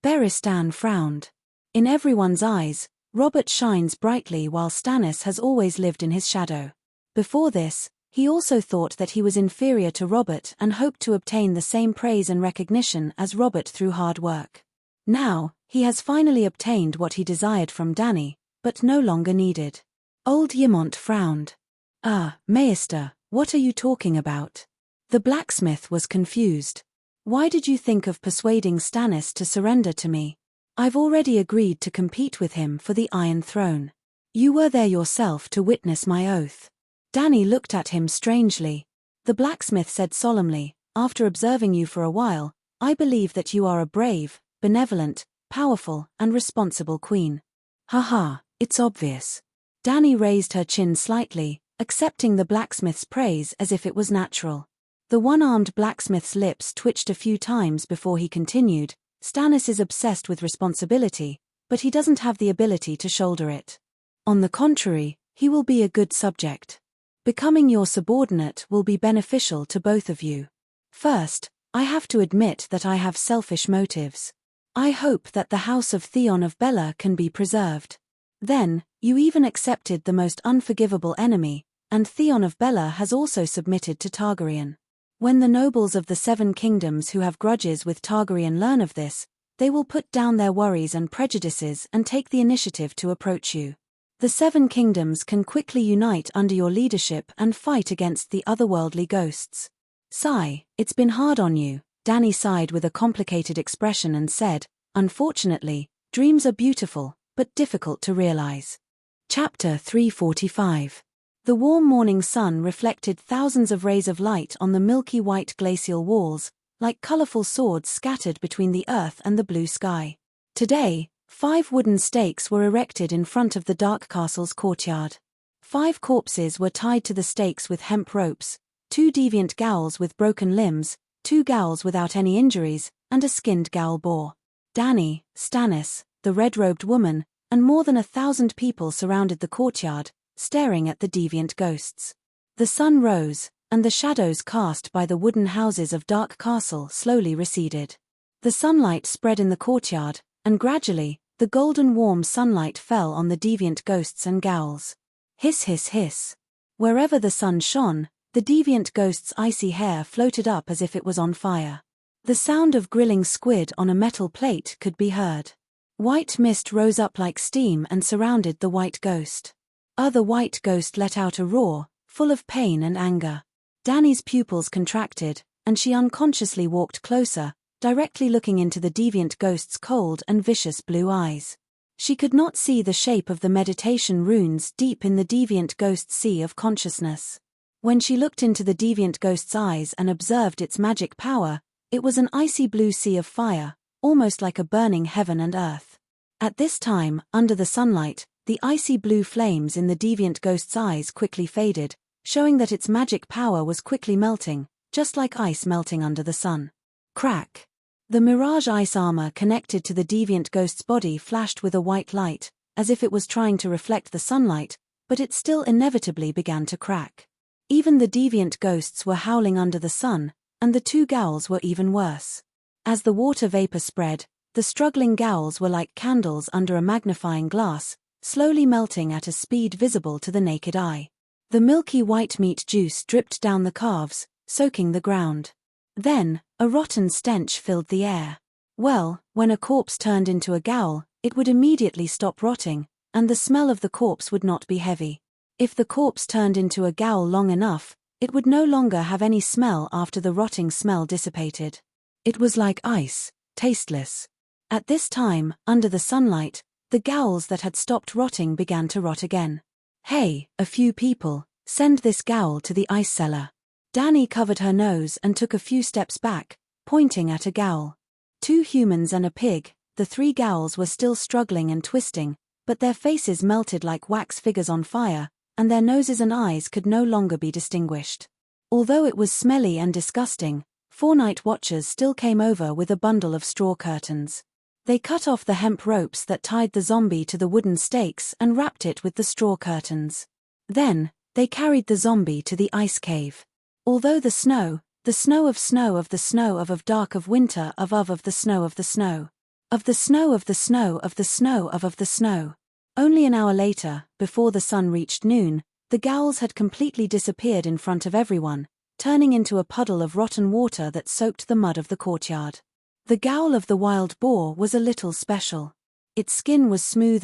Beristan frowned. In everyone's eyes, Robert shines brightly while Stannis has always lived in his shadow. Before this, he also thought that he was inferior to Robert and hoped to obtain the same praise and recognition as Robert through hard work. Now, he has finally obtained what he desired from Dany, but no longer needed. Old Ymont frowned. Maester, what are you talking about? The blacksmith was confused. Why did you think of persuading Stannis to surrender to me? I've already agreed to compete with him for the Iron Throne. You were there yourself to witness my oath. Dany looked at him strangely. The blacksmith said solemnly, After observing you for a while, I believe that you are a brave, benevolent, powerful, and responsible queen. Ha, it's obvious. Dany raised her chin slightly, accepting the blacksmith's praise as if it was natural. The one-armed blacksmith's lips twitched a few times before he continued, Stannis is obsessed with responsibility, but he doesn't have the ability to shoulder it. On the contrary, he will be a good subject. Becoming your subordinate will be beneficial to both of you. First, I have to admit that I have selfish motives. I hope that the House of Theon of Bella can be preserved. Then, you even accepted the most unforgivable enemy, and Theon of Bella has also submitted to Targaryen. When the nobles of the Seven Kingdoms who have grudges with Targaryen learn of this, they will put down their worries and prejudices and take the initiative to approach you. The Seven Kingdoms can quickly unite under your leadership and fight against the otherworldly ghosts. Sigh, it's been hard on you. Dany sighed with a complicated expression and said, Unfortunately, dreams are beautiful, but difficult to realize. Chapter 345. The warm morning sun reflected thousands of rays of light on the milky white glacial walls, like colorful swords scattered between the earth and the blue sky. Today, 5 wooden stakes were erected in front of the dark castle's courtyard. 5 corpses were tied to the stakes with hemp ropes, 2 deviant ghouls with broken limbs, 2 ghouls without any injuries, and a skinned ghoul boar. Dany, Stannis, the red-robed woman, and more than 1,000 people surrounded the courtyard, staring at the deviant ghosts. The sun rose, and the shadows cast by the wooden houses of Dark Castle slowly receded. The sunlight spread in the courtyard, and gradually, the golden warm sunlight fell on the deviant ghosts and ghouls. Hiss hiss hiss. Wherever the sun shone, the deviant ghost's icy hair floated up as if it was on fire. The sound of grilling squid on a metal plate could be heard. White mist rose up like steam and surrounded the white ghost. The white ghost let out a roar, full of pain and anger. Dany's pupils contracted, and she unconsciously walked closer, directly looking into the deviant ghost's cold and vicious blue eyes. She could not see the shape of the meditation runes deep in the deviant ghost's sea of consciousness. When she looked into the deviant ghost's eyes and observed its magic power, it was an icy blue sea of fire, almost like a burning heaven and earth. At this time, under the sunlight, the icy blue flames in the deviant ghost's eyes quickly faded, showing that its magic power was quickly melting, just like ice melting under the sun. Crack! The mirage ice armor connected to the deviant ghost's body flashed with a white light, as if it was trying to reflect the sunlight, but it still inevitably began to crack. Even the deviant ghosts were howling under the sun, and the two Gowls were even worse. As the water vapor spread, the struggling Gowls were like candles under a magnifying glass, slowly melting at a speed visible to the naked eye. The milky white meat juice dripped down the calves, soaking the ground. Then, a rotten stench filled the air. Well, when a corpse turned into a Gowl, it would immediately stop rotting, and the smell of the corpse would not be heavy. If the corpse turned into a Gowl long enough, it would no longer have any smell after the rotting smell dissipated. It was like ice, tasteless. At this time, under the sunlight, the Gowls that had stopped rotting began to rot again. Hey, a few people, send this Gowl to the ice cellar. Dani covered her nose and took a few steps back, pointing at a Gowl. 2 humans and a pig, the 3 Gowls were still struggling and twisting, but their faces melted like wax figures on fire, and their noses and eyes could no longer be distinguished. Although it was smelly and disgusting, 4 night watchers still came over with a bundle of straw curtains. They cut off the hemp ropes that tied the zombie to the wooden stakes and wrapped it with the straw curtains. Then, they carried the zombie to the ice cave. Although the snow of snow of the snow of dark of winter of the snow of the snow. Of the snow of the snow of the snow of the snow. Only an hour later, before the sun reached noon, the Gowls had completely disappeared in front of everyone, turning into a puddle of rotten water that soaked the mud of the courtyard. The Gowl of the wild boar was a little special. Its skin was smooth,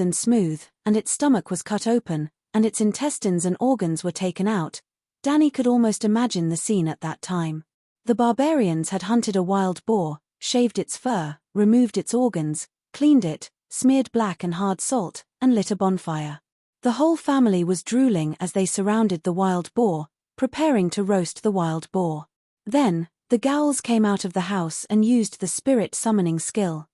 and its stomach was cut open, and its intestines and organs were taken out. Dani could almost imagine the scene at that time. The barbarians had hunted a wild boar, shaved its fur, removed its organs, cleaned it, smeared black and hard salt, and lit a bonfire. The whole family was drooling as they surrounded the wild boar, preparing to roast the wild boar. Then, the Gowls came out of the house and used the spirit summoning skill.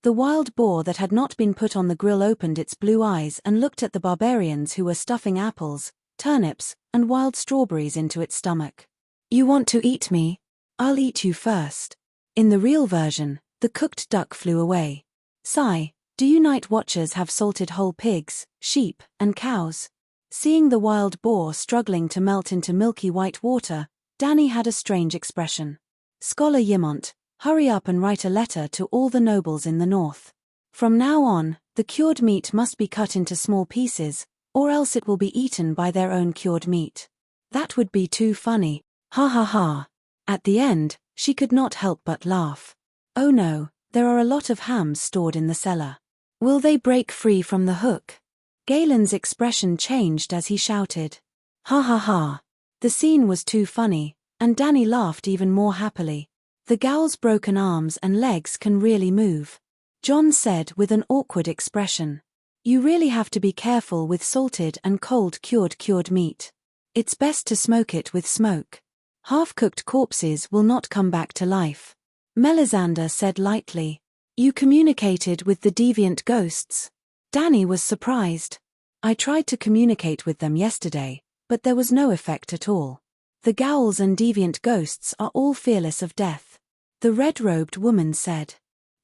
The wild boar that had not been put on the grill opened its blue eyes and looked at the barbarians who were stuffing apples, turnips, and wild strawberries into its stomach. You want to eat me? I'll eat you first. In the real version, the cooked duck flew away. Sigh, do you night watchers have salted whole pigs, sheep, and cows? Seeing the wild boar struggling to melt into milky white water, Dani had a strange expression. Scholar Yimont, hurry up and write a letter to all the nobles in the north. From now on, the cured meat must be cut into small pieces, or else it will be eaten by their own cured meat. That would be too funny. Ha ha ha. At the end, she could not help but laugh. Oh no, there are a lot of hams stored in the cellar. Will they break free from the hook? Galen's expression changed as he shouted. Ha ha ha. The scene was too funny, and Dani laughed even more happily. The Gowl's broken arms and legs can really move. John said with an awkward expression. You really have to be careful with salted and cold cured meat. It's best to smoke it with smoke. Half-cooked corpses will not come back to life. Melisandre said lightly. You communicated with the deviant ghosts? Dani was surprised. I tried to communicate with them yesterday, but there was no effect at all. The Gowls and deviant ghosts are all fearless of death. The red-robed woman said.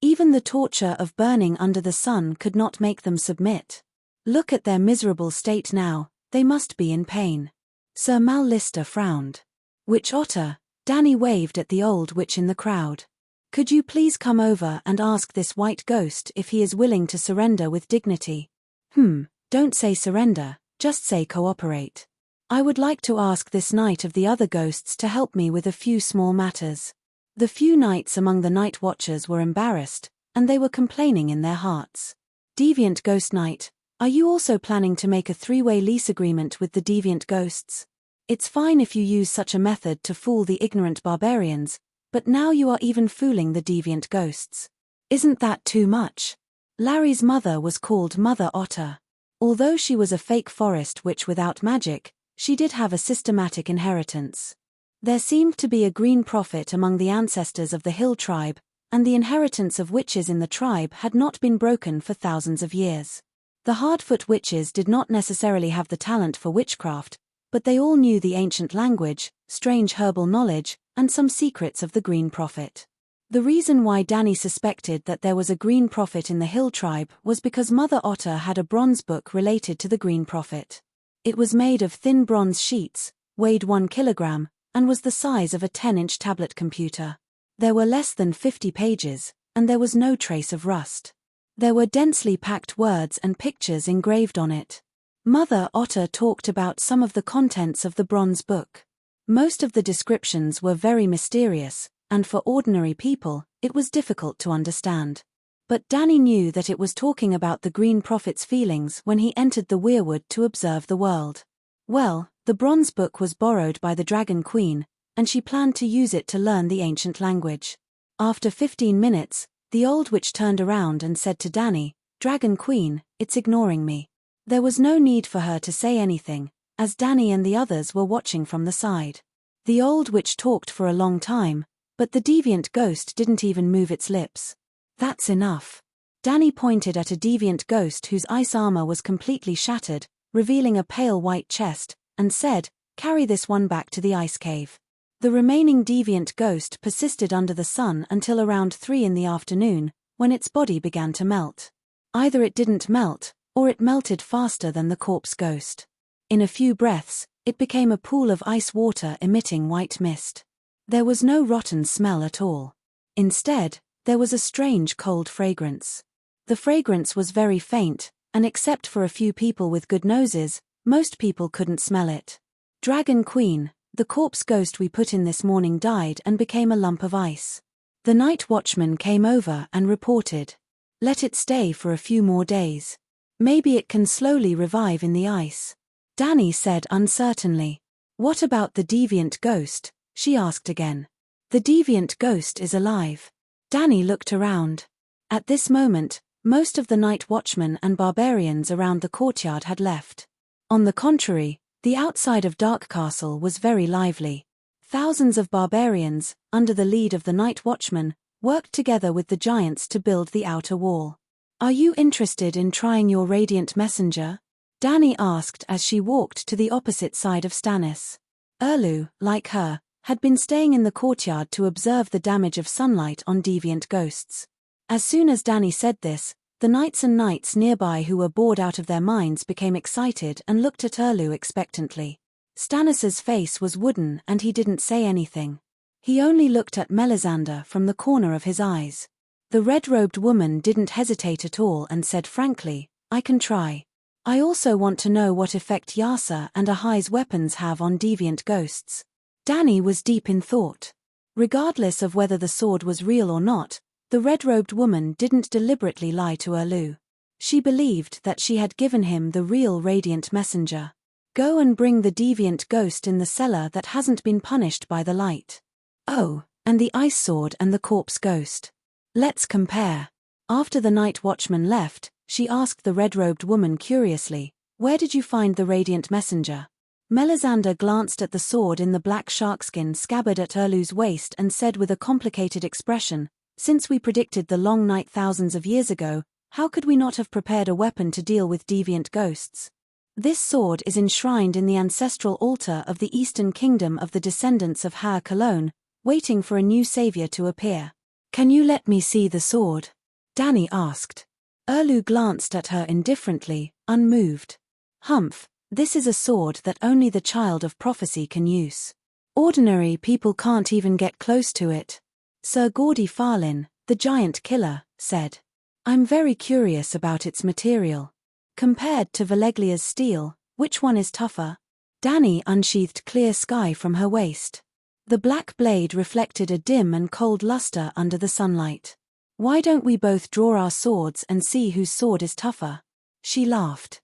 Even the torture of burning under the sun could not make them submit. Look at their miserable state now, they must be in pain. Sir Mal Lister frowned. Witch Otter, Dani waved at the old witch in the crowd. Could you please come over and ask this white ghost if he is willing to surrender with dignity? Don't say surrender, just say cooperate. I would like to ask this knight of the other ghosts to help me with a few small matters. The few knights among the night watchers were embarrassed, and they were complaining in their hearts. Deviant Ghost Knight, are you also planning to make a 3-way lease agreement with the deviant ghosts? It's fine if you use such a method to fool the ignorant barbarians, but now you are even fooling the deviant ghosts. Isn't that too much? Larry's mother was called Mother Otter. Although she was a fake forest witch without magic, she did have a systematic inheritance. There seemed to be a green prophet among the ancestors of the Hill tribe, and the inheritance of witches in the tribe had not been broken for thousands of years. The Hardfoot witches did not necessarily have the talent for witchcraft, But they all knew the ancient language, strange herbal knowledge, and some secrets of the Green Prophet. The reason why Danny suspected that there was a Green Prophet in the Hill tribe was because Mother Otter had a bronze book related to the Green Prophet. It was made of thin bronze sheets, weighed 1 kilogram, and was the size of a 10-inch tablet computer. There were less than 50 pages, and there was no trace of rust. There were densely packed words and pictures engraved on it. Mother Otter talked about some of the contents of the bronze book. Most of the descriptions were very mysterious, and for ordinary people, it was difficult to understand. But Danny knew that it was talking about the Green Prophet's feelings when he entered the weirwood to observe the world. Well, the bronze book was borrowed by the Dragon Queen, and she planned to use it to learn the ancient language. After 15 minutes, the old witch turned around and said to Danny, "Dragon Queen, it's ignoring me." There was no need for her to say anything, as Danny and the others were watching from the side. The old witch talked for a long time, but the deviant ghost didn't even move its lips. "That's enough." Danny pointed at a deviant ghost whose ice armor was completely shattered, revealing a pale white chest, and said, "Carry this one back to the ice cave." The remaining deviant ghost persisted under the sun until around 3 in the afternoon, when its body began to melt. Either it didn't melt, or it melted faster than the corpse ghost. In a few breaths, it became a pool of ice water emitting white mist. There was no rotten smell at all. Instead, there was a strange cold fragrance. The fragrance was very faint, and except for a few people with good noses, most people couldn't smell it. "Dragon Queen, the corpse ghost we put in this morning died and became a lump of ice. The night watchman came over and reported. Let it stay for a few more days. Maybe it can slowly revive in the ice." Danny said uncertainly. "What about the deviant ghost?" she asked again. "The deviant ghost is alive." Danny looked around. At this moment, most of the night watchmen and barbarians around the courtyard had left. On the contrary, the outside of Dark Castle was very lively. Thousands of barbarians, under the lead of the night watchman, worked together with the giants to build the outer wall. "Are you interested in trying your radiant messenger?" Danny asked as she walked to the opposite side of Stannis. Erlu, like her, had been staying in the courtyard to observe the damage of sunlight on deviant ghosts. As soon as Danny said this, the knights and knights nearby who were bored out of their minds became excited and looked at Erlu expectantly. Stannis's face was wooden and he didn't say anything. He only looked at Melisandre from the corner of his eyes. The red-robed woman didn't hesitate at all and said frankly, "I can try. I also want to know what effect Yasa and Ahai's weapons have on deviant ghosts." Danny was deep in thought. Regardless of whether the sword was real or not, the red-robed woman didn't deliberately lie to Erlu. She believed that she had given him the real radiant messenger. "Go and bring the deviant ghost in the cellar that hasn't been punished by the light. Oh, and the ice sword and the corpse ghost. Let's compare." After the night watchman left, she asked the red-robed woman curiously, "Where did you find the radiant messenger?" Melisandre glanced at the sword in the black sharkskin scabbard at Erlu's waist and said with a complicated expression, "Since we predicted the long night thousands of years ago, how could we not have prepared a weapon to deal with deviant ghosts? This sword is enshrined in the ancestral altar of the Eastern Kingdom of the descendants of Ha Cologne, waiting for a new savior to appear. Can you let me see the sword?" Danny asked. Erlu glanced at her indifferently, unmoved. "Humph. This is a sword that only the child of prophecy can use. Ordinary people can't even get close to it." Sir Gordy Farlin, the giant killer, said. "I'm very curious about its material. Compared to Valeglia's steel, which one is tougher?" Danny unsheathed clear sky from her waist. The black blade reflected a dim and cold luster under the sunlight. "Why don't we both draw our swords and see whose sword is tougher?" She laughed.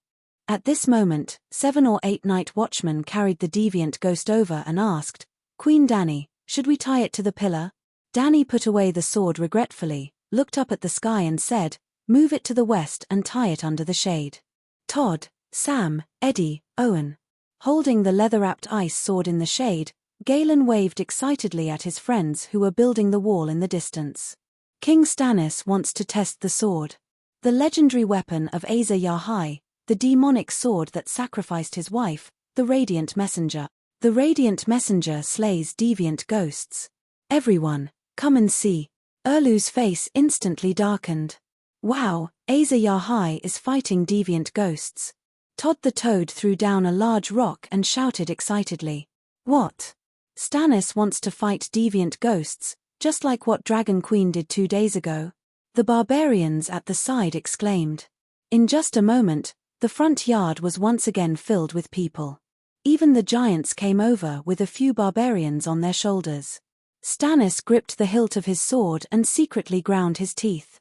At this moment, 7 or 8 night watchmen carried the deviant ghost over and asked, "Queen Danny, should we tie it to the pillar?" Danny put away the sword regretfully, looked up at the sky and said, "Move it to the west and tie it under the shade." Todd, Sam, Eddie, Owen. Holding the leather-wrapped ice sword in the shade, Galen waved excitedly at his friends who were building the wall in the distance. "King Stannis wants to test the sword. The legendary weapon of Asa Yahai, the demonic sword that sacrificed his wife, the Radiant Messenger. The Radiant Messenger slays deviant ghosts. Everyone, come and see. Erlu's face instantly darkened. Wow, Asa Yahai is fighting deviant ghosts. Todd the Toad threw down a large rock and shouted excitedly. What? Stannis wants to fight deviant ghosts, just like what Dragon Queen did 2 days ago? The barbarians at the side exclaimed. In just a moment, the front yard was once again filled with people. Even the giants came over with a few barbarians on their shoulders. Stannis gripped the hilt of his sword and secretly ground his teeth.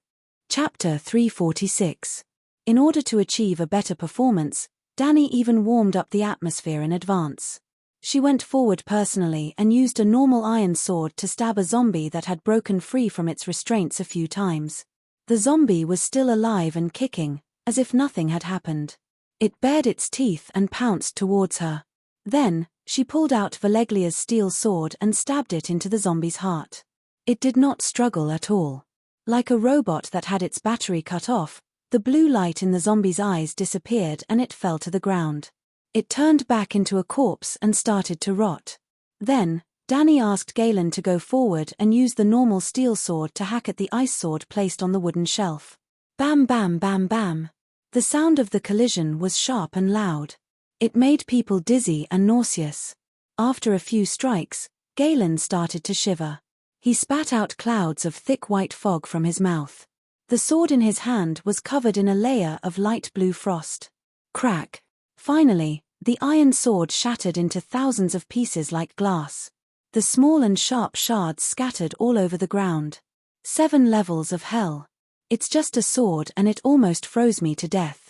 Chapter 346. In order to achieve a better performance, Dany even warmed up the atmosphere in advance. She went forward personally and used a normal iron sword to stab a zombie that had broken free from its restraints a few times. The zombie was still alive and kicking, as if nothing had happened. It bared its teeth and pounced towards her. Then, she pulled out Valeglia's steel sword and stabbed it into the zombie's heart. It did not struggle at all. Like a robot that had its battery cut off, the blue light in the zombie's eyes disappeared and it fell to the ground. It turned back into a corpse and started to rot. Then, Dany asked Galen to go forward and use the normal steel sword to hack at the ice sword placed on the wooden shelf. Bam bam bam bam. The sound of the collision was sharp and loud. It made people dizzy and nauseous. After a few strikes, Galen started to shiver. He spat out clouds of thick white fog from his mouth. The sword in his hand was covered in a layer of light blue frost. Crack. Finally, the iron sword shattered into thousands of pieces like glass. The small and sharp shards scattered all over the ground. 7 levels of hell. It's just a sword and it almost froze me to death.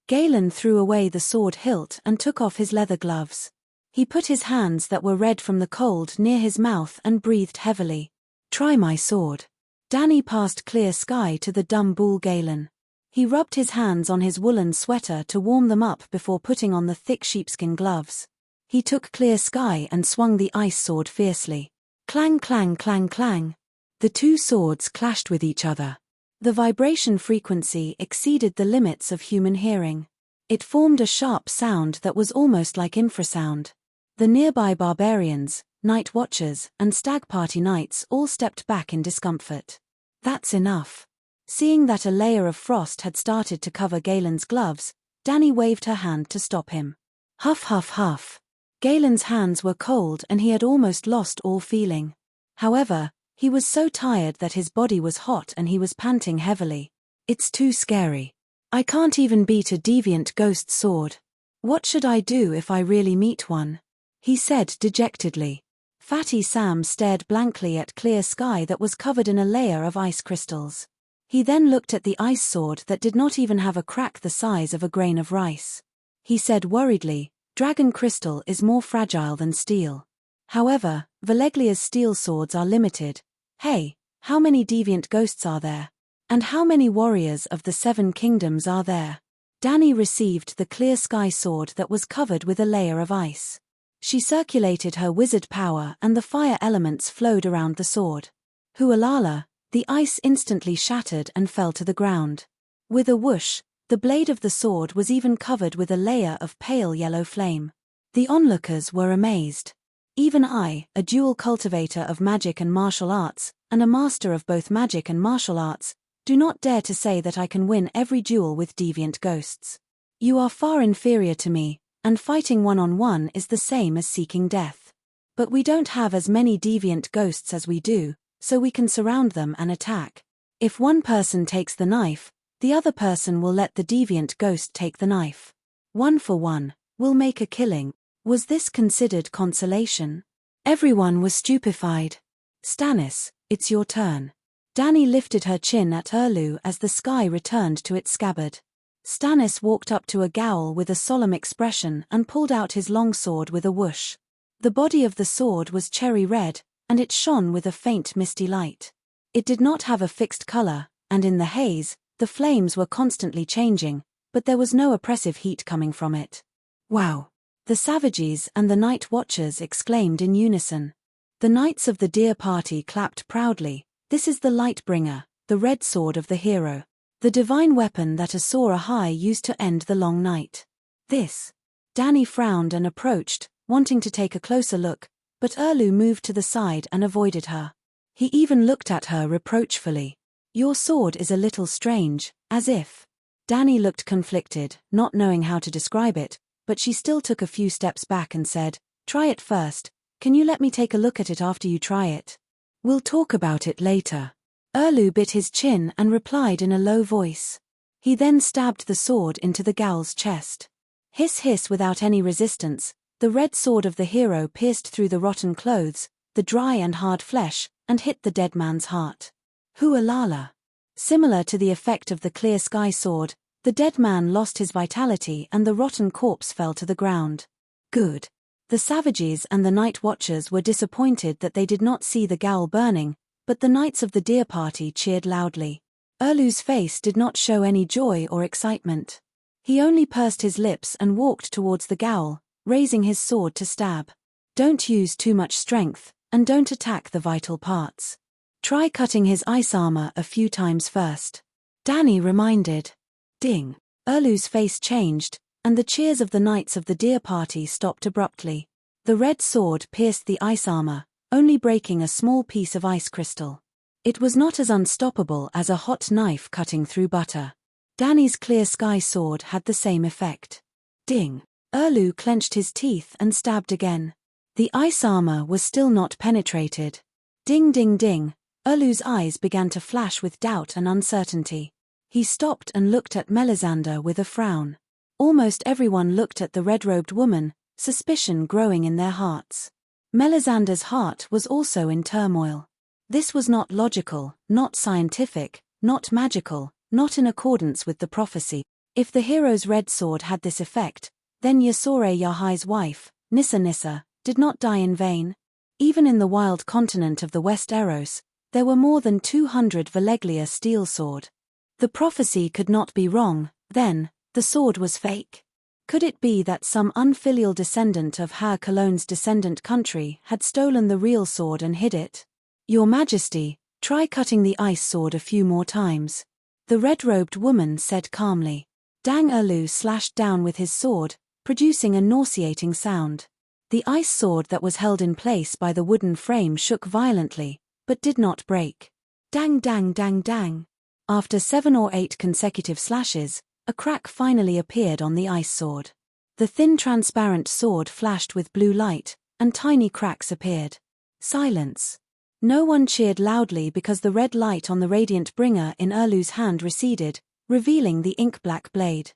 Galen threw away the sword hilt and took off his leather gloves. He put his hands that were red from the cold near his mouth and breathed heavily. Try my sword. Dany passed Clear Sky to the dumb bull Galen. He rubbed his hands on his woolen sweater to warm them up before putting on the thick sheepskin gloves. He took Clear Sky and swung the ice sword fiercely. Clang clang clang clang. The two swords clashed with each other. The vibration frequency exceeded the limits of human hearing. It formed a sharp sound that was almost like infrasound. The nearby barbarians, night watchers, and stag party knights all stepped back in discomfort. That's enough. Seeing that a layer of frost had started to cover Galen's gloves, Dany waved her hand to stop him. Huff huff huff. Galen's hands were cold and he had almost lost all feeling. However, he was so tired that his body was hot and he was panting heavily. It's too scary. I can't even beat a deviant ghost sword. What should I do if I really meet one? He said dejectedly. Fatty Sam stared blankly at Clear Sky that was covered in a layer of ice crystals. He then looked at the ice sword that did not even have a crack the size of a grain of rice. He said worriedly, Dragon crystal is more fragile than steel. However, Valeglia's steel swords are limited. Hey, how many deviant ghosts are there? And how many warriors of the 7 kingdoms are there? Dany received the Clear Sky sword that was covered with a layer of ice. She circulated her wizard power and the fire elements flowed around the sword. Hualala, the ice instantly shattered and fell to the ground. With a whoosh, the blade of the sword was even covered with a layer of pale yellow flame. The onlookers were amazed. Even I, a dual cultivator of magic and martial arts, and a master of both magic and martial arts, do not dare to say that I can win every duel with deviant ghosts. You are far inferior to me, and fighting one-on-one is the same as seeking death. But we don't have as many deviant ghosts as we do, so we can surround them and attack. If one person takes the knife, the other person will let the deviant ghost take the knife. 1 for 1, we'll make a killing. Was this considered consolation? Everyone was stupefied. Stannis, it's your turn. Dany lifted her chin at Erlu as the sky returned to its scabbard. Stannis walked up to a Gowl with a solemn expression and pulled out his longsword with a whoosh. The body of the sword was cherry red, and it shone with a faint misty light. It did not have a fixed color, and in the haze, the flames were constantly changing, but there was no oppressive heat coming from it. Wow! The Savages and the Night Watchers exclaimed in unison. The Knights of the Deer Party clapped proudly. This is the Lightbringer, the red sword of the hero. The divine weapon that Azor Ahai used to end the long night. This. Danny frowned and approached, wanting to take a closer look, but Erlu moved to the side and avoided her. He even looked at her reproachfully. Your sword is a little strange, as if. Danny looked conflicted, not knowing how to describe it, but she still took a few steps back and said, try it first. Can you let me take a look at it after you try it? We'll talk about it later. Erlu bit his chin and replied in a low voice. He then stabbed the sword into the gal's chest. Hiss hiss without any resistance, the red sword of the hero pierced through the rotten clothes, the dry and hard flesh, and hit the dead man's heart. Hualala. Similar to the effect of the clear sky sword, the dead man lost his vitality and the rotten corpse fell to the ground. Good. The savages and the night watchers were disappointed that they did not see the gal burning, but the knights of the deer party cheered loudly. Erlu's face did not show any joy or excitement. He only pursed his lips and walked towards the gal, raising his sword to stab. Don't use too much strength, and don't attack the vital parts. Try cutting his ice armor a few times first. Danny reminded. Ding. Erlu's face changed, and the cheers of the knights of the deer party stopped abruptly. The red sword pierced the ice armor, only breaking a small piece of ice crystal. It was not as unstoppable as a hot knife cutting through butter. Danny's clear sky sword had the same effect. Ding. Erlu clenched his teeth and stabbed again. The ice armor was still not penetrated. Ding ding ding. Erlu's eyes began to flash with doubt and uncertainty. He stopped and looked at Melisandre with a frown. Almost everyone looked at the red-robed woman, suspicion growing in their hearts. Melisandre's heart was also in turmoil. This was not logical, not scientific, not magical, not in accordance with the prophecy. If the hero's red sword had this effect, then Yasore Yahai's wife, Nissa Nissa, did not die in vain. Even in the wild continent of the West Eros, there were more than 200 Veleglia steel sword. The prophecy could not be wrong, then. The sword was fake. Could it be that some unfilial descendant of Her Cologne's descendant country had stolen the real sword and hid it? Your Majesty, try cutting the ice sword a few more times. The red-robed woman said calmly. Dang Erlu slashed down with his sword, producing a nauseating sound. The ice sword that was held in place by the wooden frame shook violently, but did not break. Dang dang dang dang. After 7 or 8 consecutive slashes, a crack finally appeared on the ice sword. The thin transparent sword flashed with blue light, and tiny cracks appeared. Silence. No one cheered loudly because the red light on the radiant bringer in Erlu's hand receded, revealing the ink-black blade.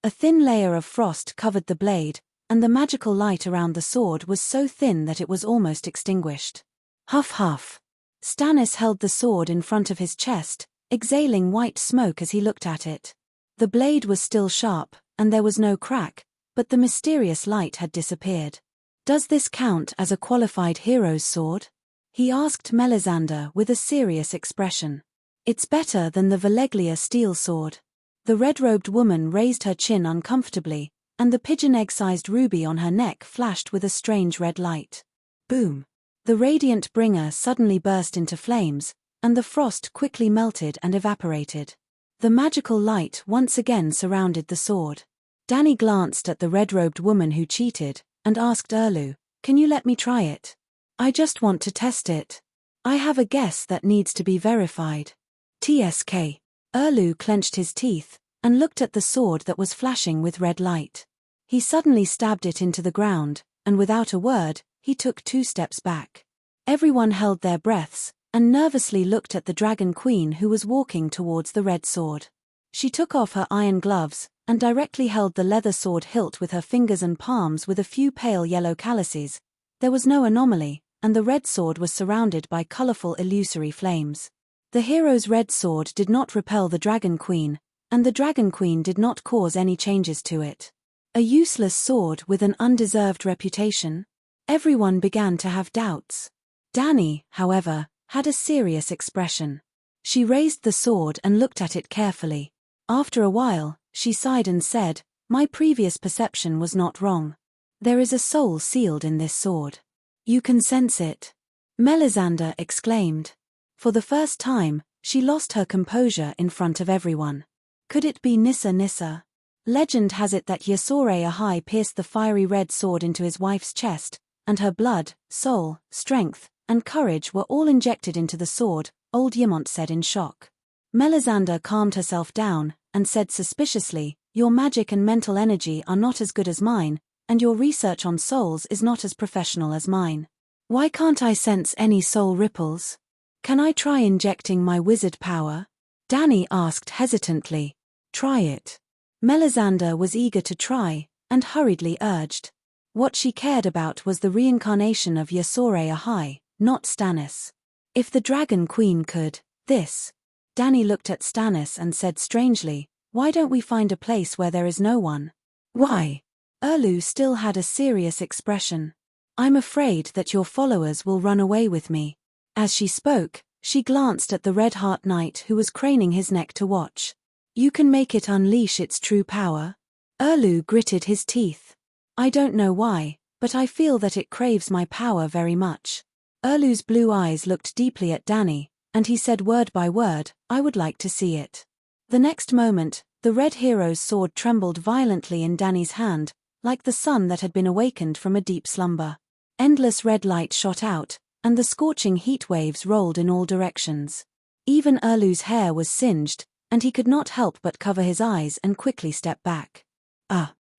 A thin layer of frost covered the blade, and the magical light around the sword was so thin that it was almost extinguished. Huff huff. Stannis held the sword in front of his chest, exhaling white smoke as he looked at it. The blade was still sharp, and there was no crack, but the mysterious light had disappeared. Does this count as a qualified hero's sword? He asked Melisandre with a serious expression. It's better than the Veleglia steel sword. The red-robed woman raised her chin uncomfortably, and the pigeon egg-sized ruby on her neck flashed with a strange red light. Boom! The radiant bringer suddenly burst into flames, and the frost quickly melted and evaporated. The magical light once again surrounded the sword. Danny glanced at the red-robed woman who cheated, and asked Erlu, "Can you let me try it? I just want to test it. I have a guess that needs to be verified." TSK. Erlu clenched his teeth, and looked at the sword that was flashing with red light. He suddenly stabbed it into the ground, and without a word, he took 2 steps back. Everyone held their breaths, and nervously looked at the Dragon Queen who was walking towards the red sword. She took off her iron gloves, and directly held the leather sword hilt with her fingers and palms with a few pale yellow calluses. There was no anomaly, and the red sword was surrounded by colorful illusory flames. The hero's red sword did not repel the Dragon Queen, and the Dragon Queen did not cause any changes to it. A useless sword with an undeserved reputation? Everyone began to have doubts. Danny, however, had a serious expression. She raised the sword and looked at it carefully. After a while, she sighed and said, "My previous perception was not wrong. There is a soul sealed in this sword. You can sense it." Melisandre exclaimed. For the first time, she lost her composure in front of everyone. Could it be Nissa Nissa? Legend has it that Yasore Ahai pierced the fiery red sword into his wife's chest, and her blood, soul, strength, and courage were all injected into the sword, old Ymont said in shock. Melisandre calmed herself down, and said suspiciously, "Your magic and mental energy are not as good as mine, and your research on souls is not as professional as mine. Why can't I sense any soul ripples? Can I try injecting my wizard power?" Dany asked hesitantly. "Try it." Melisandre was eager to try, and hurriedly urged. What she cared about was the reincarnation of Yasore Ahai, not Stannis. If the Dragon Queen could, this. Dany looked at Stannis and said strangely, "Why don't we find a place where there is no one?" "Why?" Erlu still had a serious expression. "I'm afraid that your followers will run away with me." As she spoke, she glanced at the Red Heart Knight who was craning his neck to watch. "You can make it unleash its true power?" Erlu gritted his teeth. "I don't know why, but I feel that it craves my power very much." Erlu's blue eyes looked deeply at Dany, and he said word by word, "I would like to see it." The next moment, the Red Hero's sword trembled violently in Dany's hand, like the sun that had been awakened from a deep slumber. Endless red light shot out, and the scorching heat waves rolled in all directions. Even Erlu's hair was singed, and he could not help but cover his eyes and quickly step back.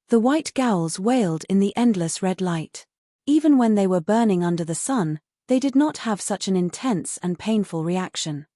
The white gowls wailed in the endless red light. Even when they were burning under the sun, they did not have such an intense and painful reaction.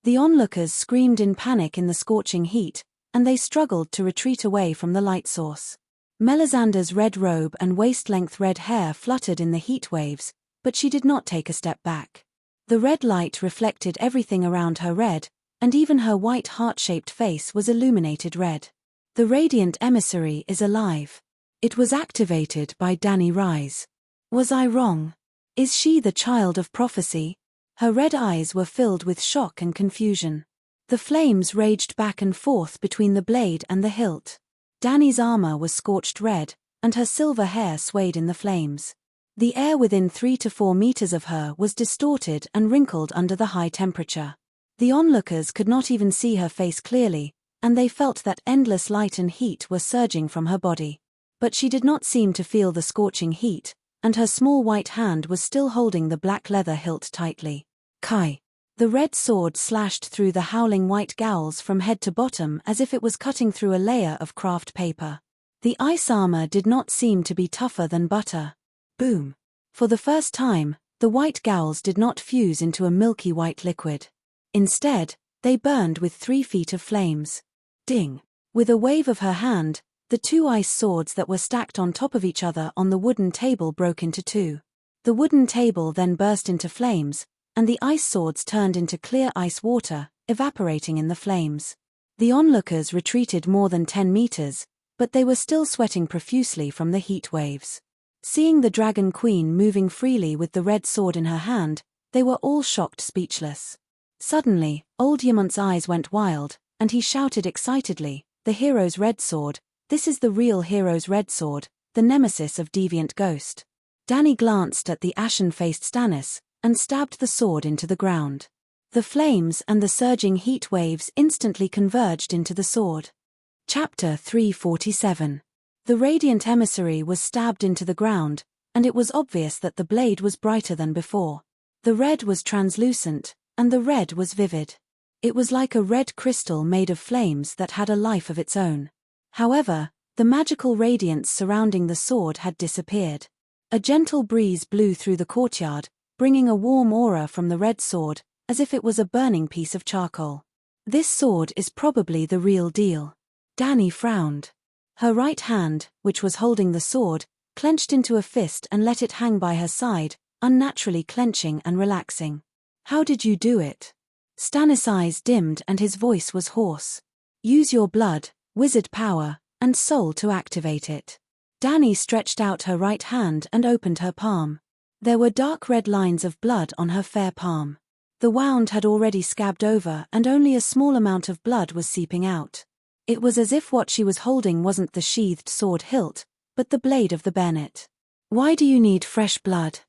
The onlookers screamed in panic in the scorching heat, and they struggled to retreat away from the light source. Melisandre's red robe and waist-length red hair fluttered in the heat waves, but she did not take a step back. The red light reflected everything around her red, and even her white heart-shaped face was illuminated red. The radiant emissary is alive. It was activated by Dany Rise. Was I wrong? Is she the child of prophecy? Her red eyes were filled with shock and confusion. The flames raged back and forth between the blade and the hilt. Dany's armor was scorched red, and her silver hair swayed in the flames. The air within 3 to 4 meters of her was distorted and wrinkled under the high temperature. The onlookers could not even see her face clearly, and they felt that endless light and heat were surging from her body. But she did not seem to feel the scorching heat, and her small white hand was still holding the black leather hilt tightly. Kai! The red sword slashed through the howling white gowls from head to bottom as if it was cutting through a layer of craft paper. The ice armor did not seem to be tougher than butter. Boom! For the first time, the white gowls did not fuse into a milky white liquid. Instead, they burned with 3 feet of flames. Ding! With a wave of her hand, the 2 ice swords that were stacked on top of each other on the wooden table broke into 2. The wooden table then burst into flames, and the ice swords turned into clear ice water, evaporating in the flames. The onlookers retreated more than 10 meters, but they were still sweating profusely from the heat waves. Seeing the Dragon Queen moving freely with the red sword in her hand, they were all shocked speechless. Suddenly, old Ymont's eyes went wild, and he shouted excitedly, "The hero's red sword, this is the real hero's red sword, the nemesis of Deviant Ghost." Dany glanced at the ashen-faced Stannis, and stabbed the sword into the ground. The flames and the surging heat waves instantly converged into the sword. Chapter 347. The radiant emissary was stabbed into the ground, and it was obvious that the blade was brighter than before. The red was translucent, and the red was vivid. It was like a red crystal made of flames that had a life of its own. However, the magical radiance surrounding the sword had disappeared. A gentle breeze blew through the courtyard, bringing a warm aura from the red sword, as if it was a burning piece of charcoal. This sword is probably the real deal. Dany frowned. Her right hand, which was holding the sword, clenched into a fist and let it hang by her side, unnaturally clenching and relaxing. "How did you do it?" Stannis' eyes dimmed and his voice was hoarse. "Use your blood, wizard power, and soul to activate it." Dany stretched out her right hand and opened her palm. There were dark red lines of blood on her fair palm. The wound had already scabbed over and only a small amount of blood was seeping out. It was as if what she was holding wasn't the sheathed sword hilt, but the blade of the bayonet. "Why do you need fresh blood?"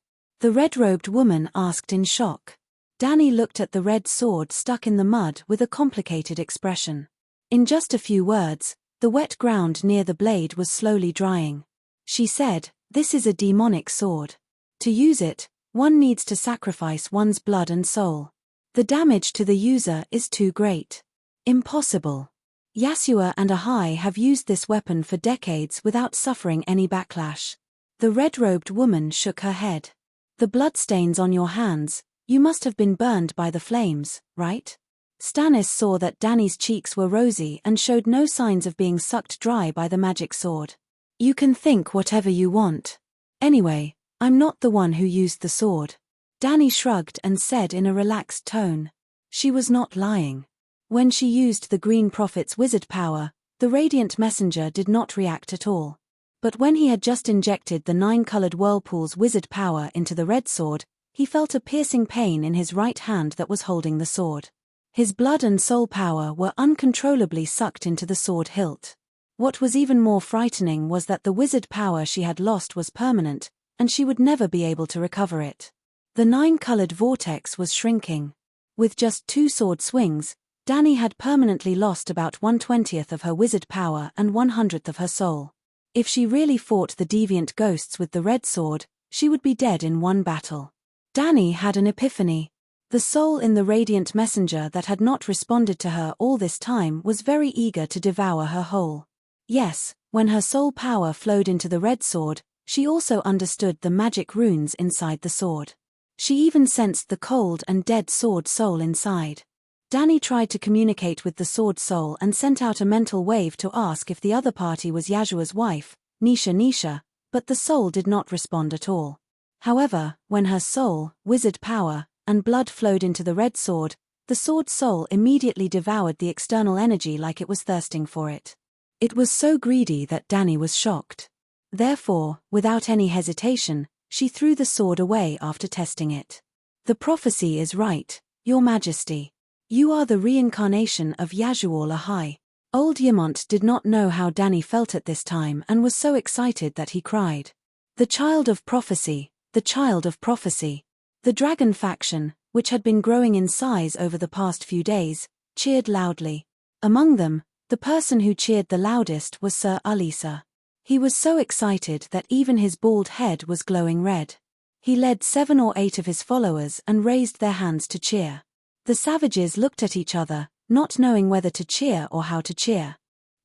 the red-robed woman asked in shock. Dany looked at the red sword stuck in the mud with a complicated expression. In just a few words, The wet ground near the blade was slowly drying. She said, "This is a demonic sword. To use it, one needs to sacrifice one's blood and soul. The damage to the user is too great. Impossible. Yasua and Ahai have used this weapon for decades without suffering any backlash." The red-robed woman shook her head. "The bloodstains on your hands, you must have been burned by the flames, right?" Stannis saw that Dany's cheeks were rosy and showed no signs of being sucked dry by the magic sword. "You can think whatever you want. Anyway, I'm not the one who used the sword." Dany shrugged and said in a relaxed tone. She was not lying. When she used the Green Prophet's wizard power, the Radiant Messenger did not react at all. But when he had just injected the 9-colored whirlpool's wizard power into the red sword, he felt a piercing pain in his right hand that was holding the sword. His blood and soul power were uncontrollably sucked into the sword hilt. What was even more frightening was that the wizard power she had lost was permanent, and she would never be able to recover it. The 9-colored vortex was shrinking. With just 2 sword swings, Dany had permanently lost about 1/20th of her wizard power and 1/100th of her soul. If she really fought the deviant ghosts with the red sword, she would be dead in one battle. Dany had an epiphany. The soul in the Radiant Messenger that had not responded to her all this time was very eager to devour her whole. Yes, when her soul power flowed into the red sword, she also understood the magic runes inside the sword. She even sensed the cold and dead sword soul inside. Dany tried to communicate with the sword soul and sent out a mental wave to ask if the other party was Yasua's wife, Nisha, but the soul did not respond at all. However, when her soul, wizard power, and blood flowed into the red sword, the sword soul immediately devoured the external energy like it was thirsting for it. It was so greedy that Dany was shocked. Therefore, without any hesitation, she threw the sword away after testing it. "The prophecy is right, Your Majesty. You are the reincarnation of Yasuo Ahai." Old Ymont did not know how Dany felt at this time and was so excited that he cried. "The child of prophecy, the child of prophecy." The dragon faction, which had been growing in size over the past few days, cheered loudly. Among them, the person who cheered the loudest was Sir Alisa. He was so excited that even his bald head was glowing red. He led 7 or 8 of his followers and raised their hands to cheer. The savages looked at each other, not knowing whether to cheer or how to cheer.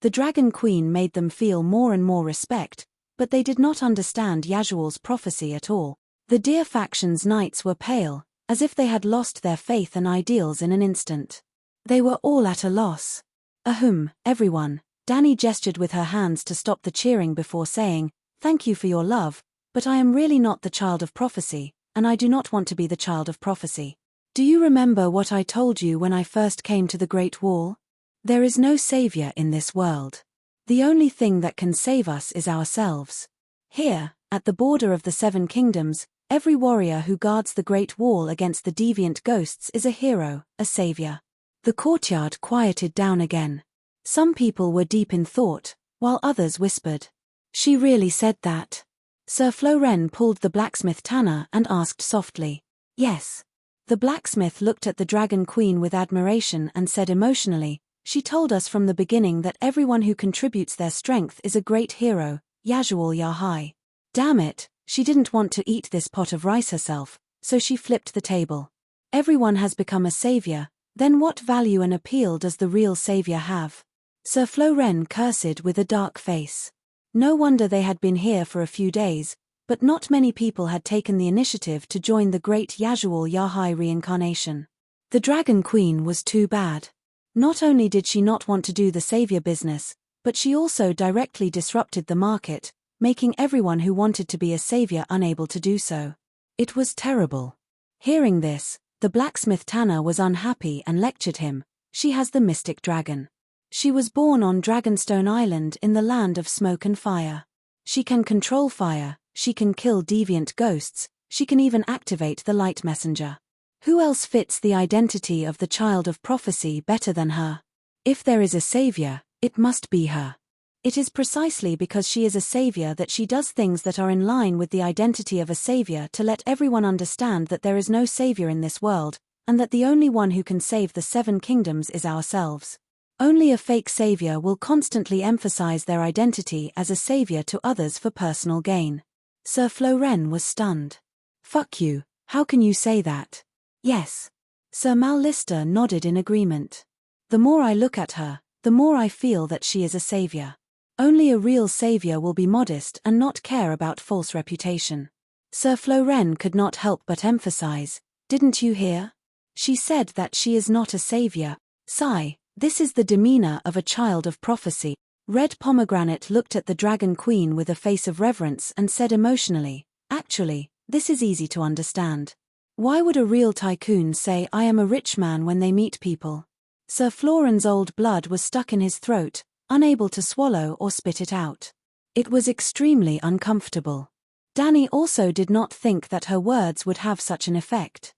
The Dragon Queen made them feel more and more respect, but they did not understand Yasuo's prophecy at all. The Deer faction's knights were pale, as if they had lost their faith and ideals in an instant. They were all at a loss. "Ahem, everyone." Dany gestured with her hands to stop the cheering before saying, "Thank you for your love, but I am really not the child of prophecy, and I do not want to be the child of prophecy. Do you remember what I told you when I first came to the Great Wall? There is no savior in this world. The only thing that can save us is ourselves. Here, at the border of the 7 kingdoms, every warrior who guards the Great Wall against the deviant ghosts is a hero, a savior." The courtyard quieted down again. Some people were deep in thought, while others whispered. "She really said that?" Sir Floren pulled the blacksmith Tanner and asked softly. "Yes." The blacksmith looked at the Dragon Queen with admiration and said emotionally, "She told us from the beginning that everyone who contributes their strength is a great hero, Yasuo Ahai. Damn it, she didn't want to eat this pot of rice herself, so she flipped the table. Everyone has become a savior, then what value and appeal does the real savior have?" Sir Floren cursed with a dark face. No wonder they had been here for a few days, but not many people had taken the initiative to join the great Yasuo Ahai reincarnation. The Dragon Queen was too bad. Not only did she not want to do the savior business, but she also directly disrupted the market, making everyone who wanted to be a savior unable to do so. It was terrible. Hearing this, the blacksmith Tanner was unhappy and lectured him. "She has the mystic dragon. She was born on Dragonstone Island in the land of smoke and fire. She can control fire, she can kill deviant ghosts, she can even activate the light messenger. Who else fits the identity of the child of prophecy better than her? If there is a savior, it must be her. It is precisely because she is a savior that she does things that are in line with the identity of a savior to let everyone understand that there is no savior in this world, and that the only one who can save the 7 kingdoms is ourselves. Only a fake savior will constantly emphasize their identity as a savior to others for personal gain. Sir Floren was stunned. Fuck you, how can you say that? Yes. Sir Mal Lister nodded in agreement. The more I look at her, the more I feel that she is a savior. Only a real savior will be modest and not care about false reputation. Sir Floren could not help but emphasize, didn't you hear? She said that she is not a savior. Sigh, this is the demeanor of a child of prophecy. Red Pomegranate looked at the Dragon Queen with a face of reverence and said emotionally, actually, this is easy to understand. Why would a real tycoon say I am a rich man when they meet people? Sir Floren's old blood was stuck in his throat, unable to swallow or spit it out. It was extremely uncomfortable. Dany also did not think that her words would have such an effect.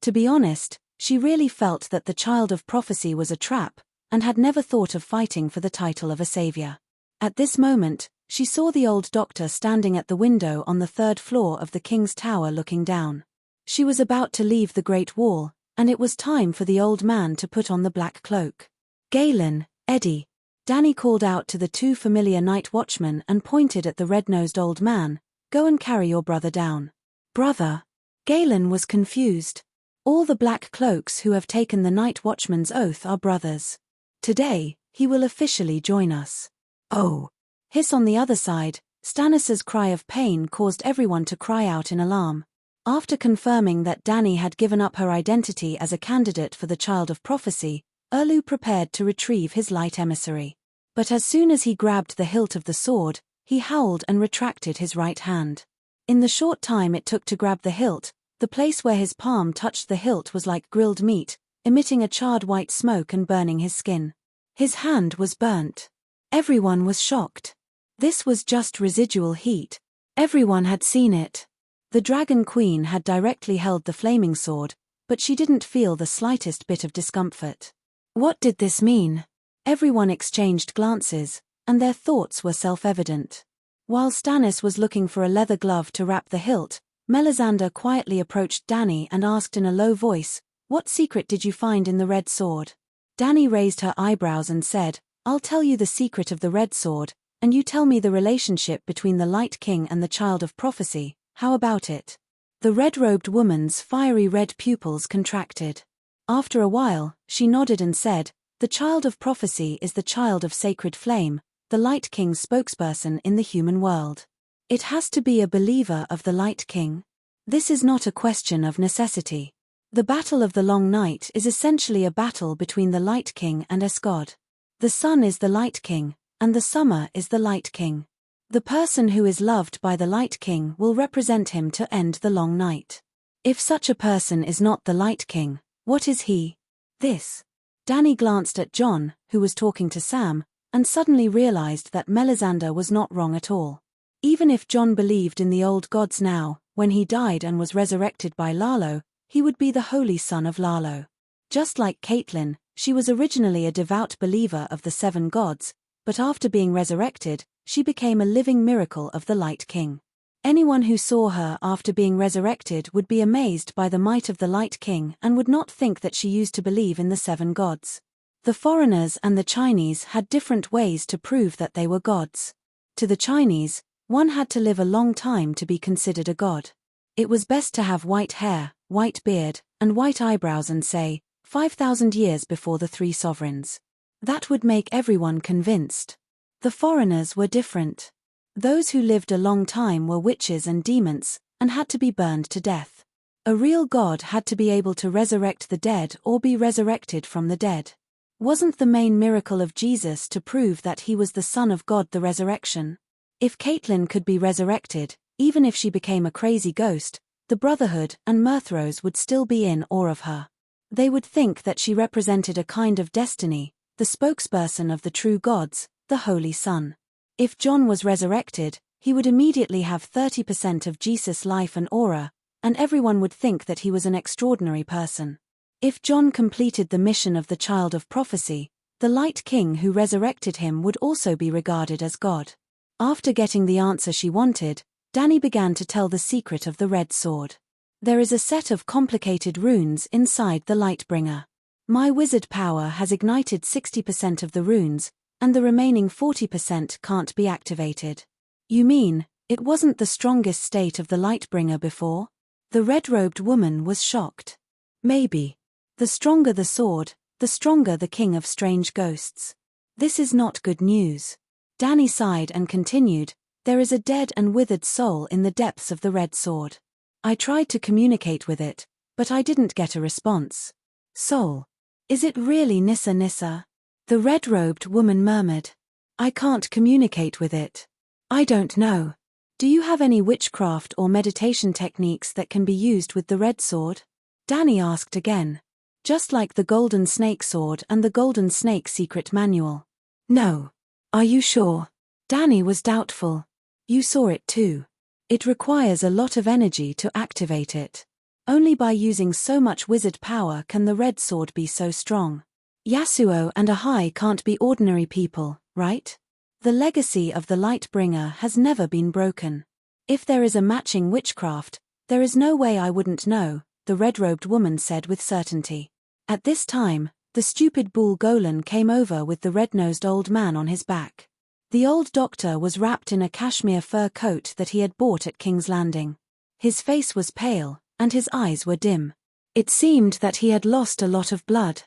To be honest, she really felt that the child of prophecy was a trap, and had never thought of fighting for the title of a savior. At this moment, she saw the old doctor standing at the window on the 3rd floor of the king's tower looking down. She was about to leave the Great Wall, and it was time for the old man to put on the black cloak. Galen, Eddie. Dany called out to the 2 familiar night watchmen and pointed at the red-nosed old man, go and carry your brother down. Brother? Galen was confused. All the black cloaks who have taken the night watchman's oath are brothers. Today, he will officially join us. Oh. Hiss on the other side, Stannis's cry of pain caused everyone to cry out in alarm. After confirming that Dany had given up her identity as a candidate for the Child of Prophecy, Erlu prepared to retrieve his light emissary. But as soon as he grabbed the hilt of the sword, he howled and retracted his right hand. In the short time it took to grab the hilt, the place where his palm touched the hilt was like grilled meat, emitting a charred white smoke and burning his skin. His hand was burnt. Everyone was shocked. This was just residual heat. Everyone had seen it. The Dragon Queen had directly held the flaming sword, but she didn't feel the slightest bit of discomfort. What did this mean? Everyone exchanged glances, and their thoughts were self-evident. While Stannis was looking for a leather glove to wrap the hilt, Melisandre quietly approached Dany and asked in a low voice, "What secret did you find in the red sword?" Dany raised her eyebrows and said, "I'll tell you the secret of the red sword, and you tell me the relationship between the Light King and the Child of Prophecy. How about it?" The red-robed woman's fiery red pupils contracted. After a while, she nodded and said, "The Child of Prophecy is the child of sacred flame, the Light King's spokesperson in the human world. It has to be a believer of the Light King. This is not a question of necessity. The Battle of the Long Night is essentially a battle between the Light King and Escod. The sun is the Light King, and the summer is the Light King. The person who is loved by the Light King will represent him to end the long night. If such a person is not the Light King, what is he? This." Dany glanced at Jon, who was talking to Sam, and suddenly realized that Melisandre was not wrong at all. Even if Jon believed in the old gods now, when he died and was resurrected by Lalo, he would be the holy son of Lalo. Just like Catelyn, she was originally a devout believer of the 7 gods, but after being resurrected, she became a living miracle of the Light King. Anyone who saw her after being resurrected would be amazed by the might of the Light King and would not think that she used to believe in the 7 gods. The foreigners and the Chinese had different ways to prove that they were gods. To the Chinese, one had to live a long time to be considered a god. It was best to have white hair, white beard, and white eyebrows and say, 5,000 years before the 3 sovereigns. That would make everyone convinced. The foreigners were different. Those who lived a long time were witches and demons, and had to be burned to death. A real god had to be able to resurrect the dead or be resurrected from the dead. Wasn't the main miracle of Jesus to prove that he was the Son of God, the resurrection? If Catelyn could be resurrected, even if she became a crazy ghost, the Brotherhood and Murthros would still be in awe of her. They would think that she represented a kind of destiny, the spokesperson of the true gods, the Holy Son. If Jon was resurrected, he would immediately have 30% of Jesus' life and aura, and everyone would think that he was an extraordinary person. If Jon completed the mission of the Child of Prophecy, the Light King who resurrected him would also be regarded as God. After getting the answer she wanted, Dany began to tell the secret of the red sword. There is a set of complicated runes inside the Lightbringer. My wizard power has ignited 60% of the runes, and the remaining 40% can't be activated. You mean, it wasn't the strongest state of the Lightbringer before? The red-robed woman was shocked. Maybe. The stronger the sword, the stronger the king of strange ghosts. This is not good news. Danny sighed and continued, there is a dead and withered soul in the depths of the red sword. I tried to communicate with it, but I didn't get a response. Soul. Is it really Nissa Nissa? The red-robed woman murmured. I can't communicate with it. I don't know. Do you have any witchcraft or meditation techniques that can be used with the red sword? Danny asked again. Just like the golden snake sword and the golden snake secret manual. No. Are you sure? Danny was doubtful. You saw it too. It requires a lot of energy to activate it. Only by using so much wizard power can the red sword be so strong. Yasuo and Ahai can't be ordinary people, right? The legacy of the Lightbringer has never been broken. If there is a matching witchcraft, there is no way I wouldn't know, the red-robed woman said with certainty. At this time, the stupid Bull Golan came over with the red-nosed old man on his back. The old doctor was wrapped in a cashmere fur coat that he had bought at King's Landing. His face was pale, and his eyes were dim. It seemed that he had lost a lot of blood.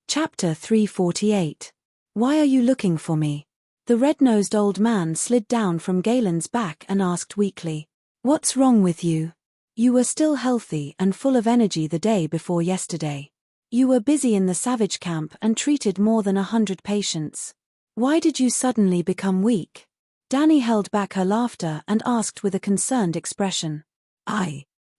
Chapter 348. Why are you looking for me? The red-nosed old man slid down from Galen's back and asked weakly. What's wrong with you? You were still healthy and full of energy the day before yesterday. You were busy in the savage camp and treated more than 100 patients. Why did you suddenly become weak? Danny held back her laughter and asked with a concerned expression.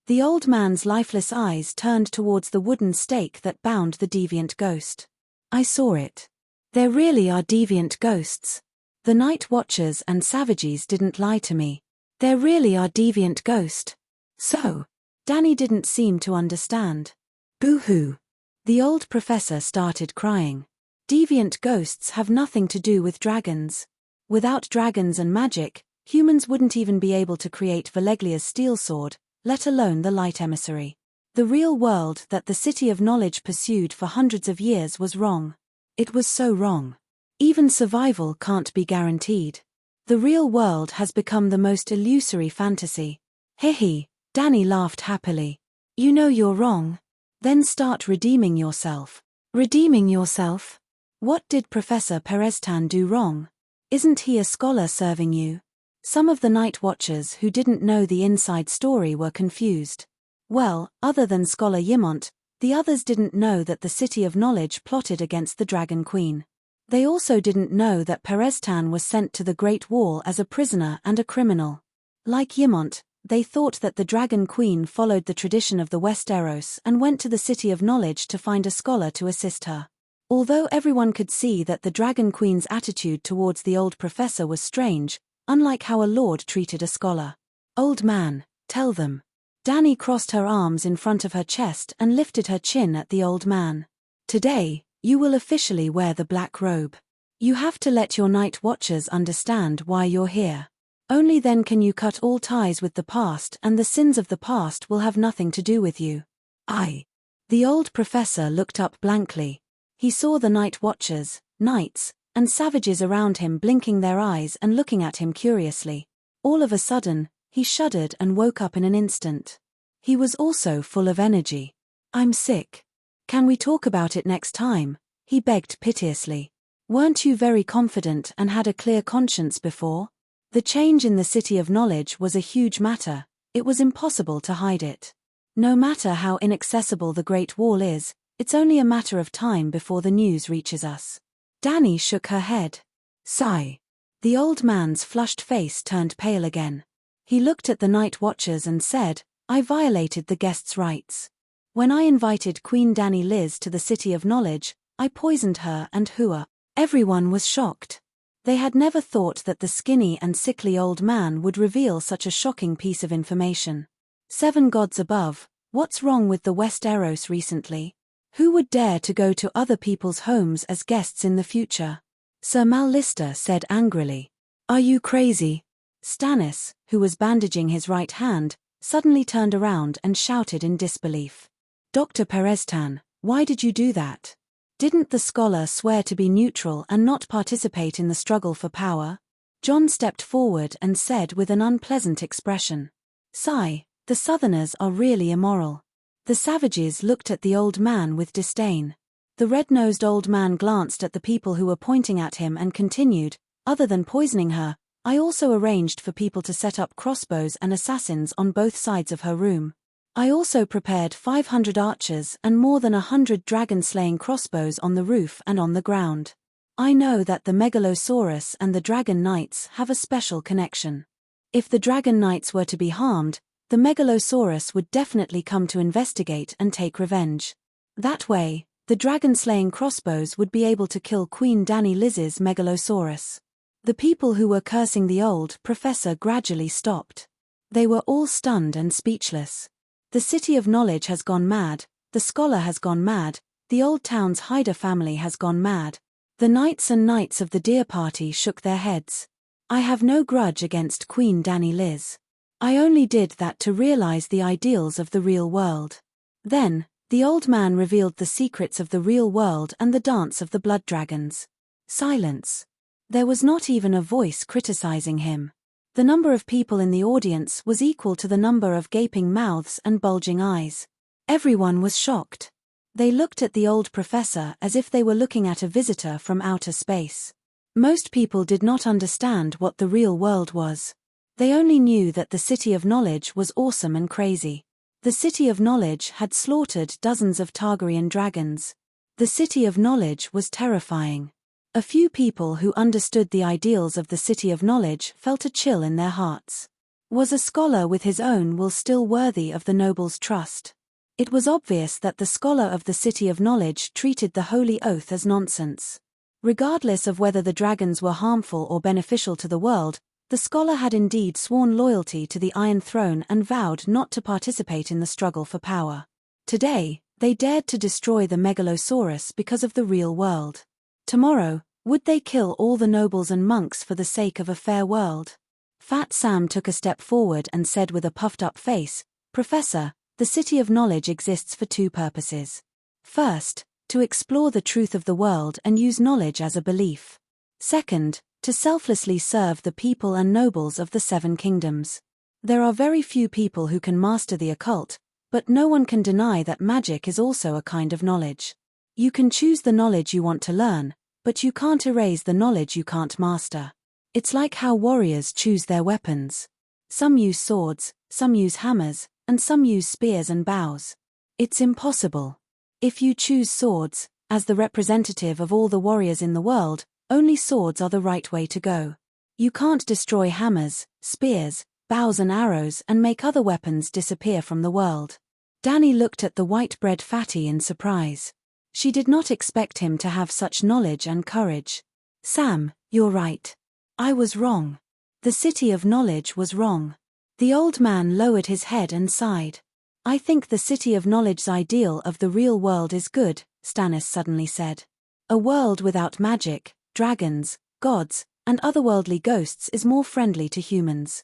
The old man's lifeless eyes turned towards the wooden stake that bound the deviant ghost. I saw it. There really are deviant ghosts. The night watchers and savages didn't lie to me. There really are deviant ghosts. So? Danny didn't seem to understand. Boo-hoo. The old professor started crying. Deviant ghosts have nothing to do with dragons. Without dragons and magic, humans wouldn't even be able to create Valeglia's steel sword, let alone the light emissary. The real world that the City of Knowledge pursued for hundreds of years was wrong. It was so wrong. Even survival can't be guaranteed. The real world has become the most illusory fantasy. Hehe, Danny laughed happily. You know you're wrong. Then start redeeming yourself. Redeeming yourself? What did Professor Pereztan do wrong? Isn't he a scholar serving you? Some of the night watchers who didn't know the inside story were confused. Well, other than Scholar Yimont, the others didn't know that the City of Knowledge plotted against the Dragon Queen. They also didn't know that Pereztan was sent to the Great Wall as a prisoner and a criminal. Like Yimont, they thought that the Dragon Queen followed the tradition of the Westeros and went to the City of Knowledge to find a scholar to assist her. Although everyone could see that the Dragon Queen's attitude towards the old professor was strange, unlike how a lord treated a scholar. Old man, tell them. Danny crossed her arms in front of her chest and lifted her chin at the old man. Today, you will officially wear the black robe. You have to let your night watchers understand why you're here. Only then can you cut all ties with the past, and the sins of the past will have nothing to do with you. The old professor looked up blankly. He saw the night watchers, knights, and savages around him blinking their eyes and looking at him curiously. All of a sudden, he shuddered and woke up in an instant. He was also full of energy. I'm sick. Can we talk about it next time? He begged piteously. Weren't you very confident and had a clear conscience before? The change in the City of Knowledge was a huge matter. It was impossible to hide it. No matter how inaccessible the Great Wall is, it's only a matter of time before the news reaches us. Danny shook her head. Sigh. The old man's flushed face turned pale again. He looked at the night watchers and said, I violated the guests' rights. When I invited Queen Danny Liz to the City of Knowledge, I poisoned her and Hua. Everyone was shocked. They had never thought that the skinny and sickly old man would reveal such a shocking piece of information. 7 gods above, what's wrong with the Westeros recently? Who would dare to go to other people's homes as guests in the future? Sir Mallister said angrily. Are you crazy? Stannis, who was bandaging his right hand, suddenly turned around and shouted in disbelief. Dr. Pereztan, why did you do that? Didn't the scholar swear to be neutral and not participate in the struggle for power? John stepped forward and said with an unpleasant expression. Sigh, the Southerners are really immoral. The savages looked at the old man with disdain. The red-nosed old man glanced at the people who were pointing at him and continued, other than poisoning her, I also arranged for people to set up crossbows and assassins on both sides of her room. I also prepared 500 archers and more than 100 dragon-slaying crossbows on the roof and on the ground. I know that the Megalosaurus and the Dragon Knights have a special connection. If the Dragon Knights were to be harmed, the Megalosaurus would definitely come to investigate and take revenge. That way, the dragon-slaying crossbows would be able to kill Queen Dani Liz's Megalosaurus. The people who were cursing the old professor gradually stopped. They were all stunned and speechless. The City of Knowledge has gone mad, the scholar has gone mad, the Old Town's Hyder family has gone mad. The knights and knights of the Deer Party shook their heads. I have no grudge against Queen Dani Liz. I only did that to realize the ideals of the real world. Then, the old man revealed the secrets of the real world and the dance of the blood dragons. Silence. There was not even a voice criticizing him. The number of people in the audience was equal to the number of gaping mouths and bulging eyes. Everyone was shocked. They looked at the old professor as if they were looking at a visitor from outer space. Most people did not understand what the real world was. They only knew that the City of Knowledge was awesome and crazy. The City of Knowledge had slaughtered dozens of Targaryen dragons. The City of Knowledge was terrifying. A few people who understood the ideals of the City of Knowledge felt a chill in their hearts. Was a scholar with his own will still worthy of the noble's trust? It was obvious that the scholar of the City of Knowledge treated the holy oath as nonsense. Regardless of whether the dragons were harmful or beneficial to the world, the scholar had indeed sworn loyalty to the Iron Throne and vowed not to participate in the struggle for power. Today, they dared to destroy the Megalosaurus because of the real world. Tomorrow, would they kill all the nobles and monks for the sake of a fair world? Fat Sam took a step forward and said with a puffed-up face, Professor, the City of Knowledge exists for two purposes. First, to explore the truth of the world and use knowledge as a belief. Second, to selflessly serve the people and nobles of the Seven Kingdoms. There are very few people who can master the occult, but no one can deny that magic is also a kind of knowledge. You can choose the knowledge you want to learn, but you can't erase the knowledge you can't master. It's like how warriors choose their weapons. Some use swords, some use hammers, and some use spears and bows. It's impossible. If you choose swords, as the representative of all the warriors in the world, only swords are the right way to go. You can't destroy hammers, spears, bows and arrows and make other weapons disappear from the world. Dani looked at the white-bread fatty in surprise. She did not expect him to have such knowledge and courage. Sam, you're right. I was wrong. The City of Knowledge was wrong. The old man lowered his head and sighed. I think the City of Knowledge's ideal of the real world is good, Stannis suddenly said. A world without magic, dragons, gods, and otherworldly ghosts is more friendly to humans.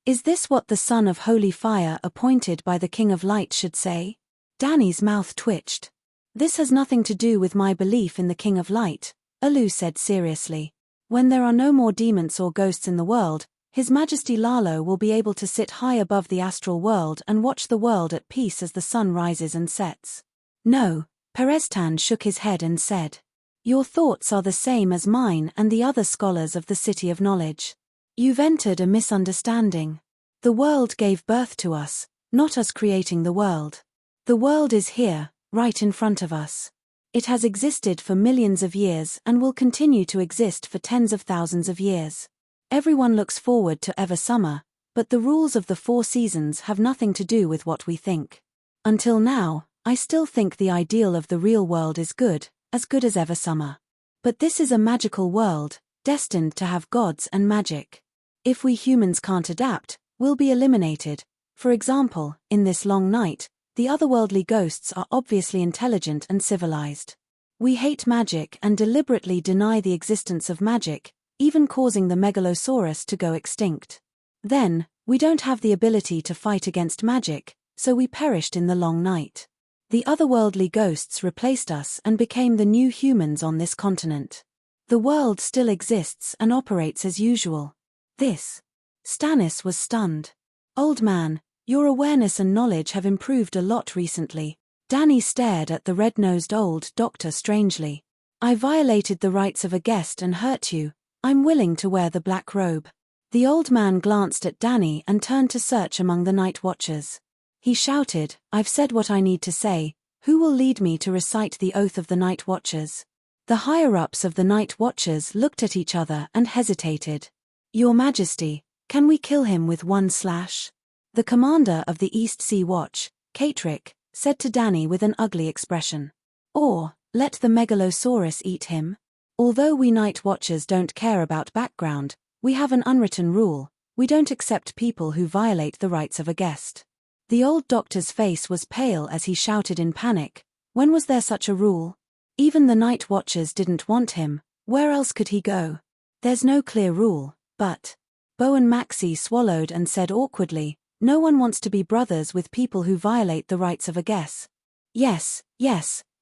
Is this what the son of holy fire appointed by the King of Light should say? Dani's mouth twitched. This has nothing to do with my belief in the King of Light, Alu said seriously. When there are no more demons or ghosts in the world, His Majesty Lalo will be able to sit high above the astral world and watch the world at peace as the sun rises and sets. No, Perestan shook his head and said. Your thoughts are the same as mine and the other scholars of the City of Knowledge. You've entered a misunderstanding. The world gave birth to us, not us creating the world. The world is here, right in front of us. It has existed for millions of years and will continue to exist for tens of thousands of years. Everyone looks forward to ever summer, but the rules of the 4 seasons have nothing to do with what we think. Until now, I still think the ideal of the real world is good as ever summer. But this is a magical world, destined to have gods and magic. If we humans can't adapt, we'll be eliminated. For example, in this long night, the otherworldly ghosts are obviously intelligent and civilized. We hate magic and deliberately deny the existence of magic, even causing the Megalosaurus to go extinct. Then, we don't have the ability to fight against magic, so we perished in the long night. The otherworldly ghosts replaced us and became the new humans on this continent. The world still exists and operates as usual. This. Stannis was stunned. Old man, your awareness and knowledge have improved a lot recently. Dany stared at the red-nosed old doctor strangely. I violated the rights of a guest and hurt you. I'm willing to wear the black robe. The old man glanced at Dany and turned to search among the night watchers. He shouted, I've said what I need to say. Who will lead me to recite the oath of the night watchers? The higher-ups of the night watchers looked at each other and hesitated. Your Majesty, can we kill him with one slash? The commander of the East Sea Watch, Catrick, said to Dany with an ugly expression. Or, let the Megalosaurus eat him? Although we night watchers don't care about background, we have an unwritten rule: we don't accept people who violate the rights of a guest. The old doctor's face was pale as he shouted in panic, when was there such a rule? Even the night watchers didn't want him, where else could he go? There's no clear rule, but... Bowen Maxey swallowed and said awkwardly, no one wants to be brothers with people who violate the rights of a guest. Yes,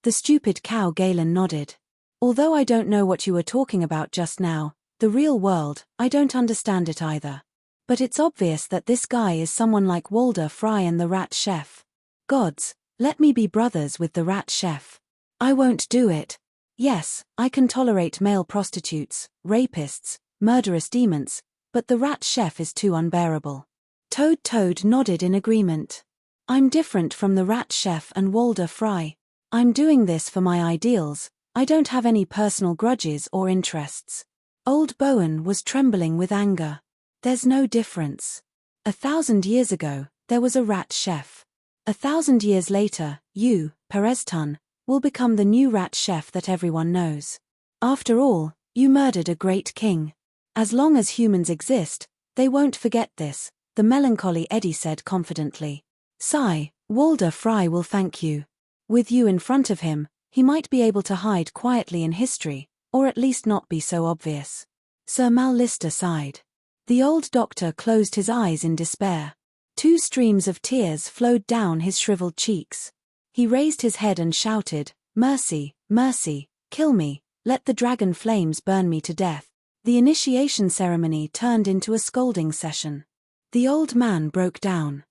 the stupid cow Galen nodded. Although I don't know what you were talking about just now, the real world, I don't understand it either. But it's obvious that this guy is someone like Walder Frye and the Rat Chef. Gods, let me be brothers with the Rat Chef. I won't do it. Yes, I can tolerate male prostitutes, rapists, murderous demons, but the Rat Chef is too unbearable. Toad nodded in agreement. I'm different from the Rat Chef and Walder Frye. I'm doing this for my ideals. I don't have any personal grudges or interests. Old Bowen was trembling with anger. There's no difference. 1,000 years ago, there was a Rat Chef. 1,000 years later, you, Pereztun, will become the new Rat Chef that everyone knows. After all, you murdered a great king. As long as humans exist, they won't forget this, the melancholy Eddie said confidently. Sigh, Walder Frye will thank you. With you in front of him, he might be able to hide quietly in history, or at least not be so obvious. Sir Mallister sighed. The old doctor closed his eyes in despair. 2 streams of tears flowed down his shriveled cheeks. He raised his head and shouted, Mercy, mercy, kill me, let the dragon flames burn me to death. The initiation ceremony turned into a scolding session. The old man broke down.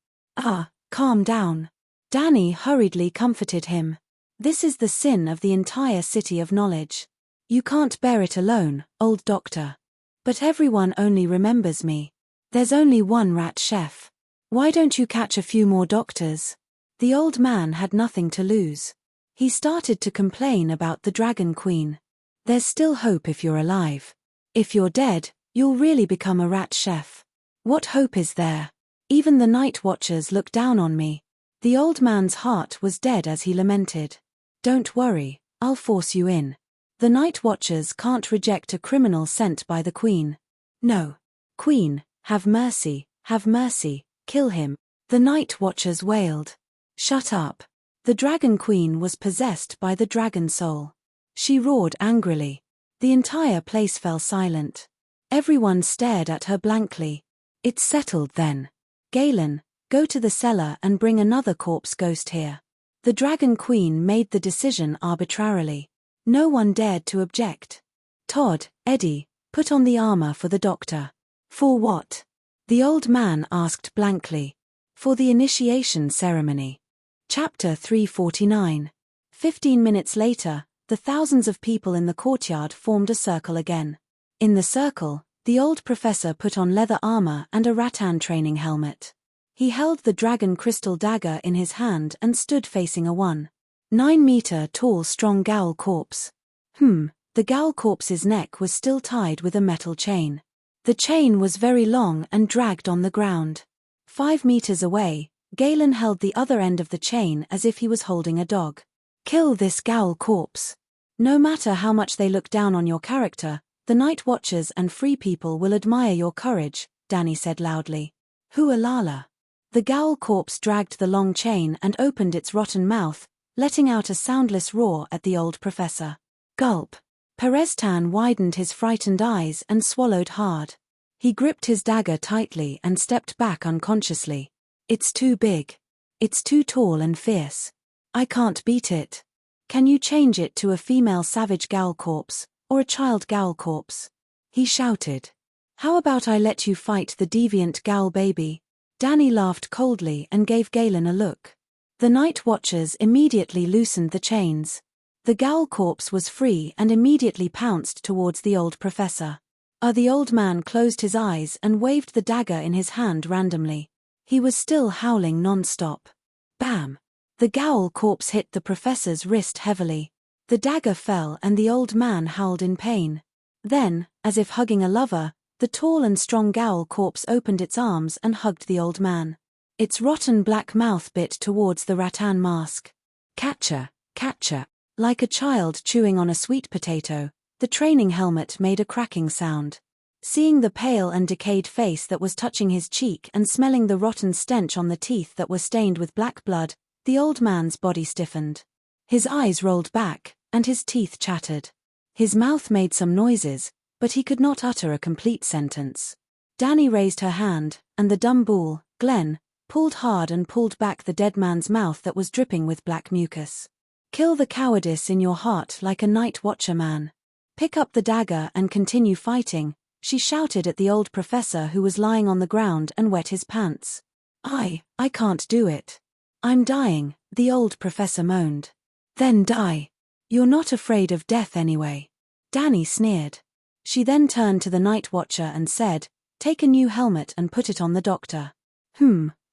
Calm down. Dany hurriedly comforted him. This is the sin of the entire city of knowledge. You can't bear it alone, old doctor. But everyone only remembers me. There's only one Rat Chef. Why don't you catch a few more doctors? The old man had nothing to lose. He started to complain about the Dragon Queen. There's still hope if you're alive. If you're dead, you'll really become a Rat Chef. What hope is there? Even the night watchers look down on me. The old man's heart was dead as he lamented. Don't worry, I'll force you in. The night watchers can't reject a criminal sent by the Queen. No. Queen, have mercy, kill him. The night watchers wailed. Shut up. The Dragon Queen was possessed by the dragon soul. She roared angrily. The entire place fell silent. Everyone stared at her blankly. It's settled then. Galen, go to the cellar and bring another corpse ghost here. The Dragon Queen made the decision arbitrarily. No one dared to object. Todd, Eddie, put on the armor for the doctor. For what? The old man asked blankly. For the initiation ceremony. Chapter 349. 15 minutes later, the thousands of people in the courtyard formed a circle again. In the circle, the old professor put on leather armor and a rattan training helmet. He held the dragon crystal dagger in his hand and stood facing a 1.9-meter-tall strong Gowl corpse. The Gowl corpse's neck was still tied with a metal chain. The chain was very long and dragged on the ground. 5 meters away, Galen held the other end of the chain as if he was holding a dog. Kill this Gowl corpse. No matter how much they look down on your character, the Night Watchers and Free People will admire your courage, Dany said loudly. Hualala. The Gowl corpse dragged the long chain and opened its rotten mouth, letting out a soundless roar at the old professor. Gulp. Pereztan widened his frightened eyes and swallowed hard. He gripped his dagger tightly and stepped back unconsciously. It's too big. It's too tall and fierce. I can't beat it. Can you change it to a female savage gal corpse, or a child gal corpse? He shouted. How about I let you fight the deviant gal baby? Danny laughed coldly and gave Galen a look. The night watchers immediately loosened the chains. The gal corpse was free and immediately pounced towards the old professor. The old man closed his eyes and waved the dagger in his hand randomly. He was still howling non-stop. Bam! The gal corpse hit the professor's wrist heavily. The dagger fell and the old man howled in pain. Then, as if hugging a lover, the tall and strong gal corpse opened its arms and hugged the old man. Its rotten black mouth bit towards the rattan mask. Catcher, catcher. Like a child chewing on a sweet potato, the training helmet made a cracking sound. Seeing the pale and decayed face that was touching his cheek and smelling the rotten stench on the teeth that were stained with black blood, the old man's body stiffened. His eyes rolled back, and his teeth chattered. His mouth made some noises, but he could not utter a complete sentence. Danny raised her hand, and the dumb bull, Glenn, pulled hard and pulled back the dead man's mouth that was dripping with black mucus. Kill the cowardice in your heart like a night watcher, man. Pick up the dagger and continue fighting, she shouted at the old professor who was lying on the ground and wet his pants. I can't do it. I'm dying, the old professor moaned. Then die. You're not afraid of death anyway. Danny sneered. She then turned to the night watcher and said, take a new helmet and put it on the doctor.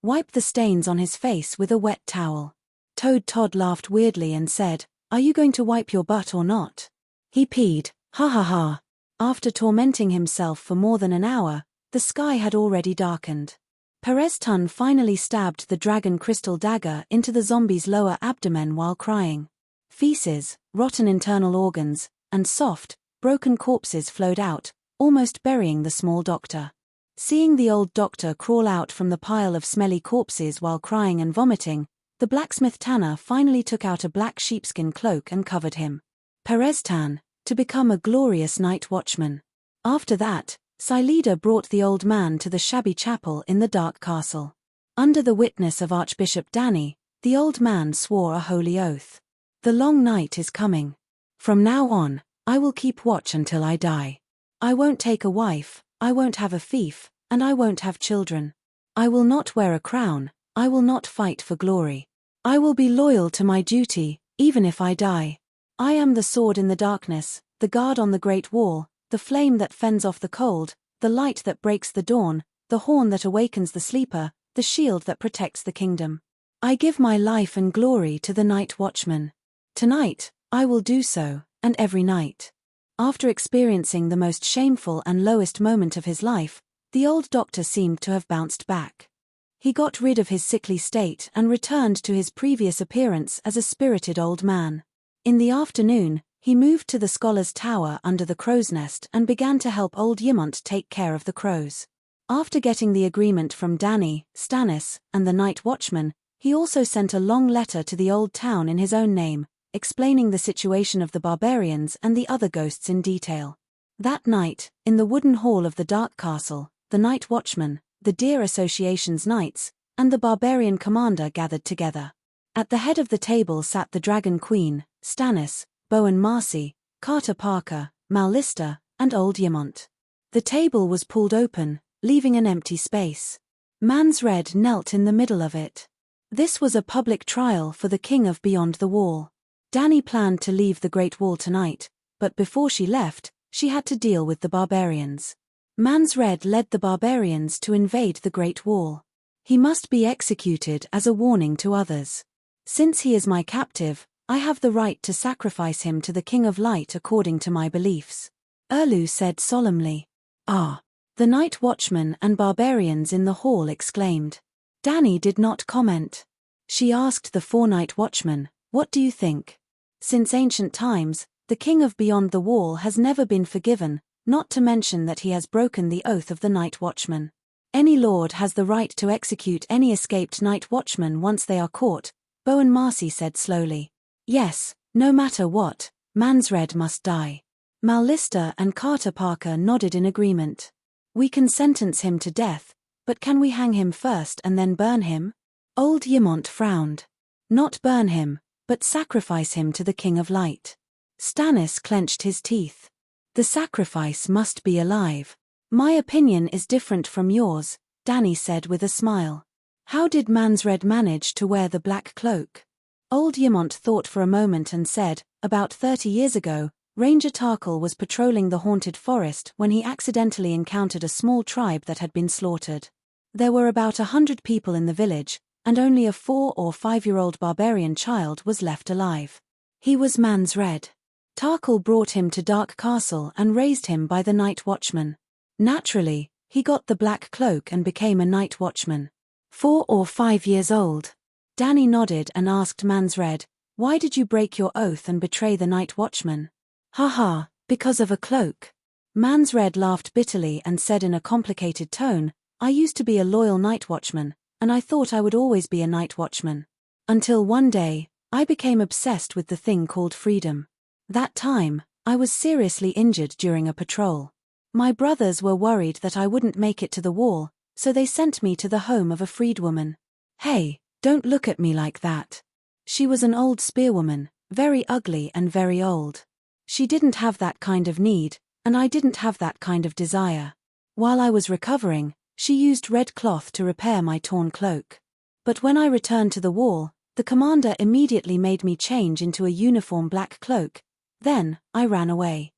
Wipe the stains on his face with a wet towel. Toad Todd laughed weirdly and said, are you going to wipe your butt or not? He peed, ha ha ha. After tormenting himself for more than an hour, the sky had already darkened. Perez-Tun finally stabbed the dragon crystal dagger into the zombie's lower abdomen while crying. Feces, rotten internal organs, and soft, broken corpses flowed out, almost burying the small doctor. Seeing the old doctor crawl out from the pile of smelly corpses while crying and vomiting, the blacksmith Tanner finally took out a black sheepskin cloak and covered him. Perez-Tan, to become a glorious night watchman. After that, Silida brought the old man to the shabby chapel in the dark castle. Under the witness of Archbishop Danny, the old man swore a holy oath. The long night is coming. From now on, I will keep watch until I die. I won't take a wife, I won't have a fief, and I won't have children. I will not wear a crown, I will not fight for glory. I will be loyal to my duty, even if I die. I am the sword in the darkness, the guard on the great wall, the flame that fends off the cold, the light that breaks the dawn, the horn that awakens the sleeper, the shield that protects the kingdom. I give my life and glory to the night watchman. Tonight, I will do so, and every night. After experiencing the most shameful and lowest moment of his life, the old doctor seemed to have bounced back. He got rid of his sickly state and returned to his previous appearance as a spirited old man. In the afternoon, he moved to the scholar's tower under the crow's nest and began to help old Yimont take care of the crows. After getting the agreement from Danny, Stannis, and the night watchman, he also sent a long letter to the old town in his own name, explaining the situation of the barbarians and the other ghosts in detail. That night, in the wooden hall of the Dark Castle, the night watchman, the Deer Association's knights, and the barbarian commander gathered together. At the head of the table sat the Dragon Queen, Stannis, Bowen Marcy, Carter Parker, Mal Lister, and old Yimont. The table was pulled open, leaving an empty space. Mans Red knelt in the middle of it. This was a public trial for the King of Beyond the Wall. Danny planned to leave the Great Wall tonight, but before she left, she had to deal with the barbarians. Mans Red led the barbarians to invade the Great Wall. He must be executed as a warning to others. Since he is my captive, I have the right to sacrifice him to the King of Light according to my beliefs. Erlu said solemnly. Ah! The night watchman and barbarians in the hall exclaimed. Danny did not comment. She asked the four night watchmen, what do you think? Since ancient times, the King of Beyond the Wall has never been forgiven, not to mention that he has broken the oath of the night watchman. Any lord has the right to execute any escaped night watchman once they are caught, Bowen Marcy said slowly. Yes, no matter what, Mans Red must die. Mal Lister and Carter Parker nodded in agreement. We can sentence him to death, but can we hang him first and then burn him? Old Yimont frowned. Not burn him, but sacrifice him to the King of Light. Stannis clenched his teeth. The sacrifice must be alive. My opinion is different from yours, Dany said with a smile. How did Mans Red manage to wear the black cloak? Old Ymont thought for a moment and said, about 30 years ago, Ranger Tarkle was patrolling the haunted forest when he accidentally encountered a small tribe that had been slaughtered. There were about 100 people in the village, and only a 4 or 5-year-old barbarian child was left alive. He was Mans Red. Tarkle brought him to Dark Castle and raised him by the Night Watchman. Naturally, he got the black cloak and became a Night Watchman. 4 or 5 years old. Dany nodded and asked Mans Red, why did you break your oath and betray the Night Watchman? Haha, because of a cloak. Mans Red laughed bitterly and said in a complicated tone, I used to be a loyal Night Watchman, and I thought I would always be a Night Watchman. Until one day, I became obsessed with the thing called freedom. That time, I was seriously injured during a patrol. My brothers were worried that I wouldn't make it to the wall, so they sent me to the home of a freedwoman. Hey, don't look at me like that. She was an old spearwoman, very ugly and very old. She didn't have that kind of need, and I didn't have that kind of desire. While I was recovering, she used red cloth to repair my torn cloak. But when I returned to the wall, the commander immediately made me change into a uniform black cloak. Then, I ran away.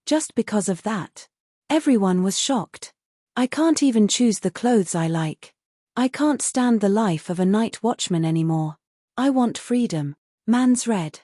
Just because of that. Everyone was shocked. I can't even choose the clothes I like. I can't stand the life of a night watchman anymore. I want freedom. Mans Red.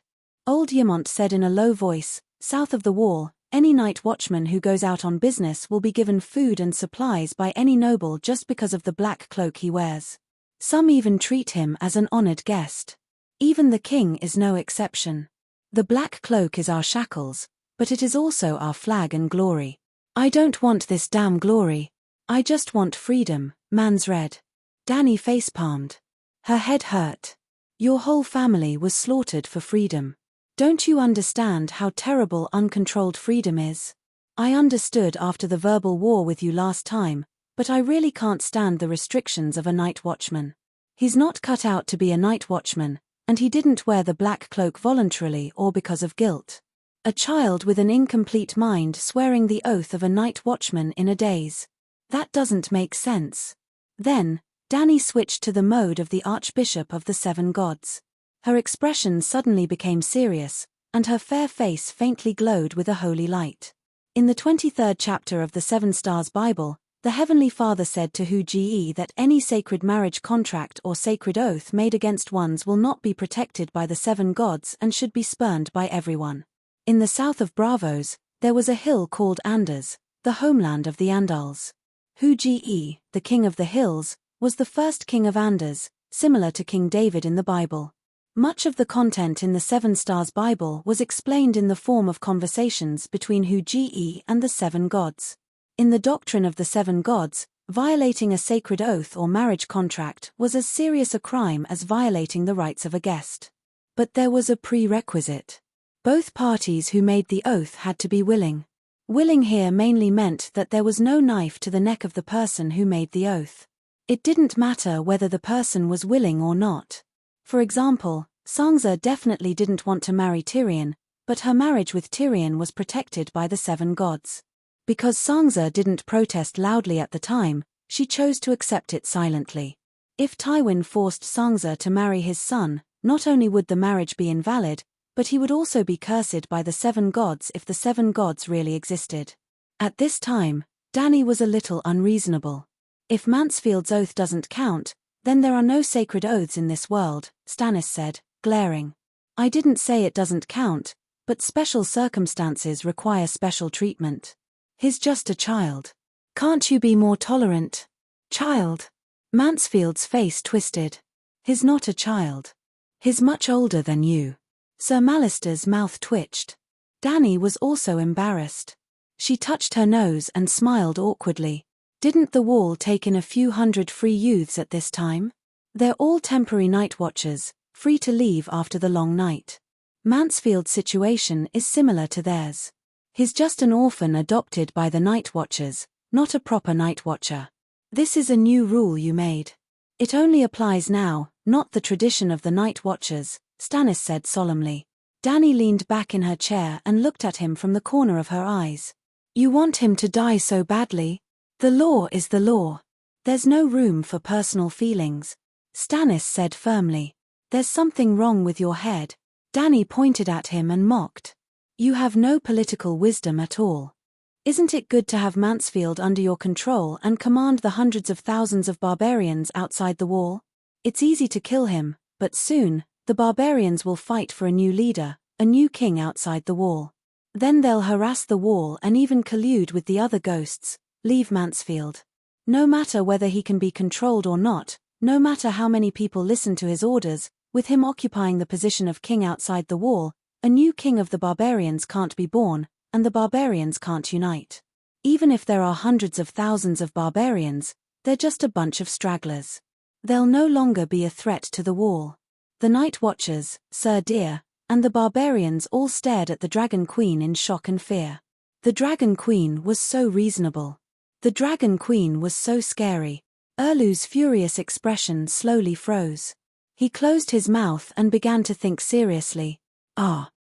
Old Ymont said in a low voice, south of the wall, any night watchman who goes out on business will be given food and supplies by any noble just because of the black cloak he wears. Some even treat him as an honored guest. Even the king is no exception. The black cloak is our shackles, but it is also our flag and glory. I don't want this damn glory. I just want freedom, Mans Red. Dany facepalmed. Her head hurt. Your whole family was slaughtered for freedom. Don't you understand how terrible uncontrolled freedom is? I understood after the verbal war with you last time, but I really can't stand the restrictions of a night watchman. He's not cut out to be a night watchman, and he didn't wear the black cloak voluntarily or because of guilt. A child with an incomplete mind swearing the oath of a night watchman in a daze. That doesn't make sense. Then, Dany switched to the mode of the Archbishop of the Seven Gods. Her expression suddenly became serious, and her fair face faintly glowed with a holy light. In the 23rd chapter of the Seven Stars Bible, the Heavenly Father said to Hu Ge that any sacred marriage contract or sacred oath made against ones will not be protected by the seven gods and should be spurned by everyone. In the south of Bravos, there was a hill called Anders, the homeland of the Andals. Hu Ge, the king of the hills, was the first king of Anders, similar to King David in the Bible. Much of the content in the Seven Stars Bible was explained in the form of conversations between Hu Ge and the seven gods. In the doctrine of the seven gods, violating a sacred oath or marriage contract was as serious a crime as violating the rights of a guest. But there was a prerequisite. Both parties who made the oath had to be willing. Willing here mainly meant that there was no knife to the neck of the person who made the oath. It didn't matter whether the person was willing or not. For example, Sansa definitely didn't want to marry Tyrion, but her marriage with Tyrion was protected by the seven gods. Because Sansa didn't protest loudly at the time, she chose to accept it silently. If Tywin forced Sansa to marry his son, not only would the marriage be invalid, but he would also be cursed by the seven gods if the seven gods really existed. At this time, Dany was a little unreasonable. If Mansfield's oath doesn't count, then there are no sacred oaths in this world, Stannis said, glaring. I didn't say it doesn't count, but special circumstances require special treatment. He's just a child. Can't you be more tolerant? Child? Mansfield's face twisted. He's not a child. He's much older than you. Sir Mallister's mouth twitched. Dany was also embarrassed. She touched her nose and smiled awkwardly. Didn't the wall take in a few hundred free youths at this time? They're all temporary night watchers, free to leave after the long night. Mansfield's situation is similar to theirs. He's just an orphan adopted by the night watchers, not a proper night watcher. This is a new rule you made. It only applies now, not the tradition of the night watchers, Stannis said solemnly. Dany leaned back in her chair and looked at him from the corner of her eyes. You want him to die so badly? The law is the law. There's no room for personal feelings. Stannis said firmly. There's something wrong with your head. Dany pointed at him and mocked. You have no political wisdom at all. Isn't it good to have Mansfield under your control and command the hundreds of thousands of barbarians outside the wall? It's easy to kill him, but soon, the barbarians will fight for a new leader, a new king outside the wall. Then they'll harass the wall and even collude with the other ghosts. Leave Mansfield. No matter whether he can be controlled or not, no matter how many people listen to his orders, with him occupying the position of king outside the wall, a new king of the barbarians can't be born, and the barbarians can't unite. Even if there are hundreds of thousands of barbarians, they're just a bunch of stragglers. They'll no longer be a threat to the wall. The Night Watchers, Sir Deer, and the barbarians all stared at the Dragon Queen in shock and fear. The Dragon Queen was so reasonable. The Dragon Queen was so scary. Erlu's furious expression slowly froze. He closed his mouth and began to think seriously.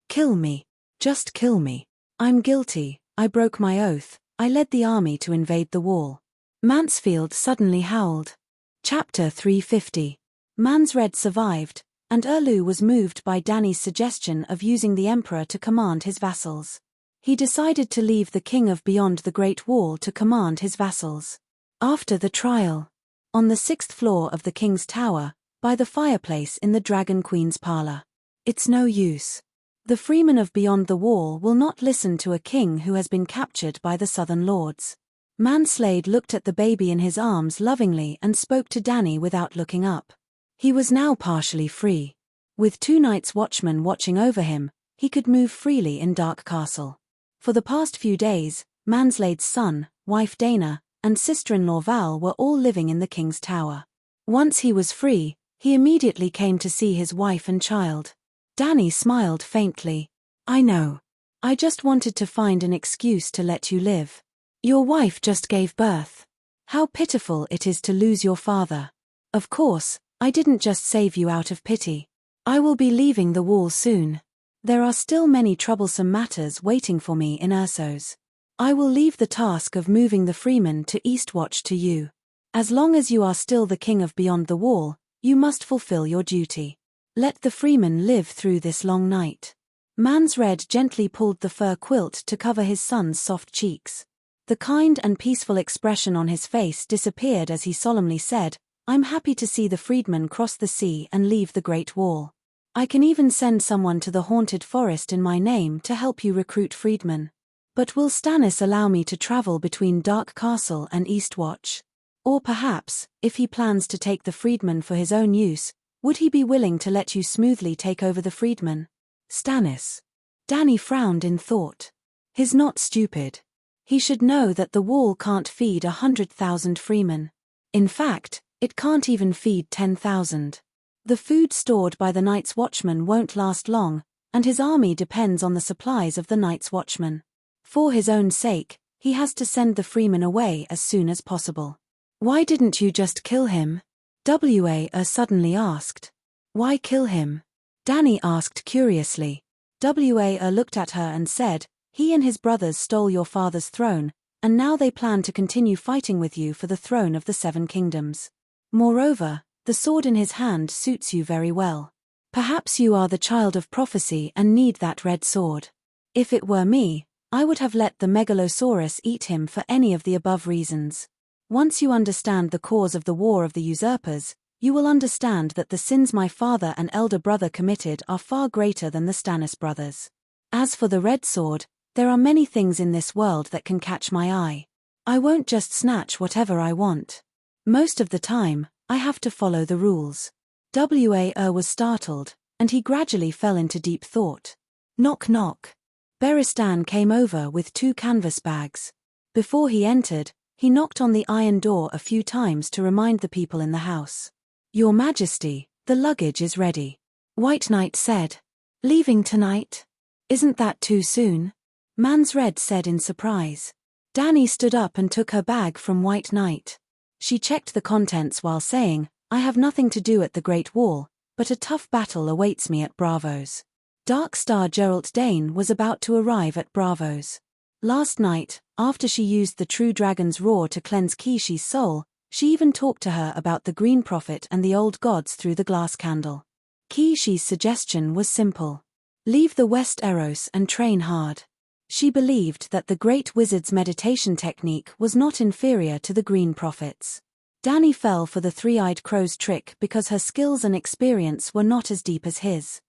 Kill me. Just kill me. I'm guilty, I broke my oath, I led the army to invade the wall. Mansfield suddenly howled. Chapter 350. Mansred survived, and Erlu was moved by Dany's suggestion of using the Emperor to command his vassals. He decided to leave the King of Beyond the Great Wall to command his vassals. After the trial, on the 6th floor of the King's Tower, by the fireplace in the Dragon Queen's parlor. It's no use. The freemen of Beyond the Wall will not listen to a king who has been captured by the Southern Lords. Manslade looked at the baby in his arms lovingly and spoke to Dany without looking up. He was now partially free. With 2 Night's Watchmen watching over him, he could move freely in Dark Castle. For the past few days, Manslade's son, wife Dana, and sister-in-law Val were all living in the King's Tower. Once he was free, he immediately came to see his wife and child. Dany smiled faintly. I know. I just wanted to find an excuse to let you live. Your wife just gave birth. How pitiful it is to lose your father. Of course, I didn't just save you out of pity. I will be leaving the wall soon. There are still many troublesome matters waiting for me in Ersos. I will leave the task of moving the freemen to Eastwatch to you. As long as you are still the king of Beyond the Wall, you must fulfill your duty. Let the freemen live through this long night. Mansred gently pulled the fur quilt to cover his son's soft cheeks. The kind and peaceful expression on his face disappeared as he solemnly said, I'm happy to see the freedmen cross the sea and leave the Great Wall. I can even send someone to the haunted forest in my name to help you recruit freedmen. But will Stannis allow me to travel between Dark Castle and Eastwatch? Or perhaps, if he plans to take the freedmen for his own use, would he be willing to let you smoothly take over the freedmen? Stannis. Dany frowned in thought. He's not stupid. He should know that the wall can't feed 100,000 freemen. In fact, it can't even feed 10,000. The food stored by the Night's Watchman won't last long, and his army depends on the supplies of the Night's Watchman. For his own sake, he has to send the freemen away as soon as possible. Why didn't you just kill him? Wa suddenly asked. Why kill him? Dany asked curiously. Wa looked at her and said, he and his brothers stole your father's throne, and now they plan to continue fighting with you for the throne of the 7 kingdoms. Moreover, the sword in his hand suits you very well. Perhaps you are the child of prophecy and need that red sword. If it were me, I would have let the Megalosaurus eat him for any of the above reasons. Once you understand the cause of the war of the usurpers, you will understand that the sins my father and elder brother committed are far greater than the Stannis brothers. As for the red sword, there are many things in this world that can catch my eye. I won't just snatch whatever I want. Most of the time, I have to follow the rules. Wa was startled, and he gradually fell into deep thought. Knock knock. Beristan came over with 2 canvas bags. Before he entered, he knocked on the iron door a few times to remind the people in the house. Your Majesty, the luggage is ready. White Knight said. Leaving tonight? Isn't that too soon? Mansred said in surprise. Dany stood up and took her bag from White Knight. She checked the contents while saying, I have nothing to do at the Great Wall, but a tough battle awaits me at Bravo's. Dark Star Geralt Dane was about to arrive at Bravo's. Last night, after she used the true dragon's roar to cleanse Kishi's soul, she even talked to her about the Green Prophet and the old gods through the glass candle. Kishi's suggestion was simple. Leave the West Eros and train hard. She believed that the great wizard's meditation technique was not inferior to the Green Prophet's. Danny fell for the three-eyed crow's trick because her skills and experience were not as deep as his.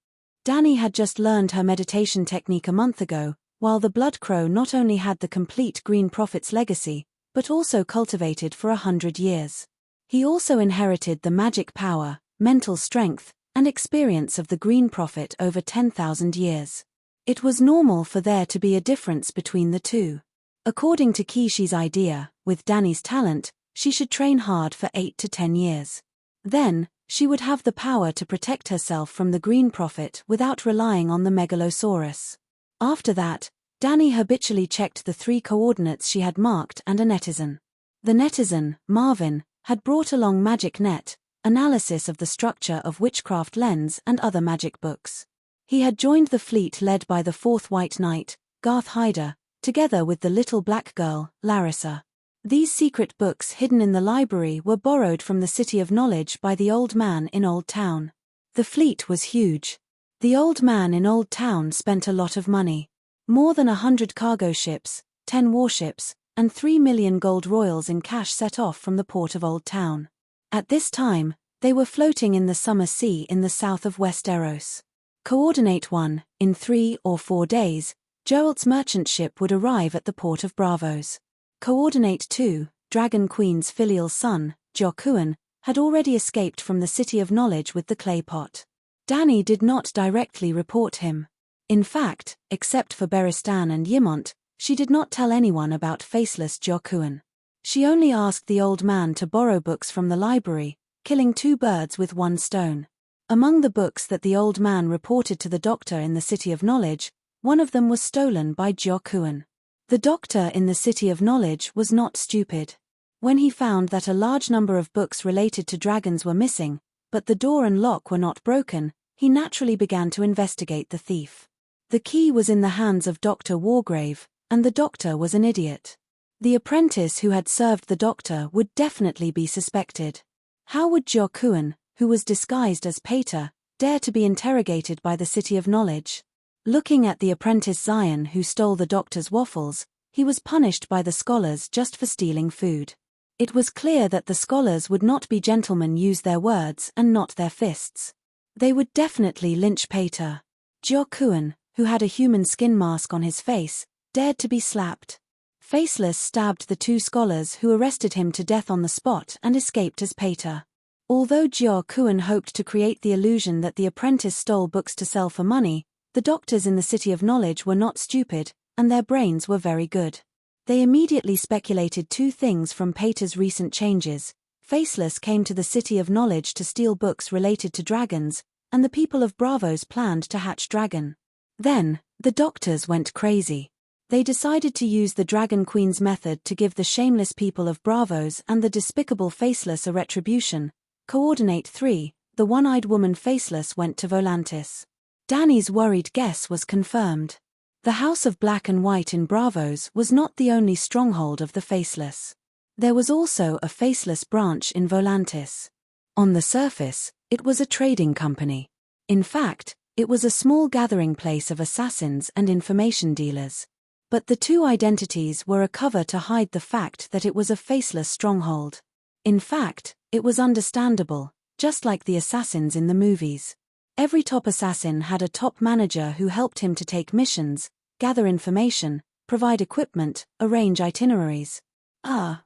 Danny had just learned her meditation technique a month ago, while the Blood Crow not only had the complete Green Prophet's legacy, but also cultivated for 100 years. He also inherited the magic power, mental strength, and experience of the Green Prophet over 10,000 years. It was normal for there to be a difference between the two. According to Kishi's idea, with Danny's talent, she should train hard for 8 to 10 years. Then, she would have the power to protect herself from the Green Prophet without relying on the Megalosaurus. After that, Danny habitually checked the 3 coordinates she had marked and a netizen. The netizen, Marvin, had brought along Magic Net, analysis of the structure of Witchcraft Lens and other magic books. He had joined the fleet led by the 4th White Knight, Garth Hyder, together with the little black girl, Larissa. These secret books hidden in the library were borrowed from the City of Knowledge by the Old Man in Old Town. The fleet was huge. The Old Man in Old Town spent a lot of money. More than 100 cargo ships, 10 warships, and 3 million gold royals in cash set off from the port of Old Town. At this time, they were floating in the summer sea in the south of West Eros. Coordinate 1, in 3 or 4 days, Geralt's merchant ship would arrive at the port of Bravos. Coordinate 2, Dragon Queen's filial son, Jokuan, had already escaped from the City of Knowledge with the clay pot. Danny did not directly report him. In fact, except for Beristan and Yimont, she did not tell anyone about faceless Jokuan. She only asked the old man to borrow books from the library, killing 2 birds with 1 stone. Among the books that the old man reported to the doctor in the City of Knowledge, one of them was stolen by Jokuan. The doctor in the City of Knowledge was not stupid. When he found that a large number of books related to dragons were missing, but the door and lock were not broken, he naturally began to investigate the thief. The key was in the hands of Dr. Wargrave, and the doctor was an idiot. The apprentice who had served the doctor would definitely be suspected. How would Jokuan, who was disguised as Pater, dare to be interrogated by the City of Knowledge? Looking at the apprentice Zion who stole the doctor's waffles, he was punished by the scholars just for stealing food. It was clear that the scholars would not be gentlemen, use their words and not their fists. They would definitely lynch Pater. Jokuan, who had a human skin mask on his face, dared to be slapped. Faceless stabbed the 2 scholars who arrested him to death on the spot and escaped as Pater. Although Jokuan hoped to create the illusion that the apprentice stole books to sell for money, the doctors in the City of Knowledge were not stupid, and their brains were very good. They immediately speculated 2 things from Pater's recent changes. Faceless came to the City of Knowledge to steal books related to dragons, and the people of Bravos planned to hatch dragon. Then, the doctors went crazy. They decided to use the Dragon Queen's method to give the shameless people of Bravos and the despicable Faceless a retribution. Coordinate 3, the one-eyed woman Faceless went to Volantis. Danny's worried guess was confirmed. The House of Black and White in Bravos was not the only stronghold of the Faceless. There was also a Faceless branch in Volantis. On the surface, it was a trading company. In fact, it was a small gathering place of assassins and information dealers. But the 2 identities were a cover to hide the fact that it was a Faceless stronghold. In fact, it was understandable, just like the assassins in the movies. Every top assassin had a top manager who helped him to take missions, gather information, provide equipment, arrange itineraries.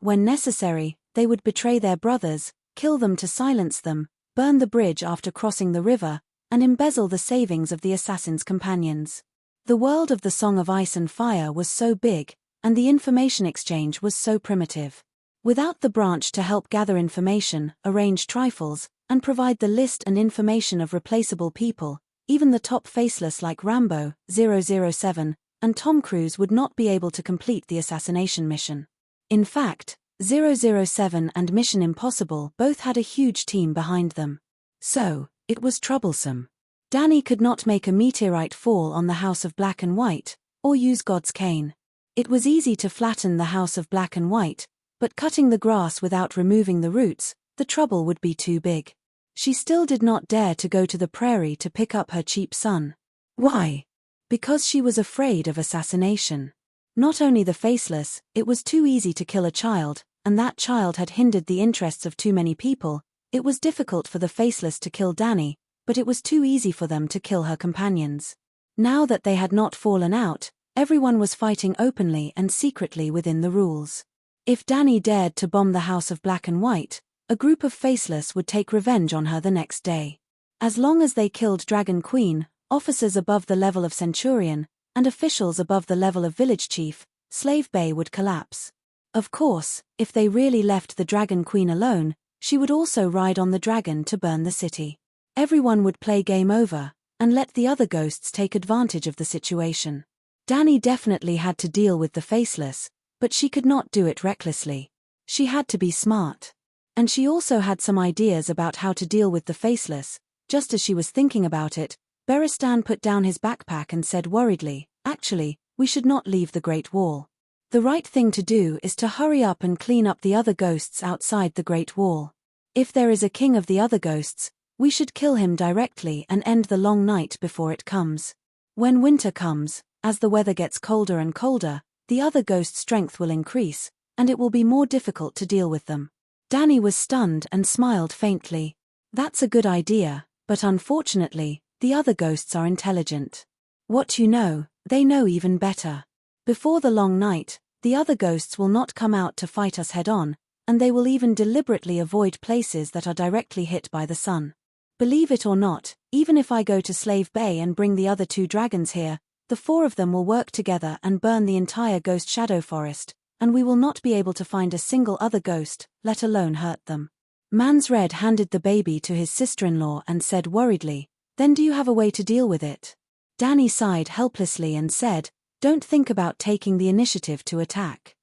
When necessary, they would betray their brothers, kill them to silence them, burn the bridge after crossing the river, and embezzle the savings of the assassin's companions. The world of the Song of Ice and Fire was so big, and the information exchange was so primitive. Without the branch to help gather information, arrange trifles, and provide the list and information of replaceable people, even the top Faceless like Rambo, 007, and Tom Cruise would not be able to complete the assassination mission. In fact, 007 and Mission Impossible both had a huge team behind them. So, It was troublesome. Danny could not make a meteorite fall on the House of Black and White, or use God's cane. It was easy to flatten the House of Black and White, but cutting the grass without removing the roots, the trouble would be too big. She still did not dare to go to the prairie to pick up her cheap son. Why? Because she was afraid of assassination. Not only the faceless, it was too easy to kill a child, and that child had hindered the interests of too many people. It was difficult for the faceless to kill Danny, but it was too easy for them to kill her companions. Now that they had not fallen out, everyone was fighting openly and secretly within the rules. If Danny dared to bomb the House of Black and White, a group of faceless would take revenge on her the next day. As long as they killed Dragon Queen, officers above the level of Centurion, and officials above the level of village chief, Slave Bay would collapse. Of course, if they really left the Dragon Queen alone, she would also ride on the dragon to burn the city. Everyone would play game over, and let the other ghosts take advantage of the situation. Danny definitely had to deal with the faceless, but she could not do it recklessly. She had to be smart. And she also had some ideas about how to deal with the faceless. Just as she was thinking about it, Beristan put down his backpack and said worriedly, "Actually, we should not leave the Great Wall. The right thing to do is to hurry up and clean up the other ghosts outside the Great Wall. If there is a king of the other ghosts, we should kill him directly and end the long night before it comes. When winter comes, as the weather gets colder and colder, the other ghost strength will increase, and it will be more difficult to deal with them." Danny was stunned and smiled faintly. "That's a good idea, but unfortunately, the other ghosts are intelligent. What you know, they know even better. Before the long night, the other ghosts will not come out to fight us head-on, and they will even deliberately avoid places that are directly hit by the sun. Believe it or not, even if I go to Slave Bay and bring the other 2 dragons here, the 4 of them will work together and burn the entire Ghost Shadow Forest, and we will not be able to find a single other ghost, let alone hurt them." Mansred handed the baby to his sister-in-law and said worriedly, "Then do you have a way to deal with it?" Danny sighed helplessly and said, "Don't think about taking the initiative to attack.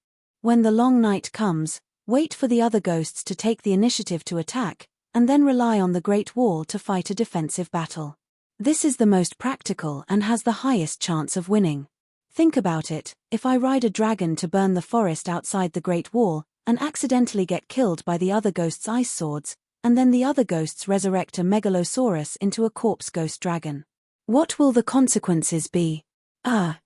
When the long night comes, wait for the other ghosts to take the initiative to attack, and then rely on the Great Wall to fight a defensive battle. This is the most practical and has the highest chance of winning. Think about it, if I ride a dragon to burn the forest outside the Great Wall, and accidentally get killed by the other ghosts' ice swords, and then the other ghosts resurrect a megalosaurus into a corpse ghost dragon. What will the consequences be?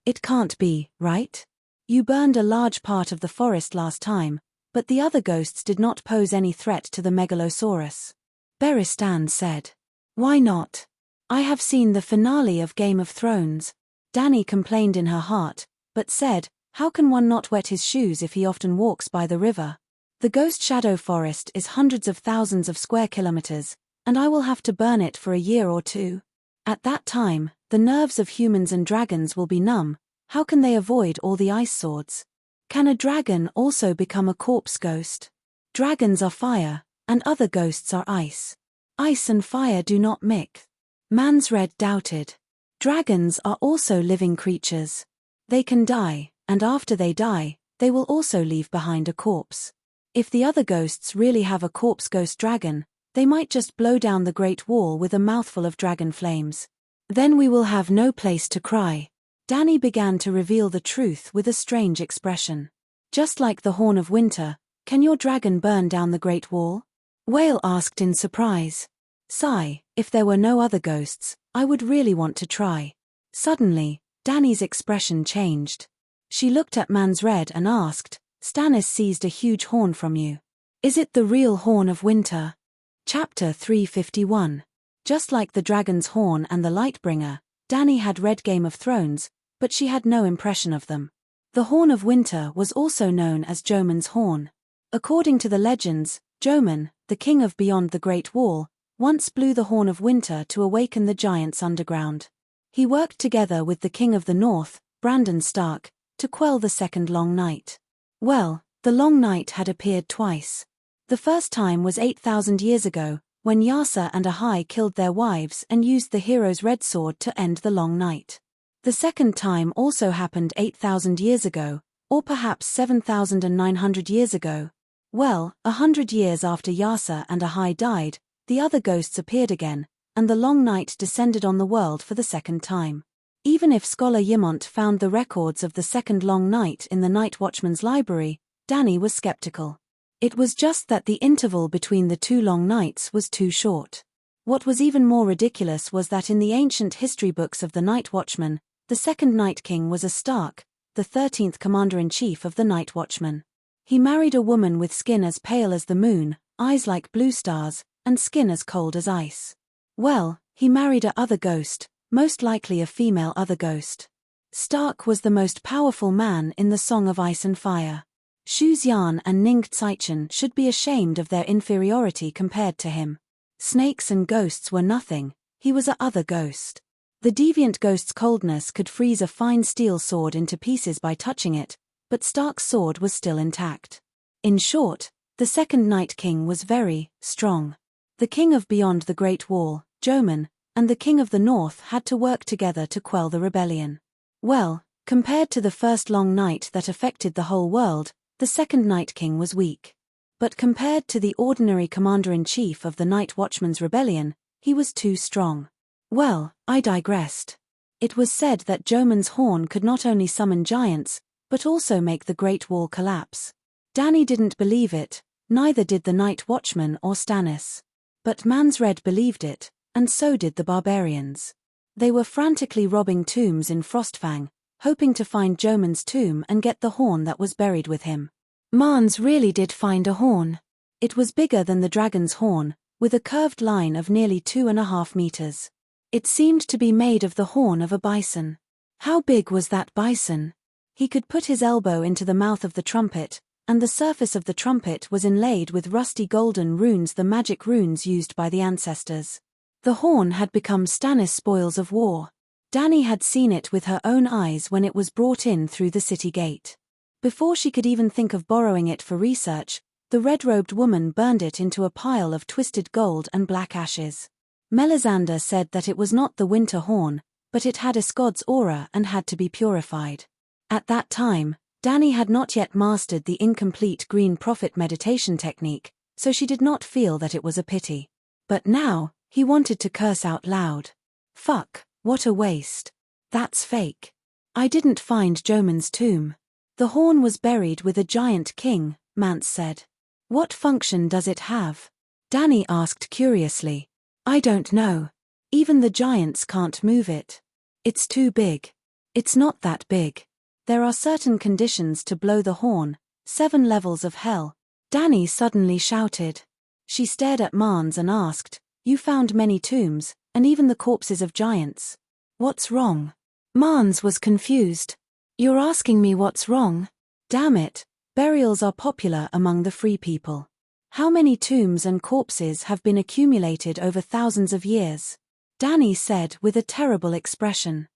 It can't be, right? You burned a large part of the forest last time, but the other ghosts did not pose any threat to the megalosaurus." Beristan said. "Why not? I have seen the finale of Game of Thrones." Danny complained in her heart, but said, "How can one not wet his shoes if he often walks by the river? The Ghost Shadow Forest is hundreds of thousands of square kilometers, and I will have to burn it for a year or 2. At that time, the nerves of humans and dragons will be numb. How can they avoid all the ice swords? Can a dragon also become a corpse ghost? Dragons are fire, and other ghosts are ice. Ice and fire do not mix." Mansred doubted. "Dragons are also living creatures. They can die, and after they die, they will also leave behind a corpse. If the other ghosts really have a corpse ghost dragon, they might just blow down the Great Wall with a mouthful of dragon flames. Then we will have no place to cry." Danny began to reveal the truth with a strange expression. "Just like the Horn of Winter, can your dragon burn down the Great Wall?" Whale asked in surprise. "Sigh, if there were no other ghosts, I would really want to try." Suddenly, Danny's expression changed. She looked at Mansred and asked, "Stannis seized a huge horn from you. Is it the real Horn of Winter?" Chapter 351. Just like the dragon's horn and the Lightbringer, Danny had read Game of Thrones, but she had no impression of them. The Horn of Winter was also known as Jomun's Horn. According to the legends, Jomun, the king of beyond the Great Wall, once blew the Horn of Winter to awaken the giants underground. He worked together with the king of the north, Brandon Stark, to quell the second long night. Well, the long night had appeared twice. The first time was 8,000 years ago, when Yasa and Ahai killed their wives and used the hero's red sword to end the long night. The second time also happened 8,000 years ago, or perhaps 7,900 years ago. Well, 100 years after Yasa and Ahai died, the other ghosts appeared again, and the long night descended on the world for the second time. Even if scholar Yimont found the records of the second long night in the Night Watchman's library, Danny was skeptical. It was just that the interval between the two long nights was too short. What was even more ridiculous was that in the ancient history books of the Night Watchman, the second Night King was a Stark, the 13th Commander-in-Chief of the Night Watchman. He married a woman with skin as pale as the moon, eyes like blue stars, and skin as cold as ice. Well, he married a other ghost, most likely a female other ghost. Stark was the most powerful man in the Song of Ice and Fire. Shu Xian and Ning Taichen should be ashamed of their inferiority compared to him. Snakes and ghosts were nothing, he was a other ghost. The deviant ghost's coldness could freeze a fine steel sword into pieces by touching it, but Stark's sword was still intact. In short, the second Night King was very strong. The king of beyond the Great Wall, Joman, and the king of the north had to work together to quell the rebellion. Well, compared to the first long night that affected the whole world, the second Night King was weak. But compared to the ordinary commander-in-chief of the Night Watchman's rebellion, he was too strong. Well, I digressed. It was said that Joman's horn could not only summon giants, but also make the Great Wall collapse. Danny didn't believe it, neither did the Night Watchman or Stannis. But Mansred believed it, and so did the barbarians. They were frantically robbing tombs in Frostfang, hoping to find Joman's tomb and get the horn that was buried with him. Mans really did find a horn. It was bigger than the dragon's horn, with a curved line of nearly 2.5 meters. It seemed to be made of the horn of a bison. How big was that bison? He could put his elbow into the mouth of the trumpet, and the surface of the trumpet was inlaid with rusty golden runes, the magic runes used by the ancestors. The horn had become Stannis' spoils of war. Danny had seen it with her own eyes when it was brought in through the city gate. Before she could even think of borrowing it for research, the red-robed woman burned it into a pile of twisted gold and black ashes. Melisandre said that it was not the winter horn, but it had Escod's aura and had to be purified. At that time, Danny had not yet mastered the incomplete Green Prophet meditation technique, so she did not feel that it was a pity. But now, he wanted to curse out loud. Fuck, what a waste. That's fake. I didn't find Joman's tomb. The horn was buried with a giant king, Mance said. What function does it have? Danny asked curiously. I don't know. Even the giants can't move it. It's too big. It's not that big. There are certain conditions to blow the horn, 7 levels of hell. Danny suddenly shouted. She stared at Mans and asked, You found many tombs, and even the corpses of giants. What's wrong? Mans was confused. You're asking me what's wrong? Damn it, burials are popular among the free people. How many tombs and corpses have been accumulated over thousands of years? Danny said with a terrible expression.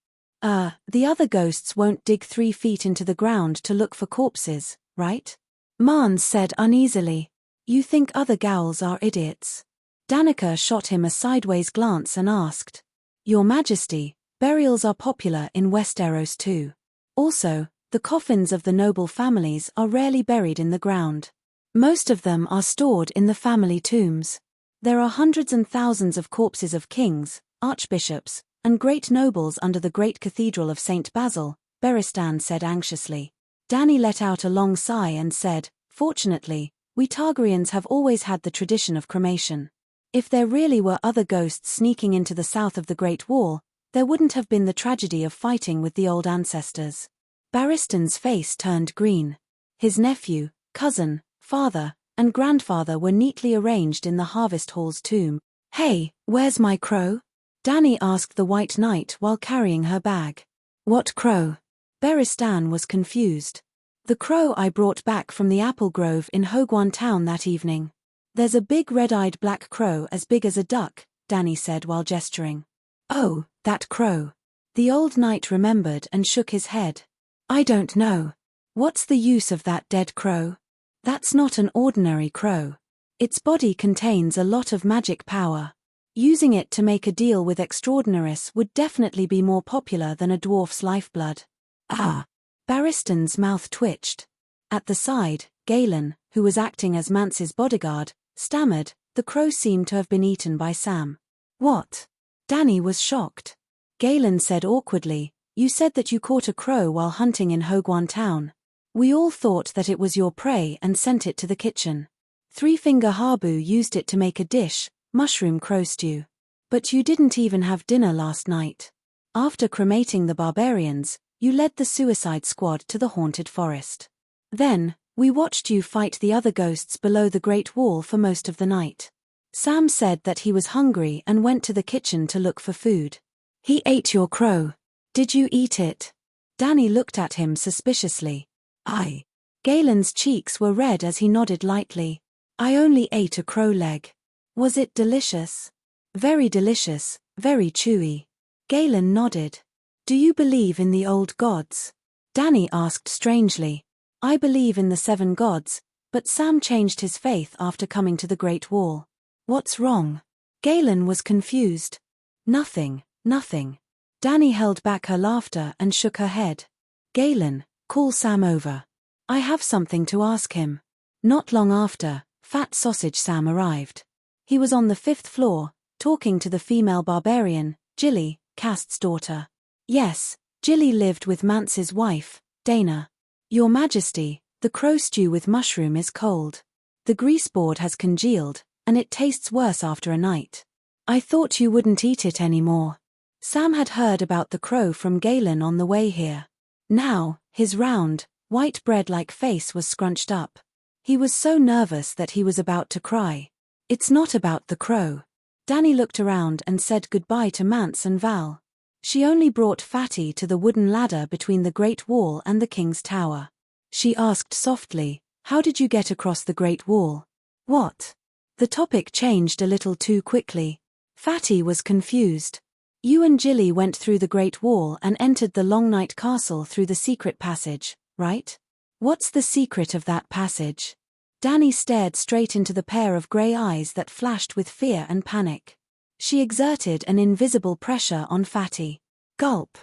The other ghosts won't dig 3 feet into the ground to look for corpses, right? Mans said uneasily. You think other Gauls are idiots? Danica shot him a sideways glance and asked. Your Majesty, burials are popular in Westeros too. Also, the coffins of the noble families are rarely buried in the ground. Most of them are stored in the family tombs. There are hundreds and thousands of corpses of kings, archbishops, and great nobles under the great cathedral of St. Basil, Beristan said anxiously. Danny let out a long sigh and said, Fortunately, we Targaryens have always had the tradition of cremation. If there really were other ghosts sneaking into the south of the Great Wall, there wouldn't have been the tragedy of fighting with the old ancestors. Barristan's face turned green. His nephew, cousin, father, and grandfather were neatly arranged in the Harvest Hall's tomb. Hey, where's my crow? Danny asked the White Knight while carrying her bag. What crow? Beristan was confused. The crow I brought back from the apple grove in Hoguan Town that evening. There's a big red-eyed black crow as big as a duck, Danny said while gesturing. Oh, that crow. The old knight remembered and shook his head. I don't know. What's the use of that dead crow? That's not an ordinary crow. Its body contains a lot of magic power. Using it to make a deal with Extraordinaris would definitely be more popular than a dwarf's lifeblood. Ah! Barristan's mouth twitched. At the side, Galen, who was acting as Mance's bodyguard, stammered, the crow seemed to have been eaten by Sam. What? Danny was shocked. Galen said awkwardly, "You said that you caught a crow while hunting in Hoguan Town. We all thought that it was your prey and sent it to the kitchen. Three-Finger Habu used it to make a dish, mushroom crow stew. But you didn't even have dinner last night. After cremating the barbarians, you led the suicide squad to the haunted forest. Then, we watched you fight the other ghosts below the Great Wall for most of the night. Sam said that he was hungry and went to the kitchen to look for food. He ate your crow. Did you eat it?" Danny looked at him suspiciously. "I." Galen's cheeks were red as he nodded lightly. "I only ate a crow leg. Was it delicious?" "Very delicious, very chewy." Galen nodded. "Do you believe in the old gods?" Danny asked strangely. "I believe in the 7 gods, but Sam changed his faith after coming to the Great Wall." "What's wrong?" Galen was confused. "Nothing, nothing." Danny held back her laughter and shook her head. "Galen, call Sam over. I have something to ask him." Not long after, Fat Sausage Sam arrived. He was on the 5th floor, talking to the female barbarian, Jilly, Cast's daughter. "Yes, Jilly lived with Mance's wife, Dana. Your Majesty, the crow stew with mushroom is cold. The greaseboard has congealed, and it tastes worse after a night. I thought you wouldn't eat it anymore." Sam had heard about the crow from Galen on the way here. Now, his round, white bread-like face was scrunched up. He was so nervous that he was about to cry. "It's not about the crow." Danny looked around and said goodbye to Mance and Val. She only brought Fatty to the wooden ladder between the Great Wall and the King's Tower. She asked softly, "How did you get across the Great Wall?" "What?" The topic changed a little too quickly. Fatty was confused. "You and Jilly went through the Great Wall and entered the Long Night Castle through the secret passage, right? What's the secret of that passage?" Danny stared straight into the pair of grey eyes that flashed with fear and panic. She exerted an invisible pressure on Fatty. "Gulp."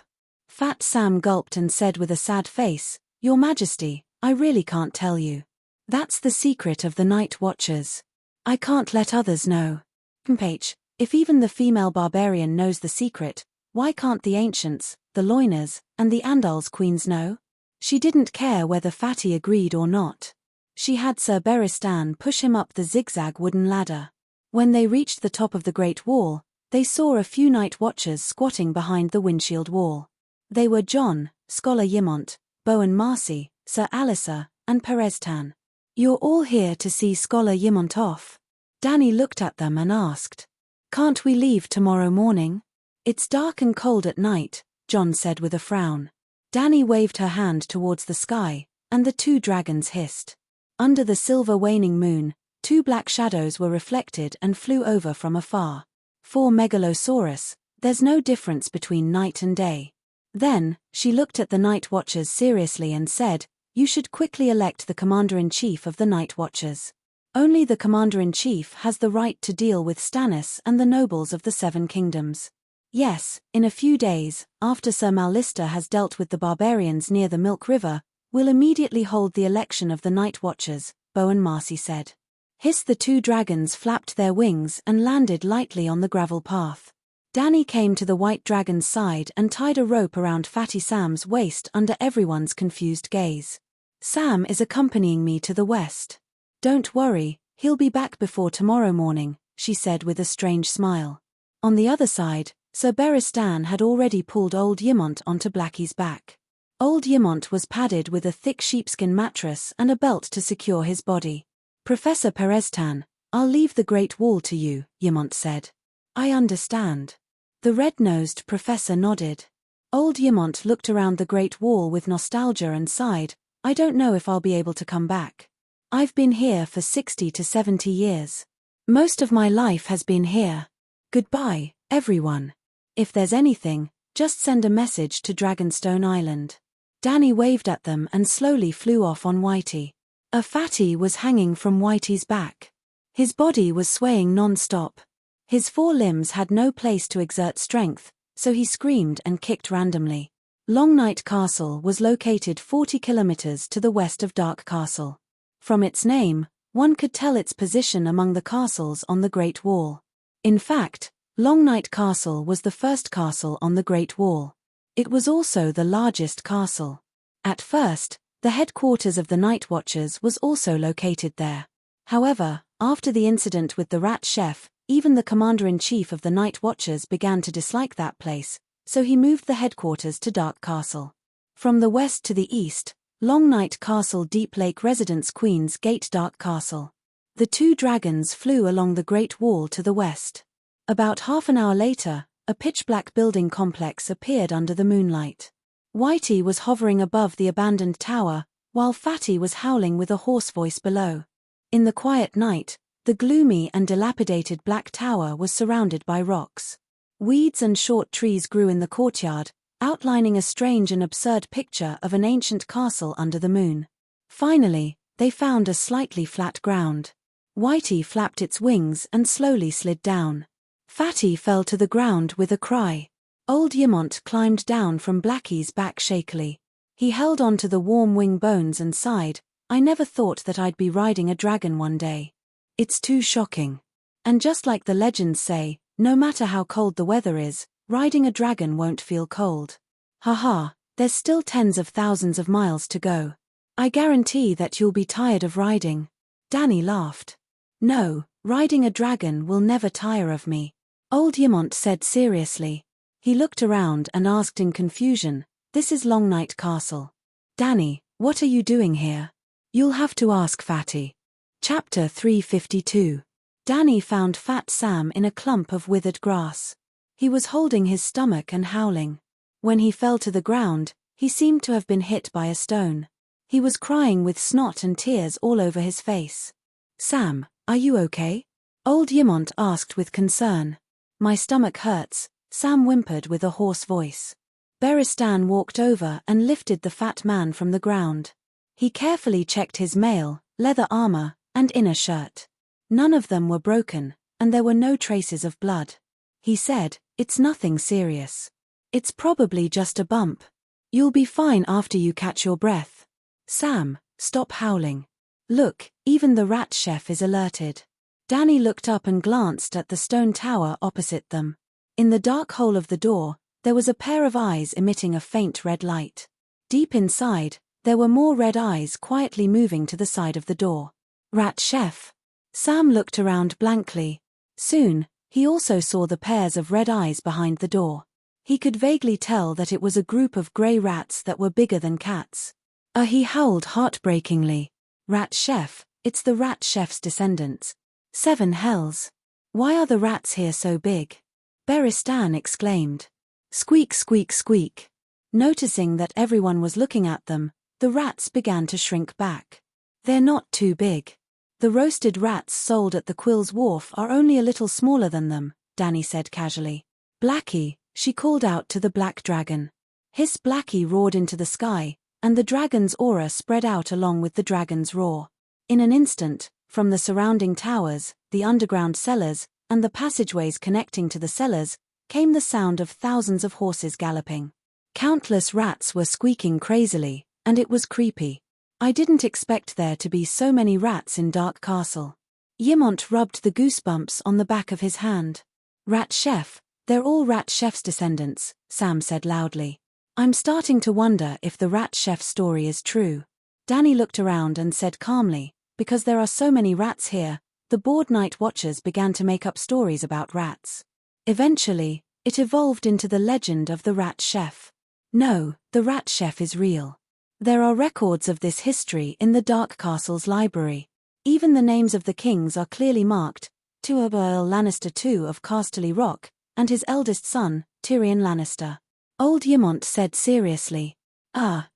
Fat Sam gulped and said with a sad face, "Your Majesty, I really can't tell you. That's the secret of the Night Watchers. I can't let others know." "H, if even the female barbarian knows the secret, why can't the ancients, the Loiners, and the Andal's queens know?" She didn't care whether Fatty agreed or not. She had Sir Beristan push him up the zigzag wooden ladder. When they reached the top of the Great Wall, they saw a few Night Watchers squatting behind the windshield wall. They were John, Scholar Yimont, Bowen Marcy, Sir Alissa, and Perestan. "You're all here to see Scholar Yimont off?" Danny looked at them and asked. "Can't we leave tomorrow morning?" "It's dark and cold at night," John said with a frown. Danny waved her hand towards the sky, and the 2 dragons hissed. Under the silver waning moon, 2 black shadows were reflected and flew over from afar. For Megalosaurus, there's no difference between night and day. Then, she looked at the Night Watchers seriously and said, "You should quickly elect the Commander-in-Chief of the Night Watchers. Only the Commander-in-Chief has the right to deal with Stannis and the nobles of the 7 kingdoms. Yes, in a few days, after Sir Mallister has dealt with the barbarians near the Milk River, we'll immediately hold the election of the Night Watchers," Bowen Marcy said. Hiss the 2 dragons flapped their wings and landed lightly on the gravel path. Danny came to the white dragon's side and tied a rope around Fatty Sam's waist under everyone's confused gaze. "Sam is accompanying me to the west. Don't worry, he'll be back before tomorrow morning," she said with a strange smile. On the other side, Sir Beristan had already pulled old Yimont onto Blackie's back. Old Yimont was padded with a thick sheepskin mattress and a belt to secure his body. "Professor Perestan, I'll leave the Great Wall to you," Yimont said. "I understand." The red-nosed professor nodded. Old Yimont looked around the Great Wall with nostalgia and sighed, "I don't know if I'll be able to come back. I've been here for 60 to 70 years. Most of my life has been here. Goodbye, everyone. If there's anything, just send a message to Dragonstone Island." Danny waved at them and slowly flew off on Whitey. A fatty was hanging from Whitey's back. His body was swaying non-stop. His 4 limbs had no place to exert strength, so he screamed and kicked randomly. Long Night Castle was located 40 kilometers to the west of Dark Castle. From its name, one could tell its position among the castles on the Great Wall. In fact, Longnight Castle was the first castle on the Great Wall. It was also the largest castle. At first, the headquarters of the Night Watchers was also located there. However, after the incident with the rat chef, even the commander-in-chief of the Night Watchers began to dislike that place, so he moved the headquarters to Dark Castle. From the west to the east, Longnight Castle, Deep Lake Residence, Queen's Gate, Dark Castle. The two dragons flew along the Great Wall to the west. About half an hour later, a pitch-black building complex appeared under the moonlight. Whitey was hovering above the abandoned tower, while Fatty was howling with a hoarse voice below. In the quiet night, the gloomy and dilapidated black tower was surrounded by rocks. Weeds and short trees grew in the courtyard, outlining a strange and absurd picture of an ancient castle under the moon. Finally, they found a slightly flat ground. Whitey flapped its wings and slowly slid down. Fatty fell to the ground with a cry. Old Yemont climbed down from Blackie's back shakily. He held on to the warm wing bones and sighed, "I never thought that I'd be riding a dragon one day. It's too shocking. And just like the legends say, no matter how cold the weather is, riding a dragon won't feel cold. Haha, there's still tens of thousands of miles to go. I guarantee that you'll be tired of riding." Danny laughed. "No, riding a dragon will never tire of me," Old Yemont said seriously. He looked around and asked in confusion, "This is Longnight Castle. Danny, what are you doing here?" "You'll have to ask Fatty." Chapter 352. Danny found Fat Sam in a clump of withered grass. He was holding his stomach and howling. When he fell to the ground, he seemed to have been hit by a stone. He was crying with snot and tears all over his face. "Sam, are you okay?" Old Yemont asked with concern. "My stomach hurts," Sam whimpered with a hoarse voice. Beristan walked over and lifted the fat man from the ground. He carefully checked his mail, leather armor, and inner shirt. None of them were broken, and there were no traces of blood. He said, "It's nothing serious. It's probably just a bump. You'll be fine after you catch your breath. Sam, stop howling. Look, even the rat chef is alerted." Danny looked up and glanced at the stone tower opposite them. In the dark hole of the door, there was a pair of eyes emitting a faint red light. Deep inside, there were more red eyes quietly moving to the side of the door. "Rat chef." Sam looked around blankly. Soon, he also saw the pairs of red eyes behind the door. He could vaguely tell that it was a group of grey rats that were bigger than cats. He howled heartbreakingly. "Rat chef, it's the rat chef's descendants. 7 hells. Why are the rats here so big?" Beristan exclaimed. "Squeak, squeak, squeak." Noticing that everyone was looking at them, the rats began to shrink back. "They're not too big. The roasted rats sold at the Quill's Wharf are only a little smaller than them," Danny said casually. "Blackie," she called out to the black dragon. Hiss! Blackie roared into the sky, and the dragon's aura spread out along with the dragon's roar. In an instant, from the surrounding towers, the underground cellars, and the passageways connecting to the cellars, came the sound of thousands of horses galloping. Countless rats were squeaking crazily, and it was creepy. "I didn't expect there to be so many rats in Dark Castle." Yemont rubbed the goosebumps on the back of his hand. "Rat chef, they're all rat chef's descendants," Sam said loudly. "I'm starting to wonder if the rat chef story is true." Danny looked around and said calmly, "Because there are so many rats here, the bored night watchers began to make up stories about rats. Eventually, it evolved into the legend of the rat chef. No, the rat chef is real. There are records of this history in the Dark Castle's library. Even the names of the kings are clearly marked, Tuatha Earl Lannister II of Casterly Rock, and his eldest son, Tyrion Lannister." Old Yemont said seriously.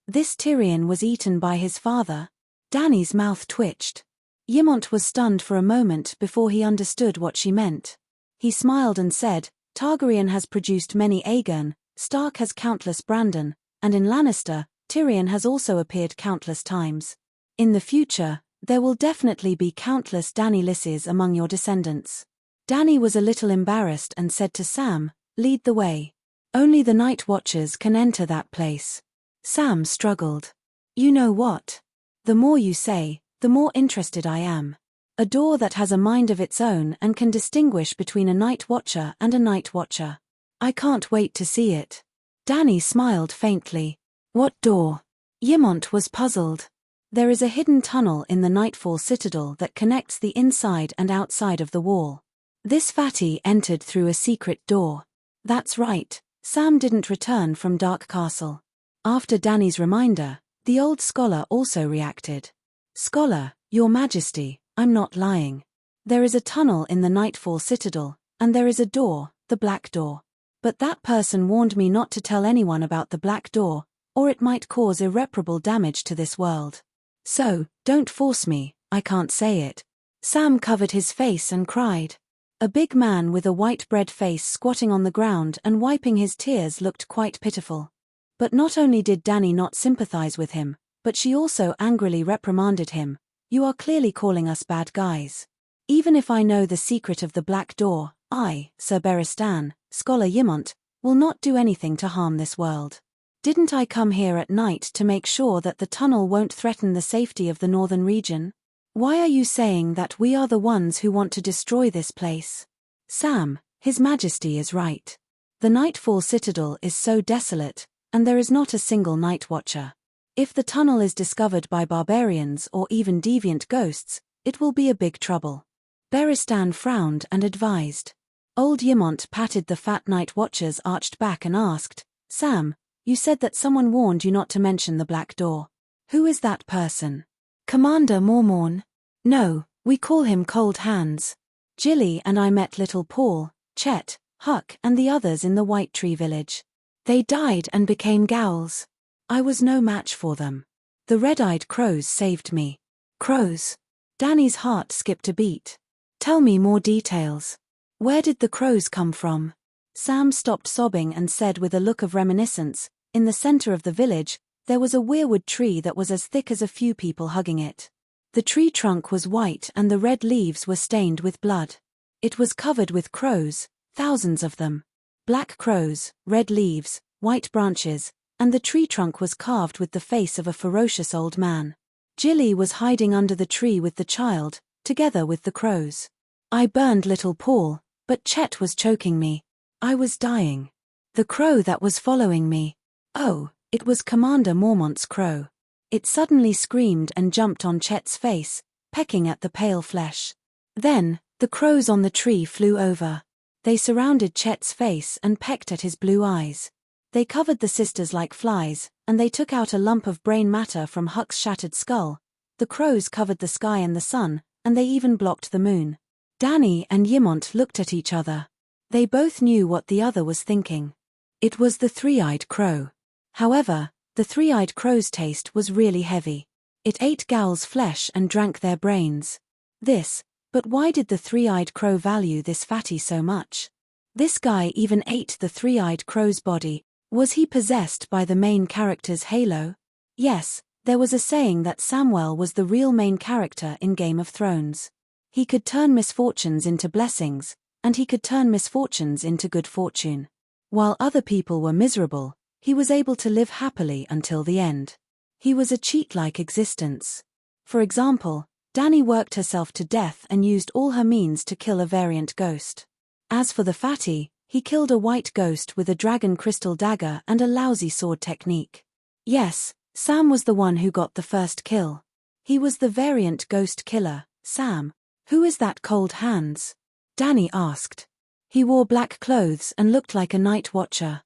This Tyrion was eaten by his father?" Danny's mouth twitched. Yemont was stunned for a moment before he understood what she meant. He smiled and said, "Targaryen has produced many Aegon, Stark has countless Brandon, and in Lannister, Tyrion has also appeared countless times. In the future, there will definitely be countless Danny Lisses among your descendants." Danny was a little embarrassed and said to Sam, "Lead the way. Only the Night Watchers can enter that place." Sam struggled. "You know what? The more you say, the more interested I am." A door that has a mind of its own and can distinguish between a night watcher and a night watcher. I can't wait to see it. Danny smiled faintly. What door? Yimont was puzzled. There is a hidden tunnel in the Nightfall Citadel that connects the inside and outside of the wall. This fatty entered through a secret door. That's right, Sam didn't return from Dark Castle. After Danny's reminder, the old scholar also reacted. Scholar, Your Majesty, I'm not lying. There is a tunnel in the Nightfall Citadel, and there is a door, the Black Door. But that person warned me not to tell anyone about the Black Door, or it might cause irreparable damage to this world. So, don't force me, I can't say it. Sam covered his face and cried. A big man with a white bread face squatting on the ground and wiping his tears looked quite pitiful. But not only did Danny not sympathize with him, but she also angrily reprimanded him. You are clearly calling us bad guys. Even if I know the secret of the Black Door, I, Sir Beristan, Scholar Yimont, will not do anything to harm this world. Didn't I come here at night to make sure that the tunnel won't threaten the safety of the northern region? Why are you saying that we are the ones who want to destroy this place? Sam, His Majesty is right. The Nightfall Citadel is so desolate, and there is not a single night watcher. If the tunnel is discovered by barbarians or even deviant ghosts, it will be a big trouble. Beristan frowned and advised. Old Yimont patted the fat night watcher's arched back and asked, Sam, you said that someone warned you not to mention the Black Door. Who is that person? Commander Mormorn. No, we call him Cold Hands. Jilly and I met little Paul, Chet, Huck and the others in the White Tree Village. They died and became ghouls. I was no match for them. The red-eyed crows saved me. Crows? Danny's heart skipped a beat. Tell me more details. Where did the crows come from? Sam stopped sobbing and said with a look of reminiscence, in the center of the village, there was a weirwood tree that was as thick as a few people hugging it. The tree trunk was white and the red leaves were stained with blood. It was covered with crows, thousands of them. Black crows, red leaves, white branches, and the tree trunk was carved with the face of a ferocious old man. Jilly was hiding under the tree with the child, together with the crows. I burned little Paul, but Chet was choking me. I was dying. The crow that was following me. Oh, it was Commander Mormont's crow. It suddenly screamed and jumped on Chet's face, pecking at the pale flesh. Then, the crows on the tree flew over. They surrounded Chet's face and pecked at his blue eyes. They covered the sisters like flies, and they took out a lump of brain matter from Huck's shattered skull. The crows covered the sky and the sun, and they even blocked the moon. Danny and Yimont looked at each other. They both knew what the other was thinking. It was the three-eyed crow. However, the three-eyed crow's taste was really heavy. It ate ghouls' flesh and drank their brains. But why did the three-eyed crow value this fatty so much? This guy even ate the three-eyed crow's body. Was he possessed by the main character's halo? Yes, there was a saying that Samwell was the real main character in Game of Thrones. He could turn misfortunes into blessings, and he could turn misfortunes into good fortune. While other people were miserable, he was able to live happily until the end. He was a cheat-like existence. For example, Danny worked herself to death and used all her means to kill a variant ghost. As for the fatty, he killed a white ghost with a dragon crystal dagger and a lousy sword technique. Yes, Sam was the one who got the first kill. He was the variant ghost killer. Sam, who is that Cold Hands? Danny asked. He wore black clothes and looked like a night watcher.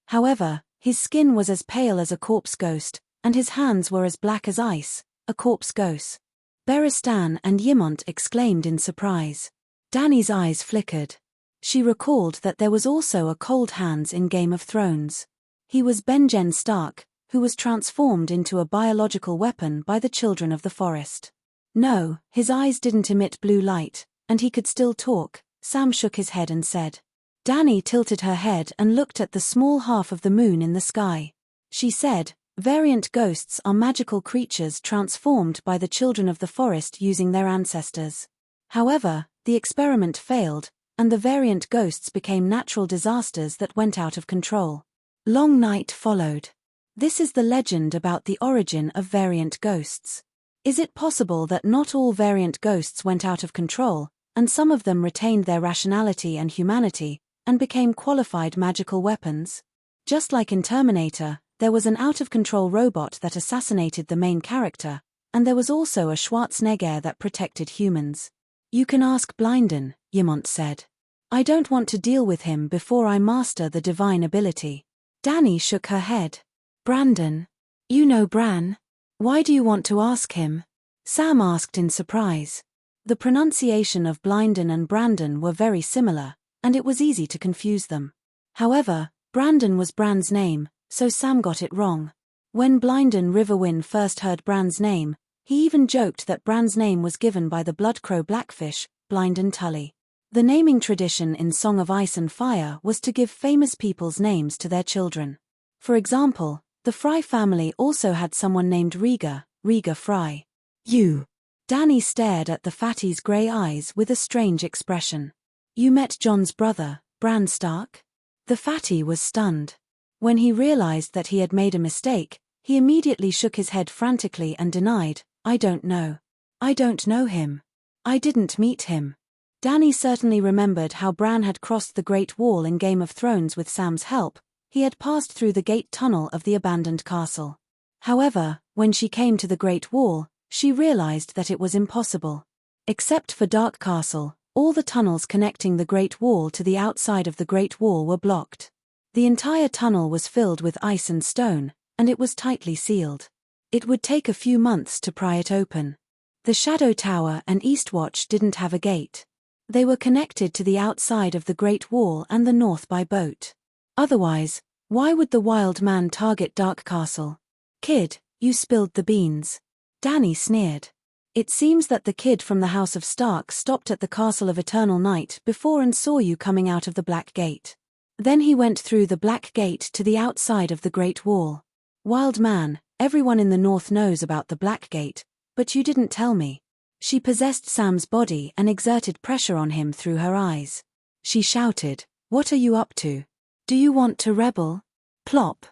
However, his skin was as pale as a corpse ghost, and his hands were as black as ice, a corpse ghost. Beristan and Yimont exclaimed in surprise. Danny's eyes flickered. She recalled that there was also a Cold Hands in Game of Thrones. He was Benjen Stark, who was transformed into a biological weapon by the Children of the Forest. No, his eyes didn't emit blue light, and he could still talk. Sam shook his head and said. Danny tilted her head and looked at the small half of the moon in the sky. She said, variant ghosts are magical creatures transformed by the Children of the Forest using their ancestors. However, the experiment failed, and the variant ghosts became natural disasters that went out of control. Long night followed. This is the legend about the origin of variant ghosts. Is it possible that not all variant ghosts went out of control, and some of them retained their rationality and humanity, and became qualified magical weapons? Just like in Terminator, there was an out-of-control robot that assassinated the main character, and there was also a Schwarzenegger that protected humans. You can ask Blinden, Yamont said. I don't want to deal with him before I master the divine ability. Dani shook her head. Brandon. You know Bran. Why do you want to ask him? Sam asked in surprise. The pronunciation of Blinden and Brandon were very similar, and it was easy to confuse them. However, Brandon was Bran's name, so Sam got it wrong. When Blinden Riverwind first heard Bran's name, he even joked that Bran's name was given by the bloodcrow blackfish, Blinden Tully. The naming tradition in Song of Ice and Fire was to give famous people's names to their children. For example, the Fry family also had someone named Rhaegar Fry. You. Dani stared at the fatty's grey eyes with a strange expression. You met Jon's brother, Bran Stark? The fatty was stunned. When he realized that he had made a mistake, he immediately shook his head frantically and denied, I don't know. I don't know him. I didn't meet him. Dani certainly remembered how Bran had crossed the Great Wall in Game of Thrones with Sam's help. He had passed through the gate tunnel of the abandoned castle. However, when she came to the Great Wall, she realized that it was impossible. Except for Dark Castle, all the tunnels connecting the Great Wall to the outside of the Great Wall were blocked. The entire tunnel was filled with ice and stone, and it was tightly sealed. It would take a few months to pry it open. The Shadow Tower and Eastwatch didn't have a gate. They were connected to the outside of the Great Wall and the north by boat. Otherwise, why would the wild man target Dark Castle? Kid, you spilled the beans. Dani sneered. It seems that the kid from the House of Stark stopped at the Castle of Eternal Night before and saw you coming out of the Black Gate. Then he went through the Black Gate to the outside of the Great Wall. Wild man, everyone in the north knows about the Black Gate, but you didn't tell me. She possessed Sam's body and exerted pressure on him through her eyes. She shouted, What are you up to? Do you want to rebel? Plop.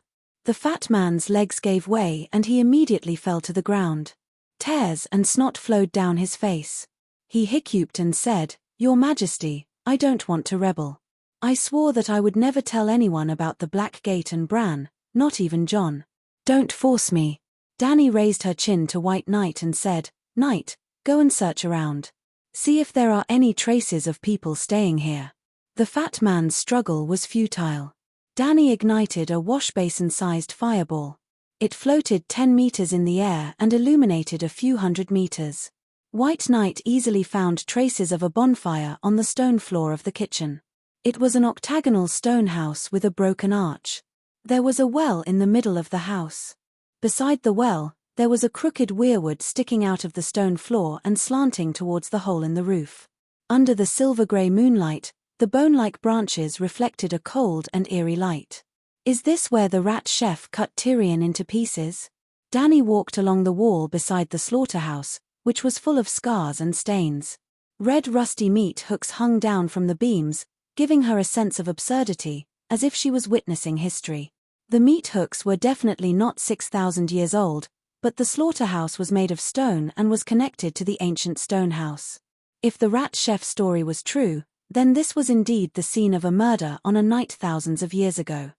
The fat man's legs gave way and he immediately fell to the ground. Tears and snot flowed down his face. He hiccuped and said, Your Majesty, I don't want to rebel. I swore that I would never tell anyone about the Black Gate and Bran, not even Jon. Don't force me. Dani raised her chin to White Knight and said, Knight, go and search around. See if there are any traces of people staying here. The fat man's struggle was futile. Dani ignited a washbasin-sized fireball. It floated 10 meters in the air and illuminated a few hundred meters. White Knight easily found traces of a bonfire on the stone floor of the kitchen. It was an octagonal stone house with a broken arch. There was a well in the middle of the house. Beside the well, there was a crooked weirwood sticking out of the stone floor and slanting towards the hole in the roof. Under the silver-grey moonlight, the bone-like branches reflected a cold and eerie light. Is this where the rat chef cut Tyrion into pieces? Dani walked along the wall beside the slaughterhouse, which was full of scars and stains. Red rusty meat hooks hung down from the beams, giving her a sense of absurdity, as if she was witnessing history. The meat hooks were definitely not 6,000 years old, but the slaughterhouse was made of stone and was connected to the ancient stone house. If the rat chef story was true, then this was indeed the scene of a murder on a night thousands of years ago.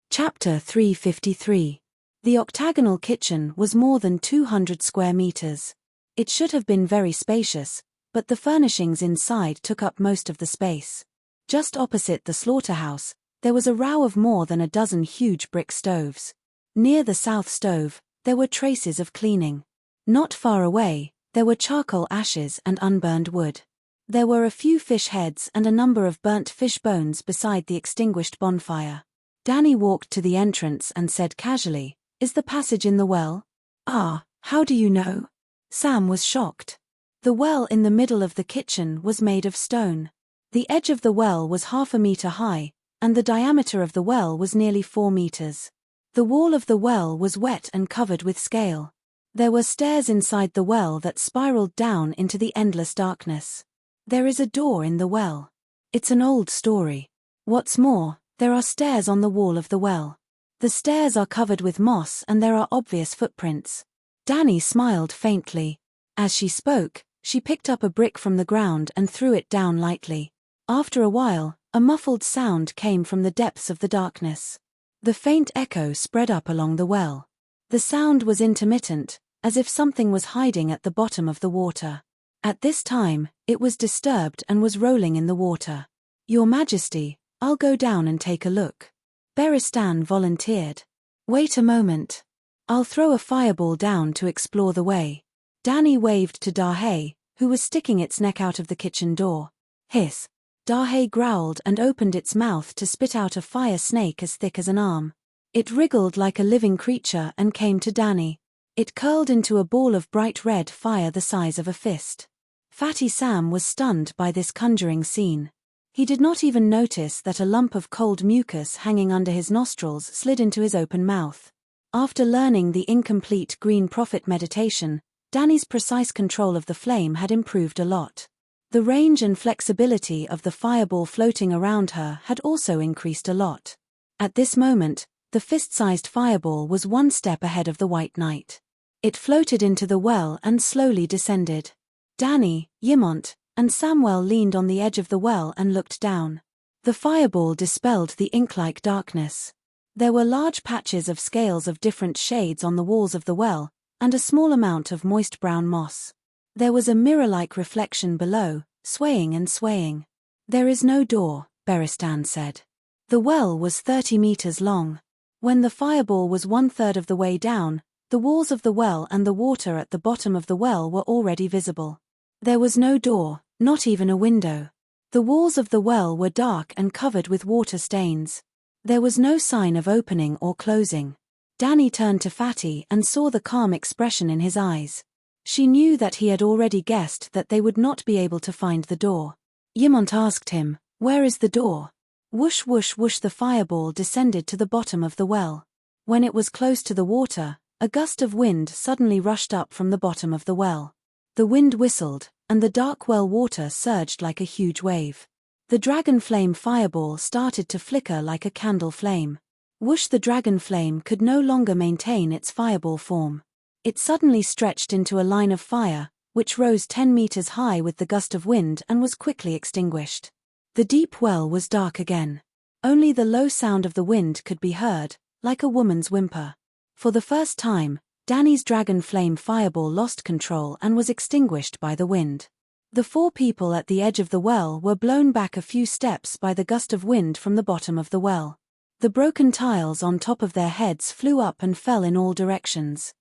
Chapter 353. The octagonal kitchen was more than 200 square meters. It should have been very spacious, but the furnishings inside took up most of the space. Just opposite the slaughterhouse, there was a row of more than a dozen huge brick stoves. Near the south stove, there were traces of cleaning. Not far away, there were charcoal ashes and unburned wood. There were a few fish heads and a number of burnt fish bones beside the extinguished bonfire. Dani walked to the entrance and said casually, Is the passage in the well? Ah, how do you know? Sam was shocked. The well in the middle of the kitchen was made of stone. The edge of the well was 1/2 meter high, and the diameter of the well was nearly 4 meters. The wall of the well was wet and covered with scale. There were stairs inside the well that spiraled down into the endless darkness. There is a door in the well. It's an old story. What's more, there are stairs on the wall of the well. The stairs are covered with moss and there are obvious footprints. Dani smiled faintly. As she spoke, she picked up a brick from the ground and threw it down lightly. After a while, a muffled sound came from the depths of the darkness. The faint echo spread up along the well. The sound was intermittent, as if something was hiding at the bottom of the water. At this time, it was disturbed and was rolling in the water. "Your Majesty, I'll go down and take a look," Beristan volunteered. "Wait a moment. I'll throw a fireball down to explore the way." Danny waved to Dahe, who was sticking its neck out of the kitchen door. "Hiss." Dahe growled and opened its mouth to spit out a fire snake as thick as an arm. It wriggled like a living creature and came to Danny. It curled into a ball of bright red fire the size of a fist. Fatty Sam was stunned by this conjuring scene. He did not even notice that a lump of cold mucus hanging under his nostrils slid into his open mouth. After learning the incomplete Green Prophet meditation, Danny's precise control of the flame had improved a lot. The range and flexibility of the fireball floating around her had also increased a lot. At this moment, the fist-sized fireball was one step ahead of the White Knight. It floated into the well and slowly descended. Danny, Yimont, and Samuel leaned on the edge of the well and looked down. The fireball dispelled the ink-like darkness. There were large patches of scales of different shades on the walls of the well, and a small amount of moist brown moss. There was a mirror-like reflection below, swaying and swaying. "There is no door," Beristan said. The well was 30 meters long. When the fireball was 1/3 of the way down, the walls of the well and the water at the bottom of the well were already visible. There was no door, not even a window. The walls of the well were dark and covered with water stains. There was no sign of opening or closing. Danny turned to Fatty and saw the calm expression in his eyes. She knew that he had already guessed that they would not be able to find the door. Yimont asked him, "Where is the door?" Whoosh whoosh whoosh, the fireball descended to the bottom of the well. When it was close to the water, a gust of wind suddenly rushed up from the bottom of the well. The wind whistled, and the dark well water surged like a huge wave. The dragon flame fireball started to flicker like a candle flame. Whoosh, the dragon flame could no longer maintain its fireball form. It suddenly stretched into a line of fire, which rose 10 meters high with the gust of wind and was quickly extinguished. The deep well was dark again. Only the low sound of the wind could be heard, like a woman's whimper. For the first time, Danny's dragon flame fireball lost control and was extinguished by the wind. The 4 people at the edge of the well were blown back a few steps by the gust of wind from the bottom of the well. The broken tiles on top of their heads flew up and fell in all directions.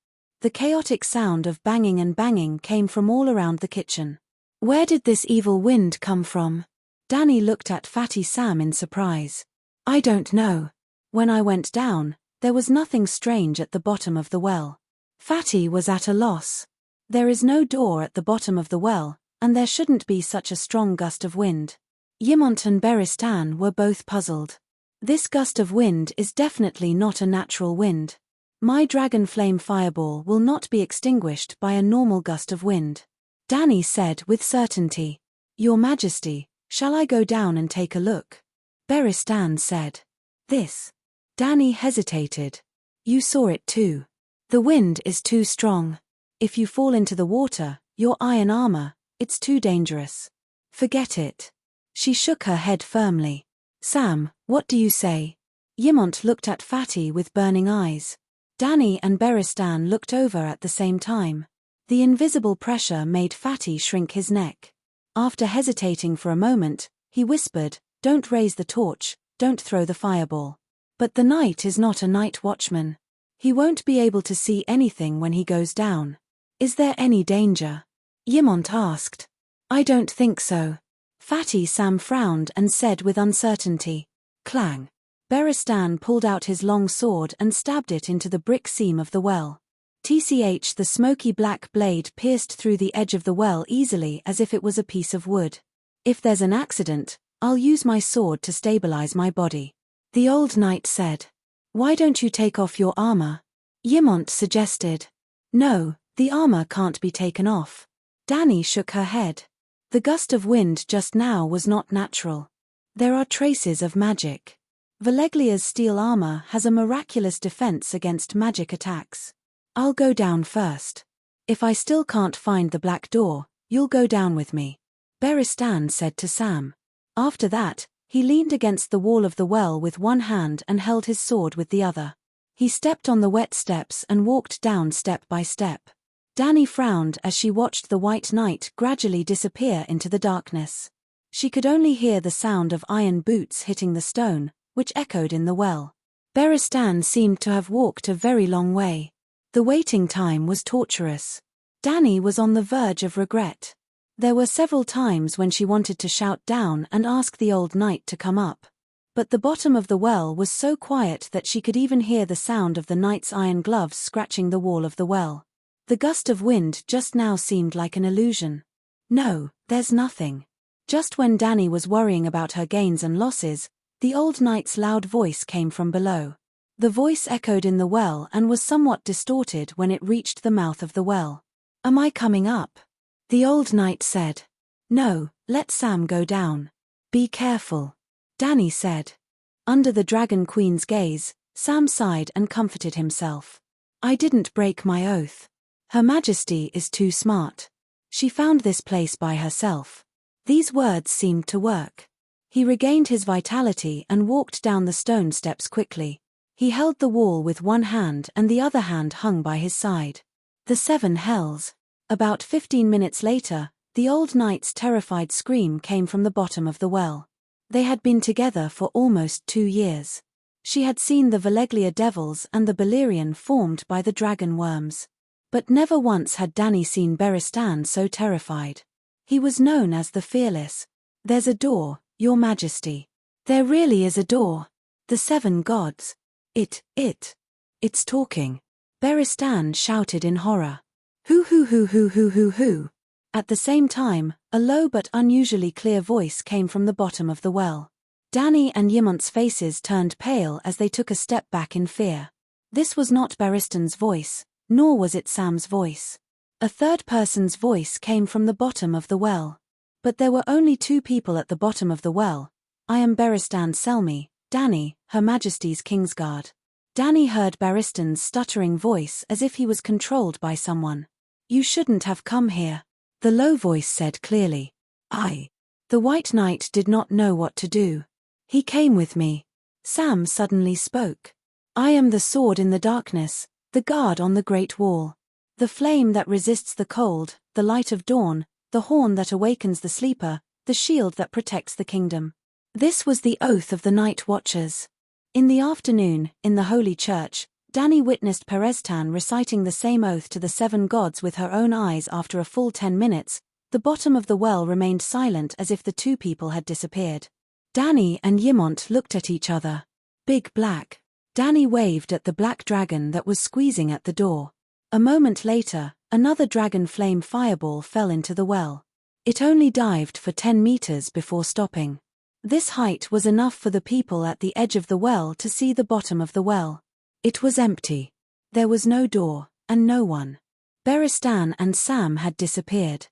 The chaotic sound of banging and banging came from all around the kitchen. "Where did this evil wind come from?" Danny looked at Fatty Sam in surprise. "I don't know. When I went down, there was nothing strange at the bottom of the well." Fatty was at a loss. There is no door at the bottom of the well, and there shouldn't be such a strong gust of wind. Yimont and Beristan were both puzzled. "This gust of wind is definitely not a natural wind. My dragon flame fireball will not be extinguished by a normal gust of wind," Danny said with certainty. "Your Majesty, shall I go down and take a look?" Beristan said. "This." Danny hesitated. "You saw it too. The wind is too strong. If you fall into the water, your iron armor, it's too dangerous. Forget it." She shook her head firmly. "Sam, what do you say?" Yimont looked at Fatty with burning eyes. Danny and Beristan looked over at the same time. The invisible pressure made Fatty shrink his neck. After hesitating for a moment, he whispered, "Don't raise the torch, don't throw the fireball. But the knight is not a night watchman. He won't be able to see anything when he goes down. Is there any danger?" Yimont asked. "I don't think so." Fatty Sam frowned and said with uncertainty. Clang. Beristan pulled out his long sword and stabbed it into the brick seam of the well. Tch, the smoky black blade pierced through the edge of the well easily as if it was a piece of wood. "If there's an accident, I'll use my sword to stabilize my body," the old knight said. "Why don't you take off your armor?" Yimont suggested. "No, the armor can't be taken off." Danny shook her head. The gust of wind just now was not natural. There are traces of magic. Valeglia's steel armor has a miraculous defense against magic attacks. "I'll go down first." If I still can't find the black door, you'll go down with me, Beristan said to Sam. After that, he leaned against the wall of the well with one hand and held his sword with the other. He stepped on the wet steps and walked down step by step. Dany frowned as she watched the white knight gradually disappear into the darkness. She could only hear the sound of iron boots hitting the stone, which echoed in the well. Beristan seemed to have walked a very long way. The waiting time was torturous. Dany was on the verge of regret. There were several times when she wanted to shout down and ask the old knight to come up. But the bottom of the well was so quiet that she could even hear the sound of the knight's iron gloves scratching the wall of the well. The gust of wind just now seemed like an illusion. No, there's nothing. Just when Dany was worrying about her gains and losses, the old knight's loud voice came from below. The voice echoed in the well and was somewhat distorted when it reached the mouth of the well. Am I coming up? The old knight said. No, let Sam go down. Be careful, Dany said. Under the Dragon Queen's gaze, Sam sighed and comforted himself. I didn't break my oath. Her Majesty is too smart. She found this place by herself. These words seemed to work. He regained his vitality and walked down the stone steps quickly. He held the wall with one hand and the other hand hung by his side. The seven hells. About 15 minutes later, the old knight's terrified scream came from the bottom of the well. They had been together for almost 2 years. She had seen the Valeglia devils and the Balerion formed by the dragon worms. But never once had Dany seen Beristan so terrified. He was known as the Fearless. There's a door, Your Majesty. There really is a door. The seven gods. It's talking. Beristan shouted in horror. Who. At the same time, a low but unusually clear voice came from the bottom of the well. Dany and Ymont's faces turned pale as they took a step back in fear. This was not Beristan's voice, nor was it Sam's voice. A third person's voice came from the bottom of the well. But there were only 2 people at the bottom of the well. I am Beristan Selmy, Dany, Her Majesty's Kingsguard. Dany heard Beristan's stuttering voice as if he was controlled by someone. You shouldn't have come here, the low voice said clearly. The White Knight did not know what to do. He came with me. Sam suddenly spoke. I am the sword in the darkness, the guard on the Great Wall. The flame that resists the cold, the light of dawn, the horn that awakens the sleeper, the shield that protects the kingdom. This was the oath of the Night Watchers. In the afternoon, in the Holy Church, Dany witnessed Beristan reciting the same oath to the 7 gods with her own eyes. After a full 10 minutes, the bottom of the well remained silent as if the 2 people had disappeared. Dany and Ymont looked at each other. Big Black. Dany waved at the black dragon that was squeezing at the door. A moment later, another dragon flame fireball fell into the well. It only dived for 10 meters before stopping. This height was enough for the people at the edge of the well to see the bottom of the well. It was empty. There was no door, and no one. Beristan and Sam had disappeared.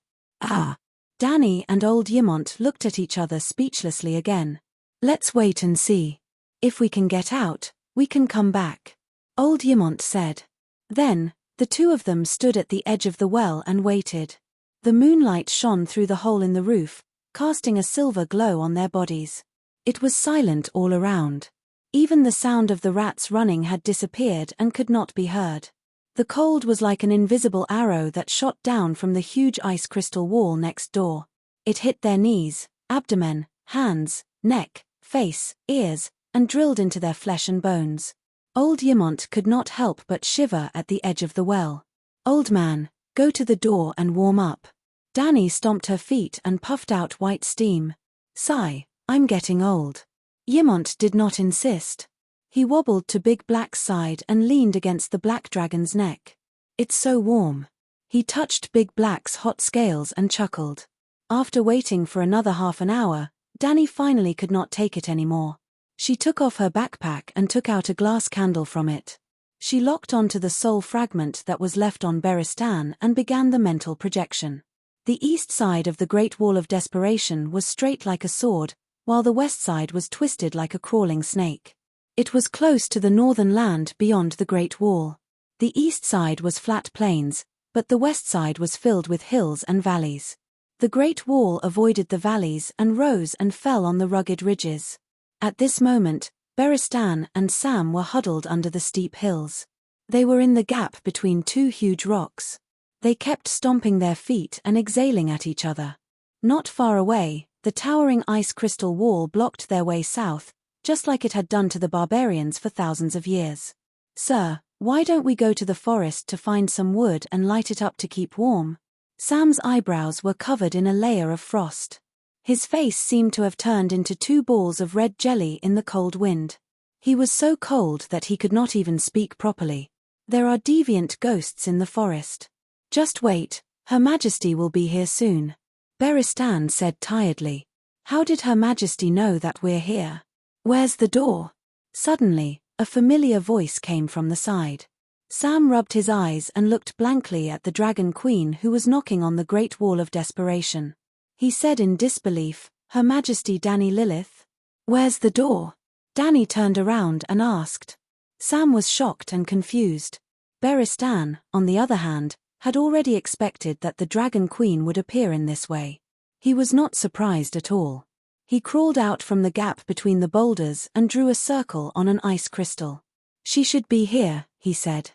Dany and old Ymont looked at each other speechlessly again. Let's wait and see. If we can get out, we can come back, old Ymont said. Then, the 2 of them stood at the edge of the well and waited. The moonlight shone through the hole in the roof, casting a silver glow on their bodies. It was silent all around. Even the sound of the rats running had disappeared and could not be heard. The cold was like an invisible arrow that shot down from the huge ice crystal wall next door. It hit their knees, abdomen, hands, neck, face, ears, and drilled into their flesh and bones. Old Ymont could not help but shiver at the edge of the well. Old man, go to the door and warm up. Dany stomped her feet and puffed out white steam. Sigh, I'm getting old. Ymont did not insist. He wobbled to Big Black's side and leaned against the black dragon's neck. It's so warm. He touched Big Black's hot scales and chuckled. After waiting for another half an hour, Dany finally could not take it anymore. She took off her backpack and took out a glass candle from it. She locked onto the soul fragment that was left on Beristan and began the mental projection. The east side of the Great Wall of Desperation was straight like a sword, while the west side was twisted like a crawling snake. It was close to the northern land beyond the Great Wall. The east side was flat plains, but the west side was filled with hills and valleys. The Great Wall avoided the valleys and rose and fell on the rugged ridges. At this moment, Beristan and Sam were huddled under the steep hills. They were in the gap between two huge rocks. They kept stomping their feet and exhaling at each other. Not far away, the towering ice crystal wall blocked their way south, just like it had done to the barbarians for thousands of years. "Sir, why don't we go to the forest to find some wood and light it up to keep warm?" Sam's eyebrows were covered in a layer of frost. His face seemed to have turned into two balls of red jelly in the cold wind. He was so cold that he could not even speak properly. "There are deviant ghosts in the forest. Just wait, Her Majesty will be here soon," Beristan said tiredly. "How did Her Majesty know that we're here? Where's the door?" Suddenly, a familiar voice came from the side. Sam rubbed his eyes and looked blankly at the Dragon Queen who was knocking on the Great Wall of Desperation. He said in disbelief, "Her Majesty Dani Lilith? Where's the door?" Dani turned around and asked. Sam was shocked and confused. Beristan, on the other hand, had already expected that the Dragon Queen would appear in this way. He was not surprised at all. He crawled out from the gap between the boulders and drew a circle on an ice crystal. "She should be here," he said.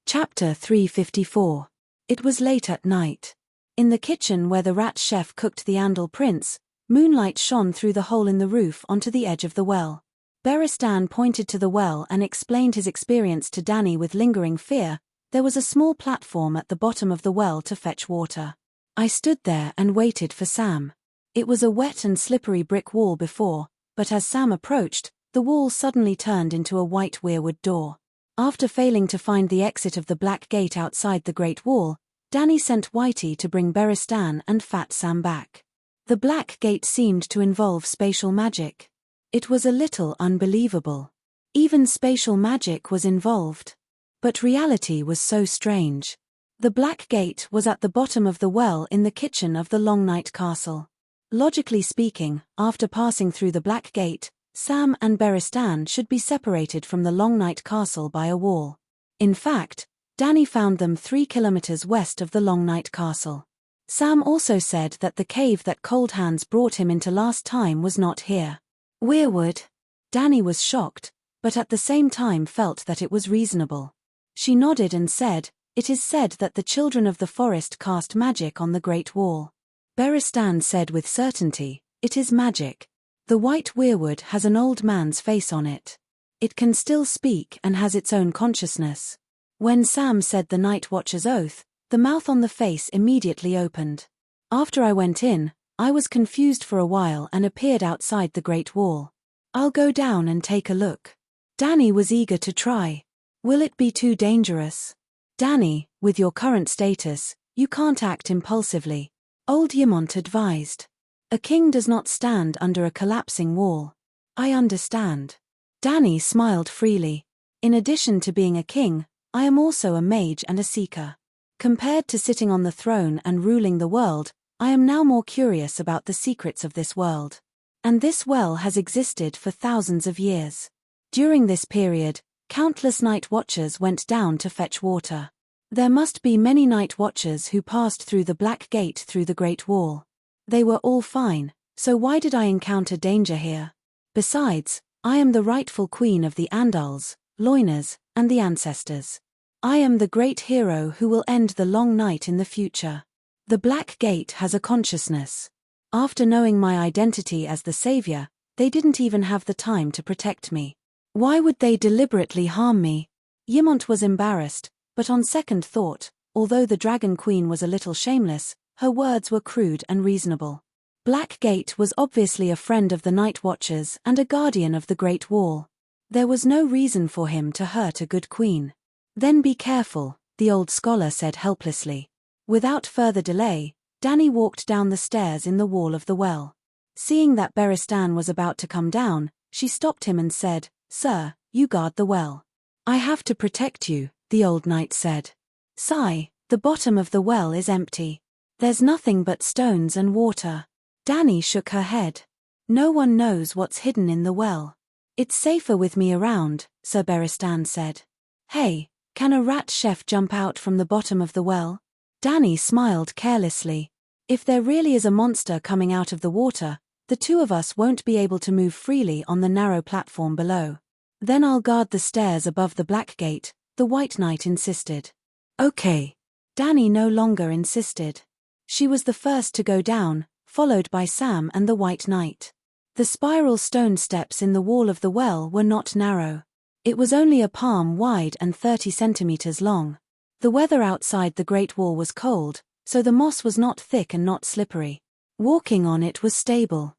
Chapter 354. It was late at night. In the kitchen where the rat chef cooked the Andal Prince, moonlight shone through the hole in the roof onto the edge of the well. Beristan pointed to the well and explained his experience to Dani with lingering fear. There was a small platform at the bottom of the well to fetch water. "I stood there and waited for Sam. It was a wet and slippery brick wall before, but as Sam approached, the wall suddenly turned into a white weirwood door. After failing to find the exit of the black gate outside the Great Wall, Dani sent Whitey to bring Beristan and Fat Sam back. The black gate seemed to involve spatial magic. It was a little unbelievable. Even spatial magic was involved. But reality was so strange. The black gate was at the bottom of the well in the kitchen of the Long Night Castle. Logically speaking, after passing through the black gate, Sam and Beristan should be separated from the Long Night Castle by a wall. In fact, Dani found them 3 kilometers west of the Long Night Castle. Sam also said that the cave that Cold Hands brought him into last time was not here. Weirwood. Dani was shocked, but at the same time felt that it was reasonable. She nodded and said, "It is said that the children of the forest cast magic on the Great Wall." Beristan said with certainty, "It is magic. The white weirwood has an old man's face on it. It can still speak and has its own consciousness." When Sam said the Night Watcher's oath, the mouth on the face immediately opened. "After I went in, I was confused for a while and appeared outside the Great Wall. I'll go down and take a look." Dani was eager to try. "Will it be too dangerous?" "Dani, with your current status, you can't act impulsively," Old Ymont advised. "A king does not stand under a collapsing wall." "I understand." Dani smiled freely. "In addition to being a king, I am also a mage and a seeker. Compared to sitting on the throne and ruling the world, I am now more curious about the secrets of this world. And this well has existed for thousands of years. During this period, countless night watchers went down to fetch water. There must be many night watchers who passed through the Black Gate through the Great Wall. They were all fine, so why did I encounter danger here? Besides, I am the rightful queen of the Andals, Loiners, and the ancestors. I am the great hero who will end the long night in the future. The Black Gate has a consciousness. After knowing my identity as the savior, they didn't even have the time to protect me. Why would they deliberately harm me?" Ymont was embarrassed, but on second thought, although the Dragon Queen was a little shameless, her words were crude and reasonable. Black Gate was obviously a friend of the Night Watchers and a guardian of the Great Wall. There was no reason for him to hurt a good queen. "Then be careful," the old scholar said helplessly. Without further delay, Dani walked down the stairs in the wall of the well. Seeing that Beristan was about to come down, she stopped him and said, "Sir, you guard the well." "I have to protect you," the old knight said. "Sigh, the bottom of the well is empty. There's nothing but stones and water." Dani shook her head. "No one knows what's hidden in the well. It's safer with me around," Sir Beristan said. "Hey, can a rat chef jump out from the bottom of the well?" Danny smiled carelessly. If there really is a monster coming out of the water, the two of us won't be able to move freely on the narrow platform below. Then I'll guard the stairs above the Black Gate, the White Knight insisted. Okay. Danny no longer insisted. She was the first to go down, followed by Sam and the White Knight. The spiral stone steps in the wall of the well were not narrow. It was only a palm wide and 30 centimeters long. The weather outside the Great Wall was cold, so the moss was not thick and not slippery. Walking on it was stable.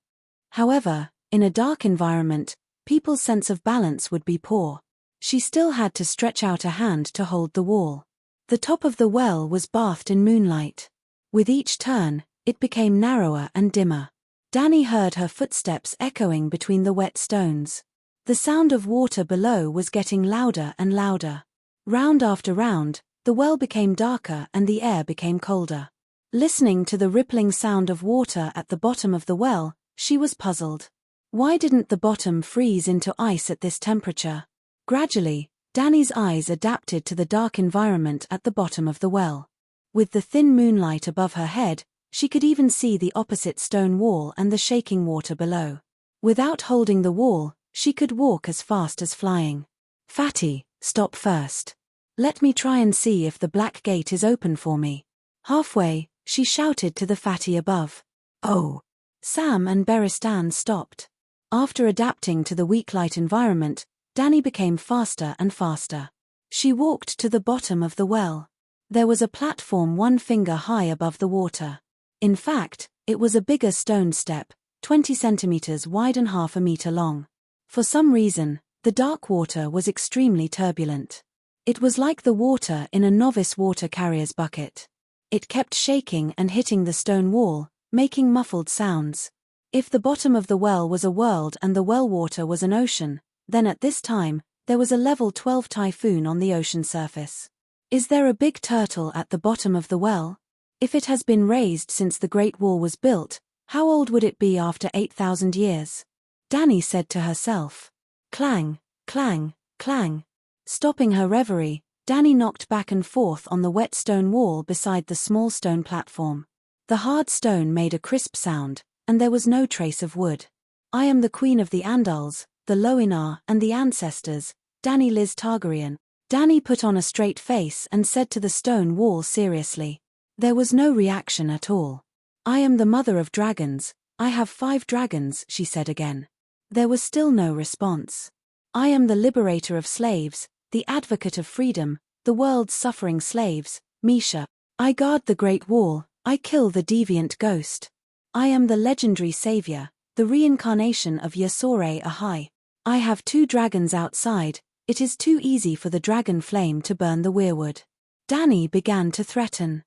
However, in a dark environment, people's sense of balance would be poor. She still had to stretch out a hand to hold the wall. The top of the well was bathed in moonlight. With each turn, it became narrower and dimmer. Danny heard her footsteps echoing between the wet stones. The sound of water below was getting louder and louder. Round after round, the well became darker and the air became colder. Listening to the rippling sound of water at the bottom of the well, she was puzzled. Why didn't the bottom freeze into ice at this temperature? Gradually, Danny's eyes adapted to the dark environment at the bottom of the well. With the thin moonlight above her head, she could even see the opposite stone wall and the shaking water below. Without holding the wall, she could walk as fast as flying. Fatty, stop first. Let me try and see if the Black Gate is open for me. Halfway, she shouted to the fatty above. Oh! Sam and Beristan stopped. After adapting to the weak light environment, Danny became faster and faster. She walked to the bottom of the well. There was a platform 1 finger high above the water. In fact, it was a bigger stone step, 20 centimeters wide and half a meter long. For some reason, the dark water was extremely turbulent. It was like the water in a novice water carrier's bucket. It kept shaking and hitting the stone wall, making muffled sounds. If the bottom of the well was a world and the well water was an ocean, then at this time, there was a level 12 typhoon on the ocean surface. Is there a big turtle at the bottom of the well? If it has been raised since the Great Wall was built, how old would it be after 8,000 years? Danny said to herself. Clang, clang, clang. Stopping her reverie, Danny knocked back and forth on the wet stone wall beside the small stone platform. The hard stone made a crisp sound, and there was no trace of wood. I am the Queen of the Andals, the Loinar and the ancestors, Danny Liz Targaryen. Danny put on a straight face and said to the stone wall seriously. There was no reaction at all. I am the mother of dragons, I have 5 dragons, she said again. There was still no response. I am the liberator of slaves, the advocate of freedom, the world's suffering slaves, Misha. I guard the Great Wall, I kill the deviant ghost. I am the legendary savior, the reincarnation of Yasore Ahai. I have 2 dragons outside, it is too easy for the dragon flame to burn the weirwood. Danny began to threaten.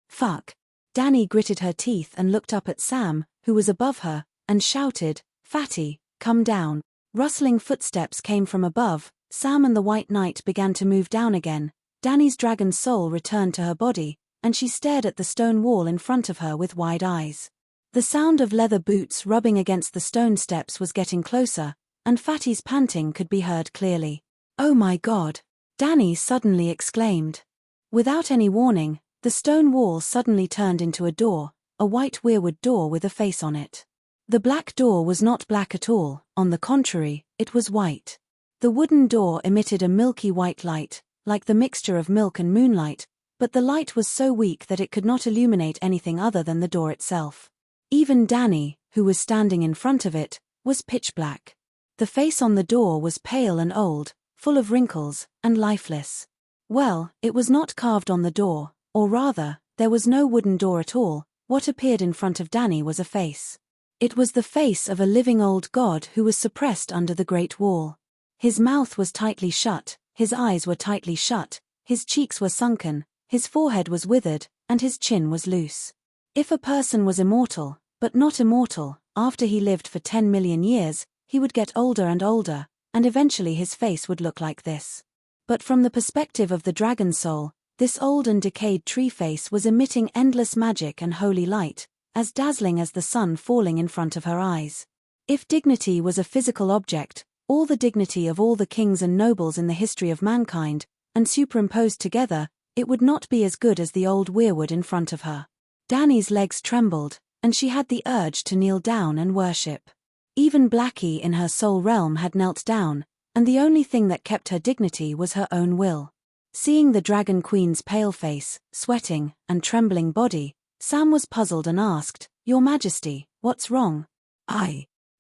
Fuck. Danny gritted her teeth and looked up at Sam, who was above her, and shouted, Fatty, come down. Rustling footsteps came from above, Sam and the White Knight began to move down again. Danny's dragon soul returned to her body, and she stared at the stone wall in front of her with wide eyes. The sound of leather boots rubbing against the stone steps was getting closer, and Fatty's panting could be heard clearly. Oh my God! Danny suddenly exclaimed. Without any warning, the stone wall suddenly turned into a door, a white weirwood door with a face on it. The black door was not black at all, on the contrary, it was white. The wooden door emitted a milky white light, like the mixture of milk and moonlight, but the light was so weak that it could not illuminate anything other than the door itself. Even Danny, who was standing in front of it, was pitch black. The face on the door was pale and old, full of wrinkles, and lifeless. Well, it was not carved on the door, or rather, there was no wooden door at all. What appeared in front of Danny was a face. It was the face of a living old god who was suppressed under the Great Wall. His mouth was tightly shut, his eyes were tightly shut, his cheeks were sunken, his forehead was withered, and his chin was loose. If a person was immortal, but not immortal, after he lived for 10 million years, he would get older and older, and eventually his face would look like this. But from the perspective of the dragon soul, this old and decayed tree face was emitting endless magic and holy light, as dazzling as the sun falling in front of her eyes. If dignity was a physical object, all the dignity of all the kings and nobles in the history of mankind, and superimposed together, it would not be as good as the old weirwood in front of her. Dani's legs trembled, and she had the urge to kneel down and worship. Even Blackie in her soul realm had knelt down, and the only thing that kept her dignity was her own will. Seeing the Dragon Queen's pale face, sweating, and trembling body, Sam was puzzled and asked, "Your Majesty, what's wrong?"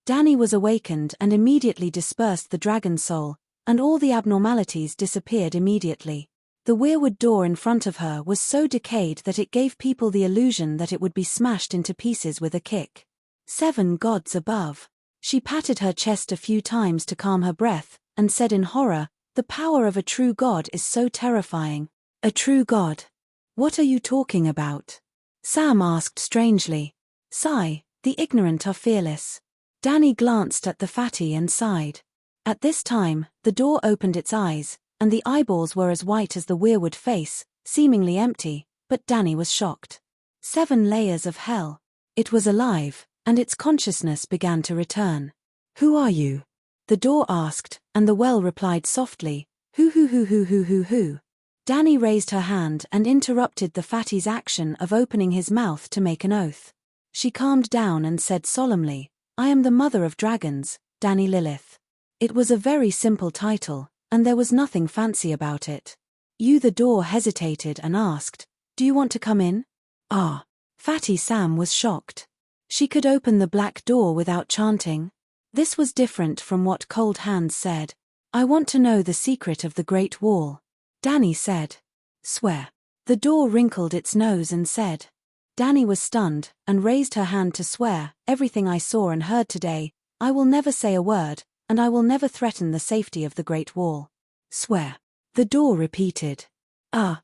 Dani was awakened and immediately dispersed the dragon soul, and all the abnormalities disappeared immediately. The weirwood door in front of her was so decayed that it gave people the illusion that it would be smashed into pieces with a kick. 7 gods above. She patted her chest a few times to calm her breath, and said in horror, "The power of a true god is so terrifying." "A true god? What are you talking about?" Sam asked strangely. "Sigh, the ignorant are fearless." Dani glanced at the fatty and sighed. At this time, the door opened its eyes, and the eyeballs were as white as the weirwood face, seemingly empty, but Dani was shocked. 7 layers of hell. It was alive, and its consciousness began to return. "Who are you?" the door asked, and the well replied softly, "Who. Dani raised her hand and interrupted the fatty's action of opening his mouth to make an oath. She calmed down and said solemnly, "I am the mother of dragons, Dani Lilith." It was a very simple title, and there was nothing fancy about it. The door hesitated and asked, "Do you want to come in?" Fatty Sam was shocked. She could open the black door without chanting. This was different from what Cold Hands said. "I want to know the secret of the Great Wall." Dani said. "Swear." The door wrinkled its nose and said. Dani was stunned, and raised her hand to swear, "Everything I saw and heard today, I will never say a word, and I will never threaten the safety of the Great Wall." "Swear." The door repeated.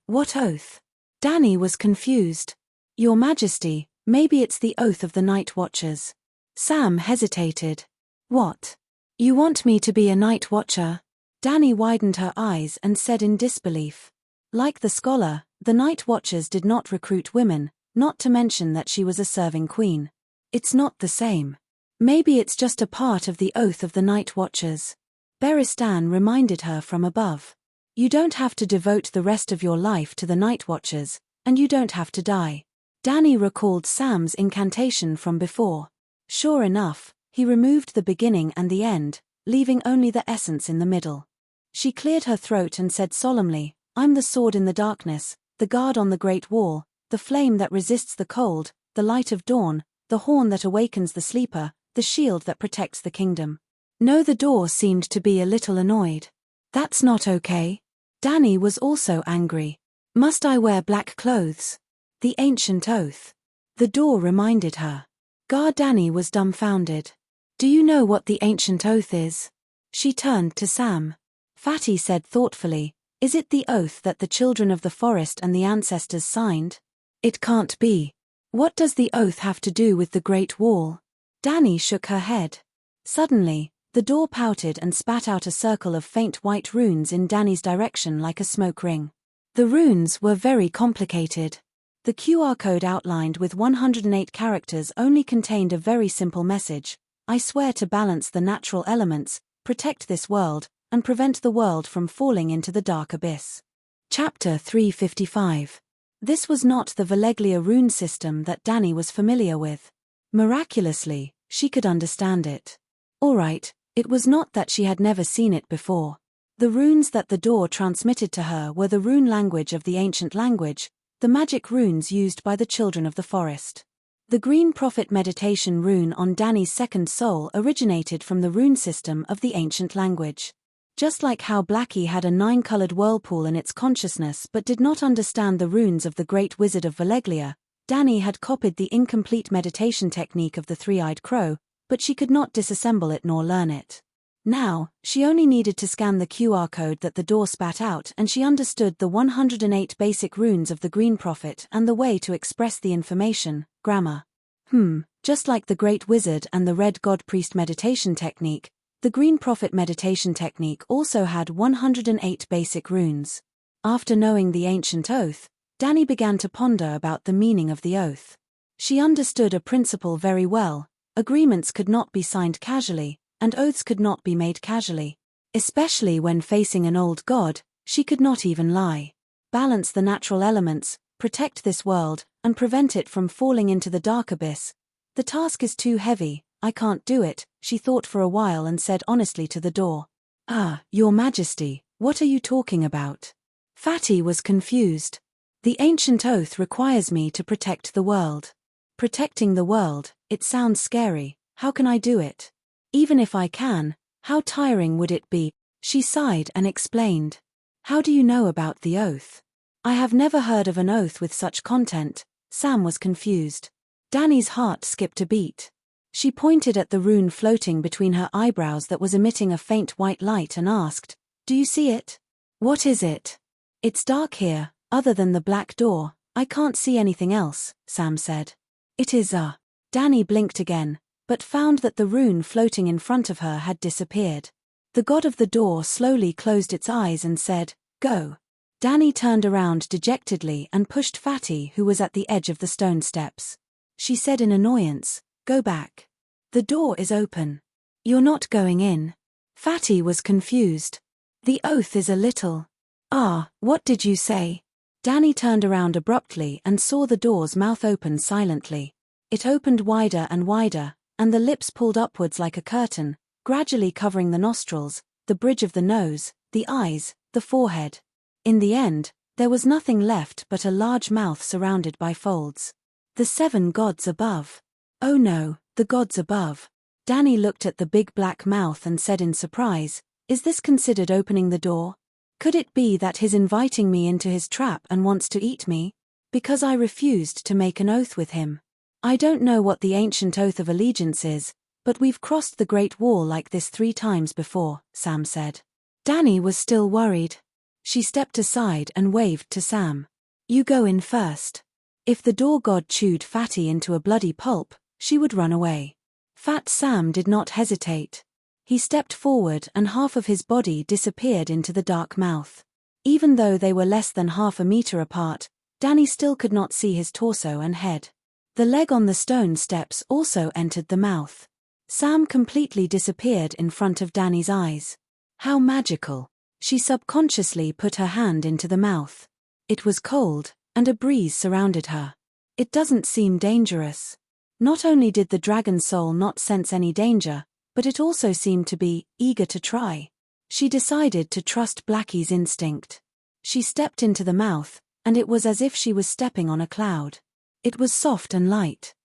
What oath?" Dani was confused. "Your Majesty, maybe it's the oath of the Night Watchers." Sam hesitated. "What? You want me to be a Night Watcher?" Dani widened her eyes and said in disbelief. Like the scholar, the Night Watchers did not recruit women, not to mention that she was a serving queen. "It's not the same. Maybe it's just a part of the oath of the Night Watchers." Beristan reminded her from above. "You don't have to devote the rest of your life to the Night Watchers, and you don't have to die." Dani recalled Sam's incantation from before. Sure enough, he removed the beginning and the end, leaving only the essence in the middle. She cleared her throat and said solemnly, "I'm the sword in the darkness, the guard on the Great Wall, the flame that resists the cold, the light of dawn, the horn that awakens the sleeper, the shield that protects the kingdom." No, the door seemed to be a little annoyed. "That's not okay." Dani was also angry. "Must I wear black clothes?" "The ancient oath." The door reminded her. Dani was dumbfounded. "Do you know what the ancient oath is?" She turned to Sam. Fatty said thoughtfully, "Is it the oath that the children of the forest and the ancestors signed?" "It can't be. What does the oath have to do with the Great Wall?" Dani shook her head. Suddenly, the door pouted and spat out a circle of faint white runes in Dani's direction like a smoke ring. The runes were very complicated. The QR code outlined with 108 characters only contained a very simple message: "I swear to balance the natural elements, protect this world, and prevent the world from falling into the dark abyss." Chapter 355. This was not the Valeglia rune system that Dani was familiar with. Miraculously, she could understand it. Alright, it was not that she had never seen it before. The runes that the door transmitted to her were the rune language of the ancient language, the magic runes used by the children of the forest. The Green Prophet meditation rune on Dani's second soul originated from the rune system of the ancient language. Just like how Blackie had a 9-colored whirlpool in its consciousness but did not understand the runes of the Great Wizard of Valeglia, Dani had copied the incomplete meditation technique of the Three-Eyed Crow, but she could not disassemble it nor learn it. Now, she only needed to scan the QR code that the door spat out, and she understood the 108 basic runes of the Green Prophet and the way to express the information, grammar. Just like the Great Wizard and the Red God Priest meditation technique, the Green Prophet meditation technique also had 108 basic runes. After knowing the ancient oath, Dani began to ponder about the meaning of the oath. She understood a principle very well: agreements could not be signed casually, and oaths could not be made casually. Especially when facing an old god, she could not even lie. balance the natural elements, protect this world, and prevent it from falling into the dark abyss. The task is too heavy, I can't do it, she thought for a while and said honestly to the door. Ah, Your Majesty, what are you talking about? Fatty was confused. The ancient oath requires me to protect the world. Protecting the world, it sounds scary, how can I do it? Even if I can, how tiring would it be? She sighed and explained. How do you know about the oath? I have never heard of an oath with such content. Sam was confused. Danny's heart skipped a beat. She pointed at the rune floating between her eyebrows that was emitting a faint white light and asked, Do you see it? What is it? It's dark here, other than the black door, I can't see anything else, Sam said. It is Danny blinked again, but found that the rune floating in front of her had disappeared. The god of the door slowly closed its eyes and said, Go. Danny turned around dejectedly and pushed Fatty, who was at the edge of the stone steps. She said in annoyance, Go back. The door is open. You're not going in. Fatty was confused. The oath is a little. What did you say? Danny turned around abruptly and saw the door's mouth open silently. It opened wider and wider, and the lips pulled upwards like a curtain, gradually covering the nostrils, the bridge of the nose, the eyes, the forehead. In the end, there was nothing left but a large mouth surrounded by folds. The 7 gods above. Oh no, the gods above. Danny looked at the big black mouth and said in surprise, Is this considered opening the door? Could it be that he's inviting me into his trap and wants to eat me? Because I refused to make an oath with him. I don't know what the ancient oath of allegiance is, but we've crossed the Great Wall like this 3 times before, Sam said. Danny was still worried. She stepped aside and waved to Sam. You go in first. If the door god chewed Fatty into a bloody pulp, she would run away. Fat Sam did not hesitate. He stepped forward and half of his body disappeared into the dark mouth. Even though they were less than half a meter apart, Danny still could not see his torso and head. The leg on the stone steps also entered the mouth. Sam completely disappeared in front of Danny's eyes. How magical. She subconsciously put her hand into the mouth. It was cold, and a breeze surrounded her. It doesn't seem dangerous. Not only did the dragon soul not sense any danger, but it also seemed to be eager to try. She decided to trust Blackie's instinct. She stepped into the mouth, and it was as if she was stepping on a cloud. It was soft and light.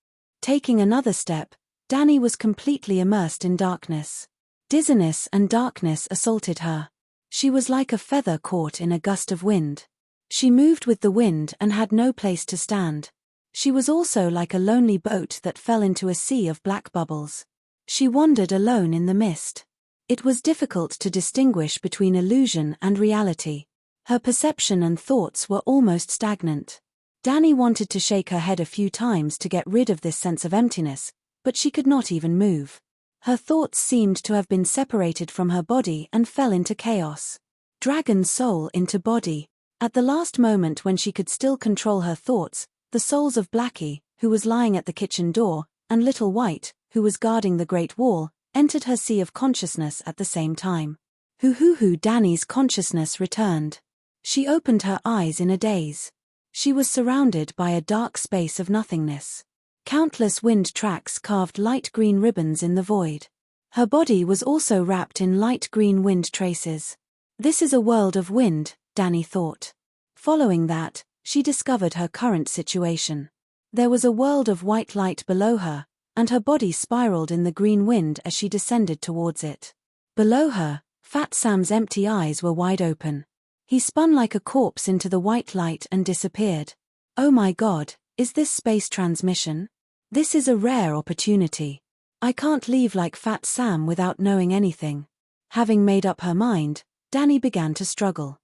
Taking another step, Danny was completely immersed in darkness. Dizziness and darkness assaulted her. She was like a feather caught in a gust of wind. She moved with the wind and had no place to stand. She was also like a lonely boat that fell into a sea of black bubbles. She wandered alone in the mist. It was difficult to distinguish between illusion and reality. Her perception and thoughts were almost stagnant. Danny wanted to shake her head a few times to get rid of this sense of emptiness, but she could not even move. Her thoughts seemed to have been separated from her body and fell into chaos. Dragon soul into body. At the last moment when she could still control her thoughts, the souls of Blackie, who was lying at the kitchen door, and Little White, who was guarding the Great Wall, entered her sea of consciousness at the same time. Danny's consciousness returned. She opened her eyes in a daze. She was surrounded by a dark space of nothingness. Countless wind tracks carved light green ribbons in the void. Her body was also wrapped in light green wind traces. This is a world of wind, Danny thought. Following that, she discovered her current situation. There was a world of white light below her, and her body spiraled in the green wind as she descended towards it. Below her, Fat Sam's empty eyes were wide open. He spun like a corpse into the white light and disappeared. Oh my God, is this space transmission? This is a rare opportunity. I can't leave like Fat Sam without knowing anything. Having made up her mind, Danny began to struggle.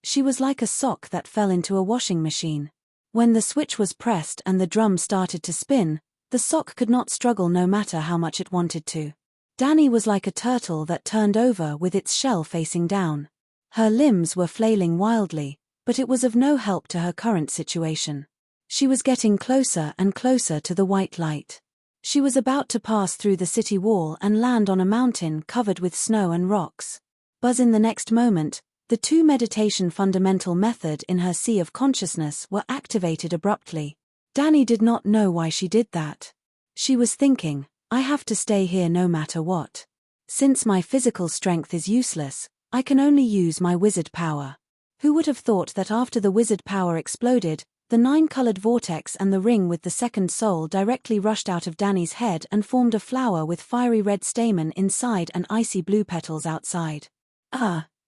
She was like a sock that fell into a washing machine. When the switch was pressed and the drum started to spin, the sock could not struggle no matter how much it wanted to. Danny was like a turtle that turned over with its shell facing down. Her limbs were flailing wildly, but it was of no help to her current situation. She was getting closer and closer to the white light. She was about to pass through the city wall and land on a mountain covered with snow and rocks. Buzz in the next moment, The two meditation fundamental method in her sea of consciousness were activated abruptly. Danny did not know why she did that. She was thinking, I have to stay here no matter what. Since my physical strength is useless, I can only use my wizard power. Who would have thought that after the wizard power exploded, the 9-colored vortex and the ring with the second soul directly rushed out of Danny's head and formed a flower with fiery red stamen inside and icy blue petals outside.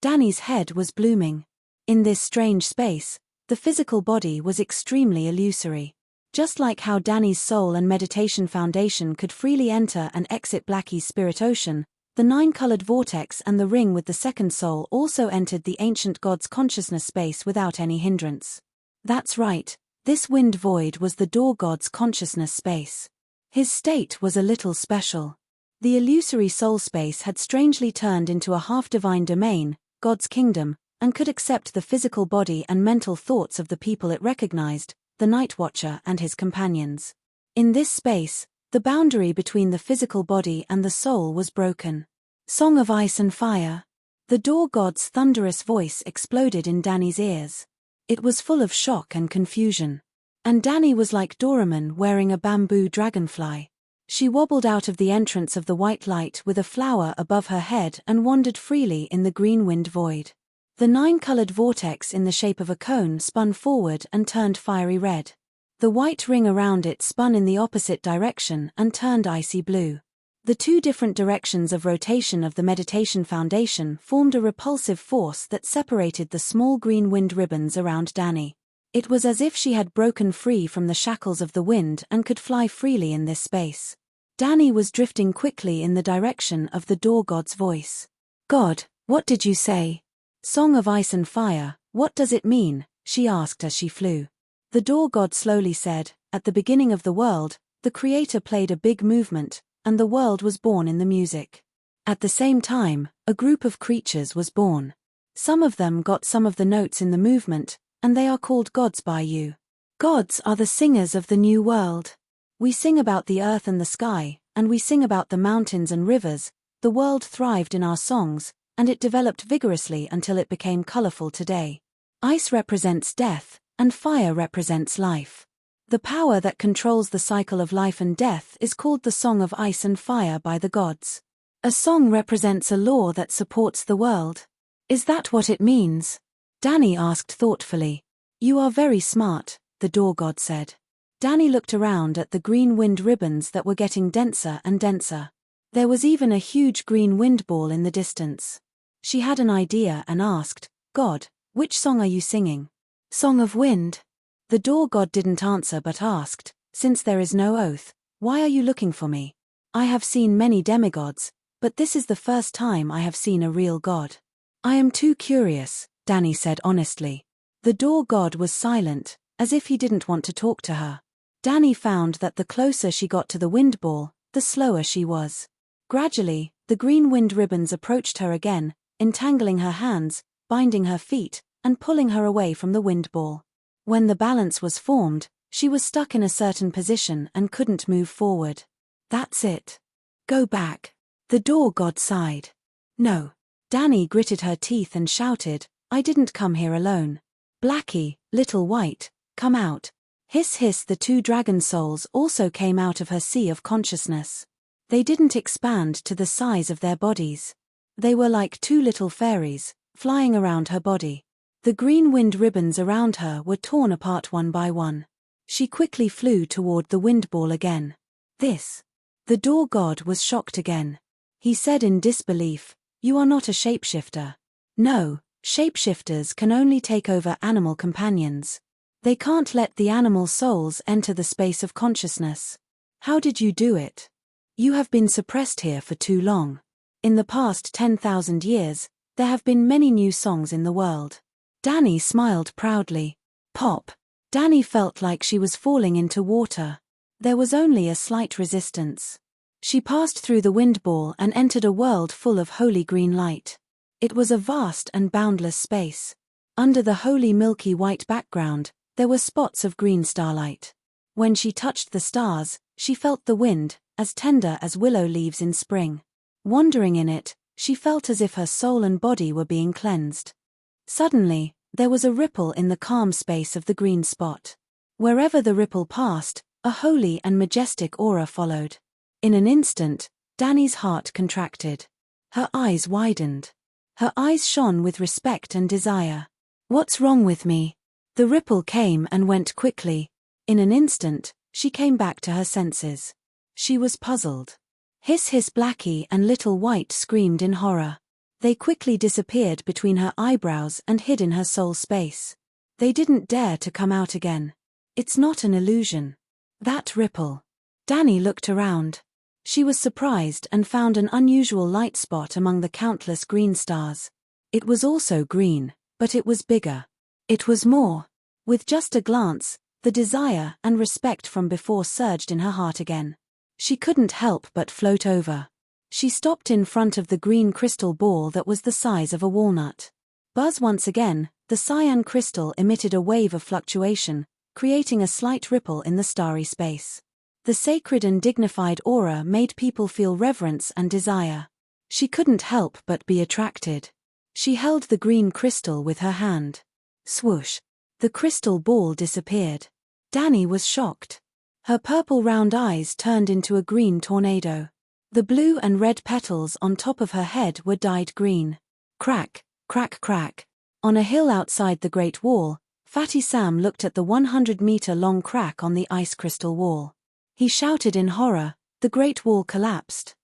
Danny's head was blooming. In this strange space, the physical body was extremely illusory. Just like how Danny's soul and meditation foundation could freely enter and exit Blackie's spirit ocean, the 9-colored vortex and the ring with the second soul also entered the ancient god's consciousness space without any hindrance. That's right, this wind void was the door god's consciousness space. His state was a little special. The illusory soul space had strangely turned into a half-divine domain, God's kingdom, and could accept the physical body and mental thoughts of the people it recognized, the Night Watcher and his companions. In this space, the boundary between the physical body and the soul was broken. Song of Ice and Fire. The door god's thunderous voice exploded in Danny's ears. It was full of shock and confusion. And Danny was like Doraemon wearing a bamboo dragonfly. She wobbled out of the entrance of the white light with a flower above her head and wandered freely in the green wind void. The 9-colored vortex in the shape of a cone spun forward and turned fiery red. The white ring around it spun in the opposite direction and turned icy blue. The two different directions of rotation of the meditation foundation formed a repulsive force that separated the small green wind ribbons around Danny. It was as if she had broken free from the shackles of the wind and could fly freely in this space. Danny was drifting quickly in the direction of the door god's voice. God, what did you say? Song of Ice and Fire, what does it mean? She asked as she flew. The door god slowly said, at the beginning of the world, the creator played a big movement, and the world was born in the music. At the same time, a group of creatures was born. Some of them got some of the notes in the movement, and they are called gods by you. Gods are the singers of the new world. We sing about the earth and the sky, and we sing about the mountains and rivers. The world thrived in our songs, and it developed vigorously until it became colorful today. Ice represents death, and fire represents life. The power that controls the cycle of life and death is called the Song of Ice and Fire by the gods. A song represents a law that supports the world. Is that what it means? Danny asked thoughtfully. You are very smart, the door god said. Danny looked around at the green wind ribbons that were getting denser and denser. There was even a huge green wind ball in the distance. She had an idea and asked, God, which song are you singing? Song of Wind. The door god didn't answer but asked, since there is no oath, why are you looking for me? I have seen many demigods, but this is the first time I have seen a real god. I am too curious, Danny said honestly. The door god was silent, as if he didn't want to talk to her. Danny found that the closer she got to the wind ball, the slower she was. Gradually, the green wind ribbons approached her again, entangling her hands, binding her feet, and pulling her away from the wind ball. When the balance was formed, she was stuck in a certain position and couldn't move forward. That's it. Go back. The door god sighed. No. Danny gritted her teeth and shouted, I didn't come here alone. Blackie, little white, come out. Hiss hiss, the two dragon souls also came out of her sea of consciousness. They didn't expand to the size of their bodies. They were like two little fairies, flying around her body. The green wind ribbons around her were torn apart one by one. She quickly flew toward the wind ball again. This. The door god was shocked again. He said in disbelief, You are not a shapeshifter. No, shapeshifters can only take over animal companions. They can't let the animal souls enter the space of consciousness. How did you do it? You have been suppressed here for too long. In the past 10,000 years, there have been many new songs in the world. Danny smiled proudly. Pop. Danny felt like she was falling into water. There was only a slight resistance. She passed through the wind ball and entered a world full of holy green light. It was a vast and boundless space. Under the holy milky white background, there were spots of green starlight. When she touched the stars, she felt the wind, as tender as willow leaves in spring. Wandering in it, she felt as if her soul and body were being cleansed. Suddenly, there was a ripple in the calm space of the green spot. Wherever the ripple passed, a holy and majestic aura followed. In an instant, Dani's heart contracted. Her eyes widened. Her eyes shone with respect and desire. "What's wrong with me?" The ripple came and went quickly. In an instant, she came back to her senses. She was puzzled. Hiss hiss Blackie and Little White screamed in horror. They quickly disappeared between her eyebrows and hid in her soul space. They didn't dare to come out again. It's not an illusion. That ripple. Dani looked around. She was surprised and found an unusual light spot among the countless green stars. It was also green, but it was bigger. It was more. With just a glance, the desire and respect from before surged in her heart again. She couldn't help but float over. She stopped in front of the green crystal ball that was the size of a walnut. Buzz once again, the cyan crystal emitted a wave of fluctuation, creating a slight ripple in the starry space. The sacred and dignified aura made people feel reverence and desire. She couldn't help but be attracted. She held the green crystal with her hand. Swoosh! The crystal ball disappeared. Dani was shocked. Her purple round eyes turned into a green tornado. The blue and red petals on top of her head were dyed green. Crack, crack, crack. On a hill outside the Great Wall, Fatty Sam looked at the 100-meter-long crack on the ice crystal wall. He shouted in horror, the Great Wall collapsed.